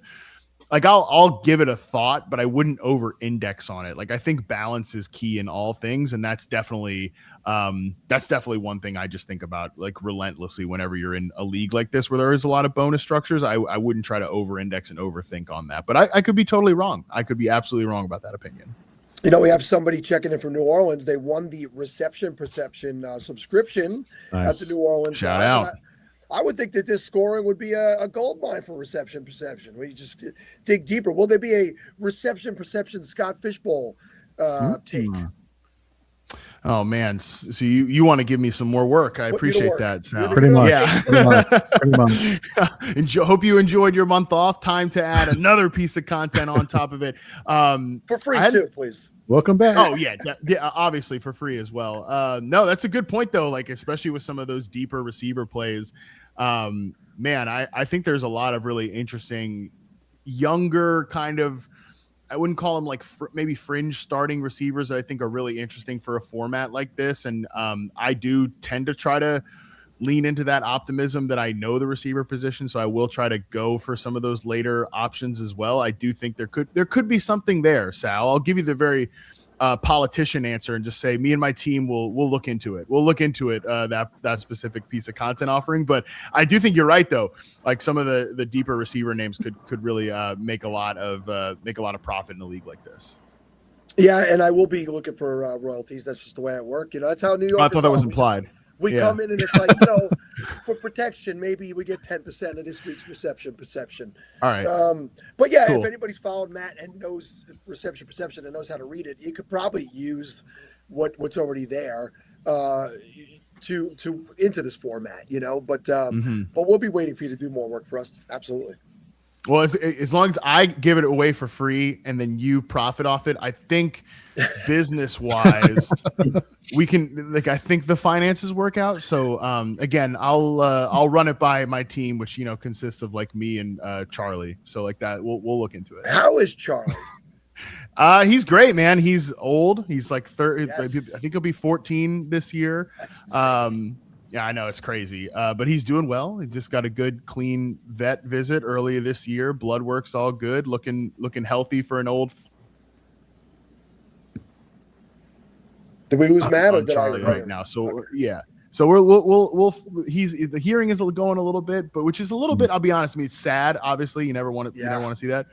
like, I'll give it a thought, but I wouldn't over index on it. Like, I think balance is key in all things. And that's definitely one thing I just think about like relentlessly whenever you're in a league like this, where there is a lot of bonus structures. I wouldn't try to over index and overthink on that, but I could be totally wrong. I could be absolutely wrong about that opinion. We have somebody checking in from New Orleans. They won the reception perception subscription at the New Orleans. Shout out. I would think that this scoring would be a gold mine for reception perception. We just dig deeper. Will there be a reception perception Scott Fishbowl take? Oh man, so you want to give me some more work? I appreciate that, Sal. Pretty much. Yeah. Pretty much. Hope you enjoyed your month off. Time to add another piece of content on top of it. For free too, please. Welcome back. Oh yeah, obviously for free as well. No, that's a good point though. Like, especially with some of those deeper receiver plays, man, I think there's a lot of really interesting younger kind of, I wouldn't call them like maybe fringe starting receivers that I think are really interesting for a format like this. And I do tend to try to lean into that optimism that I know the receiver position. So I will try to go for some of those later options as well. I do think there could be something there, Sal. I'll give you the very politician answer and just say me and my team will look into it. We'll look into it, that specific piece of content offering. But I do think you're right though. Like, some of the deeper receiver names could really make a lot of profit in a league like this. Yeah, and I will be looking for royalties. That's just the way I work. That's how New York. I thought that was implied. We come in and it's like, for protection, maybe we get 10% of this week's reception perception. All right. But yeah, cool. If anybody's followed Matt and knows reception perception and knows how to read it, you could probably use what's already there to into this format, But but we'll be waiting for you to do more work for us. Absolutely. Well, as long as I give it away for free and then you profit off it, I think business wise we can, like, I think the finances work out. So again, I'll run it by my team, which consists of like me and Charlie. So like that, we'll look into it. How is Charlie? He's great, man. He's old. He's like 30. Yes. I think he'll be 14 this year. That's insane. Yeah, I know, it's crazy, but he's doing well. He just got a good, clean vet visit earlier this year. Blood work's all good, looking healthy for an old. Did we lose Matt or did Charlie I right now? So okay. Yeah, so we'll the hearing is going a little bit, but which is a little bit. I'll be honest, it's sad. Obviously, you never want to see that.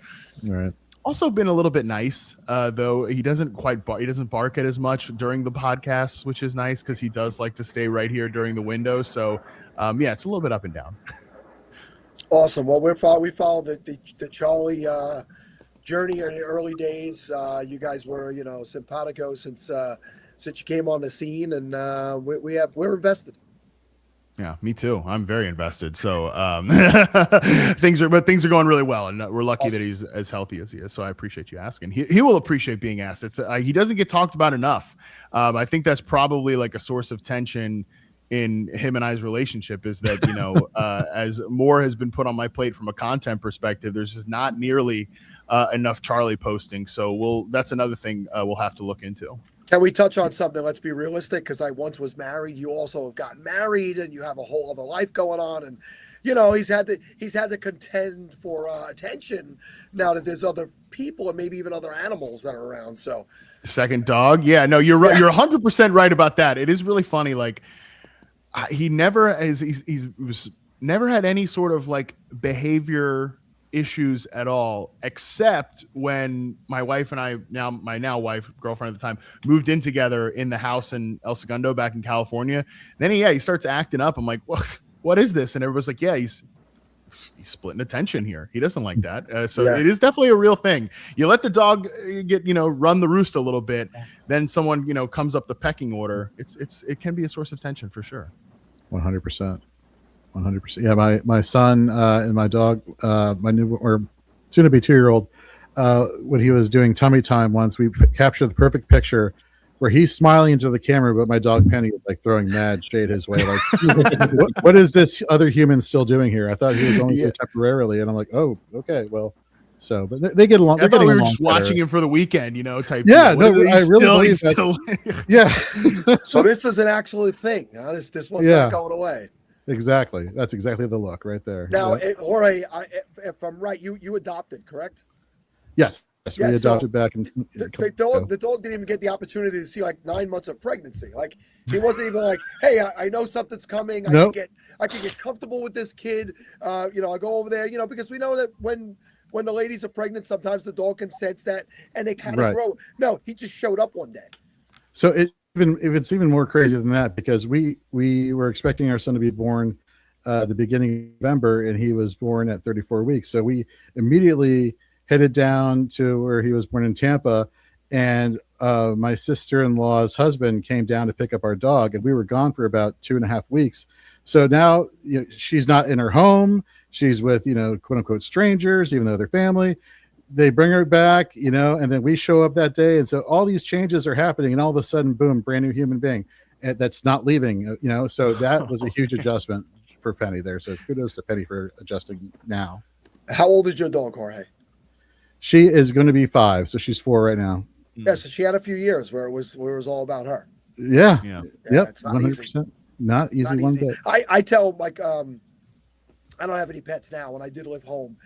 All right. Also been a little bit nice, though he doesn't bark at as much during the podcast, which is nice because he does like to stay right here during the window. So, yeah, it's a little bit up and down. Awesome. Well, we followed the Charlie journey in the early days. You guys were simpatico since you came on the scene, and we're invested. Yeah, me too. I'm very invested. So things are going really well, and we're lucky that he's as healthy as he is. So I appreciate you asking. He will appreciate being asked. It's he doesn't get talked about enough. I think that's probably like a source of tension in him and I's relationship is that, you know, as more has been put on my plate from a content perspective, there's just not nearly enough Charlie posting. So that's another thing we'll have to look into. Can we touch on something? Let's be realistic, because I once was married. You also have gotten married, and you have a whole other life going on. And you know, he's had to contend for attention now that there's other people and maybe even other animals that are around. So, second dog, yeah, no, you're right. You're 100% right about that. It is really funny. Like he never was never had any sort of like behavior issues at all, except when my wife and I, my wife, girlfriend at the time, moved in together in the house in El Segundo back in California. Then he starts acting up. I'm like, what is this? And everybody's like, yeah, he's splitting attention here. He doesn't like that. It is definitely a real thing. You let the dog get, you know, run the roost a little bit, then someone, you know, comes up the pecking order. It can be a source of tension for sure. 100%. 100%. Yeah, my son and my dog, my new or soon to be 2-year-old, when he was doing tummy time once, we captured the perfect picture where he's smiling into the camera, but my dog Penny is like throwing mad shade his way. Like, what is this other human still doing here? I thought he was only here temporarily, and I'm like, oh, okay, well. So, but they get along. I thought we were just watching him for the weekend, you know, type. Yeah, no, I really believe that. Yeah. So this is an actual thing. Huh? This one's not going away. Exactly. That's exactly the look right there. Now, Jorge, if I'm right, you adopted, correct? Yes. We adopted back in the dog didn't even get the opportunity to see like 9 months of pregnancy. Like he wasn't even like, hey, I know something's coming. I can get comfortable with this kid. You know, I go over there, you know, because we know that when the ladies are pregnant, sometimes the dog can sense that and they kind of grow. No, he just showed up one day. So it's even more crazy than that, because we were expecting our son to be born the beginning of November, and he was born at 34 weeks. So we immediately headed down to where he was born in Tampa, and my sister-in-law's husband came down to pick up our dog, and we were gone for about 2.5 weeks. So now, you know, she's not in her home. She's with, you know, quote unquote strangers, even though they're family. They bring her back, you know, and then we show up that day. And so all these changes are happening, and all of a sudden, boom, brand new human being that's not leaving, you know. So that was a huge adjustment for Penny there. So kudos to Penny for adjusting now. How old is your dog, Jorge? She is going to be 5, so she's 4 right now. Yeah, so she had a few years where it was all about her. Yeah. Yep. It's not 100%. easy. Not easy one bit. I tell, like, I don't have any pets now. When I did live home,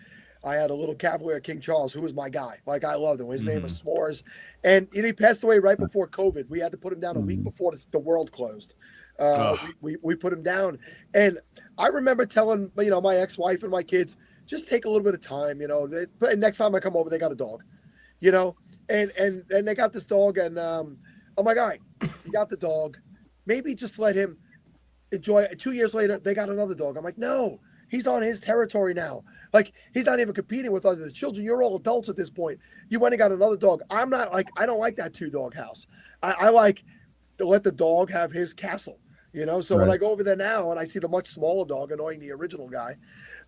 I had a little Cavalier King Charles, who was my guy. Like, I loved him. His name was S'mores. And he passed away right before COVID. We had to put him down a week before the world closed. We put him down. And I remember telling, you know, my ex-wife and my kids, just take a little bit of time, you know. But next time I come over, they got a dog, you know. And they got this dog, and I'm like, all right, you got the dog. Maybe just let him enjoy it. 2 years later, they got another dog. I'm like, no, he's on his territory now. Like, he's not even competing with other children. You're all adults at this point. You went and got another dog. I'm not like, I don't like that 2-dog house. I like to let the dog have his castle, you know. So when I go over there now and I see the much smaller dog annoying the original guy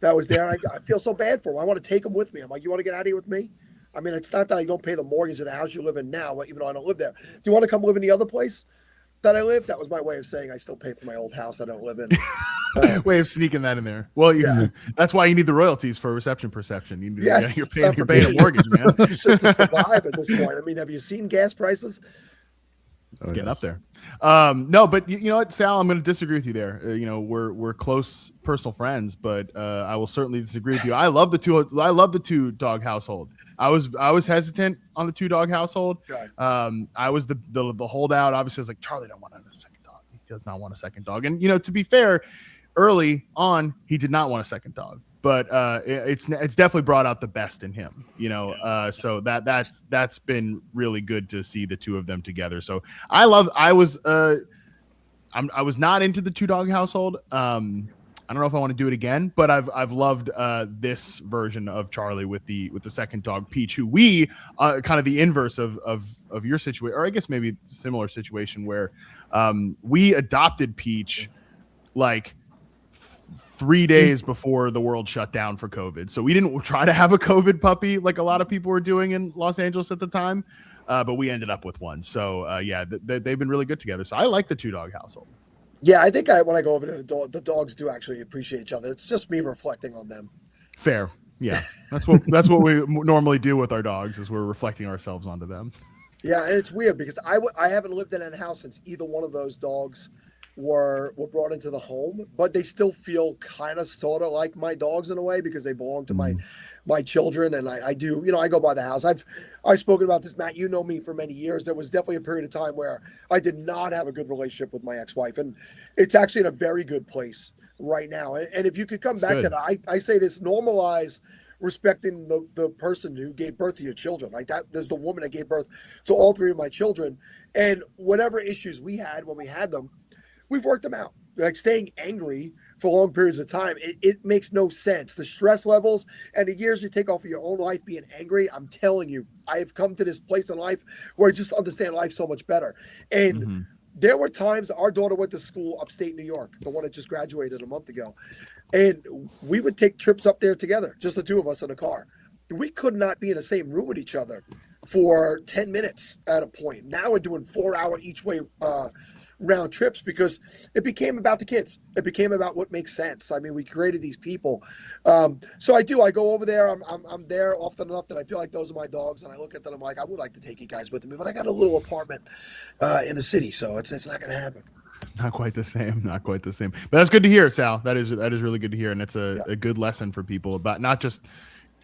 that was there, I feel so bad for him. I want to take him with me. I'm like, you want to get out of here with me? I mean, it's not that I don't pay the mortgage of the house you live in now, even though I don't live there. Do you want to come live in the other place that I live? That was my way of saying I still pay for my old house I don't live in. Way of sneaking that in there. Well, that's why you need the royalties for reception perception. You need, you're paying a mortgage, man. It's just to survive at this point. I mean, have you seen gas prices? It's getting up there. No, but you know what, Sal, I'm going to disagree with you there. You know, we're close personal friends, but I will certainly disagree with you. I love the 2-dog household. I was hesitant on the 2-dog household. Okay. I was the holdout. Obviously, I was like, Charlie don't want a second dog. He does not want a second dog. And you know, to be fair, early on, he did not want a second dog. But it's definitely brought out the best in him, you know. So that's been really good to see the two of them together. So I was not into the 2-dog household. I don't know if I want to do it again, but I've loved this version of Charlie with the second dog, Peach, who we kind of the inverse of your situation, or I guess maybe similar situation where we adopted Peach like 3 days before the world shut down for COVID. So we didn't try to have a COVID puppy like a lot of people were doing in Los Angeles at the time, but we ended up with one. So they've been really good together. So I like the 2-dog household. Yeah, I think when I go over to the dogs do actually appreciate each other. It's just me reflecting on them. Fair. Yeah. That's what we normally do with our dogs is we're reflecting ourselves onto them. Yeah, and it's weird because I haven't lived in a house since either one of those dogs were brought into the home, but they still feel kind of sort of like my dogs in a way because they belong to my children, and I do, I go by the house. I've spoken about this, Matt. You know me for many years. There was definitely a period of time where I did not have a good relationship with my ex-wife, and it's actually in a very good place right now. And if you could come back to that, I say this: normalize respecting the person who gave birth to your children. Like that, there's the woman that gave birth to all three of my children, and whatever issues we had when we had them, we've worked them out. Like staying angry for long periods of time, it makes no sense. The stress levels and the years you take off of your own life being angry, I'm telling you, I have come to this place in life where I just understand life so much better. And there were times our daughter went to school upstate New York, the one that just graduated a month ago. And we would take trips up there together, just the two of us in a car. We could not be in the same room with each other for 10 minutes at a point. Now we're doing 4-hour each way round trips because it became about the kids. It became about what makes sense. I mean, we created these people. So I go over there. I'm there often enough that I feel like those are my dogs. And I look at them, I'm like, I would like to take you guys with me, but I got a little apartment in the city. So it's not going to happen. Not quite the same. Not quite the same. But that's good to hear, Sal. That is really good to hear. And it's a good lesson for people about not just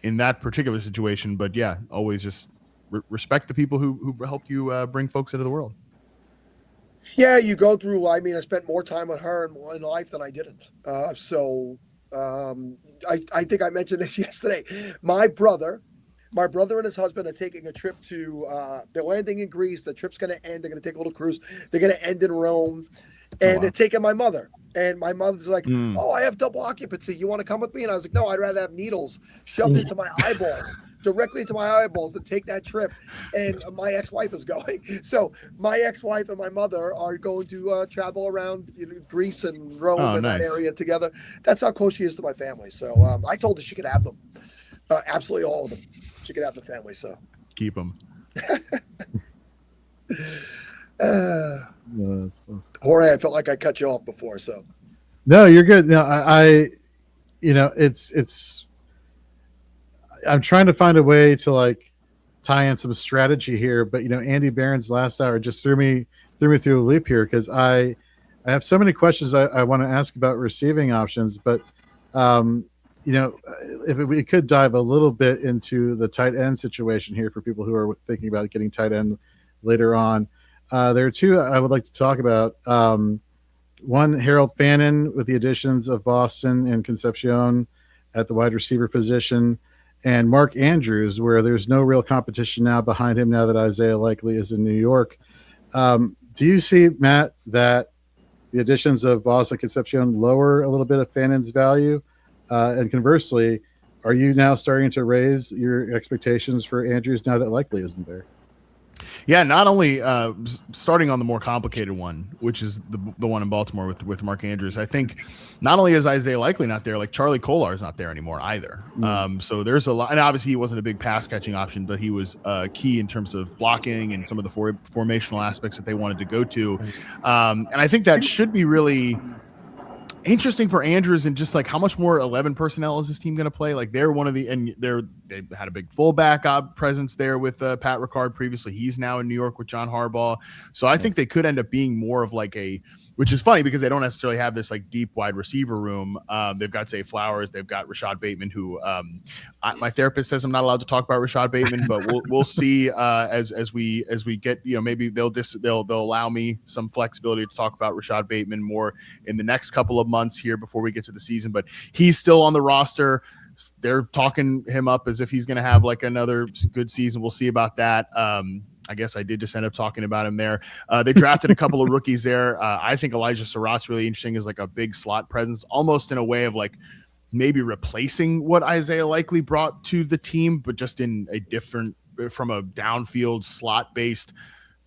in that particular situation, but yeah, always just respect the people who helped you bring folks into the world. Yeah, you go through. I mean, I spent more time with her in life than I didn't. I think I mentioned this yesterday. My brother and his husband are taking a trip to. They're landing in Greece. The trip's going to end. They're going to take a little cruise. They're going to end in Rome, and they're taking my mother. And my mother's like, "Oh, I have double occupancy. You want to come with me?" And I was like, "No, I'd rather have needles shoved into my eyeballs." Directly into my eyeballs to take that trip, and my ex-wife is going. So my ex-wife and my mother are going to travel around Greece and Rome and that area together. That's how close she is to my family. So I told her she could have them, absolutely all of them. She could have the family. So keep them. Jorge, I felt like I cut you off before. So no, you're good. No, it's. I'm trying to find a way to like tie in some strategy here, but Andy Barron's last hour just threw me through a loop here because I have so many questions I want to ask about receiving options, but if we could dive a little bit into the tight end situation here for people who are thinking about getting tight end later on. There are two I would like to talk about. One, Harold Fannin with the additions of Boston and Concepcion at the wide receiver position. And Mark Andrews, where there's no real competition now behind him now that Isaiah Likely is in New York. Do you see, Matt, that the additions of Boston and Concepcion lower a little bit of Fannin's value? And conversely, are you now starting to raise your expectations for Andrews now that Likely isn't there? Yeah, not only starting on the more complicated one, which is the one in Baltimore with Mark Andrews. I think not only is Isaiah Likely not there, like Charlie Kolar is not there anymore either. So there's a lot, and obviously he wasn't a big pass catching option, but he was key in terms of blocking and some of the formational aspects that they wanted to go to. And I think that should be really interesting for Andrews and just like how much more 11 personnel is this team going to play? Like they're one of the, and they had a big fullback presence there with Pat Ricard previously. He's now in New York with John Harbaugh. So I think they could end up being more of like which is funny because they don't necessarily have this like deep wide receiver room. They've got Zay Flowers. They've got Rashad Bateman, who my therapist says I'm not allowed to talk about Rashad Bateman, but we'll see as we get, maybe they'll allow me some flexibility to talk about Rashad Bateman more in the next couple of months here before we get to the season. But he's still on the roster. They're talking him up as if he's going to have like another good season. We'll see about that. I guess I did just end up talking about him there. They drafted a couple of rookies there. I think Elijah Surratt's really interesting as like a big slot presence, almost in a way of like maybe replacing what Isaiah Likely brought to the team, but just in a different, from a downfield slot-based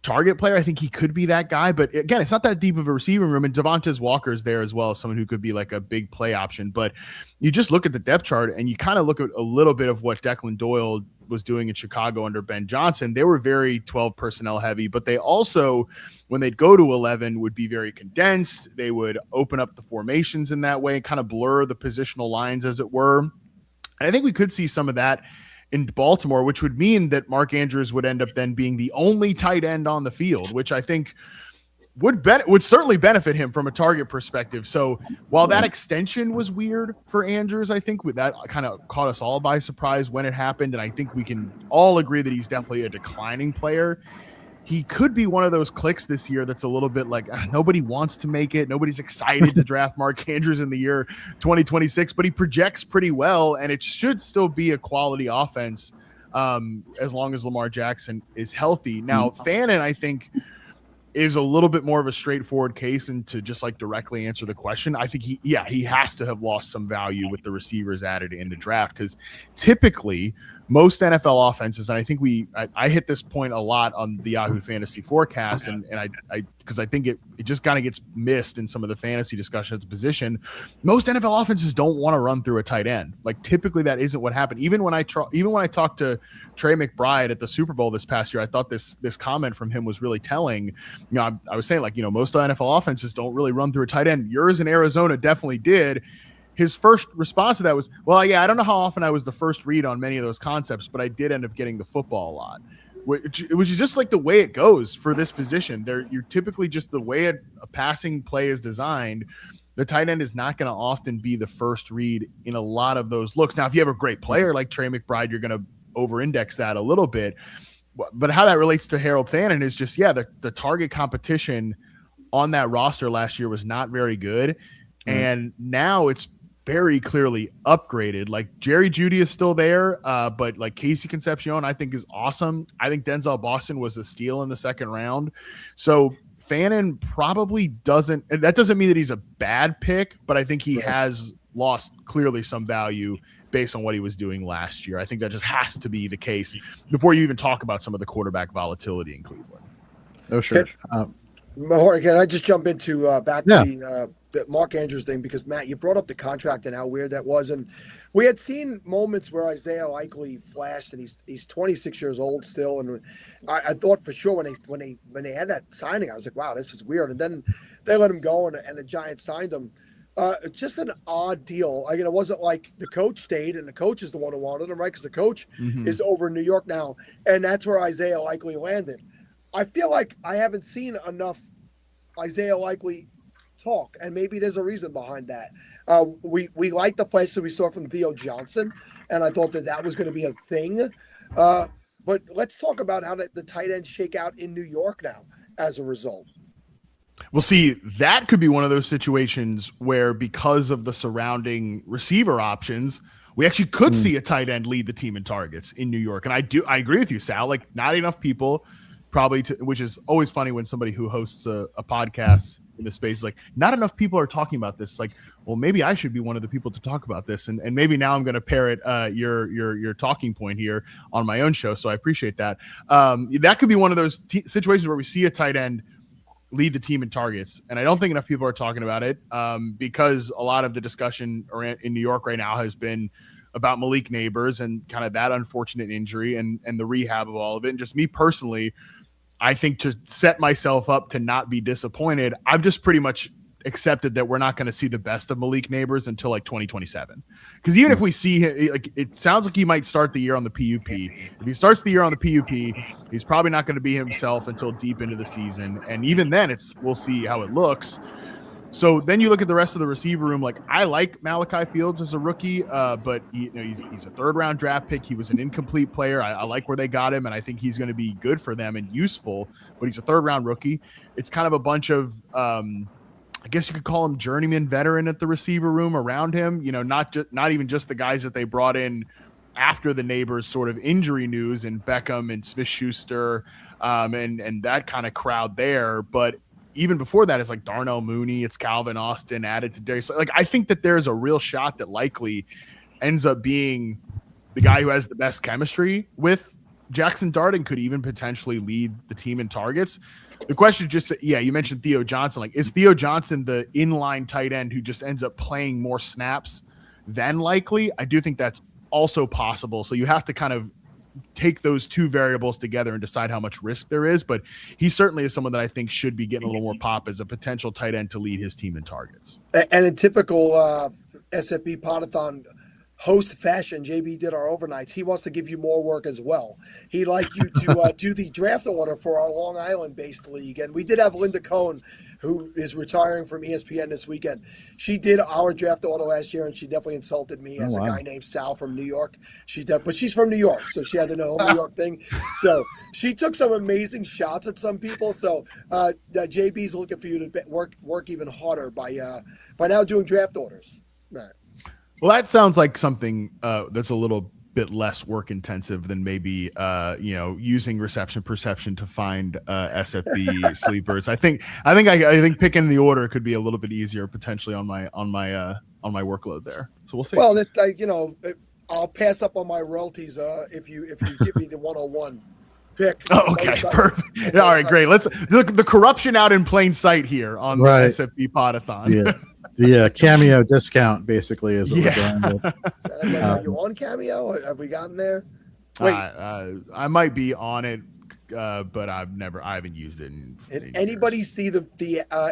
target player. I think he could be that guy, but again, it's not that deep of a receiving room, and Devontae Walker's there as well, someone who could be like a big play option. But you just look at the depth chart and you kind of look at a little bit of what Declan Doyle was doing in Chicago under Ben Johnson. They were very 12 personnel heavy, but they also, when they'd go to 11, would be very condensed. They would open up the formations in that way, kind of blur the positional lines, as it were. And I think we could see some of that in Baltimore, which would mean that Mark Andrews would end up then being the only tight end on the field, which I think would certainly benefit him from a target perspective. So while that extension was weird for Andrews, I think that kind of caught us all by surprise when it happened. And I think we can all agree that he's definitely a declining player. He could be one of those clicks this year that's a little bit like nobody wants to make it. Nobody's excited to draft Mark Andrews in the year 2026, but he projects pretty well, and it should still be a quality offense as long as Lamar Jackson is healthy. Now, Fannin, I think, is a little bit more of a straightforward case, and to just like directly answer the question, I think he has to have lost some value with the receivers added in the draft, because typically most NFL offenses, and I think I hit this point a lot on the Yahoo Fantasy Forecast, and I because I think it just kind of gets missed in some of the fantasy discussion at the position. Most NFL offenses don't want to run through a tight end. Like typically that isn't what happened. Even when I talked to Trey McBride at the Super Bowl this past year, I thought this comment from him was really telling. You know, I was saying, like, you know, most NFL offenses don't really run through a tight end. Yours in Arizona definitely did. His first response to that was, well, yeah, I don't know how often I was the first read on many of those concepts, but I did end up getting the football a lot, which is just like the way it goes for this position. You're typically just the way a passing play is designed. The tight end is not going to often be the first read in a lot of those looks. Now, if you have a great player like Trey McBride, you're going to over-index that a little bit. But how that relates to Harold Fannin is just, the target competition on that roster last year was not very good. And now it's very clearly upgraded. Like Jerry Jeudy is still there, but like Casey Concepcion, I think, is awesome. I think Denzel Boston was a steal in the second round. So Fannin probably doesn't – that doesn't mean that he's a bad pick, but I think he has lost clearly some value based on what he was doing last year. I think that just has to be the case before you even talk about some of the quarterback volatility in Cleveland. Oh, sure. Mahor, can I just jump into back to the Mark Andrews thing? Because, Matt, you brought up the contract and how weird that was. And we had seen moments where Isaiah Likely flashed, and he's 26 years old still. And I thought for sure when they had that signing, I was like, wow, this is weird. And then they let him go, and the Giants signed him. Just an odd deal. It wasn't like the coach stayed and the coach is the one who wanted him, right? Because the coach is over in New York now, and that's where Isaiah Likely landed. I feel like I haven't seen enough Isaiah Likely talk, and maybe there's a reason behind that. We like the flash that we saw from Theo Johnson, and I thought that was going to be a thing. But let's talk about how the tight ends shake out in New York now as a result. Well, see, that could be one of those situations where, because of the surrounding receiver options, we actually could see a tight end lead the team in targets in New York. And I agree with you, Sal. Like, not enough people probably, which is always funny when somebody who hosts a podcast in the space is like, not enough people are talking about this. Like, well, maybe I should be one of the people to talk about this. And maybe now I'm going to parrot your talking point here on my own show. So I appreciate that. That could be one of those situations where we see a tight end lead the team in targets. And I don't think enough people are talking about it because a lot of the discussion in New York right now has been about Malik Neighbors and kind of that unfortunate injury and the rehab of all of it. And just me personally, I think to set myself up to not be disappointed, I've just pretty much accepted that we're not going to see the best of Malik Neighbors until like 2027. Because even if we see him, like, it sounds like he might start the year on the PUP. If he starts the year on the PUP, he's probably not going to be himself until deep into the season. And even then, we'll see how it looks. So then you look at the rest of the receiver room. Like, I like Malachi Fields as a rookie, but he's a third-round draft pick. He was an incomplete player. I like where they got him, and I think he's going to be good for them and useful. But he's a third-round rookie. It's kind of a bunch of, I guess you could call him journeyman veteran at the receiver room around him. Not even just the guys that they brought in after the Neighbors sort of injury news and Beckham and Smith-Schuster and that kind of crowd there, but even before that, it's like Darnell Mooney, it's Calvin Austin added to Darius. Like, I think that there's a real shot that Likely ends up being the guy who has the best chemistry with Jackson Dart and could even potentially lead the team in targets. The question is just, you mentioned Theo Johnson. Like, is Theo Johnson the inline tight end who just ends up playing more snaps than Likely? I do think that's also possible. So you have to kind of take those two variables together and decide how much risk there is. But he certainly is someone that I think should be getting a little more pop as a potential tight end to lead his team in targets. And in typical SFB Podathon host fashion, JB did our overnights. He wants to give you more work as well. He'd like you to do the draft order for our Long Island-based league. And we did have Linda Cohn, who is retiring from ESPN this weekend. She did our draft order last year, and she definitely insulted me as a guy named Sal from New York. But she's from New York, so she had the New York thing. So she took some amazing shots at some people. So JB's looking for you to work even harder by now doing draft orders. Right. Well, that sounds like something that's a little bit less work intensive than maybe using reception perception to find SFB sleepers. I think picking the order could be a little bit easier potentially on my workload there. So we'll see. Well, I'll pass up on my royalties if you give me the 101 pick. Oh, okay, perfect. All right, great. Let's look the corruption out in plain sight here on the SFB Podathon. Yeah. The cameo discount basically is what we're going with. Are you on Cameo? Have we gotten there? Wait, I might be on it, but I haven't used it. Did anybody see the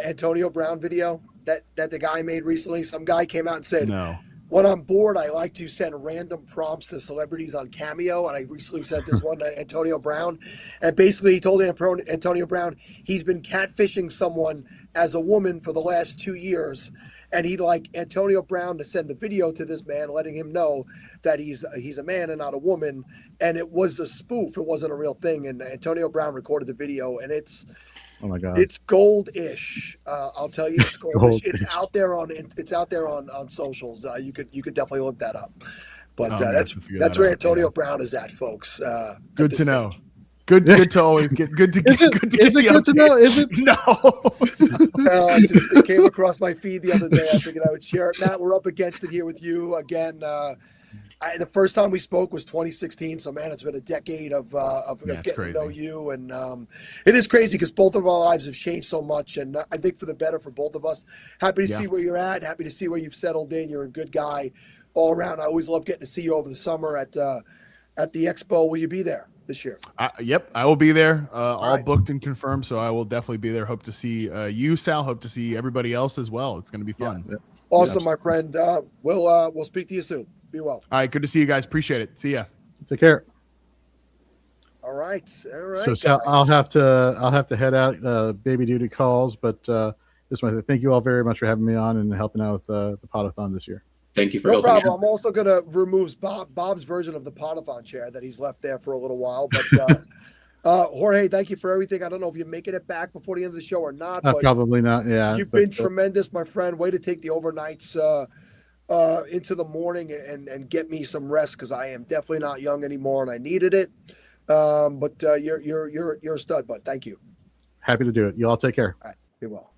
Antonio Brown video that the guy made recently? Some guy came out and said, "No. When I'm bored, I like to send random prompts to celebrities on Cameo." And I recently sent this one to Antonio Brown. And basically he told Antonio Brown he's been catfishing someone as a woman for the last 2 years. And he'd like Antonio Brown to send the video to this man, letting him know that he's a man and not a woman. And it was a spoof. It wasn't a real thing. And Antonio Brown recorded the video, and it's oh my god, it's gold-ish. I'll tell you, it's gold-ish. It's out there on socials. You could definitely look that up. But that's where Antonio Brown is at, folks. Good to know. Good to always get. Good to is get. It, good to, is it good to know? Is it no? It came across my feed the other day. I figured I would share it. Matt, we're up against it here with you again. The first time we spoke was 2016. So man, it's been a decade of getting to know you, and it is crazy because both of our lives have changed so much, and I think for the better for both of us. Happy to see where you're at. Happy to see where you've settled in. You're a good guy all around. I always love getting to see you over the summer at the expo. Will you be there this year? Yep, I will be there. All booked and confirmed, so I will definitely be there. Hope to see you, Sal. Hope to see everybody else as well. It's going to be fun. Yeah. Awesome, my friend. We'll speak to you soon. Be well. All right, good to see you guys. Appreciate it. See ya. Take care. All right. So Sal, I'll have to head out. Baby duty calls, but just want to thank you all very much for having me on and helping out with the Podathon this year. Thank you for no problem. I'm also going to remove Bob's version of the Podathon chair that he's left there for a little while. But Jorge, thank you for everything. I don't know if you're making it back before the end of the show or not. But probably not. Yeah, you've been tremendous, my friend. Way to take the overnights into the morning and get me some rest because I am definitely not young anymore and I needed it. But you're a stud, bud. Thank you. Happy to do it. You all take care. All right. Be well.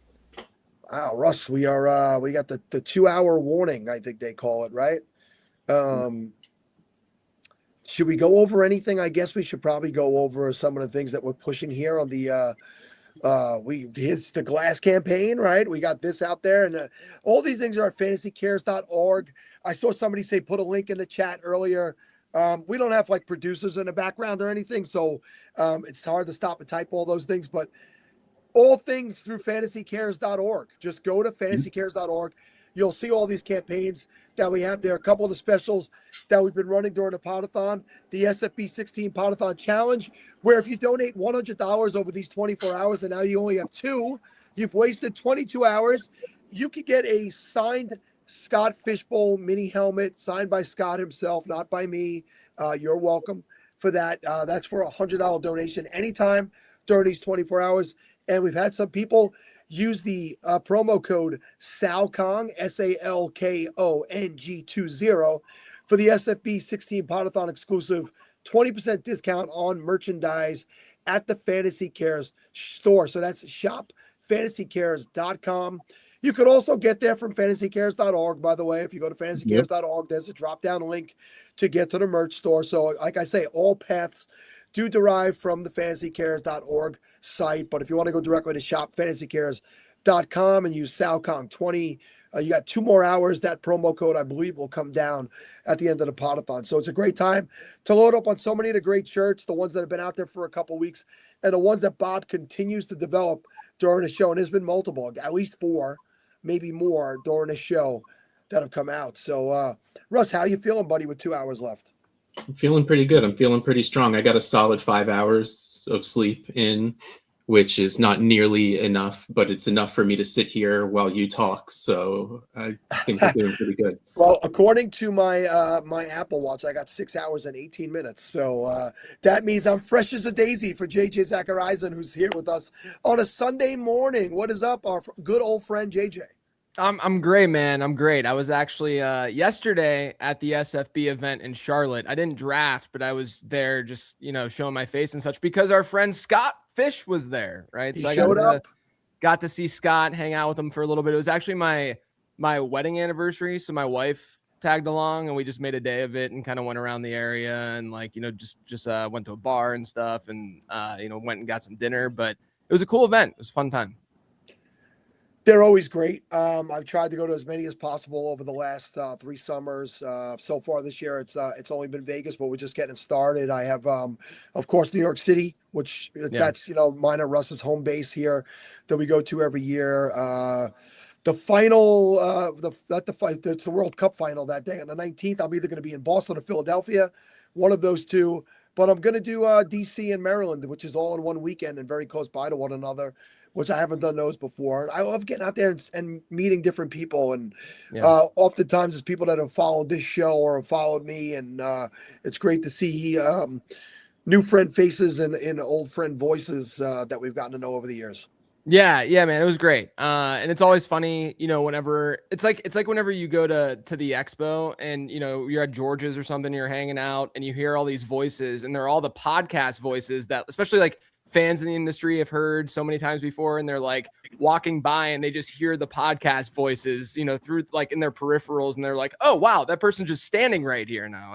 Wow, Russ, we got the 2-hour warning, I think they call it, right? Should we go over anything? I guess we should probably go over some of the things that we're pushing here on the it's the glass campaign, right? We got this out there, and all these things are at fantasycares.org. I saw somebody say put a link in the chat earlier. We don't have like producers in the background or anything, so it's hard to stop and type all those things, but all things through fantasycares.org. Just go to fantasycares.org. You'll see all these campaigns that we have there. A couple of the specials that we've been running during the Podathon, the SFB 16 Podathon Challenge, where if you donate $100 over these 24 hours and now you only have 2, you've wasted 22 hours. You could get a signed Scott Fishbowl mini helmet signed by Scott himself, not by me. You're welcome for that. That's for a $100 donation anytime during these 24 hours. And we've had some people use the promo code SALKONG, SALKONG20 for the SFB 16 Podathon exclusive 20% discount on merchandise at the Fantasy Cares store. So that's shopfantasycares.com. You could also get there from fantasycares.org, by the way. If you go to fantasycares.org, there's a drop-down link to get to the merch store. So like I say, all paths do derive from the fantasycares.org site. But if you want to go directly to shopfantasycares.com and use SALCONG20 You got 2 more hours. That promo code, I believe, will come down at the end of the Podathon. So it's a great time to load up on so many of the great shirts, the ones that have been out there for a couple weeks, and the ones that Bob continues to develop during the show. And there's been multiple, at least 4, maybe more during the show that have come out. So, Russ, how you feeling, buddy, with 2 hours left? I'm feeling pretty good. I'm feeling pretty strong. I got a solid 5 hours of sleep in, which is not nearly enough, but it's enough for me to sit here while you talk. So I think I'm doing pretty good. Well, according to my my Apple Watch, I got 6 hours and 18 minutes. So that means I'm fresh as a daisy for JJ Zachariasen, who's here with us on a Sunday morning. What is up, our good old friend JJ? I'm great, man. I'm great. I was actually yesterday at the SFB event in Charlotte. I didn't draft, but I was there just, showing my face and such because our friend Scott Fish was there, right? He so I showed up. got to see Scott, hang out with him for a little bit. It was actually my wedding anniversary, so my wife tagged along and we just made a day of it and kind of went around the area and just went to a bar and stuff and went and got some dinner, but it was a cool event. It was a fun time. They're always great. I've tried to go to as many as possible over the last 3 summers. So far this year, it's only been Vegas, but we're just getting started. I have, of course, New York City, which that's mine and Russ's home base here that we go to every year. The final, it's the World Cup final that day on the 19th. I'm either going to be in Boston or Philadelphia, one of those two. But I'm going to do DC and Maryland, which is all in one weekend and very close by to one another, which I haven't done those before. I love getting out there and meeting different people. And oftentimes it's people that have followed this show or have followed me. And it's great to see new friend faces and old friend voices that we've gotten to know over the years. Yeah, man, it was great. And it's always funny, whenever it's like whenever you go to the expo and you're at George's or something, you're hanging out and you hear all these voices and they're all the podcast voices that especially like fans in the industry have heard so many times before, and they're like walking by and they just hear the podcast voices, through like in their peripherals, and they're like, oh wow, that person's just standing right here now.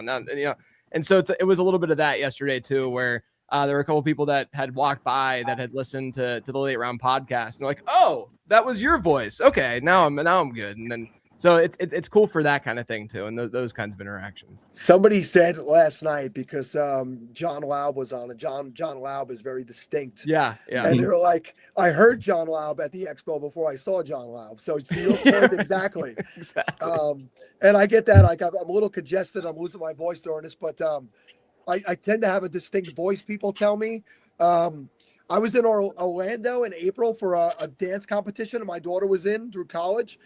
And so it was a little bit of that yesterday too, where there were a couple of people that had walked by that had listened to the Late Round podcast, and they're like, "Oh, that was your voice. Okay, now I'm good." And then so it's cool for that kind of thing too, and those kinds of interactions. Somebody said last night, because John Laub was on it. John Laub is very distinct. Yeah. And they were like, I heard John Laub at the expo before I saw John Laub. So to your point, exactly. And I get that. Like I'm a little congested. I'm losing my voice during this, but I tend to have a distinct voice, people tell me. I was in Orlando in April for a dance competition and my daughter was in through college.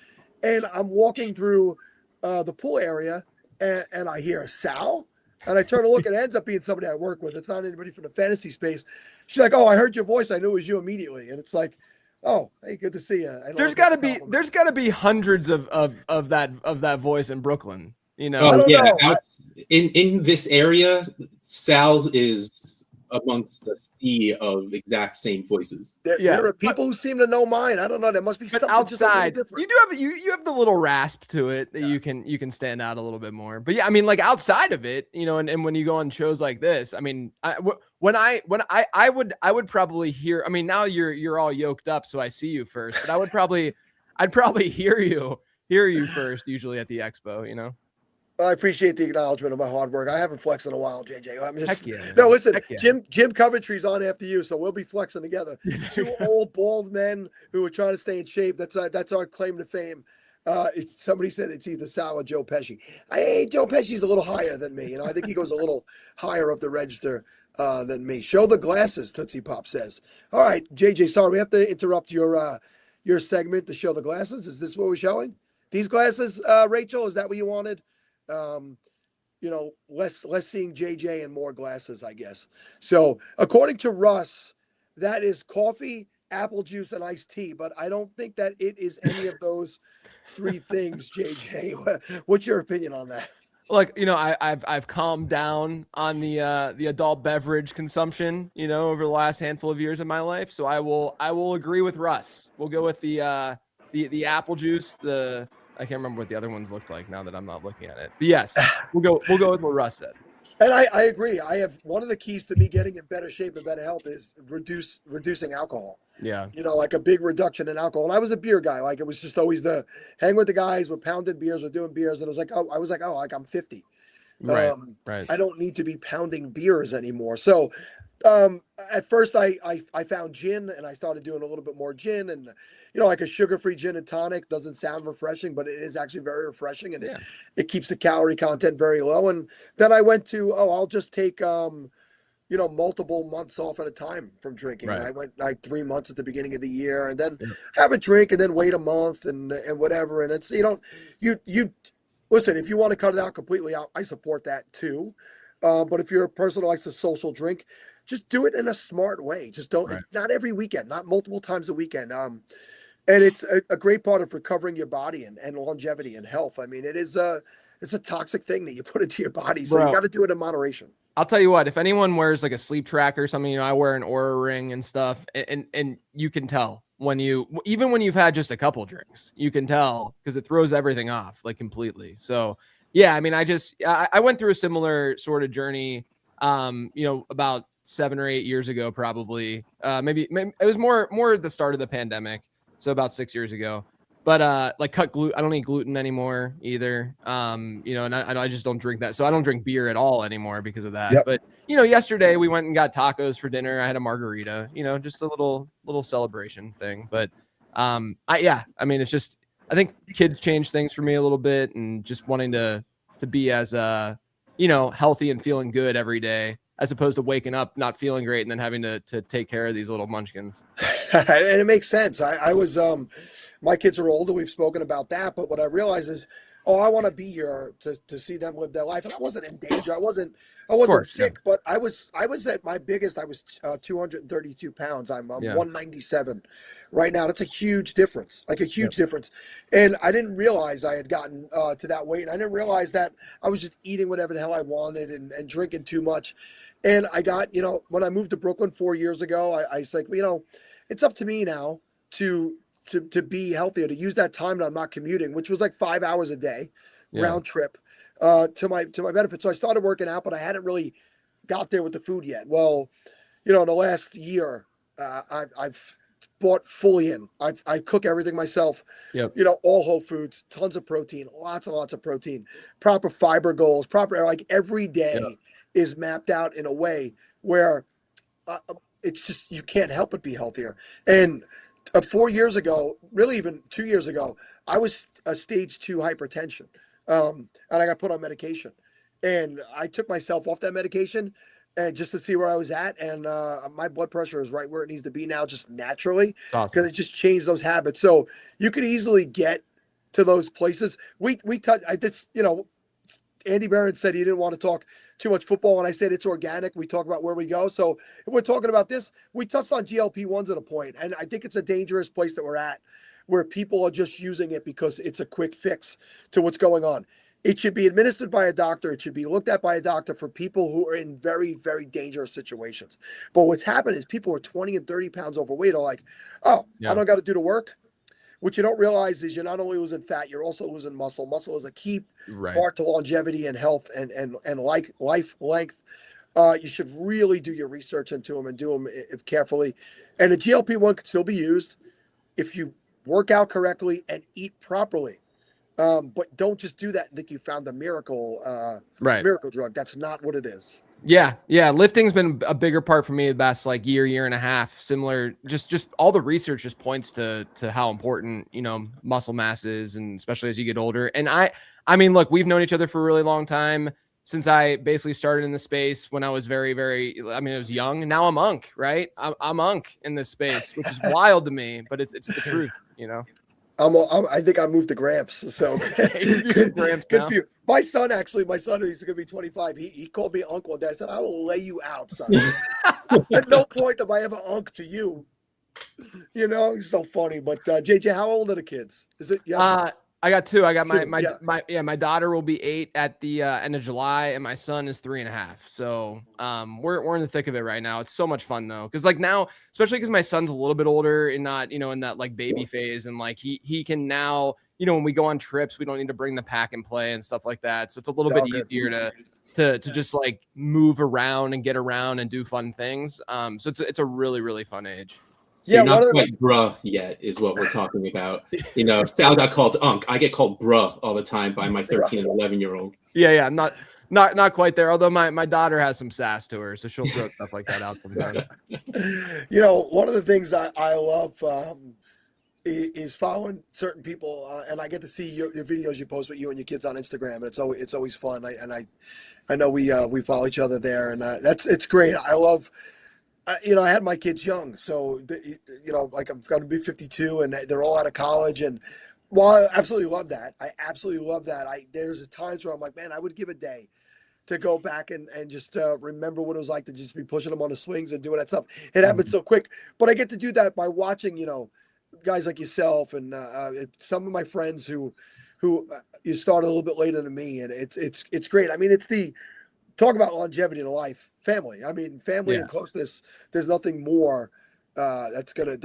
And I'm walking through the pool area and I hear Sal. And I turn to look and it ends up being somebody I work with. It's not anybody from the fantasy space. She's like, "Oh, I heard your voice. I knew it was you immediately." And it's like, "Oh, hey, good to see you." There's got to be hundreds of that voice in Brooklyn. Oh yeah, in this area, Sal is amongst the sea of exact same voices. There are people who seem to know mine. I don't know. There must be something outside. Just a little different. You have the little rasp to it that you can stand out a little bit more. But yeah, I mean, like outside of it, and when you go on shows like this, I mean, I would probably hear. I mean, now you're all yoked up, so I see you first. But I'd probably hear you first, usually at the expo. I appreciate the acknowledgement of my hard work. I haven't flexed in a while, JJ. I'm just, Heck yeah, no, listen, yeah. Jim Coventry's on after you, so we'll be flexing together. 2 old bald men who are trying to stay in shape. That's our claim to fame. Somebody said it's either Sal or Joe Pesci. Joe Pesci's a little higher than me. I think he goes a little higher up the register than me. Show the glasses, Tootsie Pop says. All right, JJ, sorry, we have to interrupt your segment to show the glasses. Is this what we're showing? These glasses, Rachel, is that what you wanted? Less seeing JJ and more glasses, I guess. So according to Russ, that is coffee, apple juice, and iced tea. But I don't think that it is any of those 3 things, JJ. What's your opinion on that? Like, I've calmed down on the adult beverage consumption, over the last handful of years of my life. So I will agree with Russ. We'll go with the apple juice, I can't remember what the other ones looked like now that I'm not looking at it. But yes, we'll go with what Russ said. And I agree. I have one of the keys to me getting in better shape and better health is reducing alcohol. Yeah. You know, like a big reduction in alcohol. And I was a beer guy. Like it was just always the hang with the guys, we're pounding beers, we're doing beers. And I was like, oh, like I'm 50. Right. Right. I don't need to be pounding beers anymore. So at first I found gin and I started doing a little bit more gin and like a sugar-free gin and tonic doesn't sound refreshing, but it is actually very refreshing and it keeps the calorie content very low. And then I went to I'll just take multiple months off at a time from drinking. And Right. I went like 3 months at the beginning of the year and then have a drink and then wait a month and whatever. And it's you listen, if you want to cut it out completely, I support that too. But if you're a person who likes a social drink, just do it in a smart way. Just don't, not every weekend, not multiple times a weekend. And it's a great part of recovering your body and longevity and health. I mean, it's a toxic thing that you put into your body. So you Bro. got to do it in moderation. I'll tell you what, if anyone wears like a sleep tracker or something, I wear an Aura ring and stuff, and you can tell even when you've had just a couple drinks, you can tell because it throws everything off like completely. So yeah, I mean, I went through a similar sort of journey, about 7 or 8 years ago, probably, maybe it was more at the start of the pandemic. So about 6 years ago. But like cut gluten, I don't eat gluten anymore either. And I just don't drink that. So I don't drink beer at all anymore because of that. Yep. But yesterday we went and got tacos for dinner. I had a margarita, just a little celebration thing. But it's just I think kids change things for me a little bit and just wanting to be as healthy and feeling good every day, as opposed to waking up not feeling great and then having to take care of these little munchkins. And it makes sense. I was my kids are older. We've spoken about that. But what I realized is, I want to be here to see them live their life. And I wasn't in danger. I wasn't sick, but I was at my biggest. I was 232 pounds. I'm 197 right now. That's a huge difference, like a huge difference. And I didn't realize I had gotten to that weight. And I didn't realize that I was just eating whatever the hell I wanted and drinking too much. And I got, when I moved to Brooklyn 4 years ago, I was like, it's up to me now to be healthier, to use that time that I'm not commuting, which was like 5 hours a day round trip to my benefit. So I started working out, but I hadn't really got there with the food yet. Well, in the last year, I've bought fully in. I cook everything myself. Yep. All whole foods, tons of protein, lots and lots of protein, proper fiber goals, like every day is mapped out in a way where it's just, you can't help but be healthier. And 4 years ago, really even 2 years ago, I was a stage 2 hypertension. And I got put on medication. And I took myself off that medication just to see where I was at. And my blood pressure is right where it needs to be now, just naturally, because it just changed those habits. So you could easily get to those places. Andy Barron said he didn't want to talk too much football, and I said it's organic. We talk about where we go. So if we're talking about this, we touched on GLP-1s at a point, and I think it's a dangerous place that we're at, where people are just using it because it's a quick fix to what's going on. It should be administered by a doctor. It should be looked at by a doctor for people who are in very, very dangerous situations. But what's happened is people who are 20 and 30 pounds overweight are like, I don't got to do the work. What you don't realize is you're not only losing fat, you're also losing muscle. Muscle is a key part to longevity and health and like life length. You should really do your research into them and do them carefully. And the GLP-1 could still be used if you work out correctly and eat properly. But don't just do that and think you found a miracle drug. That's not what it is. Yeah. Lifting's been a bigger part for me the past like year and a half. Similar, just all the research just points to how important, muscle mass is, and especially as you get older. And I mean, look, we've known each other for a really long time, since I basically started in the space when I was very, very, I was young. And now I'm Unk, right? I'm Unk in this space, which is wild to me, but it's the truth, I think I moved to Gramps, so good for you. My son, he's going to be 25. He called me uncle one day. I said, I will lay you out, son. At no point have I ever unk to you. He's so funny. But JJ, how old are the kids? Is it? Yeah. I got two. I got my daughter will be 8 at the end of July, and my son is 3.5. So we're in the thick of it right now. It's so much fun though, because like now, especially because my son's a little bit older and not in that like baby phase, and like he can now when we go on trips, we don't need to bring the pack and play and stuff like that. So it's a little bit easier to just like move around and get around and do fun things. So it's a really, really fun age. So you're not quite bruh yet, is what we're talking about. You know, Sal got called Unc. I get called bruh all the time by my 13 and 11-year-old. Yeah, I'm not quite there. Although my daughter has some sass to her, so she'll throw stuff like that out sometimes. You know, one of the things I love is following certain people, and I get to see your videos you post with you and your kids on Instagram, and it's always fun. I know we follow each other there, and it's great. I love. You know, I had my kids young, so you know, like I'm going to be 52, and they're all out of college. And while I absolutely love that, there's times where I'm like, man, I would give a day to go back and just remember what it was like to just be pushing them on the swings and doing that stuff. It happened so quick, but I get to do that by watching, you know, guys like yourself and some of my friends who you started a little bit later than me, and it's great. I mean, it's the talk about longevity in life. Family. I mean, family and closeness. There's nothing more that's gonna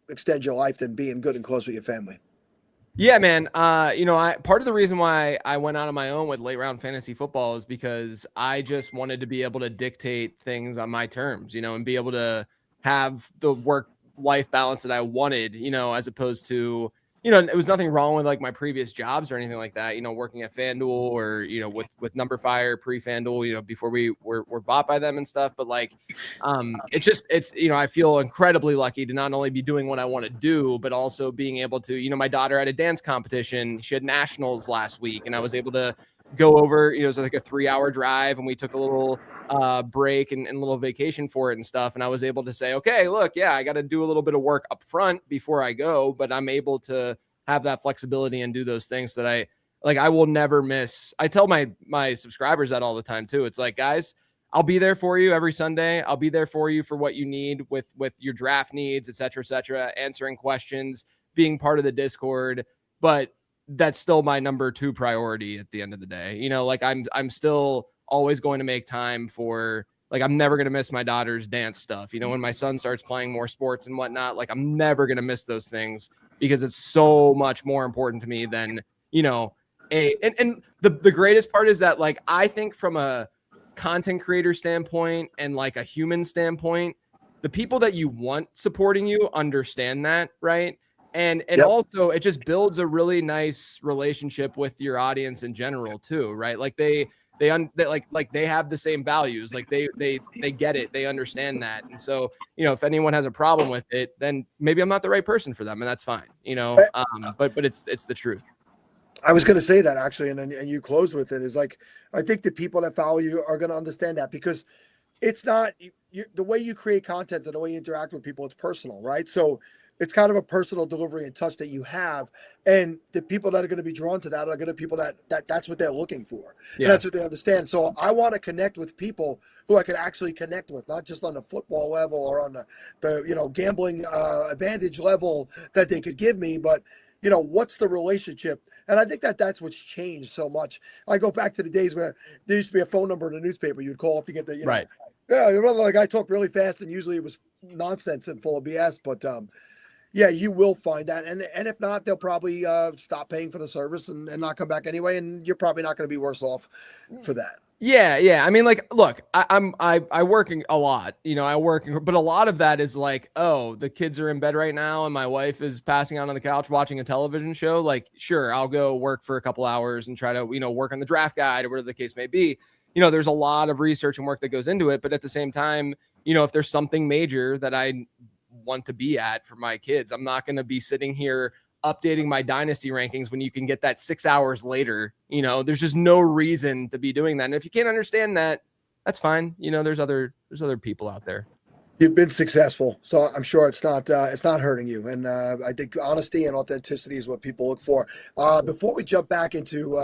extend your life than being good and close with your family. Yeah, man. You know, part of the reason why I went out on my own with late round fantasy football is because I just wanted to be able to dictate things on my terms, you know, and be able to have the work life balance that I wanted, you know, as opposed to, you know, it was nothing wrong with like my previous jobs or anything like that, you know, working at FanDuel or, you know, with Number Fire pre-FanDuel, you know, before we were bought by them and stuff. But like, it's, you know, I feel incredibly lucky to not only be doing what I want to do, but also being able to, you know, my daughter had a dance competition. She had nationals last week, and I was able to go over, you know, it was like a 3-hour drive, and we took a little break and a little vacation for it and stuff. And I was able to say, okay, look, yeah, I got to do a little bit of work up front before I go, but I'm able to have that flexibility and do those things that I will never miss. I tell my subscribers that all the time too. It's like, guys, I'll be there for you every Sunday. I'll be there for you for what you need with your draft needs, et cetera, answering questions, being part of the Discord. But that's still my number 2 priority at the end of the day. You know, like I'm still always going to make time for, like, I'm never going to miss my daughter's dance stuff. You know, when my son starts playing more sports and whatnot, like I'm never going to miss those things because it's so much more important to me than, you know, and the greatest part is that, like, I think from a content creator standpoint and like a human standpoint, the people that you want supporting you understand that, right? And also it just builds a really nice relationship with your audience in general too, right? Like they have the same values, like they get it, they understand that. And so, you know, if anyone has a problem with it, then maybe I'm not the right person for them, and that's fine, you know. But it's the truth. I was going to say that actually, and you closed with it, is like, I think the people that follow you are going to understand that, because it's not the way you create content and the way you interact with people. It's personal, right? So it's kind of a personal delivery and touch that you have, and the people that are going to be drawn to that are going to be people that's what they're looking for, and that's what they understand. So I want to connect with people who I can actually connect with, not just on the football level or on the you know, gambling advantage level that they could give me, but you know, what's the relationship? And I think that's what's changed so much. I go back to the days where there used to be a phone number in the newspaper you'd call up to get the, you know, right. Yeah, like I talked really fast, and usually it was nonsense and full of BS. But yeah, you will find that, and if not, they'll probably stop paying for the service and not come back anyway, and you're probably not going to be worse off for that. Yeah. I mean, like, look, I working a lot, you know, but a lot of that is like, oh, the kids are in bed right now and my wife is passing out on the couch watching a television show. Like, sure, I'll go work for a couple hours and try to, you know, work on the draft guide or whatever the case may be. You know, there's a lot of research and work that goes into it, but at the same time, you know, if there's something major that I want to be at for my kids, I'm not going to be sitting here updating my dynasty rankings when you can get that 6 hours later. You know, there's just no reason to be doing that. And if you can't understand that, that's fine. You know, there's other people out there. You've been successful, so I'm sure it's not hurting you. And I think honesty and authenticity is what people look for. Before we jump back into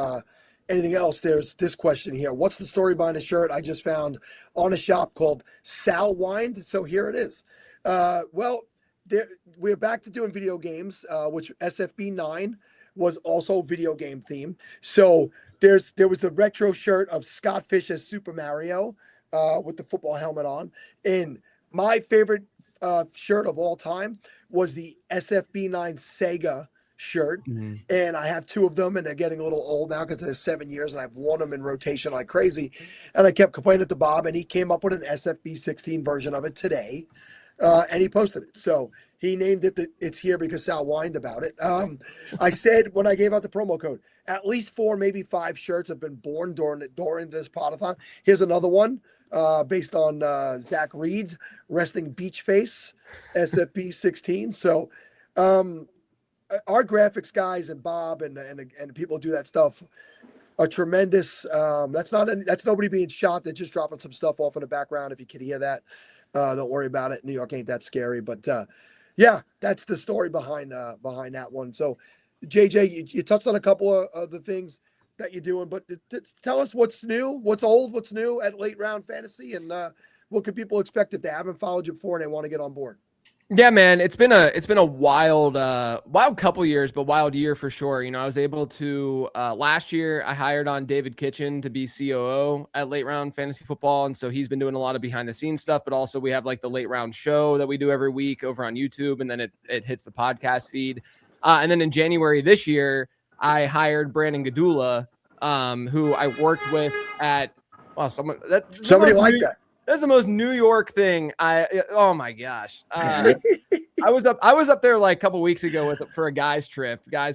anything else, there's this question here. What's the story behind a shirt I just found on a shop called Sal Wind? So here it is. Well, we're back to doing video games, which SFB 9 was also video game theme. So there was the retro shirt of Scott Fish as Super Mario with the football helmet on. And my favorite shirt of all time was the SFB 9 Sega shirt. Mhm. And I have 2 of them, and they're getting a little old now because they're 7 years, and I've worn them in rotation like crazy. And I kept complaining to Bob, and he came up with an SFB 16 version of it today, and he posted it. So he named it It's Here because Sal whined about it. I said when I gave out the promo code, at least 4, maybe 5 shirts have been born during this Podathon. Here's another one based on Zach Reed, resting beach face, SFB 16. So our graphics guys and Bob and people who do that stuff are tremendous. That's nobody being shot. They're just dropping some stuff off in the background. If you can hear that, don't worry about it. New York ain't that scary, but yeah, that's the story behind that one. So, JJ, you touched on a couple of the things that you're doing, but tell us what's new, what's old, what's new at Late Round Fantasy, and what can people expect if they haven't followed you before and they want to get on board. Yeah, man, it's been a wild couple years, but wild year for sure. You know, I was able to last year I hired on David Kitchen to be COO at Late Round Fantasy Football, and so he's been doing a lot of behind the scenes stuff. But also we have like the Late Round show that we do every week over on YouTube, and then it hits the podcast feed. And then in January this year, I hired Brandon Gadula, who I worked with at Somebody like that. That's the most New York thing. Oh my gosh. I was up there like a couple weeks ago for a guys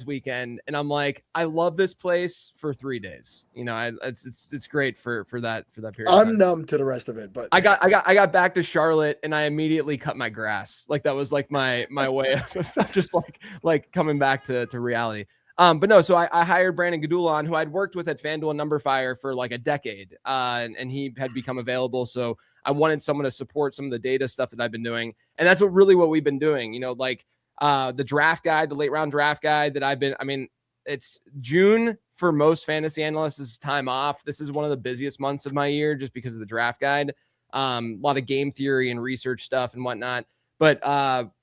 weekend, and I'm like, I love this place for 3 days. You know, it's great for that period. I'm numb to the rest of it, but I got back to Charlotte and I immediately cut my grass. Like that was like my way of just like coming back to reality. But no, so I hired Brandon Gadula, who I'd worked with at FanDuel and NumberFire for like a decade, and he had become available. So I wanted someone to support some of the data stuff that I've been doing, and that's what we've been doing. You know, like the draft guide, the late round draft guide that I've been. I mean, it's June for most fantasy analysts is time off. This is one of the busiest months of my year just because of the draft guide. A lot of game theory and research stuff and whatnot. But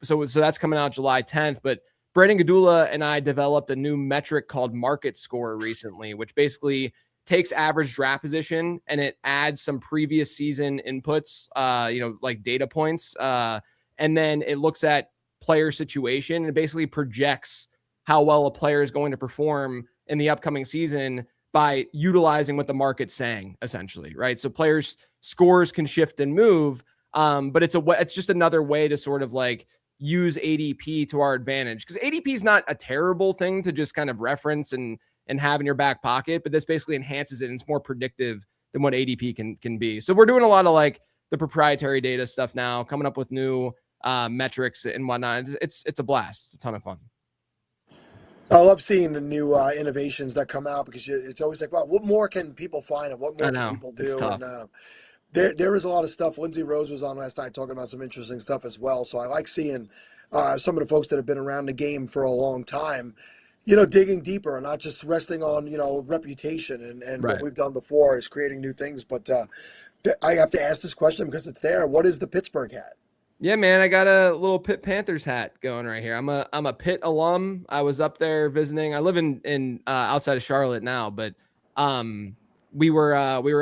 so that's coming out July 10th, but Brandon Gadula and I developed a new metric called Market Score recently, which basically takes average draft position and it adds some previous season inputs, like data points. And then it looks at player situation and it basically projects how well a player is going to perform in the upcoming season by utilizing what the market's saying, essentially, right? So players' scores can shift and move, but it's just another way to sort of like use ADP to our advantage, because ADP is not a terrible thing to just kind of reference and have in your back pocket, but this basically enhances it and it's more predictive than what ADP can be. So we're doing a lot of like the proprietary data stuff now, coming up with new metrics and whatnot. It's a blast. It's a ton of fun. I love seeing the new innovations that come out because it's always like, wow, what more can people find and what more can people do? And there is a lot of stuff. Lindsay Rose was on last night talking about some interesting stuff as well. So I like seeing some of the folks that have been around the game for a long time, digging deeper and not just resting on, reputation and right. What we've done before is creating new things. But I have to ask this question because it's there. What is the Pittsburgh hat? Yeah, man, I got a little Pitt Panthers hat going right here. I'm a Pitt alum. I was up there visiting. I live in outside of Charlotte now, but we were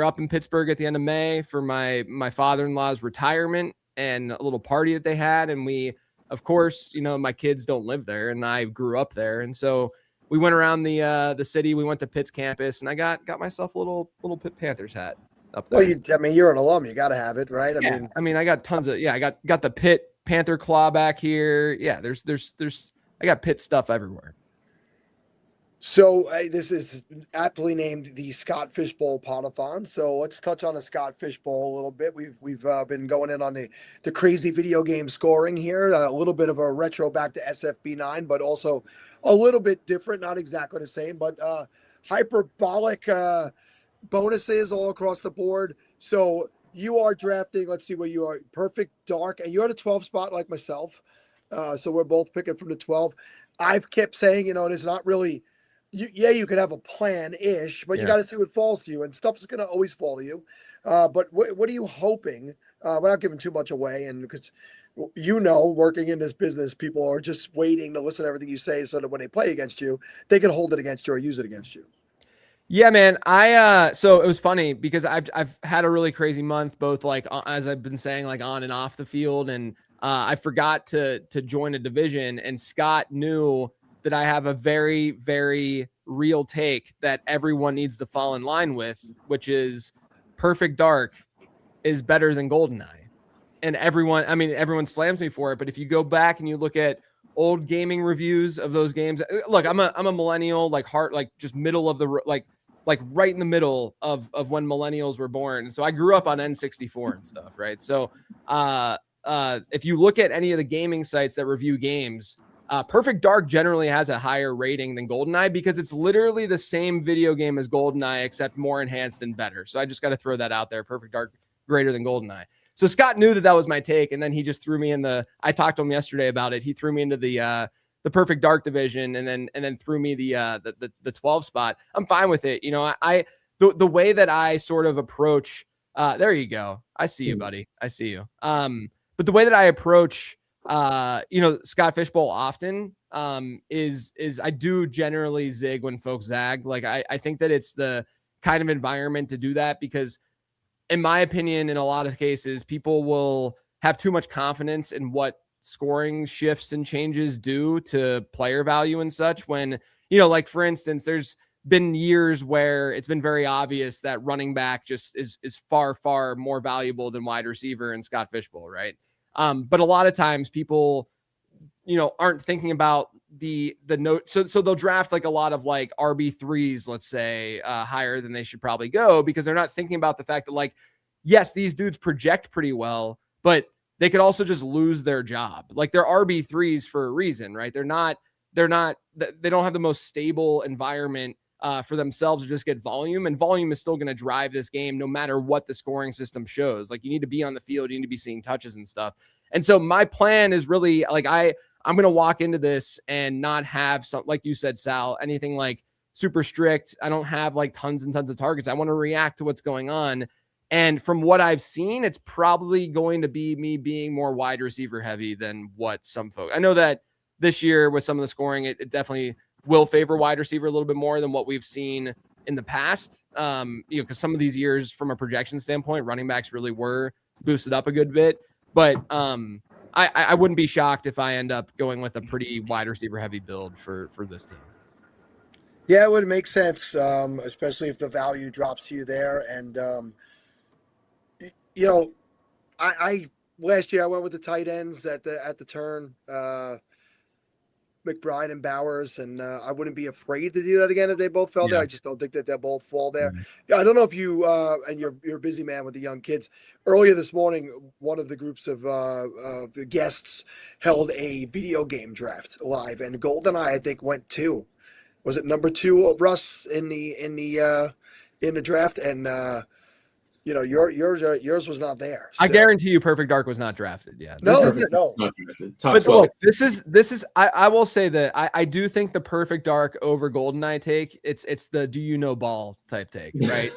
up in Pittsburgh at the end of May for my father-in-law's retirement and a little party that they had, and we, of course, my kids don't live there, and I grew up there, and so we went around the city. We went to Pitt's campus, and I got myself a little Pitt Panthers hat up there. Well, you're an alum. You got to have it, right? I mean, I got tons of I got the Pitt Panther claw back here. Yeah, there's I got Pitt stuff everywhere. So this is aptly named the Scott Fish Bowl Podathon. So let's touch on the Scott Fish Bowl a little bit. We've been going in on the crazy video game scoring here. A little bit of a retro back to SFB9, but also a little bit different. Not exactly the same, but hyperbolic bonuses all across the board. So you are drafting. Let's see where you are. Perfect dark, and you're at a 12 spot like myself. So we're both picking from the 12. I've kept saying, there's not really. You could have a plan-ish, but you got to see what falls to you, and stuff is going to always fall to you. But what are you hoping, without giving too much away, and because working in this business, people are just waiting to listen to everything you say so that when they play against you, they can hold it against you or use it against you. Yeah, man. So it was funny because I've had a really crazy month, both like as I've been saying, like on and off the field, and I forgot to join a division, and Scott knew that I have a very, very real take that everyone needs to fall in line with, which is Perfect Dark is better than GoldenEye. And everyone slams me for it. But if you go back and you look at old gaming reviews of those games, look, I'm a millennial, like just middle of the, like right in the middle of when millennials were born. So I grew up on N64 and stuff. Right. So, if you look at any of the gaming sites that review games, Perfect Dark generally has a higher rating than GoldenEye because it's literally the same video game as GoldenEye, except more enhanced and better. So I just got to throw that out there. Perfect Dark greater than GoldenEye. So Scott knew that was my take, and then he just threw me in I talked to him yesterday about it. He threw me into the Perfect Dark division, and then threw me the 12 spot. I'm fine with it. The way that I sort of approach. There you go. I see you, buddy. I see you. But the way that I approach, Scott Fishbowl often, is I do generally zig when folks zag. Like I think that it's the kind of environment to do that because, in my opinion, in a lot of cases, people will have too much confidence in what scoring shifts and changes do to player value and such. When, like for instance, there's been years where it's been very obvious that running back just is far, far more valuable than wide receiver in Scott Fishbowl, right? But a lot of times people, aren't thinking about the note. So they'll draft like a lot of like RB3s, let's say, higher than they should probably go because they're not thinking about the fact that, like, yes, these dudes project pretty well, but they could also just lose their job. Like they're RB3s for a reason, right? They don't have the most stable environment for themselves to just get volume, and volume is still going to drive this game no matter what the scoring system shows. Like you need to be on the field, you need to be seeing touches and stuff. And so my plan is really like, I'm going to walk into this and not have some, like you said, Sal, anything like super strict. I don't have like tons and tons of targets. I want to react to what's going on. And from what I've seen, it's probably going to be me being more wide receiver heavy than what some folks. I know that this year with some of the scoring, it definitely will favor wide receiver a little bit more than what we've seen in the past. Because some of these years from a projection standpoint, running backs really were boosted up a good bit. But I wouldn't be shocked if I end up going with a pretty wide receiver heavy build for this team. Yeah, it would make sense, especially if the value drops to you there. And, I last year I went with the tight ends at the turn, McBride and Bowers, and I wouldn't be afraid to do that again if they both fell there. I just don't think that they'll both fall there. Yeah, I don't know if you and you're a busy man with the young kids. Earlier this morning, one of the groups of guests held a video game draft live, and GoldenEye I think went 2. Was it number 2 of Russ in the draft? And yours was not there. So. I guarantee you, Perfect Dark was not drafted. Yeah, no. Top but 12. look, this is. I will say that I do think the Perfect Dark over GoldenEye take. It's the do you know ball type take, right?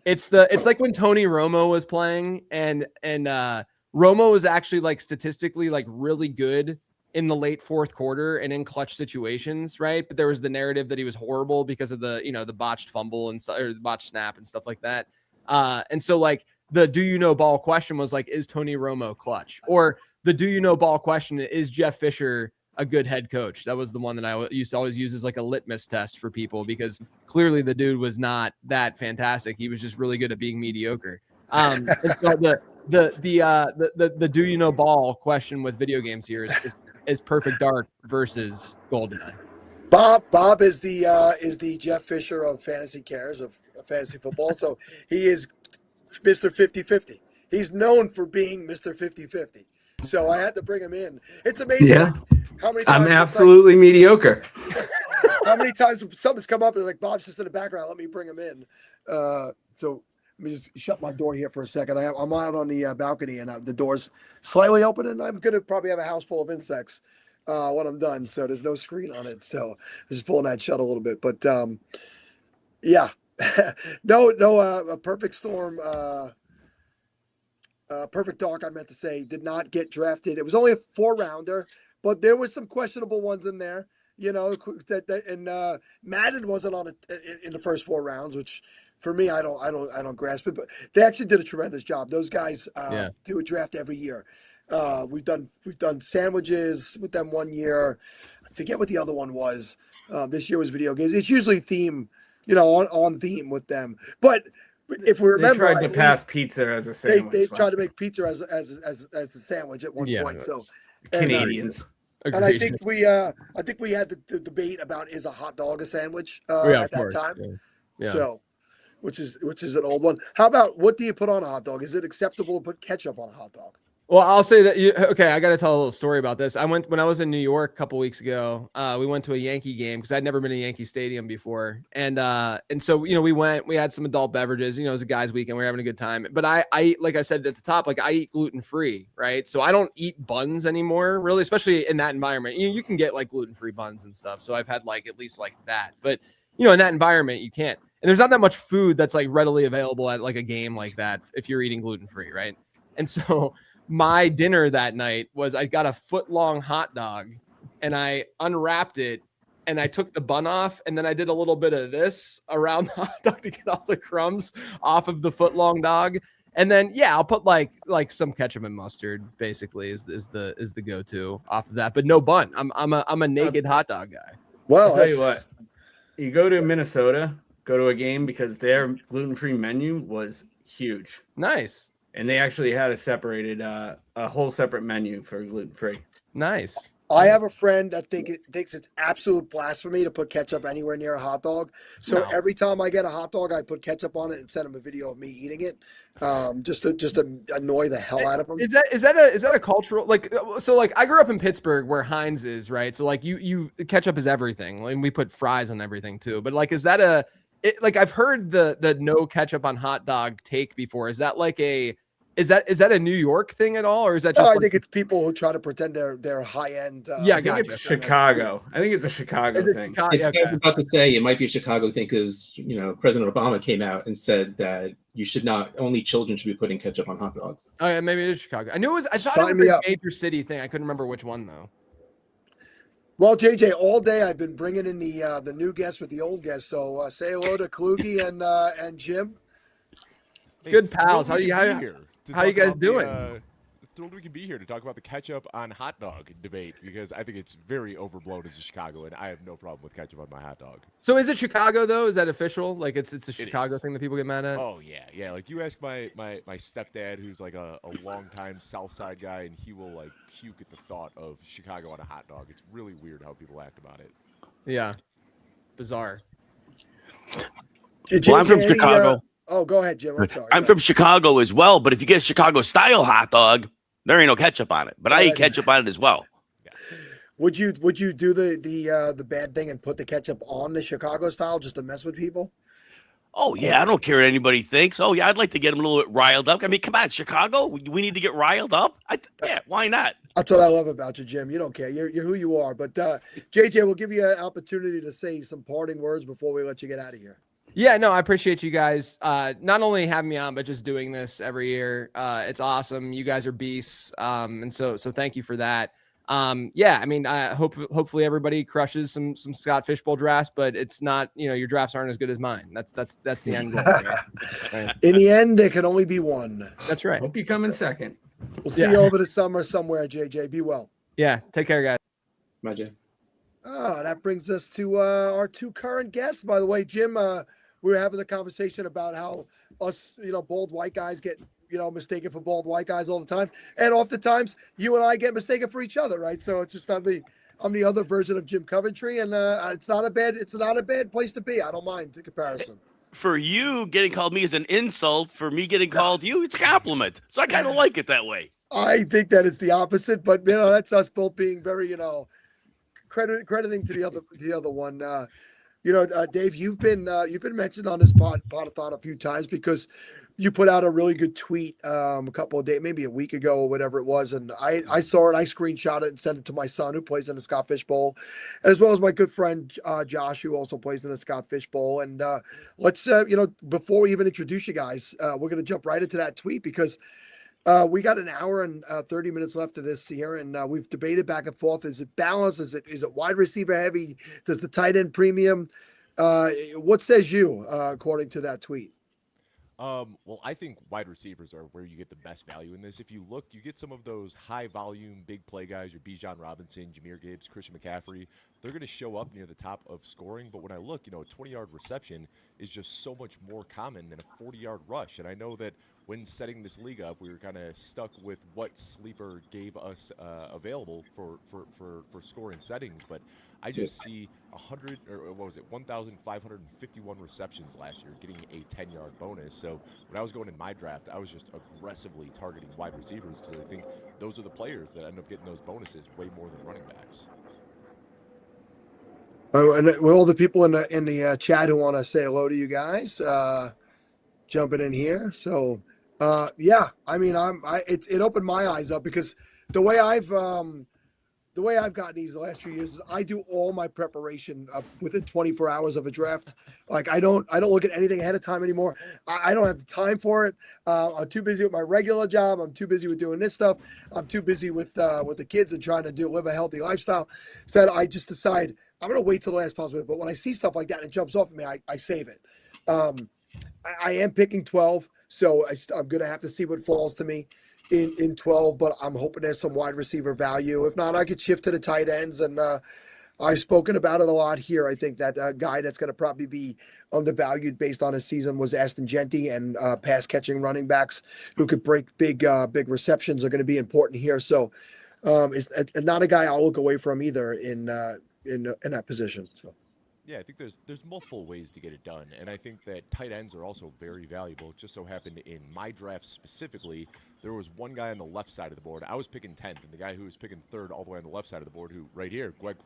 It's like when Tony Romo was playing and Romo was actually like statistically like really good in the late fourth quarter and in clutch situations, right? But there was the narrative that he was horrible because of the botched fumble and or the botched snap and stuff like that. And so like the do you know ball question was like, is Tony Romo clutch? Or the do you know ball question is Jeff Fisher a good head coach? That was the one that I used to always use as like a litmus test for people because clearly the dude was not that fantastic. He was just really good at being mediocre. And so the do you know ball question with video games here is Perfect Dark versus GoldenEye. Bob is the Jeff Fisher of fantasy cares of fantasy football. So he is Mr. 50-50. He's known for being Mr. 50-50. So I had to bring him in. It's amazing. Yeah. Like, how many times I'm absolutely mediocre. How many times something's come up and like Bob's just in the background? Let me bring him in. So let me just shut my door here for a second. I'm out on the balcony and the door's slightly open, and I'm gonna probably have a house full of insects when I'm done. So there's no screen on it. So I'm just pulling that shut a little bit. But yeah, a perfect storm. Perfect Dark, I meant to say, did not get drafted. It was only a 4-rounder, but there was some questionable ones in there. And Madden wasn't on it in the first 4 rounds, which for me, I don't grasp it. But they actually did a tremendous job. Those guys do a draft every year. We've done sandwiches with them one year. I I forget what the other one was. This year was video games. It's usually theme, on theme with them. But if we remember, they I tried to believe pass pizza as a sandwich. they tried to make pizza as a sandwich at one point. So Canadians. And I think we had the debate about is a hot dog a sandwich at that time. Yeah. So, which is an old one. How about what do you put on a hot dog? Is it acceptable to put ketchup on a hot dog? Well, I'll say that. I got to tell a little story about this. When I was in New York a couple weeks ago. We went to a Yankee game because I'd never been to Yankee Stadium before, and so we went. We had some adult beverages. It was a guys' weekend. We were having a good time. But I eat, like I said at the top, like I eat gluten free, right? So I don't eat buns anymore, really, especially in that environment. You can get like gluten free buns and stuff. So I've had like at least like that, but in that environment you can't. And there's not that much food that's like readily available at like a game like that if you're eating gluten free, right? And so my dinner that night was I got a foot-long hot dog and I unwrapped it and I took the bun off and then I did a little bit of this around the hot dog to get all the crumbs off of the foot-long dog. And then I'll put like some ketchup and mustard basically is the go-to off of that, but no bun. I'm a naked hot dog guy. Well, I'll tell you what. You go to Minnesota, go to a game because their gluten-free menu was huge. Nice. And they actually had a whole separate menu for gluten-free. Nice. I have a friend that thinks it's absolute blasphemy to put ketchup anywhere near a hot dog. So every time I get a hot dog, I put ketchup on it and send him a video of me eating it, just to annoy the hell out of him. Is that a cultural so I grew up in Pittsburgh where Heinz is, right? So like you ketchup is everything, and we put fries on everything too. But like, is that I've heard the no ketchup on hot dog take before. Is that like is that a New York thing at all, or is that just? I think it's people who try to pretend they're high end. I think it's Chicago. I think it's a Chicago thing. I was about to say it might be a Chicago thing because President Obama came out and said that only children should be putting ketchup on hot dogs. Oh yeah, maybe it is Chicago. I thought it was a major city thing. I couldn't remember which one though. Well, JJ, all day I've been bringing in the new guests with the old guests. So say hello to Kluge and Jim. Good pals. How you guys doing? Thrilled we can be here to talk about the ketchup on hot dog debate because I think it's very overblown as a Chicago, and I have no problem with ketchup on my hot dog. So is it Chicago though? Is that official? Like it's a Chicago thing that people get mad at? Oh yeah. Like you ask my stepdad, who's like a longtime South Side guy, and he will like puke at the thought of Chicago on a hot dog. It's really weird how people act about it. Yeah, bizarre. Well, I'm from Chicago. Oh, go ahead, Jim. I'm sorry. I'm from Chicago as well, but if you get a Chicago style hot dog, there ain't no ketchup on it. But I eat ketchup on it as well. Would you do the bad thing and put the ketchup on the Chicago style just to mess with people? Oh yeah, I don't care what anybody thinks. Oh yeah, I'd like to get them a little bit riled up. I mean, come on, Chicago, we need to get riled up. Yeah, why not? That's what I love about you, Jim. You don't care. You're who you are. But JJ, we'll give you an opportunity to say some parting words before we let you get out of here. Yeah, no, I appreciate you guys not only having me on, but just doing this every year. It's awesome. You guys are beasts. And so thank you for that. Yeah, I mean, hopefully everybody crushes some Scott Fishbowl drafts, but it's not, your drafts aren't as good as mine. That's the end goal. Right? In the end, there can only be one. That's right. Hope you come in second. We'll see you over the summer somewhere, JJ. Be well. Yeah, take care, guys. Bye, Jim. Oh, that brings us to our two current guests. By the way, Jim, we were having a conversation about how us, bald white guys get, mistaken for bald white guys all the time. And oftentimes you and I get mistaken for each other, right? So it's just I'm the other version of Jim Coventry, and it's not a bad place to be. I don't mind the comparison. For you, getting called me is an insult. For me, getting called you, it's a compliment. So I kind of like it that way. I think that it's the opposite, but that's us both being very, crediting to the other one. Dave, you've been mentioned on this Podathon a few times because you put out a really good tweet a couple of days, maybe a week ago or whatever it was, and I saw it. I screenshot it and sent it to my son who plays in the Scott Fish Bowl, as well as my good friend Josh, who also plays in the Scott Fish Bowl. And let's before we even introduce you guys, we're going to jump right into that tweet because we got an hour and 30 minutes left of this here, and we've debated back and forth. Is it balanced? Is it wide receiver heavy? Does the tight end premium? What says you according to that tweet? Well, I think wide receivers are where you get the best value in this. If you look, you get some of those high volume, big play guys, your Bijan Robinson, Jameer Gibbs, Christian McCaffrey. They're going to show up near the top of scoring. But when I look, a 20-yard reception is just so much more common than a 40-yard rush. And I know that when setting this league up, we were kind of stuck with what Sleeper gave us available for scoring settings. But I just see 1,551 receptions last year, getting a 10-yard bonus. So when I was going in my draft, I was just aggressively targeting wide receivers because I think those are the players that end up getting those bonuses way more than running backs. Oh, and with all the people in the chat who want to say hello to you guys, jumping in here. So, yeah, I mean, it opened my eyes up because the way I've gotten these the last few years is I do all my preparation within 24 hours of a draft. Like I don't look at anything ahead of time anymore. I don't have the time for it. I'm too busy with my regular job. I'm too busy with doing this stuff. I'm too busy with the kids and trying to live a healthy lifestyle. So that I just decide I'm going to wait till the last possible minute. But when I see stuff like that and it jumps off of me, I save it. I am picking 12, so I'm going to have to see what falls to me in 12, but I'm hoping there's some wide receiver value. If not, I could shift to the tight ends, and I've spoken about it a lot here. I think that guy that's going to probably be undervalued based on his season was Aston Genty, and pass-catching running backs who could break big receptions are going to be important here. So it's not a guy I'll look away from either in that position. So. Yeah, I think there's multiple ways to get it done, and I think that tight ends are also very valuable. It just so happened in my draft specifically, there was one guy on the left side of the board. I was picking 10th, and the guy who was picking 3rd all the way on the left side of the board, who right here, Greg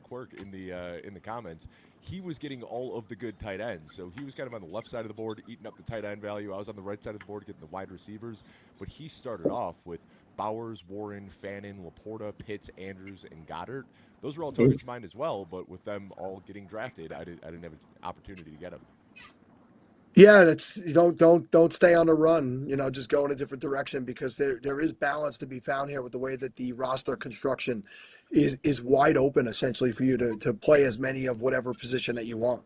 Quirk in the comments, he was getting all of the good tight ends. So he was kind of on the left side of the board, eating up the tight end value. I was on the right side of the board, getting the wide receivers, but he started off with Bowers, Warren, Fannin, Laporta, Pitts, Andrews, and Goddard. Those were all targets of mine as well, but with them all getting drafted, I didn't have an opportunity to get them. Yeah, that's don't stay on the run. Just go in a different direction because there is balance to be found here with the way that the roster construction is wide open essentially for you to play as many of whatever position that you want.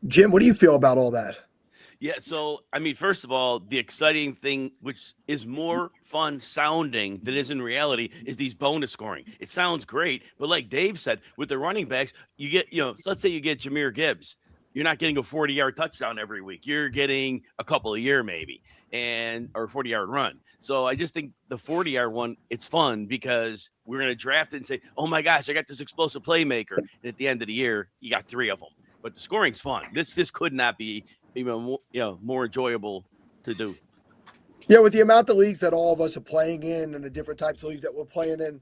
Jim, what do you feel about all that? Yeah, so I mean, first of all, the exciting thing, which is more fun sounding than is in reality, is these bonus scoring. It sounds great, but like Dave said, with the running backs, you get, so let's say you get Jameer Gibbs. You're not getting a 40-yard touchdown every week. You're getting a couple a year maybe, or a 40-yard run. So I just think the 40-yard one, it's fun because we're going to draft it and say, oh my gosh, I got this explosive playmaker. And at the end of the year, you got 3 of them. But the scoring's fun. This could not be even more enjoyable to do. Yeah, with the amount of leagues that all of us are playing in and the different types of leagues that we're playing in,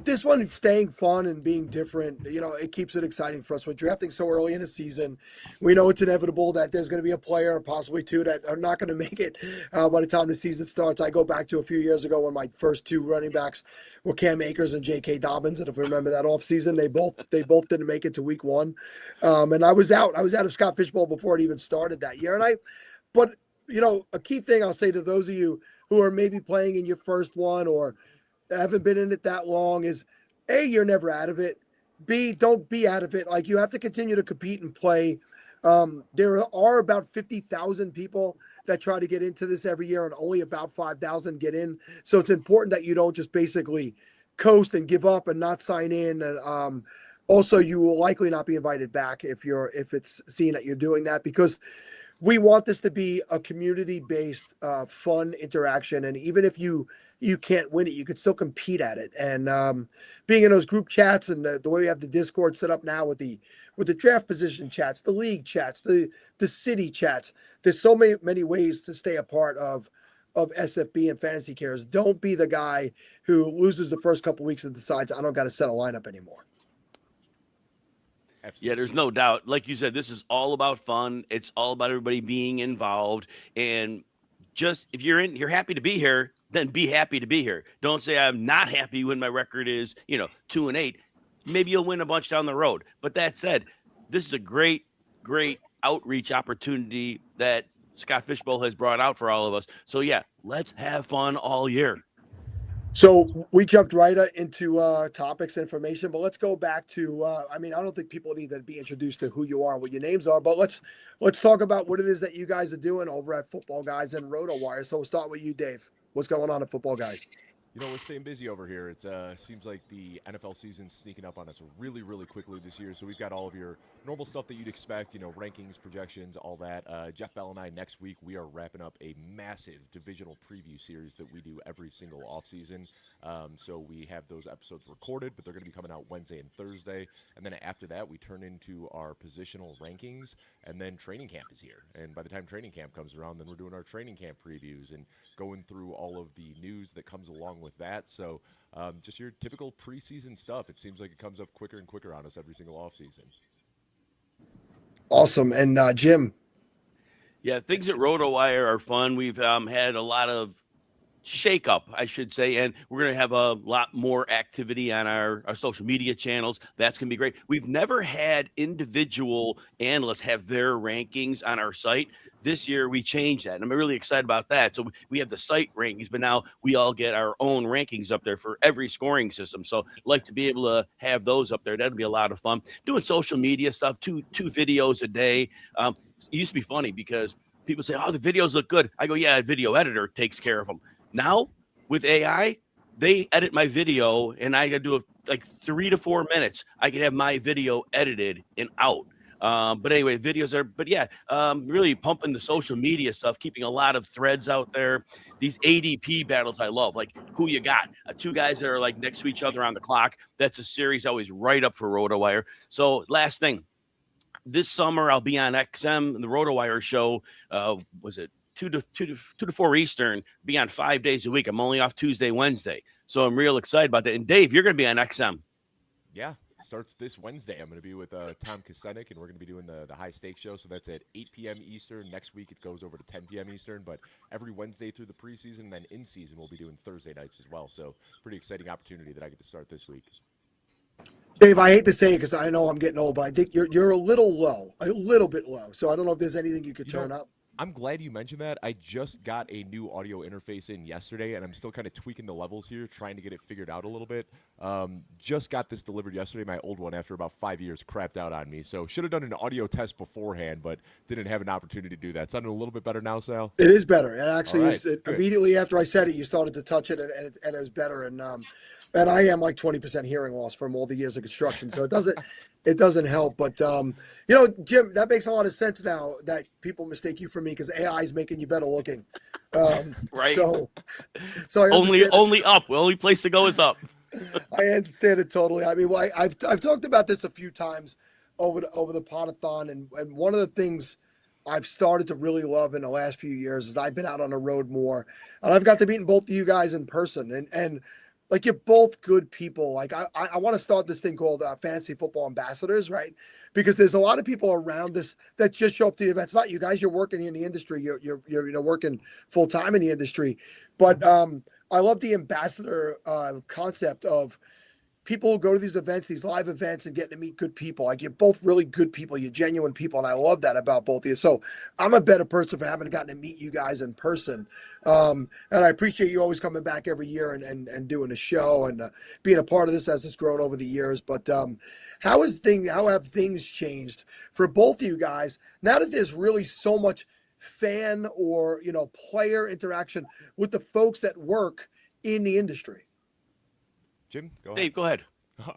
this one staying fun and being different, it keeps it exciting for us. We're drafting so early in the season. We know it's inevitable that there's going to be a player, possibly 2, that are not going to make it by the time the season starts. I go back to a few years ago when my first 2 running backs were Cam Akers and J.K. Dobbins, and if you remember that offseason, they both didn't make it to week 1, and I was out of Scott Fishbowl before it even started that year. But a key thing I'll say to those of you who are maybe playing in your first one or haven't been in it that long is A, you're never out of it. B, don't be out of it. Like, you have to continue to compete and play. There are about 50,000 people that try to get into this every year, and only about 5,000 get in. So it's important that you don't just basically coast and give up and not sign in. And also, you will likely not be invited back if it's seen that you're doing that, because we want this to be a community-based, fun interaction. And even if you can't win it, you could still compete at it. And being in those group chats and the way we have the Discord set up now with the draft position chats, the league chats, the city chats, there's so many ways to stay a part of SFB and Fantasy Cares. Don't be the guy who loses the first couple weeks and decides, I don't got to set a lineup anymore. Absolutely. Yeah, there's no doubt. Like you said, this is all about fun. It's all about everybody being involved. And just if you're happy to be here, then be happy to be here. Don't say I'm not happy when my record is, 2-8. Maybe you'll win a bunch down the road. But that said, this is a great, great outreach opportunity that Scott Fishbowl has brought out for all of us. So yeah, let's have fun all year. So we jumped right into topics, information, but let's go back to. I mean, I don't think people need to be introduced to who you are and what your names are, but let's talk about what it is that you guys are doing over at Football Guys and RotoWire. So we'll start with you, Dave. What's going on at Football Guys? You know, we're staying busy over here. It seems like the NFL season's sneaking up on us really, really quickly this year. So we've got all of your normal stuff that you'd expect, you know, rankings, projections, all that. Jeff Bell and I, next week, we are wrapping up a massive divisional preview series that we do every single offseason. So we have those episodes recorded, but they're going to be coming out Wednesday and Thursday. And then after that, we turn into our positional rankings, and then training camp is here. And by the time training camp comes around, then we're doing our training camp previews and going through all of the news that comes along with that. So just your typical preseason stuff. It seems like it comes up quicker and quicker on us every single offseason. Awesome. And Jim. Yeah, things at RotoWire are fun. We've had a lot of shakeup, I should say, and we're going to have a lot more activity on our social media channels. That's going to be great. We've never had individual analysts have their rankings on our site. This year we changed that, and I'm really excited about that. So we have the site rankings, but now we all get our own rankings up there for every scoring system. So I'd like to be able to have those up there. That'd be a lot of fun. Doing social media stuff, two videos a day. It used to be funny because people say, "Oh, the videos look good." I go, "Yeah, a video editor takes care of them." Now with AI, they edit my video, and I got to do like 3 to 4 minutes. I can have my video edited and out. But anyway, videos are. But yeah, really pumping the social media stuff, keeping a lot of threads out there. These ADP battles I love, like who you got. Two guys that are like next to each other on the clock. That's a series always right up for RotoWire. So last thing, this summer I'll be on XM, the RotoWire show. Was it 2 to 4 Eastern, be on 5 days a week. I'm only off Tuesday, Wednesday. So I'm real excited about that. And Dave, you're going to be on XM. Yeah, starts this Wednesday. I'm going to be with Tom Kosenik, and we're going to be doing the high stakes show. So that's at 8 p.m. Eastern. Next week it goes over to 10 p.m. Eastern. But every Wednesday through the preseason, and then in season, we'll be doing Thursday nights as well. So pretty exciting opportunity that I get to start this week. Dave, I hate to say it because I know I'm getting old, but I think you're a little low, a little bit low. So I don't know if there's anything you could turn up. I'm glad you mentioned that. I just got a new audio interface in yesterday, and I'm still kind of tweaking the levels here, trying to get it figured out a little bit. Just got this delivered yesterday. My old one, after about 5 years, crapped out on me. So should have done an audio test beforehand, but didn't have an opportunity to do that. Sounding a little bit better now, Sal? It is better. It actually Right, is. good. Immediately after I said it, you started to touch it, and it was better. And I am like 20% hearing loss from all the years of construction, so it doesn't help. But Jim, that makes a lot of sense now that people mistake you for me because AI is making you better looking. Right. So I only up. The only place to go is up. I understand it totally. I mean, I've talked about this a few times over the Podathon, and one of the things I've started to really love in the last few years is I've been out on the road more, and I've got to meet both of you guys in person, and like you're both good people. Like I want to start this thing called Fantasy Football Ambassadors, right? Because there's a lot of people around us that just show up to the events. Not you guys. You're working in the industry. You're working full time in the industry, but I love the ambassador concept of people who go to these events, these live events, and getting to meet good people. Like you're both really good people. You're genuine people, and I love that about both of you. So I'm a better person for having gotten to meet you guys in person. And I appreciate you always coming back every year and doing a show and being a part of this as it's grown over the years. But how have things changed for both of you guys now that there's really so much fan or player interaction with the folks that work in the industry? Jim, go ahead. Dave, go ahead.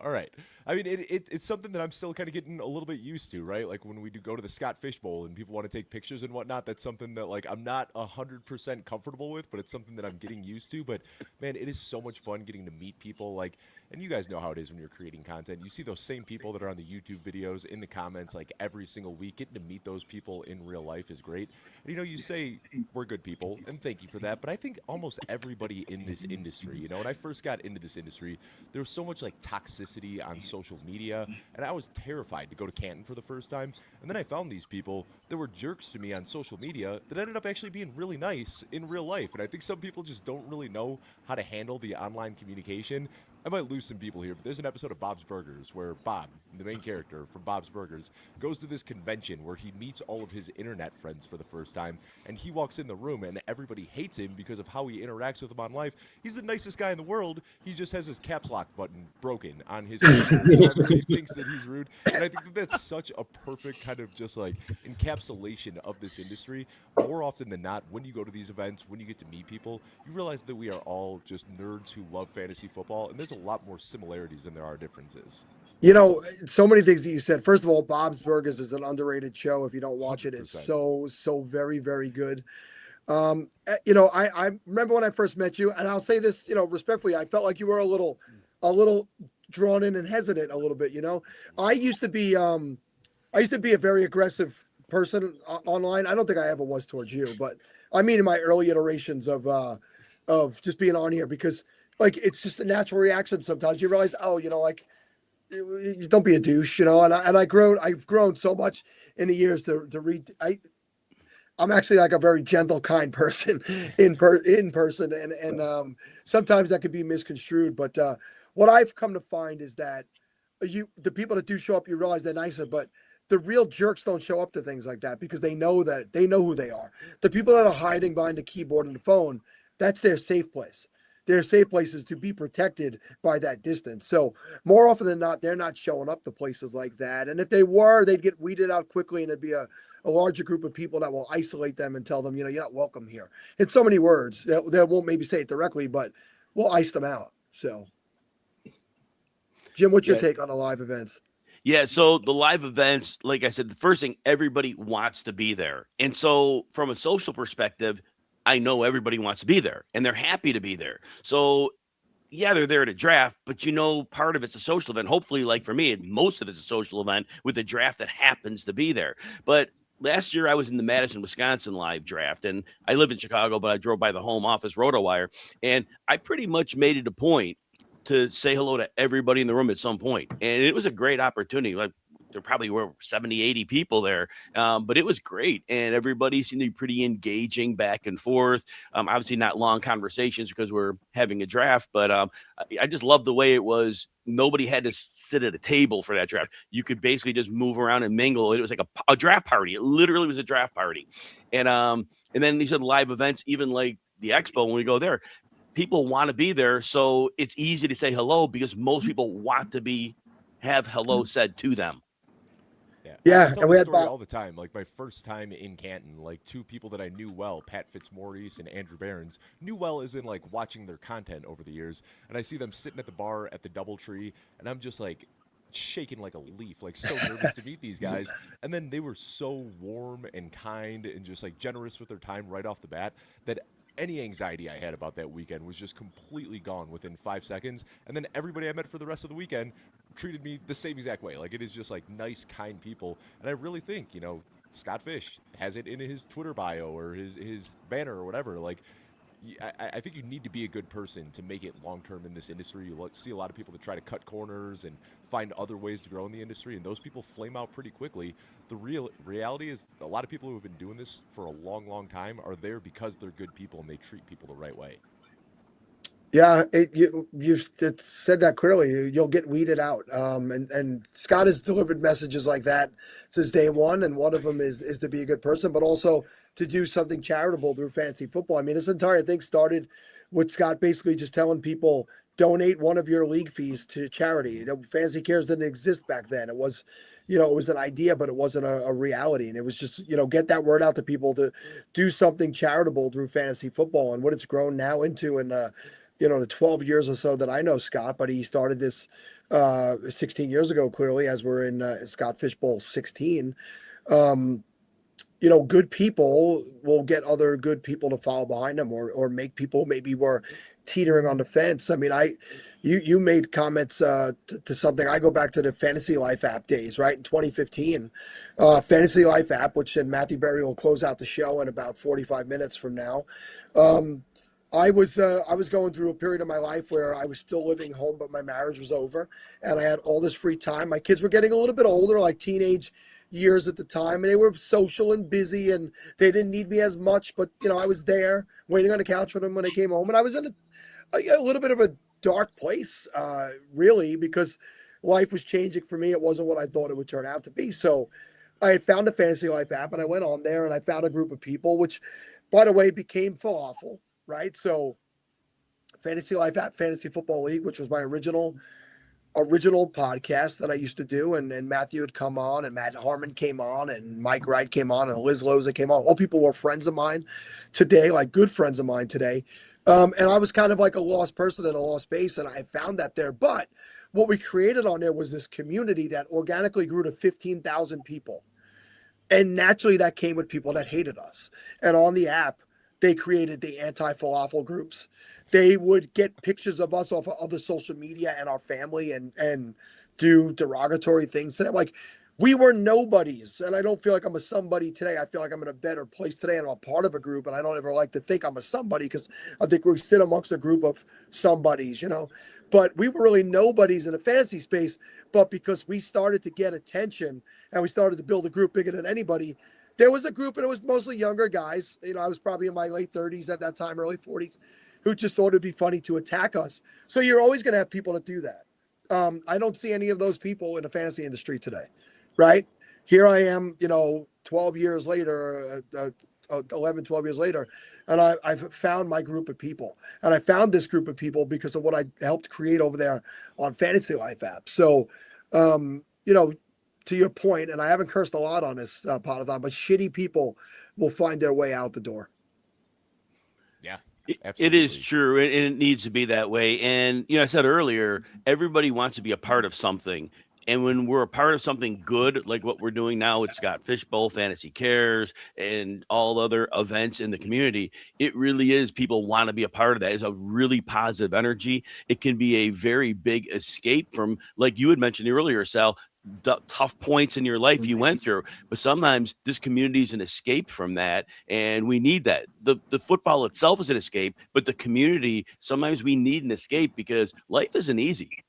All right. I mean, it's something that I'm still kind of getting a little bit used to, right? Like when we do go to the Scott Fish Bowl and people want to take pictures and whatnot, that's something that like I'm not 100% comfortable with, but it's something that I'm getting used to. But man, it is so much fun getting to meet people. Like, and you guys know how it is when you're creating content. You see those same people that are on the YouTube videos in the comments like every single week. Getting to meet those people in real life is great. And you say we're good people, and thank you for that. But I think almost everybody in this industry, when I first got into this industry, there was so much like toxicity on social media, and I was terrified to go to Canton for the first time. And then I found these people that were jerks to me on social media that ended up actually being really nice in real life. And I think some people just don't really know how to handle the online communication. I might lose some people here, but there's an episode of Bob's Burgers where Bob, the main character from Bob's Burgers, goes to this convention where he meets all of his internet friends for the first time, and he walks in the room and everybody hates him because of how he interacts with them on life. He's the nicest guy in the world. He just has his caps lock button broken on his t-shirt, so everybody thinks that he's rude. And I think that that's such a perfect kind of just like encapsulation of this industry. More often than not, when you go to these events, when you get to meet people, you realize that we are all just nerds who love fantasy football, and there's a lot more similarities than there are differences. You know, so many things that you said. First of all, Bob's Burgers is an underrated show. If you don't watch it, it's 100%. so very, very good. You know, I remember when I first met you, and I'll say this, you know, respectfully, I felt like you were a little drawn in and hesitant a little bit. You know, I used to be a very aggressive person online. I don't think I ever was towards you, but I mean in my early iterations of just being on here, because like it's just a natural reaction. Sometimes you realize, oh, you know, like don't be a douche, you know. And I've grown so much in the years to read. I'm actually like a very gentle, kind person in person, and sometimes that could be misconstrued. But what I've come to find is that the people that do show up, you realize they're nicer, but the real jerks don't show up to things like that because they know who they are. The people that are hiding behind the keyboard and the phone, that's their safe place. Their safe place is to be protected by that distance. So more often than not, they're not showing up to places like that. And if they were, they'd get weeded out quickly, and it'd be a larger group of people that will isolate them and tell them, you know, you're not welcome here. In so many words that won't maybe say it directly, but we'll ice them out. So, Jim, what's your take on the live events? Yeah, so the live events, like I said, the first thing, everybody wants to be there. And so from a social perspective, I know everybody wants to be there and they're happy to be there. So yeah, they're there to draft, but you know, part of it's a social event. Hopefully, like for me, most of it's a social event with a draft that happens to be there. But last year I was in the Madison, Wisconsin live draft, and I live in Chicago, but I drove by the home office RotoWire, and I pretty much made it a point to say hello to everybody in the room at some point. And it was a great opportunity. Like there probably were 70, 80 people there, but it was great. And everybody seemed to be pretty engaging back and forth. Obviously not long conversations because we're having a draft, but I just love the way it was. Nobody had to sit at a table for that draft. You could basically just move around and mingle. It was like a draft party. It literally was a draft party. And then he said live events, even like the expo, when we go there, people want to be there. So it's easy to say hello because most people want to have hello said to them. I tell this story all the time. Like my first time in Canton, like two people that I knew well, Pat Fitzmaurice and Andrew Behrens, knew well as in like watching their content over the years. And I see them sitting at the bar at the DoubleTree, and I'm just like shaking like a leaf, like so nervous to meet these guys. And then they were so warm and kind and just like generous with their time right off the bat that any anxiety I had about that weekend was just completely gone within 5 seconds. And then everybody I met for the rest of the weekend treated me the same exact way. Like it is just like nice, kind people. And I really think, you know, Scott Fish has it in his Twitter bio or his banner or whatever. Like I think you need to be a good person to make it long-term in this industry. You see a lot of people that try to cut corners and find other ways to grow in the industry, and those people flame out pretty quickly. The reality is a lot of people who have been doing this for a long, long time are there because they're good people and they treat people the right way. Yeah, you've said that clearly. You'll get weeded out. And Scott has delivered messages like that since day one. And one of them is to be a good person, but also to do something charitable through fantasy football. I mean, this entire thing started with Scott basically just telling people, donate one of your league fees to charity. Fantasy Cares didn't exist back then. It was, you know, it was an idea, but it wasn't a reality. And it was just, you know, get that word out to people to do something charitable through fantasy football, and what it's grown now into. And, you know, the 12 years or so that I know Scott, but he started this 16 years ago, clearly, as we're in Scott Fishbowl 16. You know, good people will get other good people to follow behind them, or make people maybe were teetering on the fence. I mean, you made comments to something. I go back to the Fantasy Life app days, right? In 2015, Fantasy Life app, which then Matthew Berry will close out the show in about 45 minutes from now. I was going through a period of my life where I was still living home, but my marriage was over, and I had all this free time. My kids were getting a little bit older, like teenage years at the time, and they were social and busy, and they didn't need me as much. But you know, I was there waiting on the couch for them when they came home, and I was in a little bit of a dark place, really, because life was changing for me. It wasn't what I thought it would turn out to be. So I had found a Fantasy Life app, and I went on there and I found a group of people, which, by the way, became Falafel, right? So Fantasy Life app, Fantasy Football League, which was my original podcast that I used to do, and Matthew had come on, and Matt Harmon came on, and Mike Wright came on, and Liz Loza came on. All people were friends of mine today, like good friends of mine today. And I was kind of like a lost person in a lost space, and I found that there. But what we created on there was this community that organically grew to 15,000 people. And naturally, that came with people that hated us. And on the app, they created the anti-falafel groups. They would get pictures of us off of other social media and our family and do derogatory things to them. Like, we were nobodies. And I don't feel like I'm a somebody today. I feel like I'm in a better place today, and I'm a part of a group. And I don't ever like to think I'm a somebody, because I think we sit amongst a group of somebodies, you know. But we were really nobodies in the fantasy space. But because we started to get attention and we started to build a group bigger than anybody, there was a group, and it was mostly younger guys. You know, I was probably in my late 30s at that time, early 40s, who just thought it'd be funny to attack us. So you're always going to have people that do that. I don't see any of those people in the fantasy industry today, right? Here I am, you know, 12 years later, 11, 12 years later, and I've found my group of people. And I found this group of people because of what I helped create over there on Fantasy Life app. So, you know, to your point, and I haven't cursed a lot on this Podathon, but shitty people will find their way out the door. Yeah. It is true, and it needs to be that way. And you know, I said earlier, everybody wants to be a part of something. And when we're a part of something good, like what we're doing now, it's got Fishbowl, Fantasy Cares, and all other events in the community. It really is. People want to be a part of that. It's a really positive energy. It can be a very big escape from, like you had mentioned earlier, Sal, the tough points in your life you went through. But sometimes this community is an escape from that, and we need that. The football itself is an escape, but the community, sometimes we need an escape because life isn't easy.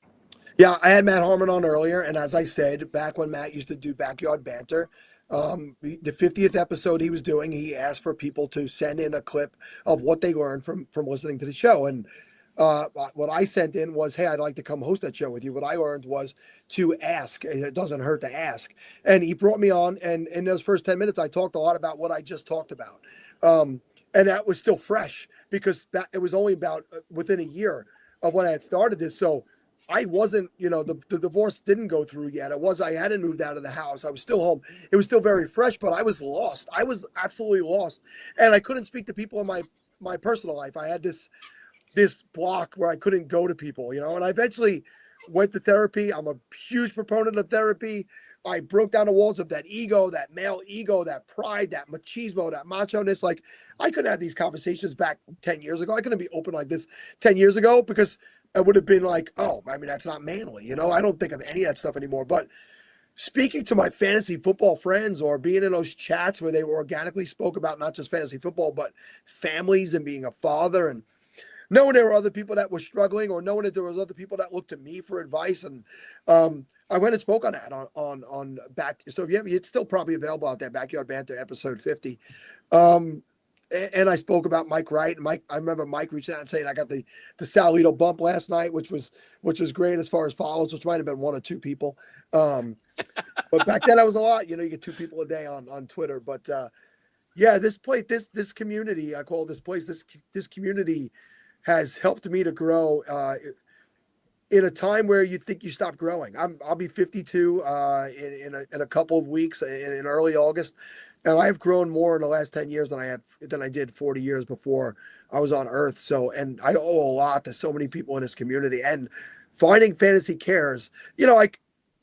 Yeah, I had Matt Harmon on earlier, and as I said, back when Matt used to do Backyard Banter, the 50th episode he was doing, he asked for people to send in a clip of what they learned from listening to the show. And what I sent in was, hey, I'd like to come host that show with you. What I learned was to ask. It doesn't hurt to ask. And he brought me on, and in those first 10 minutes, I talked a lot about what I just talked about. And that was still fresh, because it was only about within a year of when I had started this. So I wasn't, you know, the divorce didn't go through yet. I hadn't moved out of the house. I was still home. It was still very fresh, but I was lost. I was absolutely lost. And I couldn't speak to people in my personal life. I had this block where I couldn't go to people, you know, and I eventually went to therapy. I'm a huge proponent of therapy. I broke down the walls of that ego, that male ego, that pride, that machismo, that macho-ness. Like, I couldn't have these conversations back 10 years ago. I couldn't be open like this 10 years ago, because I would have been like, oh, I mean, that's not manly. You know, I don't think of any of that stuff anymore. But speaking to my fantasy football friends, or being in those chats where they organically spoke about not just fantasy football, but families and being a father, and knowing there were other people that were struggling, or knowing that there was other people that looked to me for advice. And I went and spoke on that on back. So if you have, it's still probably available out there, Backyard Banter episode 50. And I spoke about Mike Wright, and Mike. I remember Mike reaching out and saying, I got the Salito bump last night, which was great as far as follows, which might have been one or two people. But back then I was a lot. You know, you get two people a day on Twitter. But yeah, this place, this community, I call this place, this community has helped me to grow in a time where you think you stop growing. I'll be 52 in a couple of weeks, in early August. And I've grown more in the last 10 years than I did 40 years before I was on Earth. So, and I owe a lot to so many people in this community. And finding Fantasy Cares, you know, I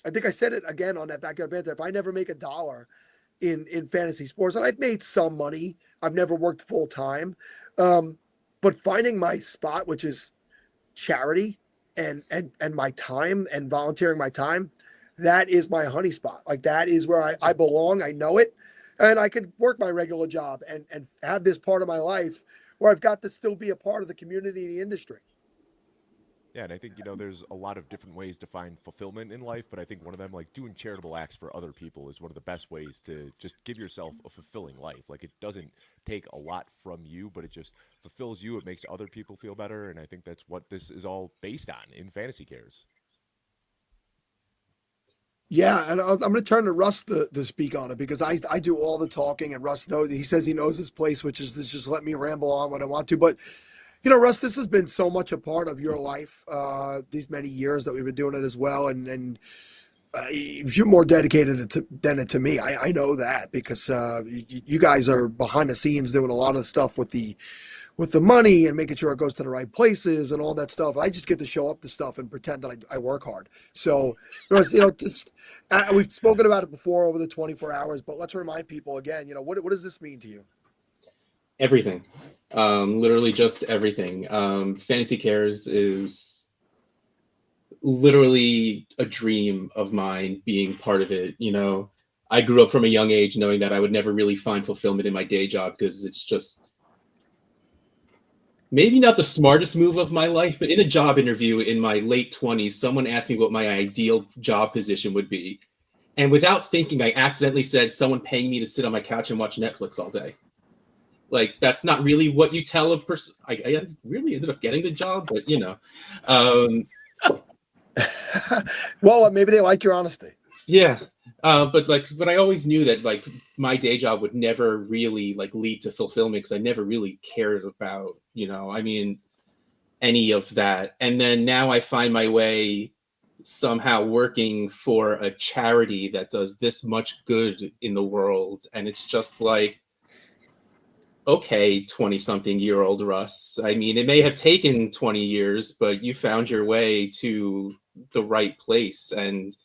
think I said it again on that Backyard Banter. If I never make $1 in fantasy sports, and I've made some money, I've never worked full time, but finding my spot, which is charity and my time and volunteering my time, that is my honey spot. Like, that is where I belong. I know it. And I could work my regular job and have this part of my life where I've got to still be a part of the community and the industry. Yeah, and I think, there's a lot of different ways to find fulfillment in life, but I think one of them, like doing charitable acts for other people, is one of the best ways to just give yourself a fulfilling life. Like, it doesn't take a lot from you, but it just fulfills you. It makes other people feel better, and I think that's what this is all based on in Fantasy Cares. Yeah, and I'm going to turn to Russ to speak on it, because I do all the talking, and Russ knows. He says he knows his place, which is just let me ramble on when I want to. But Russ, this has been so much a part of your life these many years that we've been doing it as well, and you're more dedicated than it to me. I know that, because you guys are behind the scenes doing a lot of stuff with the money and making sure it goes to the right places and all that stuff. I just get to show up to stuff and pretend that I work hard. So, we've spoken about it before over the 24 hours, but let's remind people again, what does this mean to you? Everything. Literally just everything. Fantasy Cares is literally a dream of mine being part of it. I grew up from a young age knowing that I would never really find fulfillment in my day job, because it's just maybe not the smartest move of my life. But in a job interview in my late 20s, someone asked me what my ideal job position would be. And without thinking, I accidentally said someone paying me to sit on my couch and watch Netflix all day. Like, that's not really what you tell a person. I really ended up getting the job, but Well, maybe they like your honesty. Yeah. But I always knew that, like, my day job would never really, like, lead to fulfillment, because I never really cared about, any of that. And then now I find my way somehow working for a charity that does this much good in the world. And it's just like, okay, 20-something-year-old Russ. I mean, it may have taken 20 years, but you found your way to the right place. And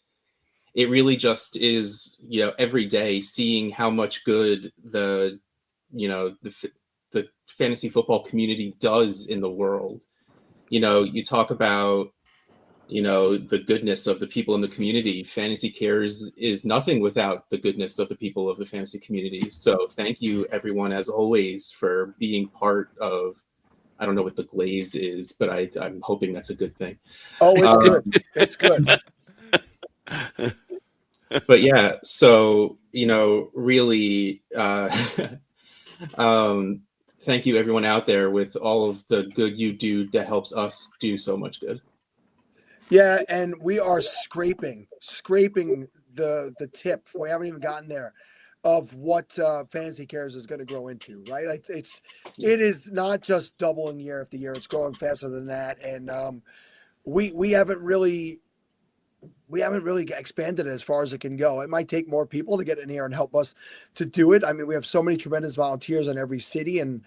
it really just is, every day seeing how much good the fantasy football community does in the world. You talk about, the goodness of the people in the community. Fantasy Cares is nothing without the goodness of the people of the fantasy community. So thank you, everyone, as always, for being part of, I don't know what the glaze is, but I'm hoping that's a good thing. Oh, it's good. It's good. But yeah, so, really, thank you, everyone out there, with all of the good you do that helps us do so much good. Yeah, and we are scraping the tip. We haven't even gotten there of what Fantasy Cares is going to grow into, right? It is not just doubling year after year. It's growing faster than that, and we haven't really expanded it as far as it can go. It might take more people to get in here and help us to do it. I mean, we have so many tremendous volunteers in every city. And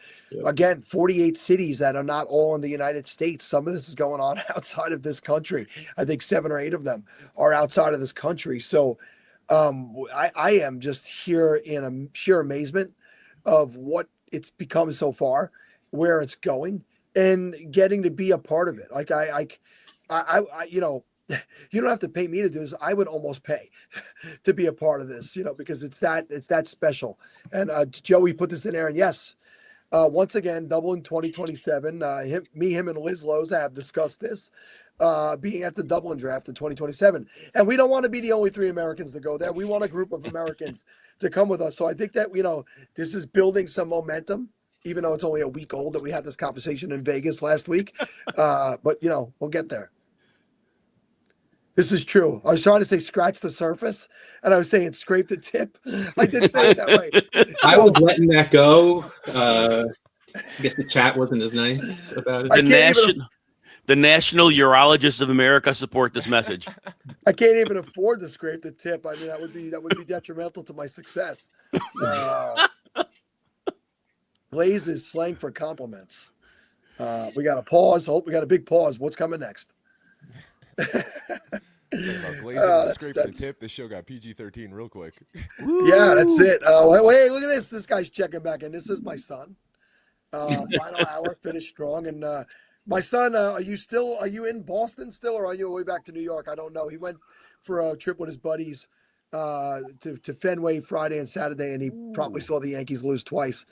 again, 48 cities that are not all in the United States. Some of this is going on outside of this country. I think 7 or 8 of them are outside of this country. So I am just here in a sheer amazement of what it's become so far, where it's going, and getting to be a part of it. Like you don't have to pay me to do this. I would almost pay to be a part of this, because it's that special. And Joey put this in there, and yes, once again, doubling 2027. Him and Liz Loza have discussed this, being at the Dublin draft in 2027. And we don't want to be the only 3 Americans to go there. We want a group of Americans to come with us. So I think that, this is building some momentum, even though it's only a week old that we had this conversation in Vegas last week. But, we'll get there. This is true. I was trying to say scratch the surface, and I was saying scrape the tip. I did say it that way. I was letting that go. I guess the chat wasn't as nice about it. The National Urologists of America support this message. I can't even afford to scrape the tip. I mean, that would be detrimental to my success. Blaze is slang for compliments. We got a pause. We got a big pause. What's coming next? Scrape the tip. This show got PG-13 real quick. Yeah, that's it. Wait, look at this. This guy's checking back in. This is my son. Final hour, finished strong. And my son, are you in Boston still, or are you way back to New York? I don't know. He went for a trip with his buddies to Fenway Friday and Saturday, and he probably saw the Yankees lose twice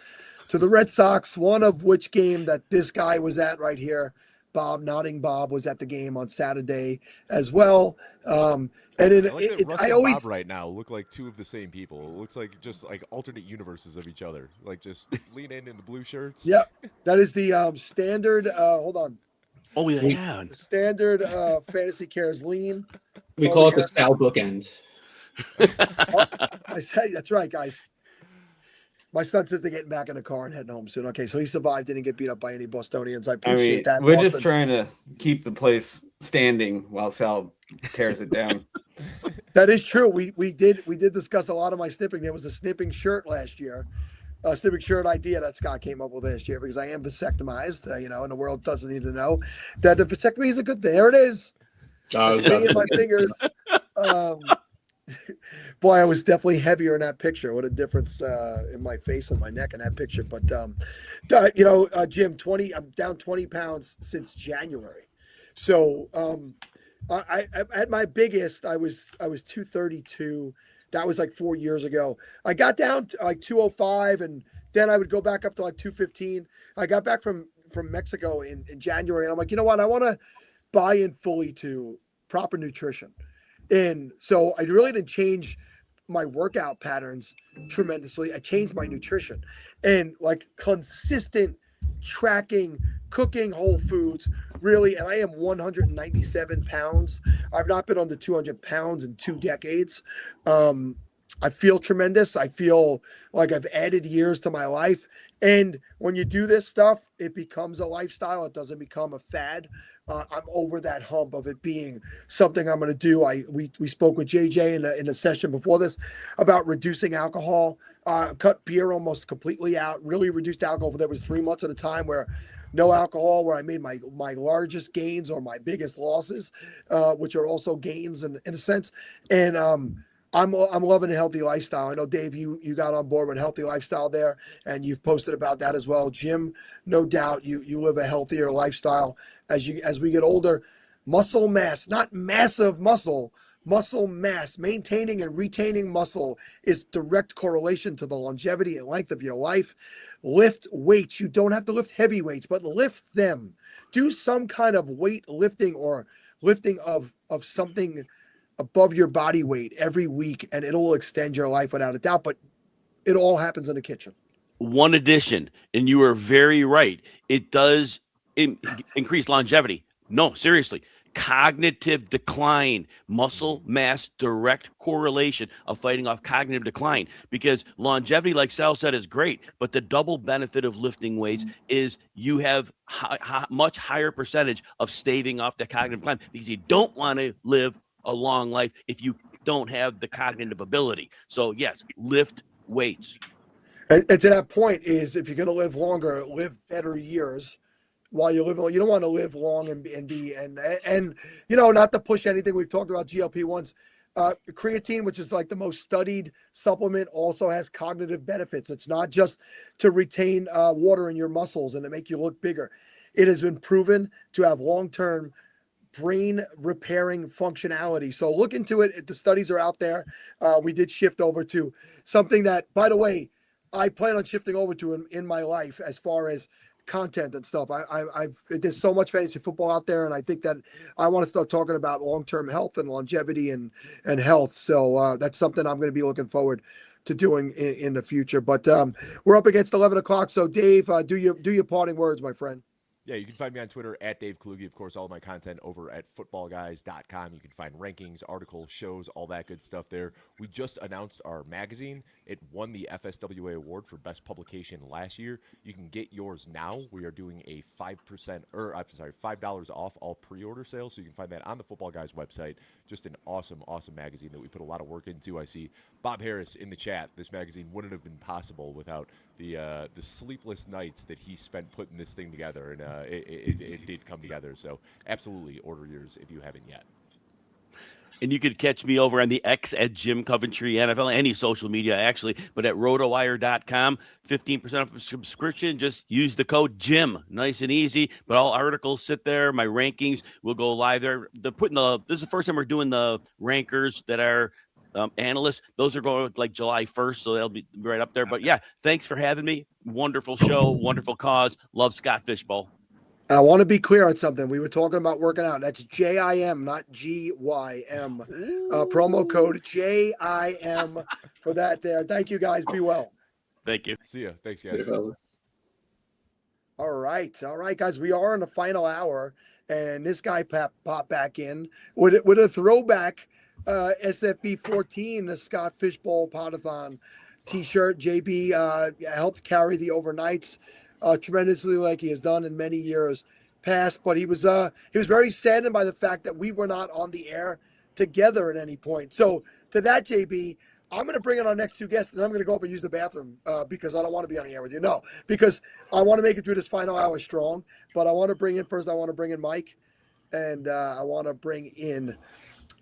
to the Red Sox, one of which game that this guy was at right here Bob, Nodding Bob, was at the game on Saturday as well. And then I like that Russ I and always Bob right now look like two of the same people. It looks like just like alternate universes of each other. Like just lean in the blue shirts. Yep, that is the standard. Hold on. Oh The standard fantasy cares lean. We over call it the here. Sal bookend. Oh, I say that's right, guys. My son says they're getting back in the car and heading home soon. Okay, so he survived, didn't get beat up by any Bostonians. I I appreciate mean, that. we're Boston. just trying to keep the place standing while Sal tears it down. That is true. We did discuss a lot of my snipping. There was a snipping shirt last year, a snipping shirt idea that Scott came up with last year because I am vasectomized, and the world doesn't need to know that the vasectomy is a good thing. There it is. It's me and my fingers. Boy, I was definitely heavier in that picture. What a difference in my face and my neck in that picture. But Jim, I'm down 20 pounds since January. So I at my biggest, I was 232. That was like 4 years ago. I got down to like 205, and then I would go back up to like 215. I got back from Mexico in January, and I'm like, you know what? I want to buy in fully to proper nutrition. And so I really didn't change my workout patterns tremendously. I changed my nutrition and like consistent tracking, cooking whole foods, really. And I am 197 pounds. I've not been under 200 pounds in 2 decades. I feel tremendous. I feel like I've added years to my life. And when you do this stuff, it becomes a lifestyle. It doesn't become a fad. I'm over that hump of it being something I'm going to do. We spoke with JJ in a session before this about reducing alcohol, cut beer almost completely out, really reduced alcohol. There was 3 months at a time where no alcohol, where I made my largest gains or my biggest losses, which are also gains in a sense. And I'm loving a healthy lifestyle. I know, Dave, you got on board with healthy lifestyle there, and you've posted about that as well. Jim, no doubt you live a healthier lifestyle as we get older. Muscle mass, not massive muscle mass, maintaining and retaining muscle is direct correlation to the longevity and length of your life. Lift weights. You don't have to lift heavy weights, but lift them. Do some kind of weight lifting or lifting of something above your body weight every week, and it'll extend your life without a doubt. But it all happens in the kitchen. One addition, and you are very right. It does increase longevity. No, seriously. Cognitive decline, muscle mass, direct correlation of fighting off cognitive decline, because longevity, like Sal said, is great, but the double benefit of lifting weights is you have much higher percentage of staving off the cognitive decline, because you don't want to live a long life if you don't have the cognitive ability. So yes, lift weights. And to that point is, if you're going to live longer, live better years while you live. You don't want to live long and not to push anything. We've talked about GLP-1s. Creatine, which is like the most studied supplement, also has cognitive benefits. It's not just to retain water in your muscles and to make you look bigger. It has been proven to have long-term brain repairing functionality. So look into it. The studies are out there. We did shift over to something that, by the way, I plan on shifting over to in my life as far as content and stuff. There's so much fantasy football out there, and I think that I want to start talking about long-term health and longevity and health. So that's something I'm going to be looking forward to doing in the future. But we're up against 11 o'clock. So Dave, do your parting words, my friend. Yeah, you can find me on Twitter at Dave Kluge. Of course, all of my content over at footballguys.com. You can find rankings, articles, shows, all that good stuff there. We just announced our magazine. It won the FSWA award for best publication last year. You can get yours now. We are doing a $5 off all pre-order sales. So you can find that on the Football Guys website. Just an awesome, awesome magazine that we put a lot of work into. I see Bob Harris in the chat. This magazine wouldn't have been possible without the sleepless nights that he spent putting this thing together, and it did come together. So absolutely order yours if you haven't yet. And you could catch me over on the X at Jim Coventry NFL, any social media actually, but at rotowire.com, 15% off a subscription. Just use the code Jim. Nice and easy, but all articles sit there. My rankings will go live there. This is the first time we're doing the rankers that are analysts. Those are going like July 1st, so they'll be right up there. But yeah, thanks for having me. Wonderful show, wonderful cause. Love Scott Fishbowl. I want to be clear on something. We were talking about working out. That's JIM, not GYM. Promo code JIM for that there. Thank you, guys. Be well. Thank you. See ya. Thanks, guys. All right, guys. We are in the final hour, and this guy popped back in with a throwback SFB 14, the Scott Fishbowl Podathon T-shirt. JB helped carry the overnights tremendously, like he has done in many years past. But he was very saddened by the fact that we were not on the air together at any point. So to that, JB, I'm going to bring in our next two guests, and I'm going to go up and use the bathroom because I don't want to be on the air with you. No, because I want to make it through this final hour strong. But I want to bring in Mike, and I want to bring in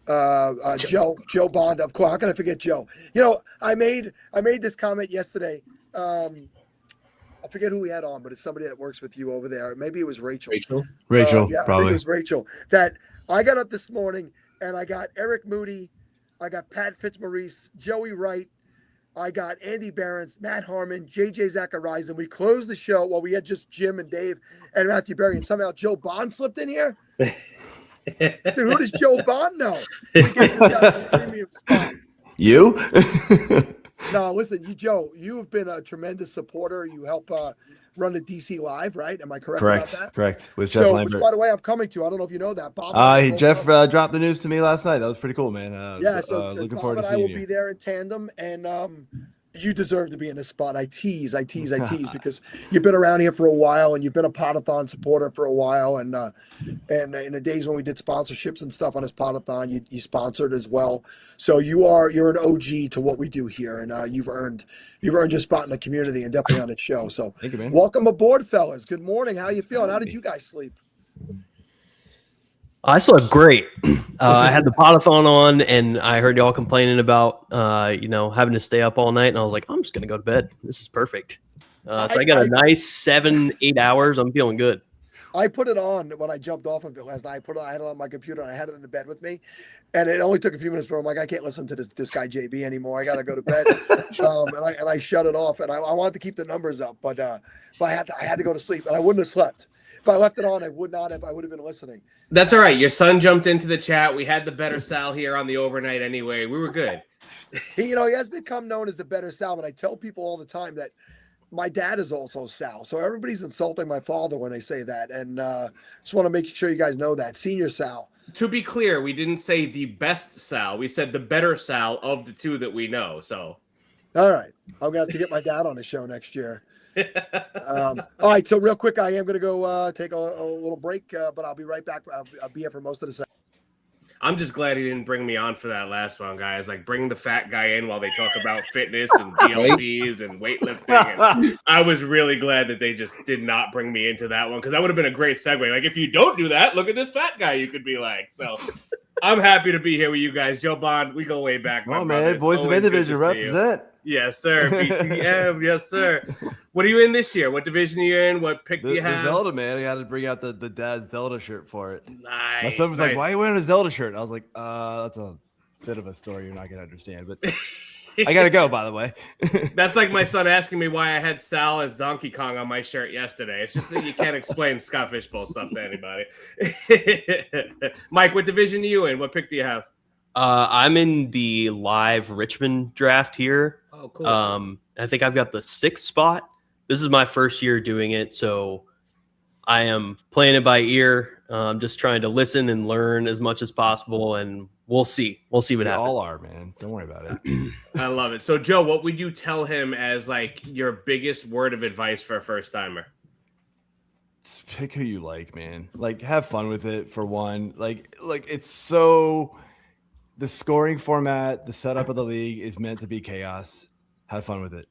Joe Bond. Of course, how can I forget Joe? You know, I made this comment yesterday. I forget who we had on, but it's somebody that works with you over there. Maybe it was Rachel. Rachel, yeah, probably. I think it was Rachel. That I got up this morning and I got Eric Moody, I got Pat Fitzmaurice, Joey Wright, I got Andy Behrens, Matt Harmon, JJ Zacharias, and we closed the show. Well, we had just Jim and Dave and Matthew Berry, and somehow Joe Bond slipped in here. I said, who does Joe Bond know? We get this guy a premium spot. You? No, listen, Joe, you have been a tremendous supporter. You help run the DC Live, right? Am I correct about that? Correct. With Jeff So, Lambert. which, by the way, I'm coming to. I don't know if you know that. Bob. Jeff dropped the news to me last night. That was pretty cool, man. So looking Bob forward to and I seeing will you. be there in tandem, and you deserve to be in this spot. I tease because you've been around here for a while, and you've been a Podathon supporter for a while, and in the days when we did sponsorships and stuff on this Podathon, you sponsored as well. So you're an OG to what we do here, and you've earned your spot in the community and definitely on the show. So thank you, man. Welcome aboard, fellas. Good morning. How you feeling? How did you guys sleep? I slept great. I had the Podathon on, and I heard y'all complaining about, having to stay up all night. And I was like, I'm just going to go to bed. This is perfect. So I got a nice 7-8 hours. I'm feeling good. I put it on when I jumped off of it last night. I had it on my computer, and I had it in the bed with me. And it only took a few minutes, but I'm like, I can't listen to this guy JB anymore. I got to go to bed. And I shut it off. And I wanted to keep the numbers up, but I had to go to sleep, and I wouldn't have slept. If I left it on, I would not have. I would have been listening. That's all right. Your son jumped into the chat. We had the better Sal here on the overnight anyway. We were good. He has become known as the better Sal, but I tell people all the time that my dad is also Sal. So everybody's insulting my father when they say that. And just want to make sure you guys know that. Senior Sal. To be clear, we didn't say the best Sal. We said the better Sal of the two that we know. So, all right. I'm going to have to get my dad on the show next year. All right, so real quick, I am going to go take a little break, but I'll be right back. I'll be here for most of the segment. I'm just glad he didn't bring me on for that last one, guys. Like, bring the fat guy in while they talk about fitness and BLPs and weightlifting. And I was really glad that they just did not bring me into that one because that would have been a great segue. Like, if you don't do that, look at this fat guy you could be like. So I'm happy to be here with you guys. Joe Bond, we go way back. Oh, man. Voice of Division, represent. Yes, sir. BTM. Yes, sir. What are you in this year? What division are you in? What pick do you have? The Zelda, man. I got to bring out the dad Zelda shirt for it. Nice. My son was like, why are you wearing a Zelda shirt? I was like, that's a bit of a story you're not going to understand. But I got to go, by the way. That's like my son asking me why I had Sal as Donkey Kong on my shirt yesterday. It's just that you can't explain Scott Fishbowl stuff to anybody. Mike, what division are you in? What pick do you have? I'm in the live Richmond draft here. Oh, cool. I think I've got the 6th spot. This is my first year doing it, so I am playing it by ear. Just trying to listen and learn as much as possible, and we'll see. We'll see what happens. All are, man. Don't worry about it. I love it. So, Joe, what would you tell him as like your biggest word of advice for a first timer? Just pick who you like, man. Like, have fun with it for one. Like it's so. The scoring format, the setup of the league is meant to be chaos. Have fun with it.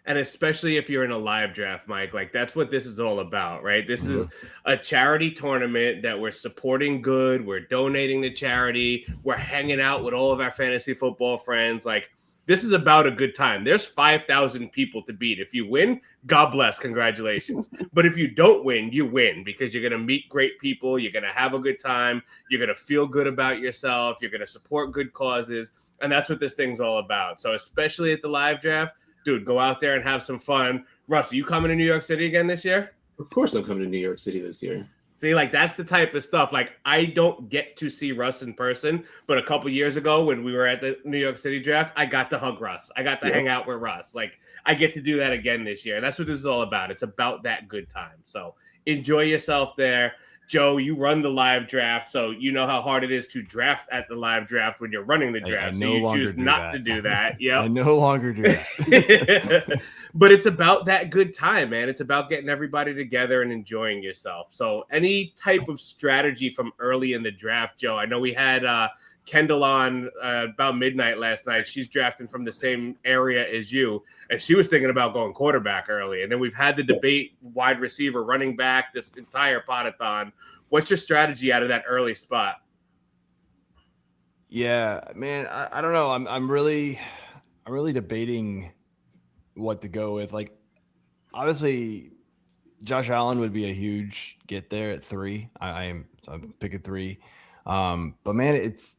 And especially if you're in a live draft, Mike, like that's what this is all about, right? This is a charity tournament that we're supporting good. We're donating to charity. We're hanging out with all of our fantasy football friends. Like this is about a good time. There's 5,000 people to beat. If you win, God bless, congratulations. But if you don't win, you win because you're going to meet great people. You're going to have a good time. You're going to feel good about yourself. You're going to support good causes. And that's what this thing's all about. So especially at the live draft, dude, go out there and have some fun. Russ, are you coming to New York City again this year? Of course, I'm coming to New York City this year. See, like that's the type of stuff. Like I don't get to see Russ in person, but a couple years ago when we were at the New York City draft, I got to hug Russ. I got to hang out with Russ. Like I get to do that again this year. That's what this is all about. It's about that good time. So enjoy yourself there. Joe, you run the live draft, so you know how hard it is to draft at the live draft when you're running the draft. So you choose not to do that. Yeah, I no longer do that. But it's about that good time, man. It's about getting everybody together and enjoying yourself. So any type of strategy from early in the draft, Joe, I know we had Kendall on about midnight last night. She's drafting from the same area as you, and she was thinking about going quarterback early. And then we've had the debate wide receiver, running back, this entire Podathon. What's your strategy out of that early spot? Yeah, man, I don't know. I'm really debating what to go with. Like, obviously, Josh Allen would be a huge get there at 3. I'm picking 3. But man, it's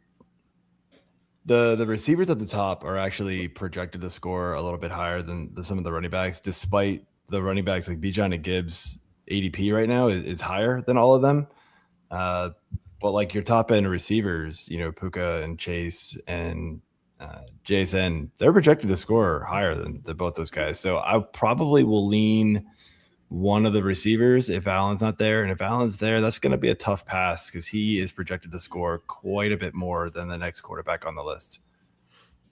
the receivers at the top are actually projected to score a little bit higher than some of the running backs, despite the running backs like Bijan and Gibbs ADP right now is higher than all of them. But like your top end receivers, Puka and Chase and Jason, they're projected to score higher than both those guys. So I probably will lean one of the receivers if Allen's not there. And if Allen's there, that's going to be a tough pass because he is projected to score quite a bit more than the next quarterback on the list.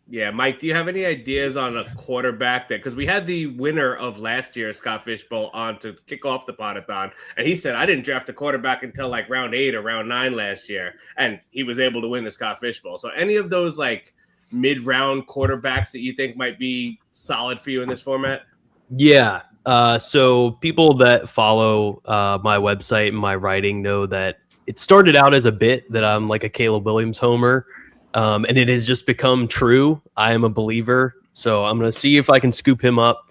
Yeah, Mike, do you have any ideas on a quarterback that, because we had the winner of last year, Scott Fishbowl, on to kick off the Podathon, and he said, I didn't draft a quarterback until like round 8 or round 9 last year, and he was able to win the Scott Fishbowl. So any of those like mid-round quarterbacks that you think might be solid for you in this format? Yeah. So people that follow my website and my writing know that it started out as a bit that I'm like a Caleb Williams homer. And it has just become true. I am a believer. So I'm going to see if I can scoop him up.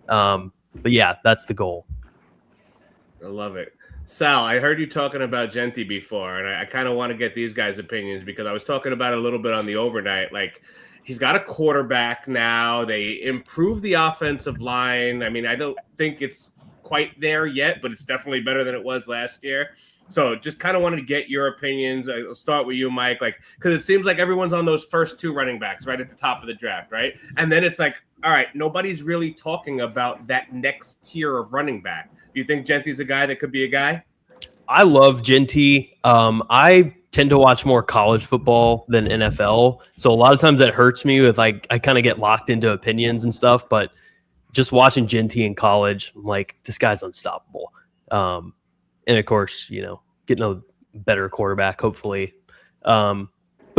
But yeah, that's the goal. I love it. Sal, I heard you talking about Genty before, and I kind of want to get these guys' opinions because I was talking about it a little bit on the overnight. Like, he's got a quarterback now. They improved the offensive line. I mean, I don't think it's quite there yet, but it's definitely better than it was last year. So just kind of wanted to get your opinions. I'll start with you, Mike, like, because it seems like everyone's on those first 2 running backs right at the top of the draft, right? And then it's like, all right, nobody's really talking about that next tier of running back. Do you think Genty's a guy that could be a guy? I love Genty. I tend to watch more college football than NFL. So a lot of times that hurts me with like, I kind of get locked into opinions and stuff, but just watching Genty in college, I'm like, this guy's unstoppable. And of course, getting a better quarterback, hopefully. But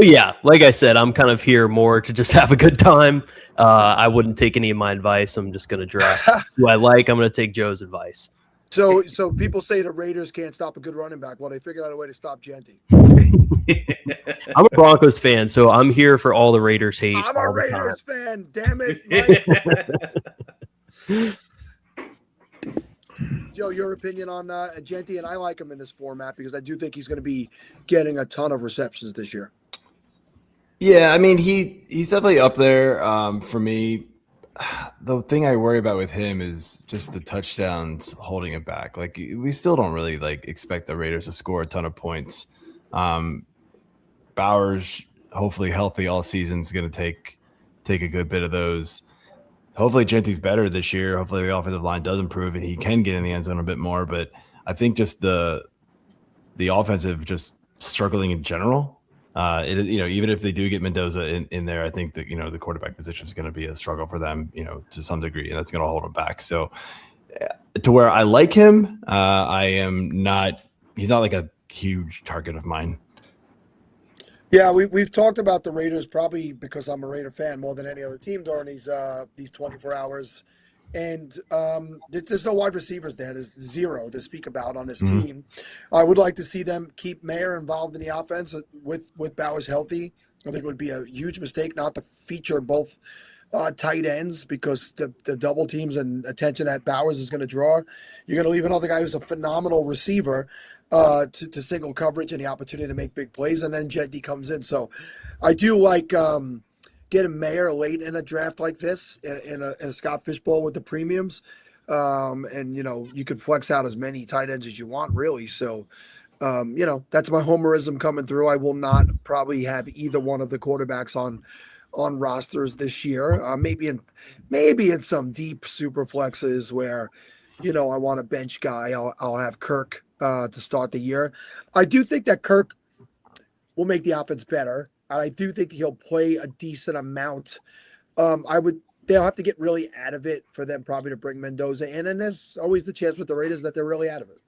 yeah, like I said, I'm kind of here more to just have a good time. I wouldn't take any of my advice. I'm just going to draft who I like. I'm going to take Joe's advice. So people say the Raiders can't stop a good running back. Well, they figured out a way to stop Genty. I'm a Broncos fan, so I'm here for all the Raiders hate. I'm a Raiders fan. Damn it, Mike. Joe, your opinion on Genty, and I like him in this format because I do think he's going to be getting a ton of receptions this year. Yeah, I mean he's definitely up there for me. The thing I worry about with him is just the touchdowns holding it back. Like we still don't really like expect the Raiders to score a ton of points. Bowers, hopefully healthy all season, is going to take a good bit of those. Hopefully Genty's better this year. Hopefully the offensive line does improve and he can get in the end zone a bit more. But I think just the offensive just struggling in general. Even if they do get Mendoza in there, I think that the quarterback position is going to be a struggle for them, to some degree, and that's going to hold them back. So, to where I like him, he's not like a huge target of mine. Yeah, we've talked about the Raiders probably because I'm a Raider fan more than any other team during these 24 hours. And there's no wide receivers there. There's 0 to speak about on this team. I would like to see them keep Mayer involved in the offense with Bowers healthy. I think it would be a huge mistake not to feature both tight ends because the double teams and attention that Bowers is going to draw. You're going to leave another guy who's a phenomenal receiver to single coverage and the opportunity to make big plays, and then Genty comes in. So I do like getting Mayer late in a draft like this in a Scott Fishbowl with the premiums. And you could flex out as many tight ends as you want, really. So, that's my homerism coming through. I will not probably have either one of the quarterbacks on rosters this year. Maybe in some deep super flexes where, I want a bench guy. I'll have Kirk to start the year. I do think that Kirk will make the offense better. And I do think he'll play a decent amount. They'll have to get really out of it for them probably to bring Mendoza in. And there's always the chance with the Raiders that they're really out of it.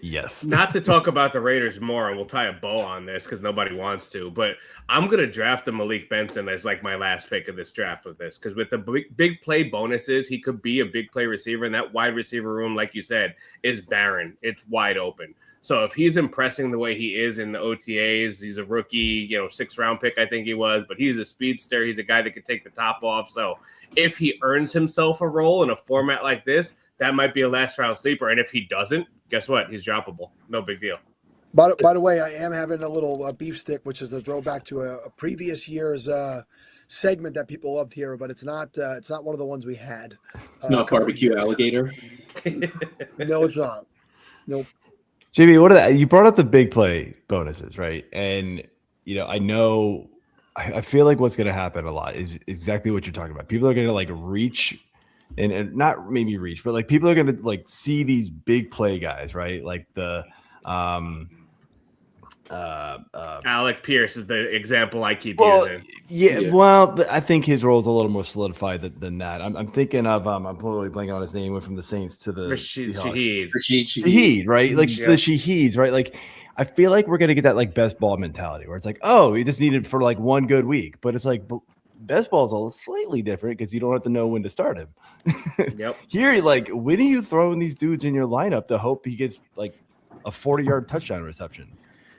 Yes. Not to talk about the Raiders more, and we'll tie a bow on this because nobody wants to, but I'm going to draft the Malik Benson as like my last pick of this draft with this, because with the big play bonuses, he could be a big play receiver, and that wide receiver room, like you said, is barren. It's wide open. So if he's impressing the way he is in the OTAs, he's a rookie, 6th round pick, I think he was, but he's a speedster. He's a guy that could take the top off. So if he earns himself a role in a format like this, that might be a last round sleeper. And if he doesn't, guess what? He's droppable. No big deal. By the way, I am having a little beef stick, which is a throwback to a previous year's segment that people loved here, but it's not one of the ones we had. It's not barbecue alligator. No, it's not. Nope. JB, you brought up the big play bonuses, right? And I feel like what's going to happen a lot is exactly what you're talking about. People are going to like reach. And not maybe reach, but like people are gonna like see these big play guys, right? Like the Alec Pierce is the example I keep using. Yeah, well, but I think his role is a little more solidified than that. I'm thinking of I'm totally blanking on his name. Went from the Saints to the Seahawks. Shaheed, right? Like the Shaheeds, right? Like I feel like we're gonna get that like best ball mentality where it's like, oh, you just need it for like one good week, but it's like. Best ball is a slightly different because you don't have to know when to start him. Yep. Here, like, when are you throwing these dudes in your lineup to hope he gets like a 40-yard touchdown reception?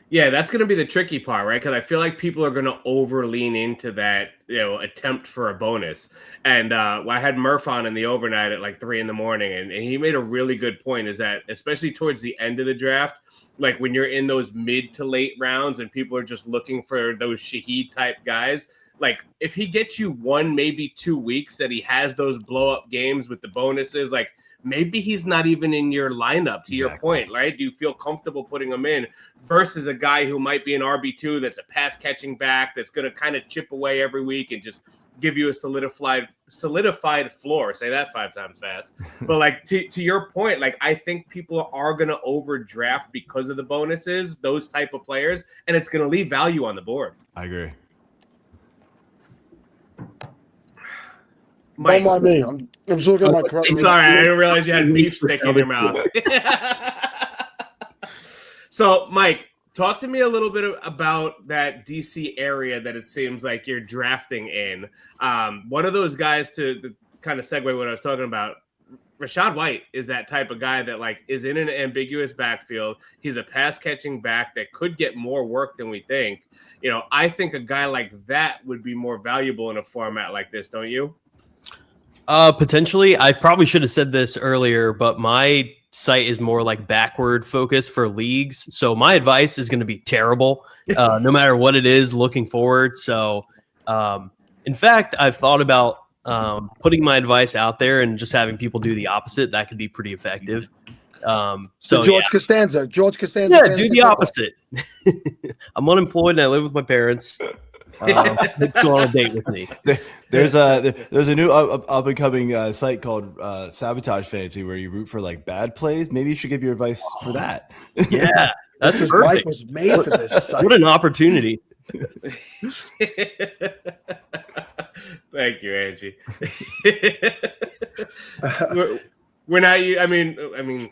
Yeah, that's going to be the tricky part, right? Because I feel like people are going to over lean into that, attempt for a bonus. And I had Murph on in the overnight at like 3 a.m, and he made a really good point. Is that especially towards the end of the draft, like when you're in those mid to late rounds and people are just looking for those Shaheed type guys. Like if he gets you 1, maybe 2 weeks that he has those blow up games with the bonuses, like maybe he's not even in your lineup to your point, right? Do you feel comfortable putting him in versus a guy who might be an RB2 that's a pass catching back that's going to kind of chip away every week and just give you a solidified floor. Say that 5 times fast. But like to your point, like I think people are going to overdraft because of the bonuses, those type of players, and it's going to leave value on the board. I agree. Mike. Don't mind me. I'm just looking at my credit. Sorry, I didn't realize you had beef stick in your mouth. So, Mike, talk to me a little bit about that DC area that it seems like you're drafting in. One of those guys to kind of segue what I was talking about. Rachaad White is that type of guy that like is in an ambiguous backfield. He's a pass catching back that could get more work than we think. I think a guy like that would be more valuable in a format like this, don't you? Potentially. I probably should have said this earlier, but my site is more like backward focused for leagues. So my advice is going to be terrible, no matter what it is looking forward. So, in fact, I've thought about putting my advice out there and just having people do the opposite. That could be pretty effective. So George Costanza. Yeah, do the opposite. I'm unemployed and I live with my parents. Let's go on a date with me. There's a new up and coming site called Sabotage Fantasy where you root for like bad plays. Maybe you should give your advice for that. Yeah, that's This perfect. Mike was made for this site. What an opportunity. Thank you, Angie. We're not. I mean,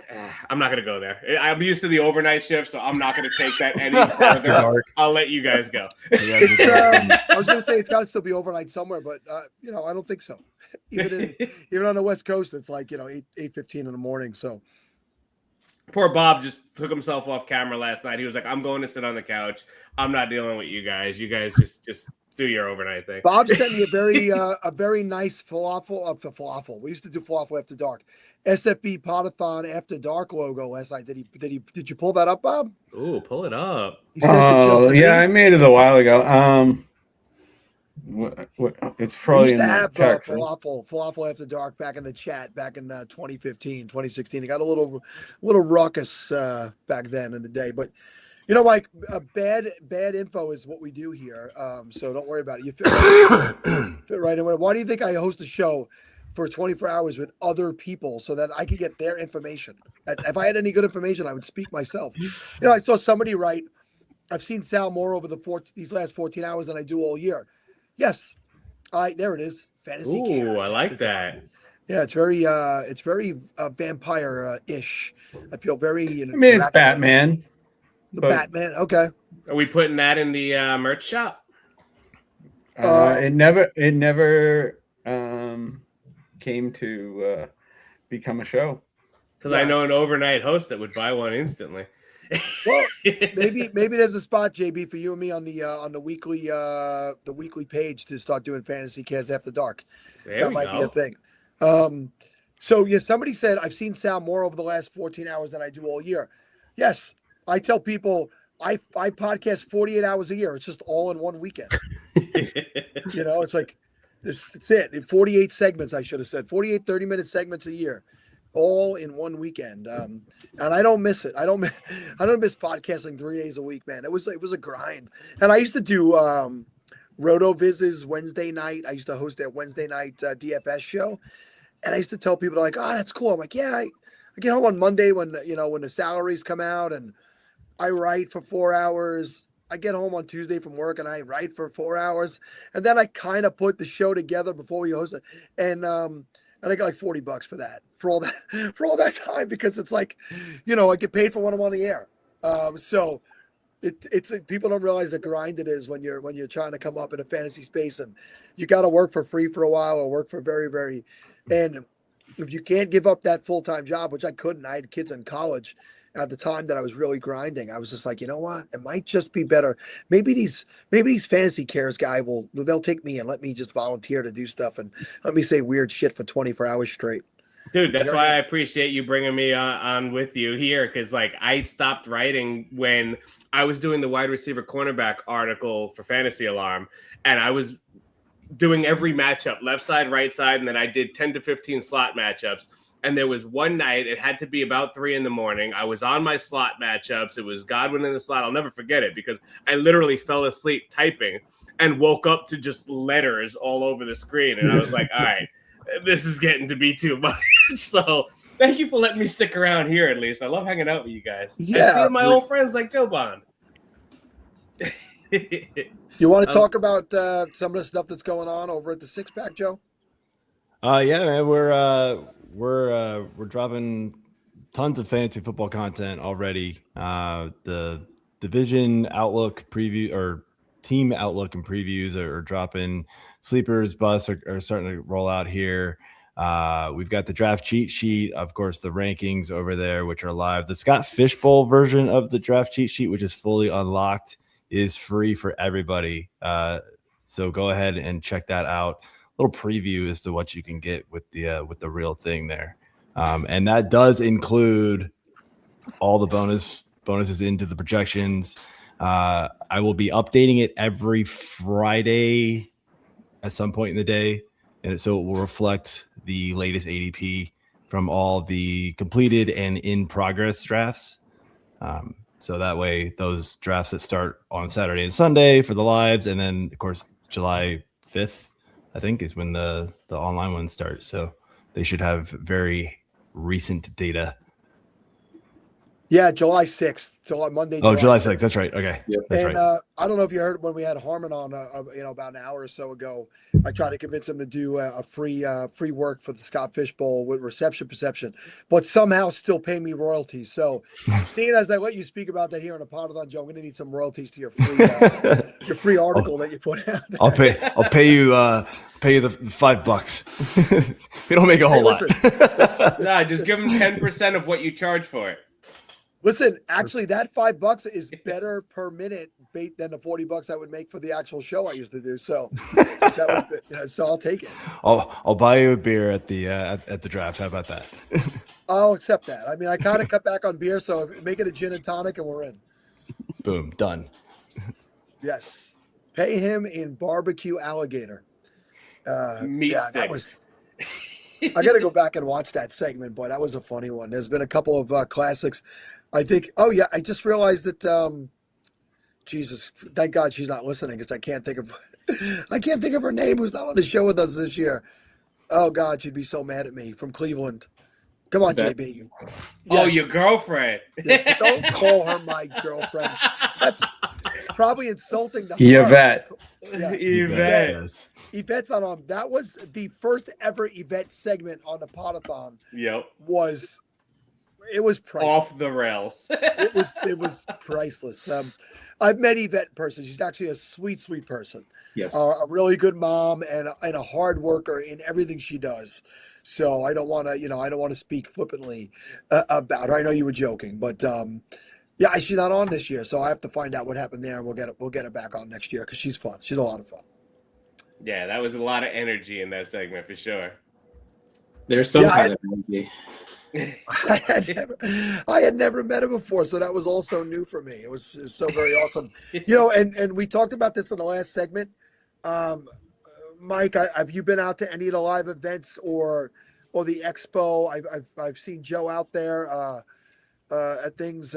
I'm not gonna go there. I'm used to the overnight shift, so I'm not gonna take that any further. I'll let you guys go. I was going to say it's got to still be overnight somewhere, but I don't think so. Even on the West Coast, it's like 8:15 in the morning. So poor Bob just took himself off camera last night. He was like, "I'm going to sit on the couch. I'm not dealing with you guys. You guys just do your overnight thing." Bob sent me a very nice falafel. We used to do falafel after dark. SFB Podathon After Dark logo last night. Did you pull that up, Bob? Ooh, pull it up. He sent it just to me. I made it a while ago. What? It's We probably used to in the have text, right? falafel after dark back in the chat back in 2015, 2016. It got a little ruckus back then in the day, but you know, like bad info is what we do here. So don't worry about it. You fit right in. Why do you think I host a show for 24 hours with other people so that I could get their information? If I had any good information, I would speak myself. You know, I saw somebody write, I've seen Sal more over these last 14 hours than I do all year. Yes, there it is. Fantasy Ooh, Cares I after like dark. that. Yeah, it's very vampire ish. I feel very I mean, it's Dracula. Batman. The but Batman. Okay. Are we putting that in the merch shop? It never came to become a show. Because I know an overnight host that would buy one instantly. Well, maybe there's a spot, JB, for you and me on the weekly page to start doing Fantasy Cares After Dark. There That we might be a go. thing. So yeah, somebody said I've seen Sal more over the last 14 hours than I do all year. Yes, I tell people I podcast 48 hours a year. It's just all in one weekend. You know, it's like it's it. In 48 segments, I should have said 48 30-minute segments a year, all in one weekend. And I don't miss it. I don't miss podcasting 3 days a week, man. It was a grind. And I used to do RotoViz's Wednesday night. I used to host that Wednesday night DFS show. And I used to tell people like, "Oh, that's cool." I'm like, "Yeah, I get home on Monday when the salaries come out, and I write for 4 hours. I get home on Tuesday from work, and I write for 4 hours, and then I kind of put the show together before we host it, and I got like $40 for that, for all that time, because it's like, I get paid for when I'm on the air. So it's people don't realize the grind it is when you're trying to come up in a fantasy space, and you got to work for free for a while or work for very, very, and if you can't give up that full-time job, which I couldn't, I had kids in college at the time that I was really grinding. I was just like, you know what? It might just be better. Maybe these Fantasy Cares they'll take me and let me just volunteer to do stuff and let me say weird shit for 24 hours straight. Dude, that's why I appreciate you bringing me on with you here, because like I stopped writing when I was doing the wide receiver cornerback article for Fantasy Alarm, and I was doing every matchup, left side, right side, and then I did 10 to 15 slot matchups. And there was one night, it had to be about 3 a.m. I was on my slot matchups. It was Godwin in the slot. I'll never forget it because I literally fell asleep typing and woke up to just letters all over the screen. And I was like, all right, this is getting to be too much. So thank you for letting me stick around here at least. I love hanging out with you guys. Yeah, and seeing my old friends like Joe Bond. You want to talk about some of the stuff that's going on over at the Six Pack, Joe? Yeah, man, we're dropping tons of fantasy football content already. The division outlook preview or team outlook and previews are dropping. Sleepers, busts are starting to roll out here. We've got the draft cheat sheet, of course, the rankings over there, which are live. The Scott Fishbowl version of the draft cheat sheet, which is fully unlocked, is free for everybody. So go ahead and check that out. A little preview as to what you can get with the real thing there. And that does include all the bonuses into the projections. I will be updating it every Friday at some point in the day. And so it will reflect the latest ADP from all the completed and in progress drafts. So that way, those drafts that start on Saturday and Sunday for the lives, and then of course July 5th, I think, is when the online ones start. So they should have very recent data. Yeah, July 6th, Monday. July 6th. That's right. Okay. That's and right. I don't know if you heard when we had Harmon on, about an hour or so ago. I tried to convince him to do a free work for the Scott Fishbowl with reception perception, but somehow still pay me royalties. So, seeing as I let you speak about that here on a Podathon, Joe, I'm going to need some royalties to your free article that you put out. I'll pay you the $5. We don't make a whole lot. Nah, just give them 10% of what you charge for it. Listen, actually, that $5 is better per minute than the $40 I would make for the actual show I used to do. So, so I'll take it. I'll buy you a beer at the draft. How about that? I'll accept that. I mean, I kind of cut back on beer, so make it a gin and tonic, and we're in. Boom, done. Yes. Pay him in barbecue alligator. Meat Yeah, that was. I got to go back and watch that segment, but that was a funny one. There's been a couple of classics. I think. Oh yeah, I just realized that. Jesus, thank God she's not listening because I can't think of. I can't think of her name. Who's not on the show with us this year? Oh God, she'd be so mad at me from Cleveland. Come on, Beth. JB. Oh, Yes. your girlfriend. Yes, don't call her my girlfriend. That's probably insulting to her. Yvette. Yeah. Yvette. Yes. Yvette's not on. That was the first ever Yvette segment on the Podathon. Yep. It was priceless. Off the rails. It was priceless. I've met Yvette in person. She's actually a sweet person. Yes. A really good mom and a hard worker in everything she does. So I don't want to speak flippantly about her. I know you were joking, but yeah, she's not on this year, so I have to find out what happened there, and we'll get it back on next year because she's fun. She's a lot of fun. Yeah, that was a lot of energy in that segment for sure. There's some kind of energy. I had never met her before, so that was also new for me. It was so very awesome. And we talked about this in the last segment. Mike, have you been out to any of the live events or the expo? I've seen Joe out there at things.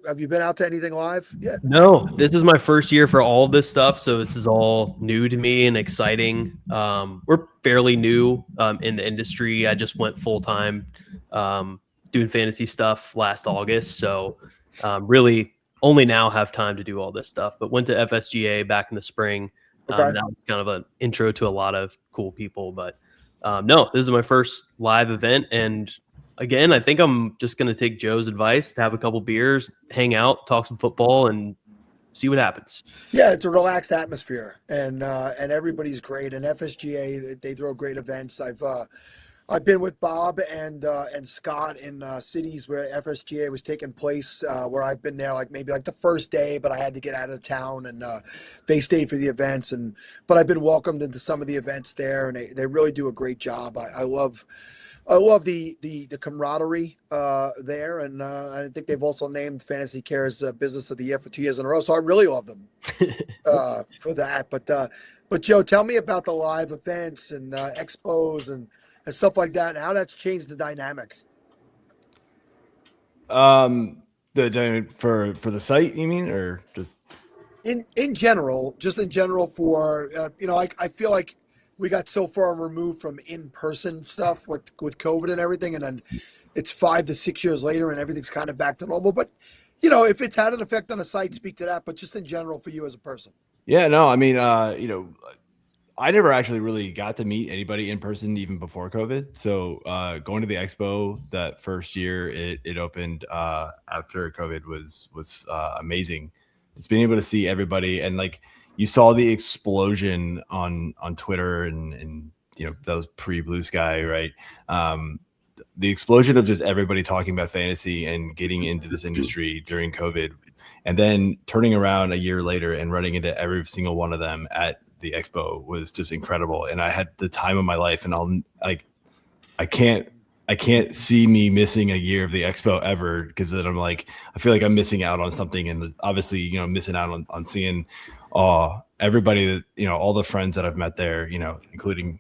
Have you been out to anything live yet? No, this is my first year for all of this stuff, so this is all new to me and exciting. We're fairly new in the industry. I just went full time doing fantasy stuff last August, so really only now have time to do all this stuff. But went to FSGA back in the spring. Okay. That was kind of an intro to a lot of cool people. But no, this is my first live event, and again, I think I'm just going to take Joe's advice to have a couple beers, hang out, talk some football, and see what happens. Yeah, it's a relaxed atmosphere, and everybody's great. And FSGA, they throw great events. I've been with Bob and Scott in cities where FSGA was taking place, where I've been there maybe the first day, but I had to get out of town, and they stayed for the events. But I've been welcomed into some of the events there, and they really do a great job. I love the camaraderie there, and I think they've also named Fantasy Cares Business of the Year for 2 years in a row. So I really love them for that. But Joe, tell me about the live events and expos and stuff like that, and how that's changed the dynamic. The dynamic for the site, you mean, or just in general, for I feel like we got so far removed from in-person stuff with COVID and everything, and then it's 5 to 6 years later and everything's kind of back to normal. But if it's had an effect on the site, speak to that. But just in general for you as a person. Yeah, no, I mean, I never actually really got to meet anybody in person even before COVID. So going to the expo that first year it opened after COVID was amazing. Just being able to see everybody, and you saw the explosion on Twitter and that was pre-Blue Sky, right? The explosion of just everybody talking about fantasy and getting into this industry during COVID, and then turning around a year later and running into every single one of them at the expo was just incredible. And I had the time of my life, and I can't see me missing a year of the expo ever, because then I feel like I'm missing out on something. And obviously, missing out on seeing everybody that, all the friends that I've met there, including,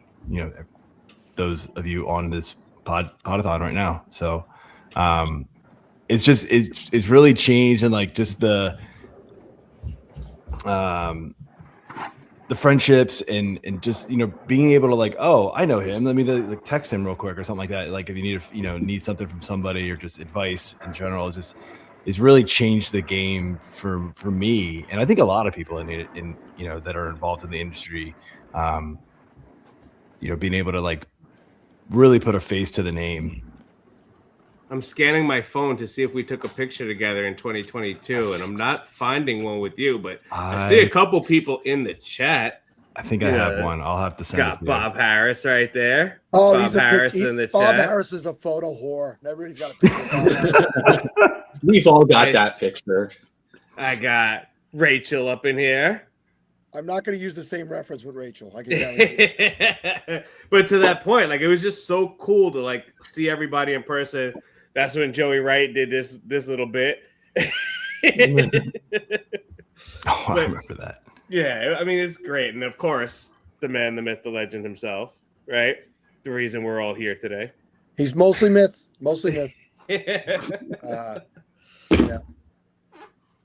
those of you on this Podathon right now. So it's really changed, and just the friendships and just being able to oh, I know him, let me text him real quick or something like that. If you need something from somebody or just advice in general, it's really changed the game for me, and I think a lot of people in that are involved in the industry. Being able to really put a face to the name. I'm scanning my phone to see if we took a picture together in 2022, and I'm not finding one with you, but I see a couple people in the chat. I think I have one. I'll have to send it Got to Bob Harris right there. Oh, Bob Harris in the Bob chat. Harris is a photo whore. Everybody's got a picture. We've all got that picture. I got Rachel up in here. I'm not going to use the same reference with Rachel. I can guarantee you. But to that point, it was just so cool to see everybody in person. That's when Joey Wright did this little bit. I remember that. Yeah, I mean it's great, and of course, the man, the myth, the legend himself, right? The reason we're all here today. He's mostly myth, yeah.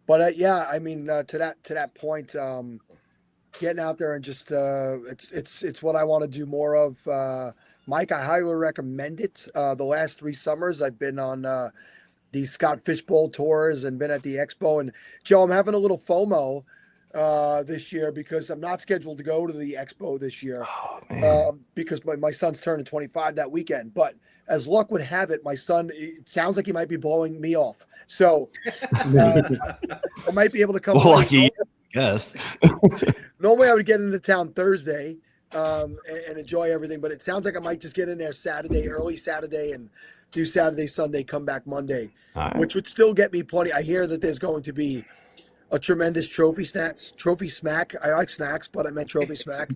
But yeah, I mean, to that point, getting out there and just it's what I want to do more of. Mike, I highly recommend it. The last 3 summers, I've been on these Scott Fishbowl tours and been at the expo. And Joe, I'm having a little FOMO this year because I'm not scheduled to go to the expo this year because my son's turning 25 that weekend. But as luck would have it, my son, it sounds like he might be blowing me off. So I might be able to come. Well, lucky, yes. Normally I would get into town Thursday and enjoy everything, but it sounds like I might just get in there Saturday, early Saturday, and do Saturday, Sunday, come back Monday, which would still get me plenty. I hear that there's going to be a tremendous trophy smack. I like snacks, but I meant trophy smack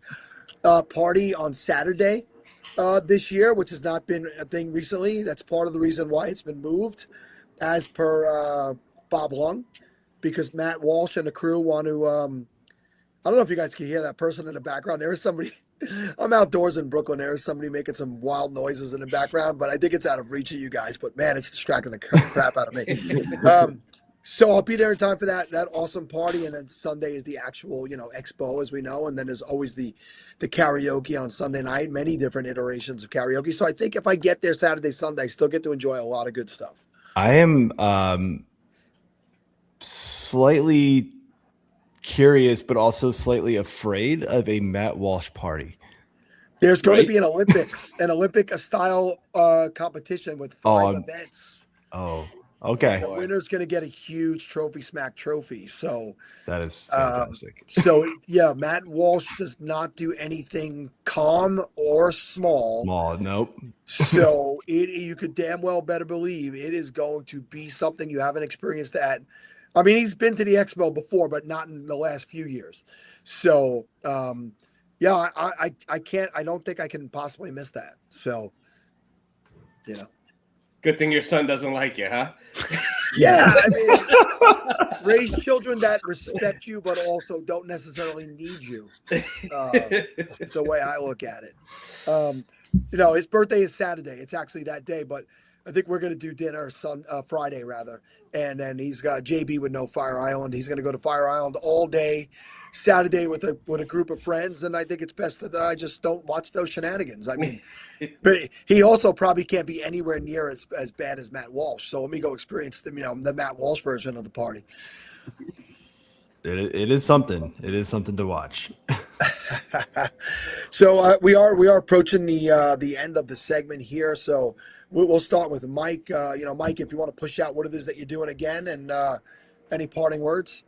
party on Saturday this year, which has not been a thing recently. That's part of the reason why it's been moved, as per Bob Lung, because Matt Walsh and the crew want to. I don't know if you guys can hear that person in the background. There is somebody. I'm outdoors in Brooklyn. There is somebody making some wild noises in the background, but I think it's out of reach of you guys. But man, it's distracting the crap out of me. So I'll be there in time for that awesome party, and then Sunday is the actual expo, as we know, and then there's always the karaoke on Sunday night. Many different iterations of karaoke. So I think if I get there Saturday, Sunday, I still get to enjoy a lot of good stuff. I am slightly curious, but also slightly afraid of a Matt Walsh party. There's going to be an Olympic style competition with 5 events. Oh, okay. And the winner's going to get a huge trophy smack trophy. So that is fantastic. So yeah, Matt Walsh does not do anything calm or small. Nope. So you could damn well better believe it is going to be something you haven't experienced at. I mean, he's been to the expo before, but not in the last few years. So, yeah, I can't. I don't think I can possibly miss that. So, Good thing your son doesn't like you, huh? Yeah, I mean, raise children that respect you, but also don't necessarily need you. It's the way I look at it. His birthday is Saturday. It's actually that day, but I think we're going to do dinner Friday rather. And then he's got JB would know Fire Island. He's going to go to Fire Island all day Saturday with a group of friends. And I think it's best that I just don't watch those shenanigans. I mean, but he also probably can't be anywhere near as bad as Matt Walsh. So let me go experience the Matt Walsh version of the party. It is something. It is something to watch. So we are approaching the end of the segment here. So we'll start with Mike. Mike, if you want to push out what it is that you're doing again, and any parting words.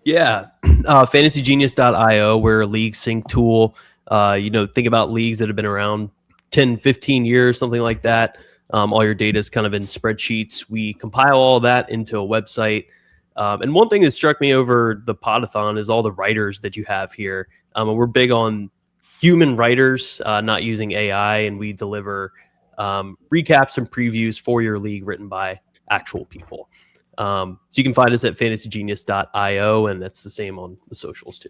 Yeah, fantasygenius.io, we're a league sync tool. Think about leagues that have been around 10, 15 years, something like that. All your data is kind of in spreadsheets. We compile all that into a website. And one thing that struck me over the Podathon is all the writers that you have here. And we're big on human writers, not using AI, and we deliver recaps and previews for your league written by actual people. So you can find us at fantasygenius.io, and that's the same on the socials too.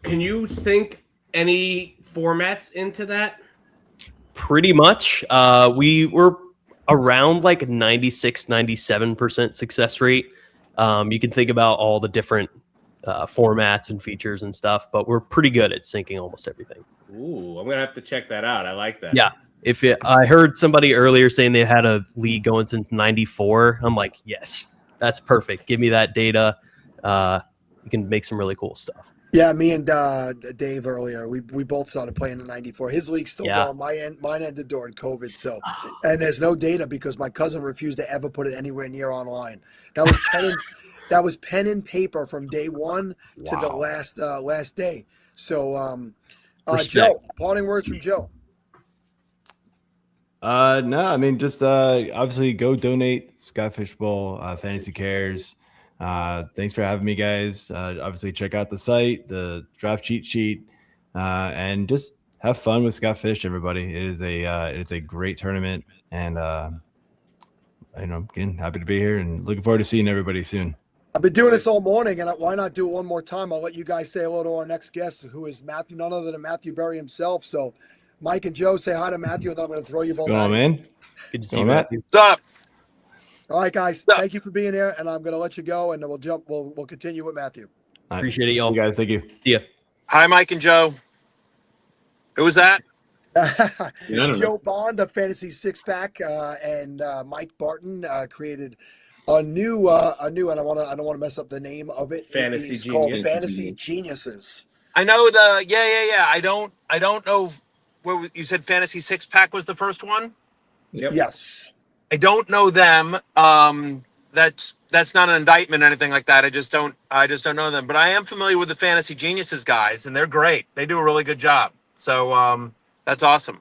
Can you sync any formats into that? Pretty much. We were around like 96, 97% success rate. You can think about all the different formats and features and stuff, but we're pretty good at syncing almost everything. Ooh, I'm gonna have to check that out. I like that. Yeah. I heard somebody earlier saying they had a league going since 94. I'm like, yes, that's perfect. Give me that data. You can make some really cool stuff. Yeah, me and Dave earlier, we both started playing in '94. His league's still going. Mine ended during COVID. So, and there's no data because my cousin refused to ever put it anywhere near online. That was pen and paper from day one to the last day. So, Joe, parting words from Joe. No, I mean, just obviously go donate Scott Fishbowl, Fantasy Cares. Thanks for having me, guys. Obviously check out the site, the draft cheat sheet, and just have fun with Scott Fish, everybody. It's a great tournament, and again, happy to be here and looking forward to seeing everybody soon. I've been doing this all morning, and why not do it one more time? I'll let you guys say hello to our next guest, who is Matthew, none other than Matthew Berry himself. So, Mike and Joe, say hi to Matthew, and then I'm going to throw you both Go out on, of here. man. Good to see Go you, on, Matthew. What's up? All right, guys. Thank you for being here, and I'm going to let you go, and then we'll continue with Matthew. All right. Appreciate it, y'all. See you guys. Thank you. See ya. Hi, Mike and Joe. Who was that? Joe Bond of Fantasy Six Pack and Mike Barton created a new, and I don't want to mess up the name of it. Fantasy It's called Genius. Fantasy Geniuses. I know the yeah. I don't know what you said. Fantasy Six Pack was the first one. Yep. Yes. I don't know them. That's not an indictment or anything like that. I just don't know them. But I am familiar with the Fantasy Geniuses guys, and they're great. They do a really good job. So that's awesome.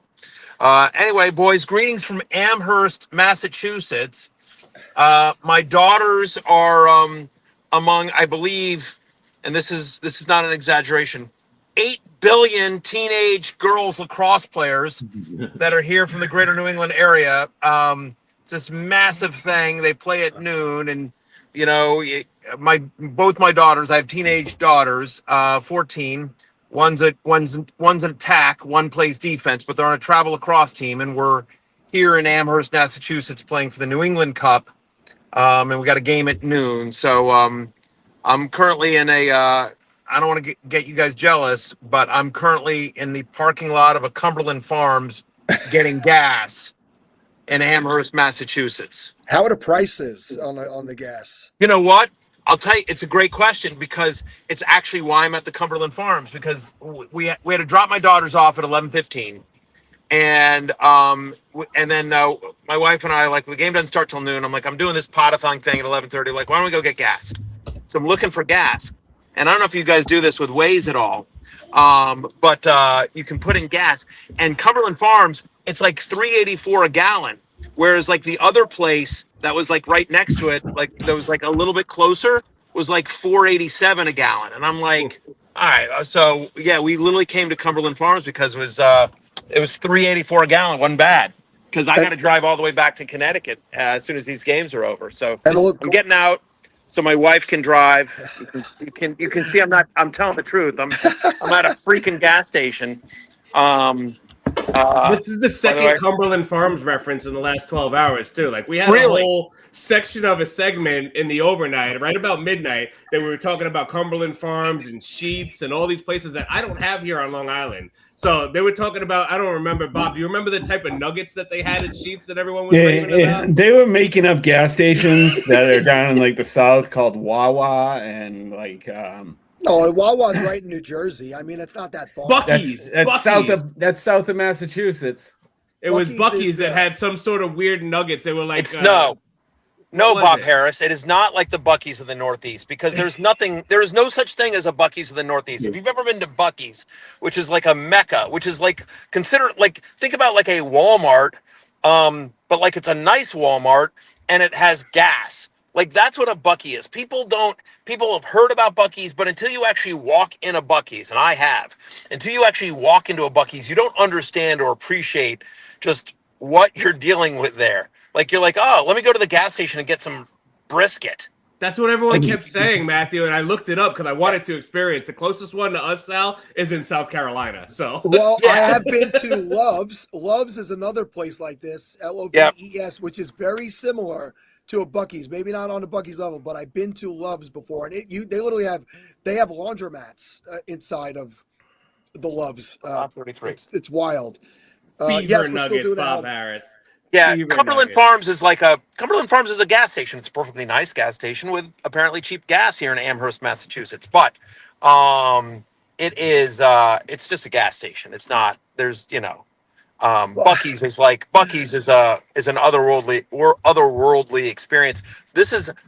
Anyway, boys, greetings from Amherst, Massachusetts. My daughters are among, I believe, and this is not an exaggeration, 8 billion teenage girls lacrosse players that are here from the greater New England area. It's this massive thing. They play at noon, and you know, both my daughters, I have teenage daughters, 14. One's an attack, one plays defense, but they're on a travel lacrosse team, and we're here in Amherst, Massachusetts, playing for the New England Cup, and we got a game at noon. So I'm currently in a. I don't want to get you guys jealous, but I'm currently in the parking lot of a Cumberland Farms getting gas in Amherst, Massachusetts. How are the prices on the gas? You know what? I'll tell you, it's a great question because it's actually why I'm at the Cumberland Farms, because we had to drop my daughters off at 11:15, and then my wife and I, like, the game doesn't start till noon. I'm like, I'm doing this Podathon thing at 11:30. Like, why don't we go get gas? So I'm looking for gas, and I don't know if you guys do this with Waze at all, but you can put in gas, and Cumberland Farms, it's like $3.84 a gallon, whereas like the other place that was like right next to it, like that was like a little bit closer, was like $4.87 a gallon. And I'm like, all right, so yeah, we literally came to Cumberland Farms because it was $3.84 a gallon. Wasn't bad, because I got to drive all the way back to Connecticut as soon as these games are over. So I'm getting out so my wife can drive. You can see I'm telling the truth. I'm at a freaking gas station. This is the second Cumberland Farms reference in the last 12 hours, too. Like, we had a whole section of a segment in the overnight, right about midnight, that we were talking about Cumberland Farms and Sheets and all these places that I don't have here on Long Island. So they were talking about, I don't remember, Bob, do you remember the type of nuggets that they had at Sheets that everyone was raving about? They were making up gas stations that are down in like the South called Wawa and like No, Wawa's right in New Jersey. I mean, it's not that far. Buc-ee's. That's south of Massachusetts. It was Buc-ee's that had some sort of weird nuggets. They were like No, was Bob it? Harris. It is not like the Buc-ee's of the Northeast, because there is no such thing as a Buc-ee's of the Northeast. If you've ever been to Buc-ee's, which is like a mecca, which is like think about like a Walmart, but like it's a nice Walmart and it has gas. Like, that's what a Buc-ee is. People have heard about Buc-ee's, but until you actually walk in a Buc-ee's, and I have, until you actually walk into a Buc-ee's, you don't understand or appreciate just what you're dealing with there. Like, you're like, oh, let me go to the gas station and get some brisket. That's what everyone kept saying, Matthew, and I looked it up because I wanted to experience. The closest one to us, Sal, is in South Carolina. So, well, I have been to Love's. Love's is another place like this, Loves, which is very similar to a Buc-ee's. Maybe not on a Buc-ee's level, but I've been to Love's before, and they literally have laundromats inside of the Love's. It's wild. Beaver nuggets, Bob Harris. Yeah, Beaver Cumberland nuggets. Farms is a gas station. It's a perfectly nice gas station with apparently cheap gas here in Amherst, Massachusetts. But it's just a gas station. It's not. There's Buc-ee's is an otherworldly experience.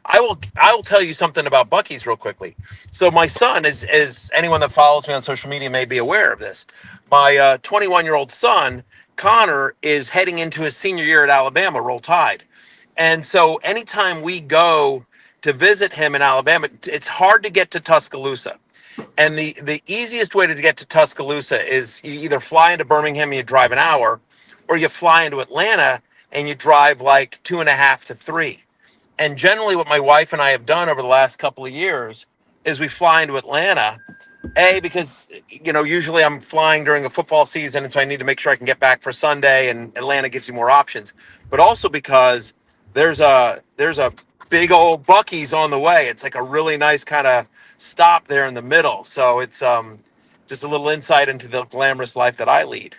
I will tell you something about Buc-ee's real quickly. So my son is anyone that follows me on social media may be aware of this. My 21-year-old son Connor is heading into his senior year at Alabama, Roll Tide. And so anytime we go to visit him in Alabama, it's hard to get to Tuscaloosa. And the easiest way to get to Tuscaloosa is you either fly into Birmingham and you drive an hour, or you fly into Atlanta and you drive like 2.5 to 3. And generally, what my wife and I have done over the last couple of years is we fly into Atlanta. Because usually I'm flying during a football season, and so I need to make sure I can get back for Sunday, and Atlanta gives you more options. But also because there's a big old Buc-ee's on the way. It's like a really nice kind of stop there in the middle. So it's just a little insight into the glamorous life that I lead.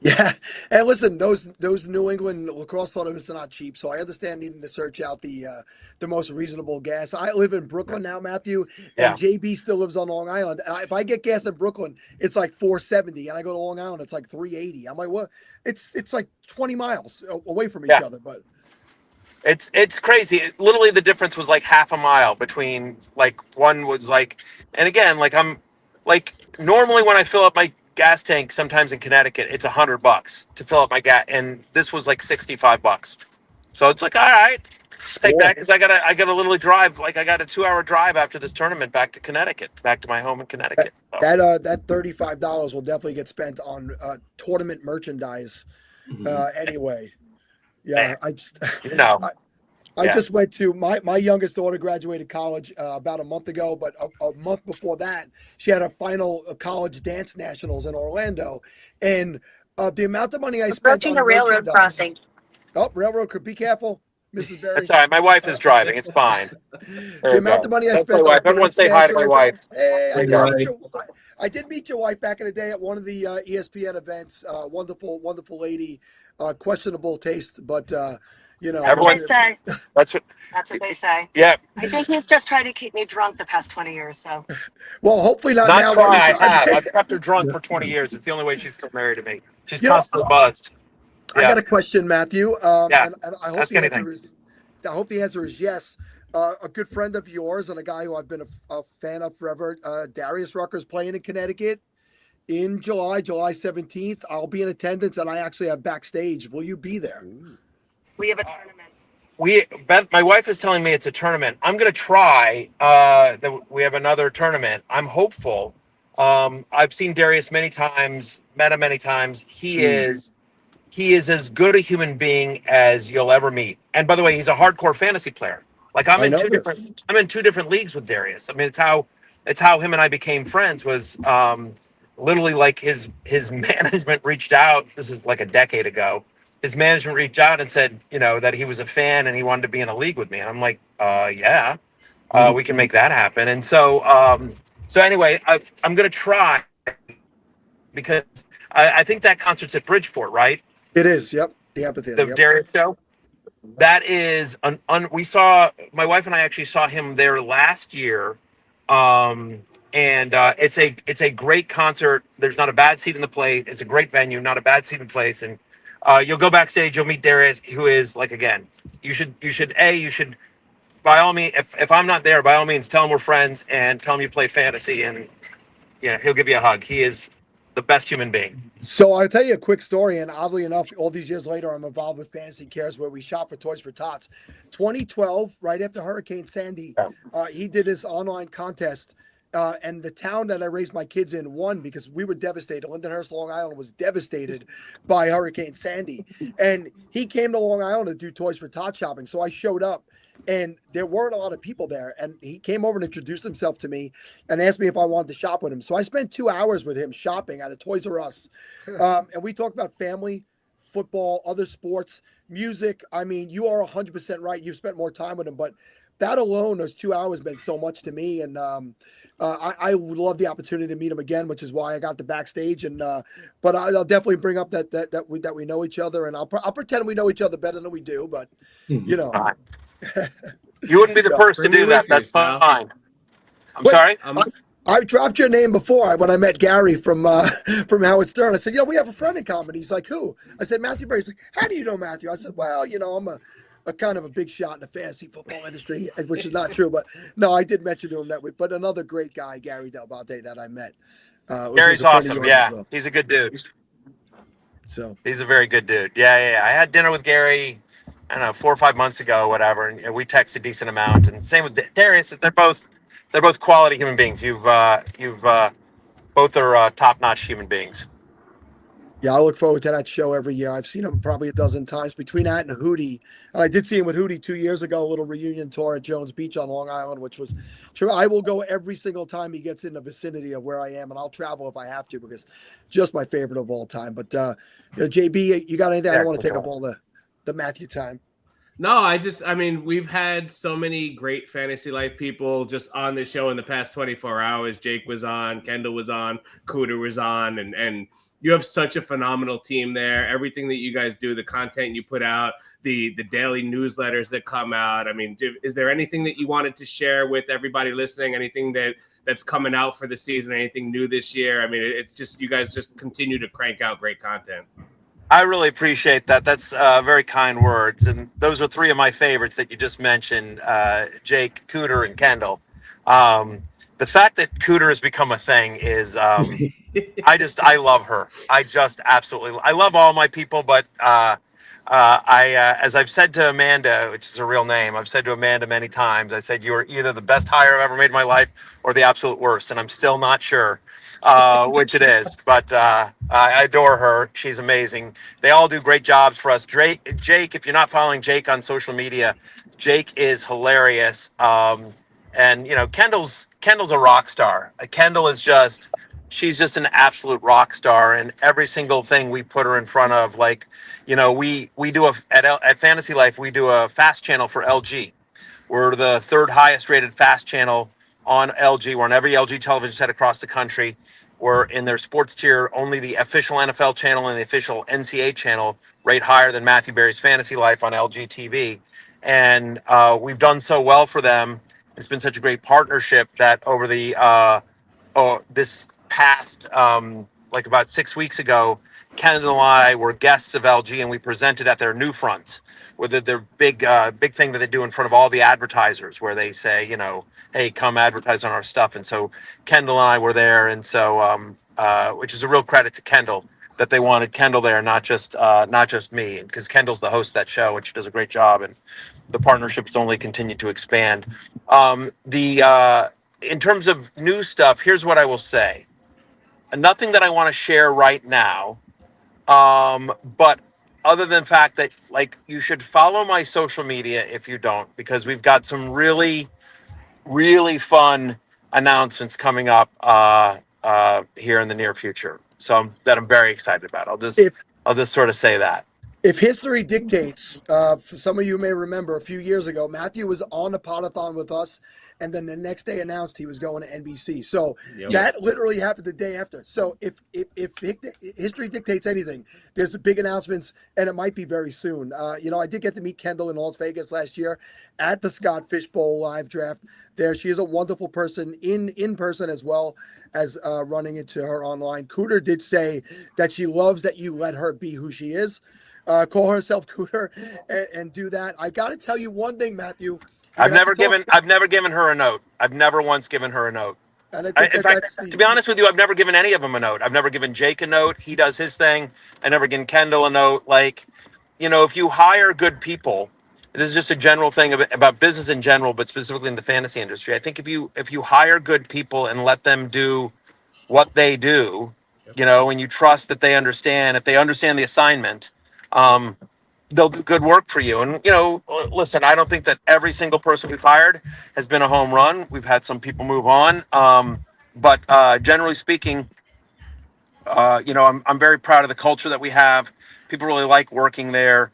Yeah, and listen, those New England lacrosse tournaments are not cheap, so I understand needing to search out the most reasonable gas. I live in Brooklyn now, Matthew, Yeah. and JB still lives on Long Island. And if I get gas in Brooklyn, it's like $4.70, and I go to Long Island, it's like $3.80. I'm like, what? It's like 20 miles away from each other, but It's crazy. Literally, the difference was like half a mile between like one was like, and again, like I'm like normally when I fill up my gas tank, sometimes in Connecticut, it's $100 to fill up my gas, and this was like $65. So it's like, all right, take that because I gotta literally drive. Like I got a 2-hour drive after this tournament back to Connecticut, back to my home in Connecticut. So. that $35 will definitely get spent on tournament merchandise anyway. Yeah, I just I Yeah. just went to my youngest daughter graduated college about a month ago, but a month before that, she had her final college dance nationals in Orlando, and the amount of money I spent on merchandise. Oh, railroad! Be careful, Mrs. Berry. That's all right. My wife is driving. It's fine. The amount of money I That's spent my on wife. Everyone dance say hi to my nationals. wife. Hey, Hey, guys. I did meet your wife back in the day at one of the ESPN events. Wonderful lady, questionable taste, but Everyone say. That's what. That's what they say. Yeah. I think he's just trying to keep me drunk the past 20 years. So. Well, hopefully not Not now. try. that I you're have. driving. I've kept her drunk for 20 years. It's the only way she's still married to me. She's You know, constantly buzzed. I got a question, Matthew. Yeah. And I hope Ask the anything. answer is. I hope the answer is yes. A good friend of yours and a guy who I've been a fan of forever, Darius Rucker's playing in Connecticut in July 17th. I'll be in attendance, and I actually have backstage. Will you be there? We have a tournament. My wife is telling me it's a tournament. I'm going to try. We have another tournament. I'm hopeful. I've seen Darius many times, met him many times. He is as good a human being as you'll ever meet. And by the way, he's a hardcore fantasy player. Like I'm in two different leagues with Darius. I mean, it's how him and I became friends was literally like his management reached out. This is like a decade ago. His management reached out and said, that he was a fan and he wanted to be in a league with me. And I'm like, yeah, we can make that happen. And so anyway, I'm going to try because I think that concert's at Bridgeport, right? It is. Yep. The amphitheater. The Darius show. That is we saw, my wife and I actually saw him there last year. And it's a great concert. There's not a bad seat in the place. It's a great venue, not a bad seat in place. And you'll go backstage, you'll meet Darius, who is like, again, you should by all means, if I'm not there, by all means, tell him we're friends and tell him you play fantasy, and he'll give you a hug. He is the best human being. So I'll tell you a quick story, and oddly enough, all these years later, I'm involved with Fantasy Cares, where we shop for Toys for Tots. 2012, right after Hurricane Sandy, he did his online contest, and the town that I raised my kids in won because we were devastated. Lindenhurst, Long Island, was devastated by Hurricane Sandy, and he came to Long Island to do Toys for Tots shopping. So I showed up. And there weren't a lot of people there. And he came over and introduced himself to me and asked me if I wanted to shop with him. So I spent 2 hours with him shopping at a Toys R Us. And we talked about family, football, other sports, music. I mean, you are 100% right. You've spent more time with him. But that alone, those 2 hours meant so much to me. And I would love the opportunity to meet him again, which is why I got the backstage. And but I'll definitely bring up that we know each other. And I'll pretend we know each other better than we do. But, You wouldn't be the first to do that. That's fine. Sorry? I dropped your name before when I met Gary from Howard Stern. I said, we have a friend in comedy. He's like, who? I said, Matthew Berry. He's like, how do you know Matthew? I said, well, I'm a kind of a big shot in the fantasy football industry, which is not true. But no, I did mention to him that week. But another great guy, Gary Del Bonte, that I met. Gary's awesome. Yeah, he's a good dude. So he's a very good dude. Yeah. I had dinner with Gary, I don't know, 4 or 5 months ago, or whatever, and we texted a decent amount. And same with Darius. They're both quality human beings. Both are top-notch human beings. Yeah, I look forward to that show every year. I've seen him probably a dozen times between that and Hootie. And I did see him with Hootie 2 years ago, a little reunion tour at Jones Beach on Long Island, which was true. I will go every single time he gets in the vicinity of where I am, and I'll travel if I have to because just my favorite of all time. But JB, you got anything? I Yeah, don't want to take cool. up all the Matthew time. No, I mean, we've had so many great fantasy life people just on the show in the past 24 hours. Jake was on, Kendall was on, Cooter was on, and you have such a phenomenal team there. Everything that you guys do, the content you put out, the daily newsletters that come out. I mean, is there anything that you wanted to share with everybody listening? Anything that's coming out for the season? Anything new this year? I mean, it's just you guys just continue to crank out great content. I really appreciate that. That's very kind words. And those are three of my favorites that you just mentioned, Jake, Cooter, and Kendall. The fact that Cooter has become a thing is, I love her. I love all my people, but as I've said to Amanda, which is her real name, I've said to Amanda many times, I said, you are either the best hire I've ever made in my life or the absolute worst. And I'm still not sure which it is, but I adore her. She's amazing. They all do great jobs for us. Jake, if you're not following Jake on social media, Jake is hilarious. And Kendall's a rock star. Kendall is she's just an absolute rock star, and every single thing we put her in front of, like, we do at Fantasy Life, we do a fast channel for LG. We're the third highest rated fast channel on LG. We're on every LG television set across the country. We're in their sports tier. Only the official NFL channel and the official NCAA channel rate higher than Matthew Berry's Fantasy Life on LG TV. And we've done so well for them. It's been such a great partnership that over this past, like about 6 weeks ago, Kendall and I were guests of LG, and we presented at their new fronts with their big thing that they do in front of all the advertisers, where they say, hey, come advertise on our stuff. And so Kendall and I were there, and so which is a real credit to Kendall that they wanted Kendall there, not just me, because Kendall's the host of that show, and she does a great job, and the partnership's only continued to expand. In terms of new stuff, here's what I will say. Nothing that I want to share right now, but other than the fact that, like, you should follow my social media if you don't, because we've got some really, really fun announcements coming up here in the near future. So I'm very excited about. I'll just sort of say that. If history dictates, for some of you may remember a few years ago, Matthew was on the Podathon with us, and then the next day announced he was going to NBC. So that literally happened the day after. So if history dictates anything, there's big announcements, and it might be very soon. I did get to meet Kendall in Las Vegas last year at the Scott Fishbowl live draft. There, she is a wonderful person in person as well as running into her online. Cooter did say that she loves that you let her be who she is. Call herself Cooter and do that. I got to tell you one thing, Matthew. I've never given her a note. I've never once given her a note. And I think In fact, to be honest with you, I've never given any of them a note. I've never given Jake a note. He does his thing. I never given Kendall a note. Like, if you hire good people, this is just a general thing about business in general, but specifically in the fantasy industry. I think if you hire good people and let them do what they do, and you trust that they understand, if they understand the assignment, they'll do good work for you. And, listen, I don't think that every single person we've hired has been a home run. We've had some people move on. But generally speaking, I'm very proud of the culture that we have. People really like working there.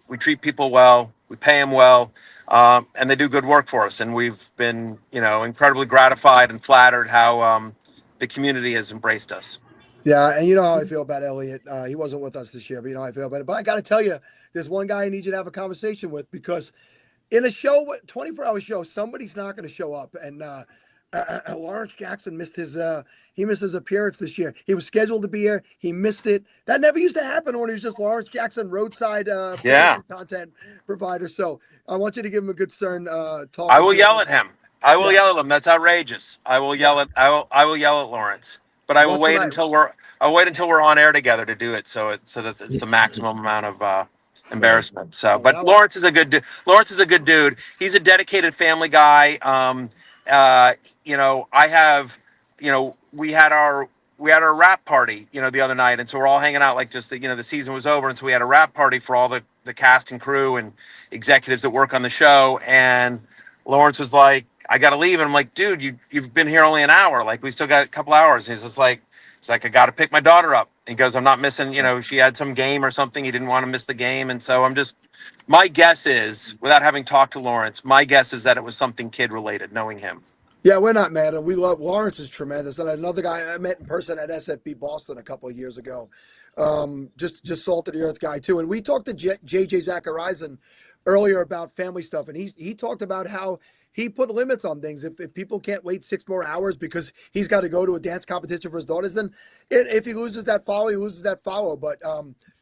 We treat people well. We pay them well. And they do good work for us. And we've been, incredibly gratified and flattered how the community has embraced us. Yeah, and you know how I feel about Elliot. He wasn't with us this year, but you know how I feel about it. But I got to tell you, there's one guy I need you to have a conversation with, because in a show, 24-hour show, somebody's not going to show up. And Lawrence Jackson missed his appearance this year. He was scheduled to be here. He missed it. That never used to happen when he was just Lawrence Jackson, roadside content provider. So I want you to give him a good stern talk. I will yell at him. I will yell at him. That's outrageous. I will yell at Lawrence. But I will wait until we're on air together to do it, so that it's the maximum amount of embarrassment. So, but Lawrence is a good dude. He's a dedicated family guy. We had we had our wrap party, the other night, and so we're all hanging out like just the season was over, and so we had a wrap party for all the cast and crew and executives that work on the show. And Lawrence was like, "I got to leave," and I'm like, "Dude, you've been here only an hour. Like, we still got a couple hours." And he's just like, "I got to pick my daughter up." He goes, "I'm not missing. She had some game or something. He didn't want to miss the game." And so my guess is, without having talked to Lawrence, my guess is that it was something kid related, knowing him. Yeah, we're not mad. And we love Lawrence is tremendous. And another guy I met in person at SFB Boston a couple of years ago. Just salt of the earth guy too. And we talked to JJ Zachariasen earlier about family stuff, and he talked about how he put limits on things. If people can't wait 6 more hours because he's got to go to a dance competition for his daughters, then if he loses that follow, he loses that follow. But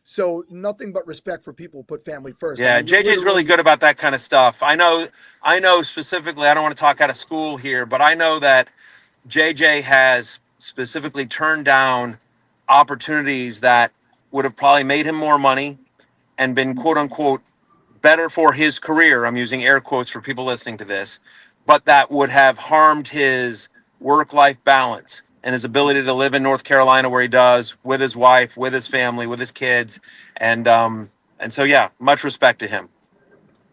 so nothing but respect for people who put family first. Yeah, I mean, JJ's really good about that kind of stuff. I know specifically, I don't want to talk out of school here, but I know that JJ has specifically turned down opportunities that would have probably made him more money and been quote unquote better for his career. I'm using air quotes for people listening to this, but that would have harmed his work-life balance and his ability to live in North Carolina where he does, with his wife, with his family, with his kids. And so, yeah, much respect to him.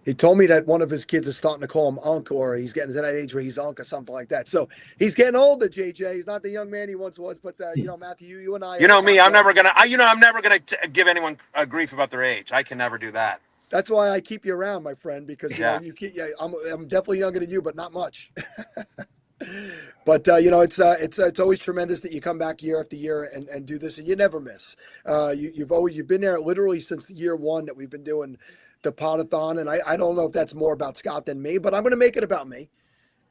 He told me that one of his kids is starting to call him Unc, or he's getting to that age where he's Unc or something like that. So he's getting older, JJ. He's not the young man he once was. But Matthew, you and I. You know me. I'm never gonna give anyone a grief about their age. I can never do that. That's why I keep you around, my friend, because I'm definitely younger than you, but not much. But it's always tremendous that you come back year after year and do this, and you never miss. You've been there literally since year one that we've been doing the Podathon, and I don't know if that's more about Scott than me, but I'm going to make it about me.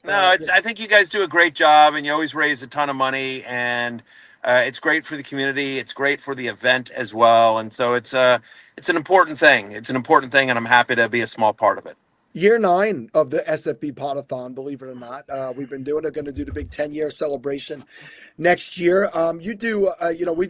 No, I think you guys do a great job, and you always raise a ton of money, and it's great for the community. It's great for the event as well, and so it's an important thing. It's an important thing, and I'm happy to be a small part of it. Year 9 of the SFB Podathon, believe it or not. We've been doing it. Going to do the big 10-year celebration next year. You do,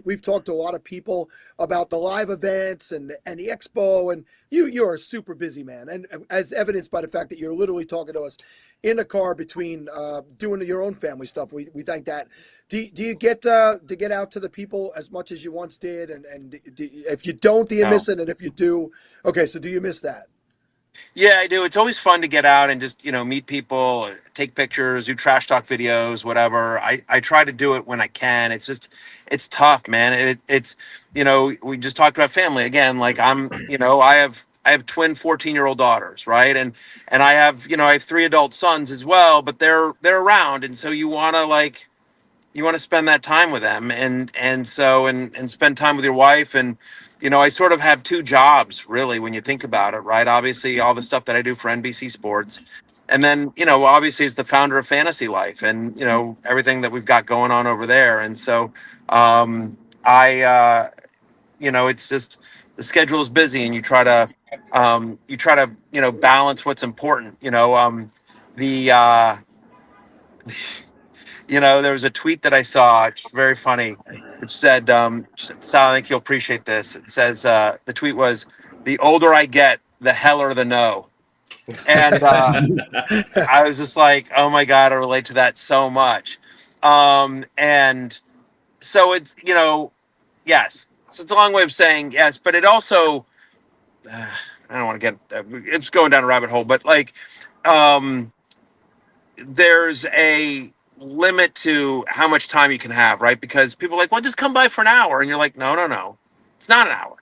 we've talked to a lot of people about the live events and the expo, and you're a super busy man. And as evidenced by the fact that you're literally talking to us in a car between doing your own family stuff. We thank that. Do you get to get out to the people as much as you once did? And if you don't, do you miss it? And if you do, okay, so do you miss that? Yeah, I do. It's always fun to get out and just, meet people, take pictures, do trash talk videos, whatever. I try to do it when I can. It's tough, man. It's, we just talked about family again. Like I have twin 14-year-old daughters, right? And I have 3 adult sons as well, but they're around. And so you want to spend that time with them and spend time with your wife. And I sort of have 2 jobs really when you think about it, right? Obviously all the stuff that I do for NBC Sports, and then obviously as the founder of Fantasy Life and everything that we've got going on over there. And so it's just the schedule is busy, and you try to balance what's important. There was a tweet that I saw, it's very funny, which said, Sal, I think you'll appreciate this. It says, the tweet was, "The older I get, the heller the no." And I was just like, oh my God, I relate to that so much. And so it's, yes, so it's a long way of saying yes, but it also, I don't want to get, it's going down a rabbit hole, but there's a limit to how much time you can have, right? Because people are like, well, just come by for an hour. And you're like, no. It's not an hour.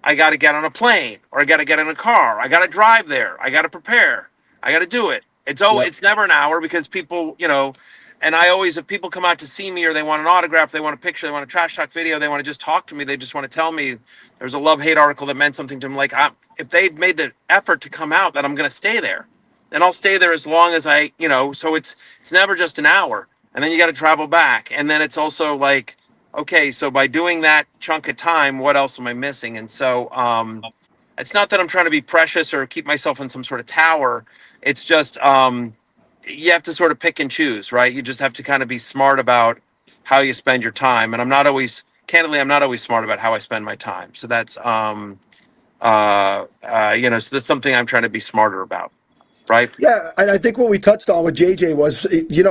I got to get on a plane, or I got to get in a car. I got to drive there. I got to prepare. I got to do it. It's never an hour, because people, and I always, if people come out to see me, or they want an autograph, they want a picture, they want a trash talk video, they want to just talk to me, they just want to tell me there's a love-hate article that meant something to them. Like, if they've made the effort to come out, then I'm going to stay there. And I'll stay there as long as I, so it's never just an hour. And then you got to travel back. And then it's also like, okay, so by doing that chunk of time, what else am I missing? And so it's not that I'm trying to be precious or keep myself in some sort of tower. It's just you have to sort of pick and choose, right? You just have to kind of be smart about how you spend your time. And I'm not always smart about how I spend my time. So that's, so that's something I'm trying to be smarter about. right? Yeah, and I think what we touched on with JJ was,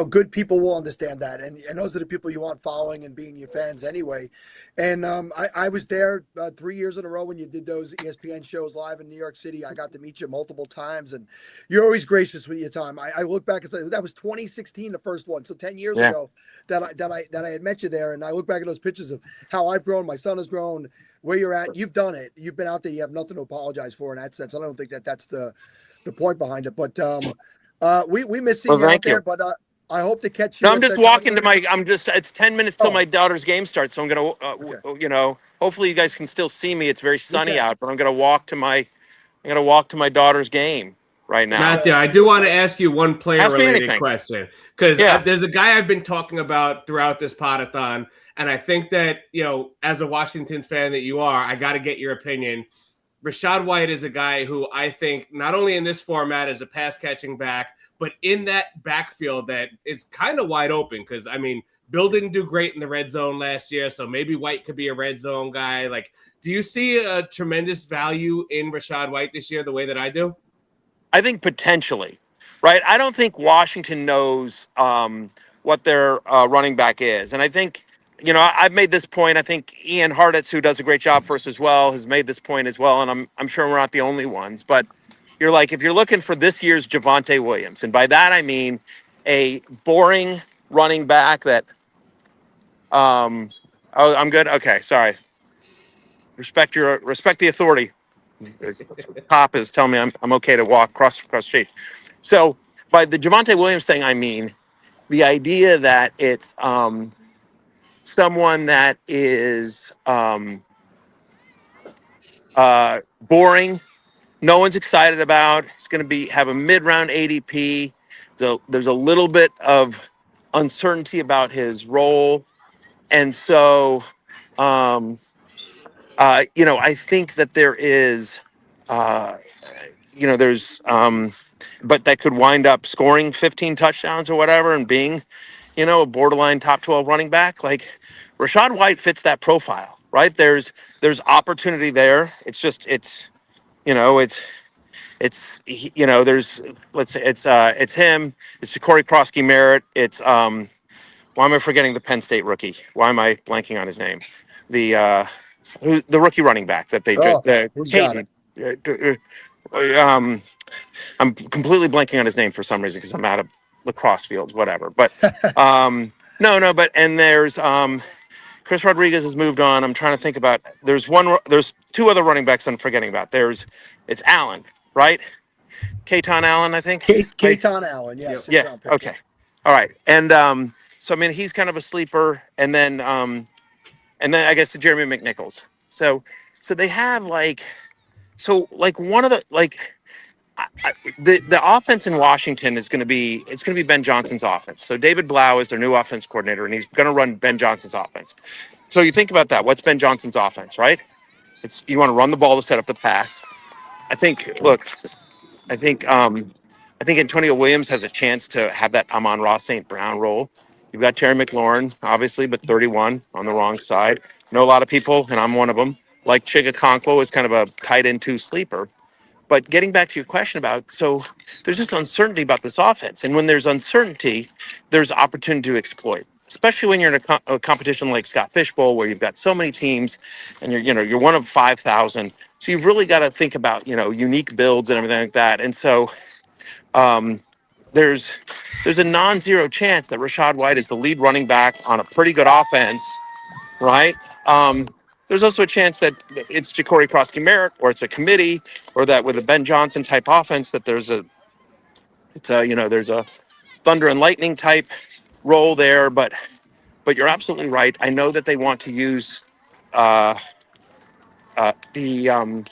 good people will understand that, and those are the people you want following and being your fans anyway. And I was there 3 years in a row when you did those ESPN shows live in New York City. I got to meet you multiple times, and you're always gracious with your time. I look back and say that was 2016, the first one, so 10 years Yeah. ago that I had met you there, and I look back at those pictures of how I've grown, my son has grown, where you're at. You've done it. You've been out there. You have nothing to apologize for in that sense. I don't think that's the point behind it. But we miss seeing Well, you out thank there. you. But I hope to catch No, you I'm at just the walking to Conway. it's 10 minutes till Oh, my daughter's game starts. So I'm going to, hopefully you guys can still see me. It's very sunny can. out, but I'm going to walk to my daughter's game right now. Matthew, I do want to ask you one Ask me player-related anything. question because Yeah. there's a guy I've been talking about throughout this Podathon, and I think that, as a Washington fan that you are, I got to get your opinion. Rachaad White is a guy who I think not only in this format as a pass-catching back, but in that backfield that it's kind of wide open because, Bill didn't do great in the red zone last year, so maybe White could be a red zone guy. Like, do you see a tremendous value in Rachaad White this year the way that I do? I think potentially, right? I don't think Washington knows what their running back is. And I think, I've made this point. I think Ian Harditz, who does a great job for us as well, has made this point as well. And I'm sure we're not the only ones. But you're like, if you're looking for this year's Javonte Williams, and by that I mean a boring running back that oh, I'm good. Okay, sorry. Respect the authority. Cop is telling me I'm okay to walk across the street. So by the Javonte Williams thing, I mean the idea that it's someone that is boring, no one's excited about. It's going to have a mid-round ADP. There's a little bit of uncertainty about his role, and so I think that there is, there's, but that could wind up scoring 15 touchdowns or whatever and being, a borderline top 12 running back. Like Rachaad White fits that profile, right? There's opportunity there. It's just, there's, let's say it's him, it's Ja'Cory Krosky-Merritt. It's, why am I forgetting the Penn State rookie? Why am I blanking on his name? The rookie running back that they Oh, who's got it? Hayden. I'm completely blanking on his name for some reason because I'm out of lacrosse fields, whatever. But and there's Chris Rodriguez has moved on. I'm trying to think about. There's two other running backs I'm forgetting about. It's Allen, right? Katon Allen, I think. Katon Allen, yes. Yeah. Okay. All right. And so he's kind of a sleeper, and then I guess the Jeremy McNichols. So they have one of the the offense in Washington is going to be Ben Johnson's offense. So David Blau is their new offense coordinator, and he's going to run Ben Johnson's offense. So you think about that. What's Ben Johnson's offense, right? It's you want to run the ball to set up the pass. I think Antonio Williams has a chance to have that Amon-Ra St. Brown role. You've got Terry McLaurin, obviously, but 31 on the wrong side. I know a lot of people, and I'm one of them, like Chiga Okonkwo is kind of a tight end 2 sleeper. But getting back to your question so there's just uncertainty about this offense. And when there's uncertainty, there's opportunity to exploit, especially when you're in a competition like Scott Fishbowl, where you've got so many teams and you're one of 5,000. So you've really got to think about, unique builds and everything like that. And so there's a non-zero chance that Rachaad White is the lead running back on a pretty good offense, right? There's also a chance that it's Ja'Cory Krosky-Merritt, or it's a committee, or that with a Ben Johnson type offense, that there's a thunder and lightning type role there. But you're absolutely right. I know that they want to use the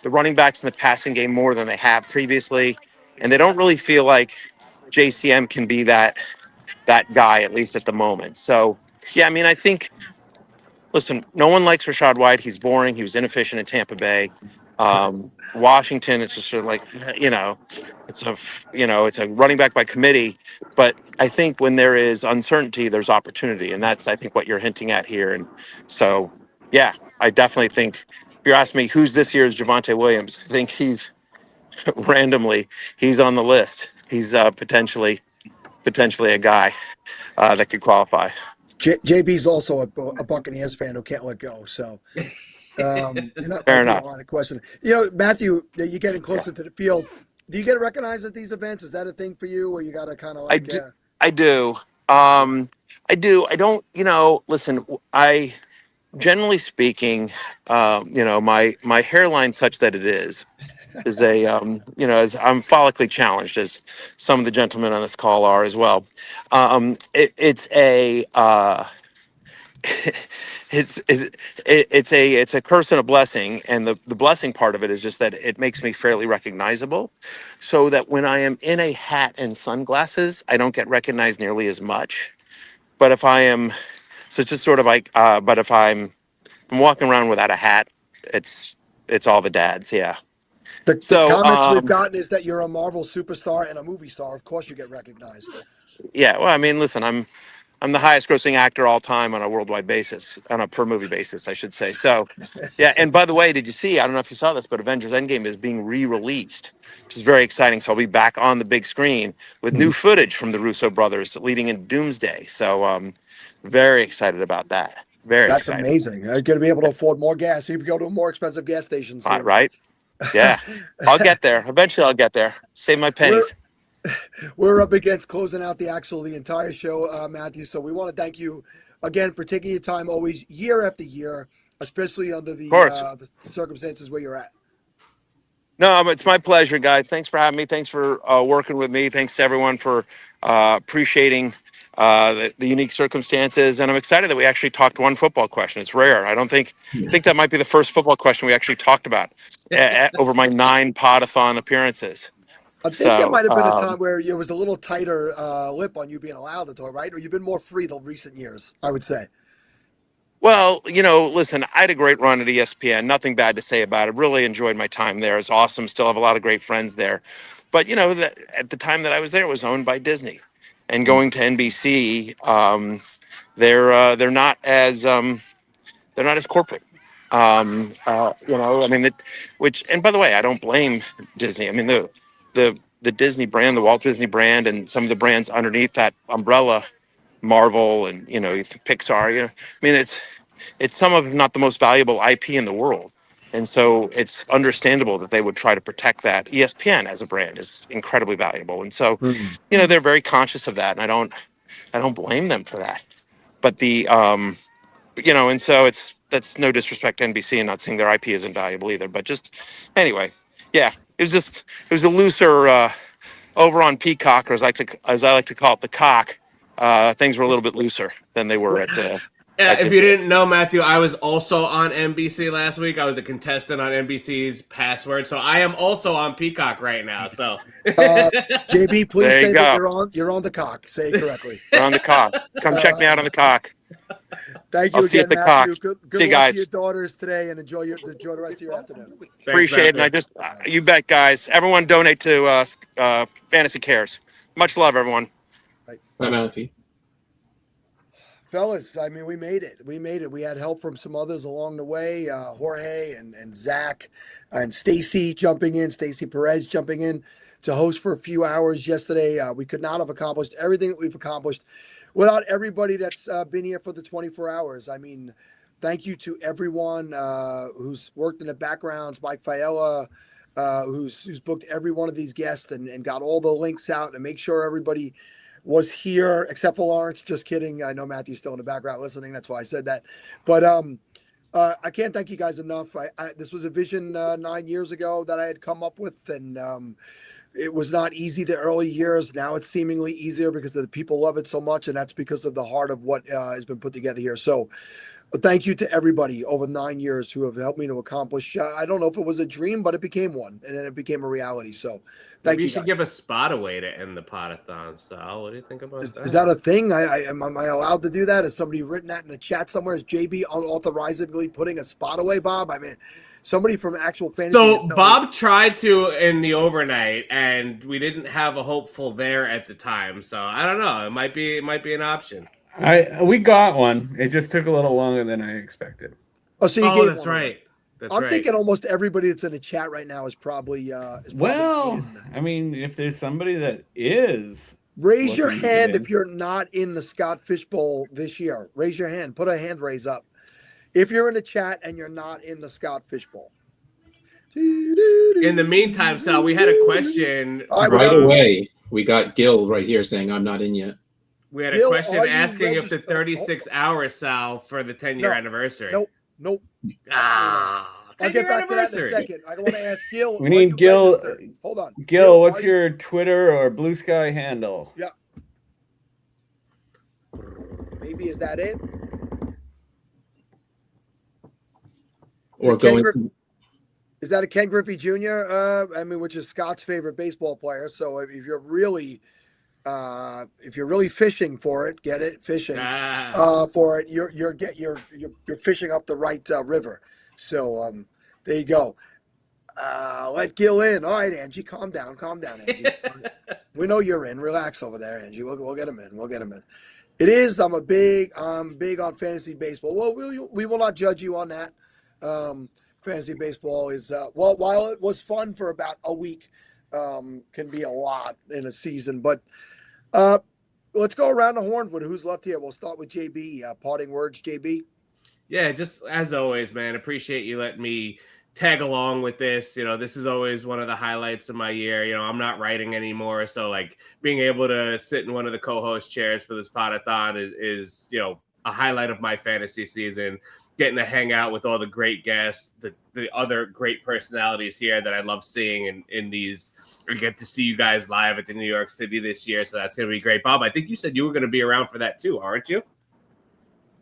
running backs in the passing game more than they have previously, and they don't really feel like JCM can be that guy, at least at the moment. So yeah, I think. Listen, no one likes Rachaad White. He's boring. He was inefficient in Tampa Bay. Washington, it's just sort of like, it's a running back by committee. But I think when there is uncertainty, there's opportunity. And that's, I think, what you're hinting at here. And so, yeah, I definitely think if you're asking me who's this year's Javonte Williams, I think he's randomly, he's on the list. he's potentially a guy that could qualify. JB's also a Buccaneers fan who can't let go. So that Fair might be a enough. line of questioning. Matthew, you're getting closer to the field. Do you get recognized at these events? Is that a thing for you, where you got to kind of I like? do. I do. I do. I don't. Listen. Generally speaking, my hairline, such that it is a as I'm follically challenged, as some of the gentlemen on this call are as well. It's a it's a curse and a blessing, and the blessing part of it is just that it makes me fairly recognizable, so that when I am in a hat and sunglasses, I don't get recognized nearly as much. But if I am, so it's just sort of like, but if I'm walking around without a hat, it's all the dads, yeah. The comments we've gotten is that you're a Marvel superstar and a movie star. Of course, you get recognized. Yeah, well, I mean, listen, I'm the highest grossing actor all time on a worldwide basis, on a per movie basis, I should say. So, yeah. And by the way, did you see? I don't know if you saw this, but Avengers Endgame is being re-released, which is very exciting. So I'll be back on the big screen with new footage from the Russo brothers leading into Doomsday. So, very excited about that. Very That's excited. amazing. You're going to be able to afford more gas. You can go to a more expensive gas station soon. Right? Yeah. I'll get there. Eventually, I'll get there. Save my pennies. We're up against closing out the entire show, Matthew. So we want to thank you again for taking your time always, year after year, especially under the circumstances where you're at. No, it's my pleasure, guys. Thanks for having me. Thanks for working with me. Thanks to everyone for appreciating the unique circumstances. And I'm excited that we actually talked one football question. It's rare. I think that might be the first football question we actually talked about over my 9 Podathon appearances. I think there might have been a time where it was a little tighter lip on you being allowed to talk, right? Or you've been more free the recent years, I would say. Well, listen, I had a great run at ESPN. Nothing bad to say about it. Really enjoyed my time there. It's awesome. Still have a lot of great friends there. But, at the time that I was there, it was owned by Disney. And going to NBC, they're not as corporate. I mean, and by the way, I don't blame Disney. I mean, the Disney brand, the Walt Disney brand, and some of the brands underneath that umbrella, Marvel and Pixar. I mean, it's some of, if not the most valuable IP in the world, and so it's understandable that they would try to protect that. ESPN as a brand is incredibly valuable, and so they're very conscious of that, and I don't blame them for that. But and so that's no disrespect to NBC, and not saying their IP isn't valuable either, but just anyway, yeah, it was a looser over on Peacock, or as I like to call it, the cock. Things were a little bit looser than they were at. Yeah, if you didn't know, Matthew, I was also on NBC last week. I was a contestant on NBC's Password, so I am also on Peacock right now. So, JB, please There you say go. that you're on the cock. Say it correctly. You're on the cock. Come check me out on the cock. Thank you I'll see you again, at the Matthew. cock. Good See you luck guys. to your daughters today, and enjoy the rest of your afternoon. Appreciate it. And I just, you bet, guys. Everyone donate to Fantasy Cares. Much love, everyone. Bye, Matthew. Fellas, I mean, we made it. We had help from some others along the way, Jorge and Zach and Stacy jumping in, Stacy Perez jumping in to host for a few hours yesterday. We could not have accomplished everything that we've accomplished without everybody that's been here for the 24 hours. I mean, thank you to everyone who's worked in the backgrounds, Mike Fiella, who's booked every one of these guests and got all the links out and make sure everybody was here, except for Lawrence. Just kidding. I know Matthew's still in the background listening. That's why I said that. But I can't thank you guys enough. This was a vision 9 years ago that I had come up with, and it was not easy the early years. Now it's seemingly easier because the people love it so much, and that's because of the heart of what has been put together here. So thank you to everybody over 9 years who have helped me to accomplish. I don't know if it was a dream, but it became one, and then it became a reality. So thank maybe you you should guys. give a spot away to end the Podathon style. What do you think about that? Is that a thing? Am I allowed to do that? Has somebody written that in the chat somewhere? Is JB unauthorizedly putting a spot away, Bob? I mean, somebody from actual fantasy. So Bob tried to in the overnight, and we didn't have a hopeful there at the time. So I don't know. It might be an option. We got one. It just took a little longer than I expected. Oh, so you Oh, gave that's one right. That's I'm right. thinking almost everybody that's in the chat right now is probably Well, in. I mean, if there's somebody that is, Raise your looking to get hand in. if you're not in the Scott Fishbowl this year. Raise your hand. Put a hand raise up. If you're in the chat and you're not in the Scott Fishbowl. In the meantime, Sal, we had a question. Right away, we got Gil right here saying I'm not in yet. We had a Gil, question are you asking if the registered? 36 hours, Sal, for the 10-year No. anniversary. Nope. Ah, I'll get 10-year back to that in a anniversary. second. I want to ask Gil. We are need you Gil. registered? Hold on. Gil, what's are you- your Twitter or Blue Sky handle? Yeah. Maybe is that it? Or Ken going Griff- to, Is that a Ken Griffey Jr.? I mean, which is Scott's favorite baseball player. So if you're really fishing for it, get it fishing for it. You're fishing up the right river. So there you go. Let Gil in. All right, Angie, calm down, Angie. We know you're in. Relax over there, Angie. We'll get him in. It is. I'm big on fantasy baseball. Well, we will not judge you on that. Fantasy baseball is while it was fun for about a week, can be a lot in a season. But let's go around the horn with who's left here. We'll start with JB. Parting words, JB. Yeah, just as always, man, appreciate you letting me tag along with this. You know, this is always one of the highlights of my year. You know, I'm not writing anymore, so like being able to sit in one of the co-host chairs for this Podathon is you know, a highlight of my fantasy season. Getting to hang out with all the great guests, the other great personalities here that I love seeing in these. I get to see you guys live at the New York City this year, so that's going to be great. Bob, I think you said you were going to be around for that too, aren't you?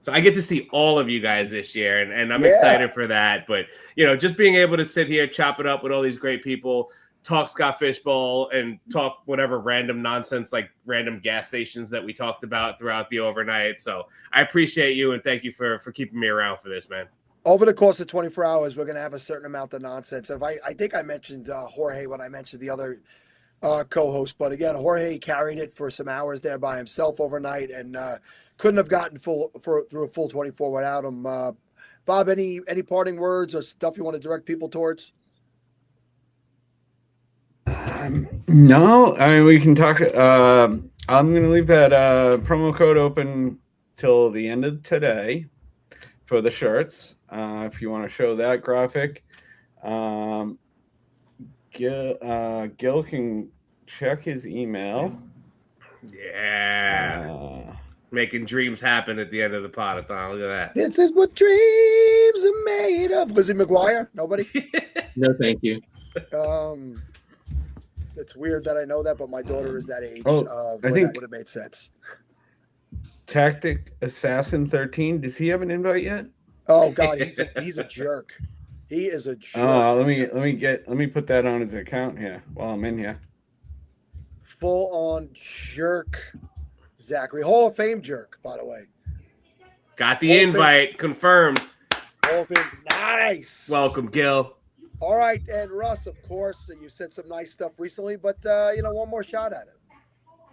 So I get to see all of you guys this year, and I'm excited for that. But, you know, just being able to sit here, chop it up with all these great people, talk Scott Fishbowl, and talk whatever random nonsense, like random gas stations that we talked about throughout the overnight. So I appreciate you, and thank you for keeping me around for this, man. Over the course of 24 hours, we're going to have a certain amount of nonsense. I think I mentioned Jorge when I mentioned the other co-host, but again, Jorge carried it for some hours there by himself overnight, and couldn't have gotten through a full 24 without him. Bob, any parting words or stuff you want to direct people towards? No, I mean, we can talk. I'm going to leave that promo code open till the end of today for the shirts. If you want to show that graphic, Gil can check his email. Yeah. Making dreams happen at the end of the Podathon. Look at that. This is what dreams are made of. Lizzie McGuire? Nobody? no, thank you. It's weird that I know that, but my daughter is that age. I That think would have made sense. Tactic Assassin 13. Does he have an invite yet? Oh God, he's a jerk. He is a jerk. Let me put that on his account here while I'm in here. Full on jerk, Zachary. Hall of Fame jerk, by the way. Got the invite confirmed. Hall of Fame. Nice. Welcome, Gil. All right, and Russ, of course, you said some nice stuff recently, but one more shot at it.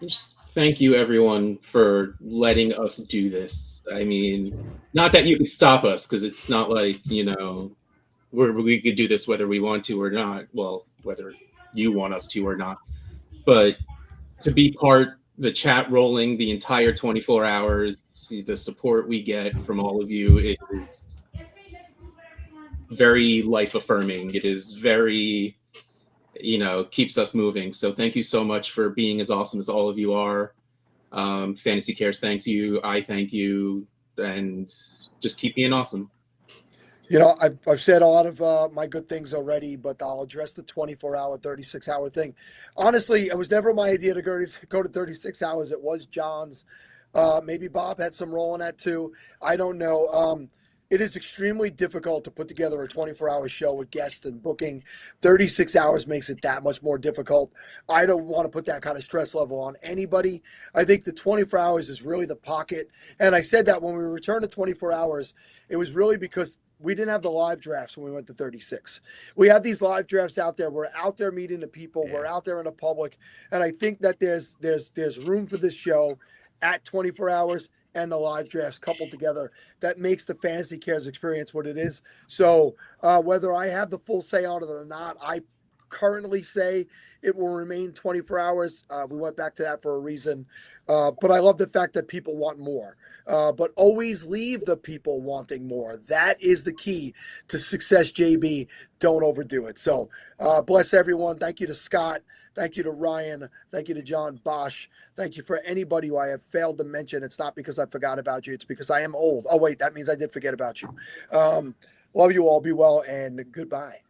Just thank you, everyone, for letting us do this. I mean, not that you could stop us, because it's not like, we could do this whether we want to or not. Well, whether you want us to or not. But to be part, the chat rolling the entire 24 hours, the support we get from all of you, it is very life affirming. It is very, keeps us moving. So thank you so much for being as awesome as all of you are. Fantasy Cares thanks you. I thank you. And just keep being awesome. I've said a lot of my good things already, but I'll address the 24-hour, 36-hour thing. Honestly, it was never my idea to go to 36 hours. It was John's. Maybe Bob had some role in that too. I don't know. It is extremely difficult to put together a 24-hour show with guests and booking. 36 hours makes it that much more difficult. I don't want to put that kind of stress level on anybody. I think the 24 hours is really the pocket. And I said that when we returned to 24 hours, it was really because we didn't have the live drafts when we went to 36. We have these live drafts out there. We're out there meeting the people. We're out there in the public. And I think that there's room for this show at 24 hours and the live drafts coupled together that makes the Fantasy Cares experience what it is. So whether I have the full say on it or not, I currently say it will remain 24 hours. We went back to that for a reason. But I love the fact that people want more. But always leave the people wanting more. That is the key to success, JB. Don't overdo it. So bless everyone. Thank you to Scott. Thank you to Ryan. Thank you to John Bosch. Thank you for anybody who I have failed to mention. It's not because I forgot about you. It's because I am old. Oh, wait, that means I did forget about you. Love you all. Be well and goodbye.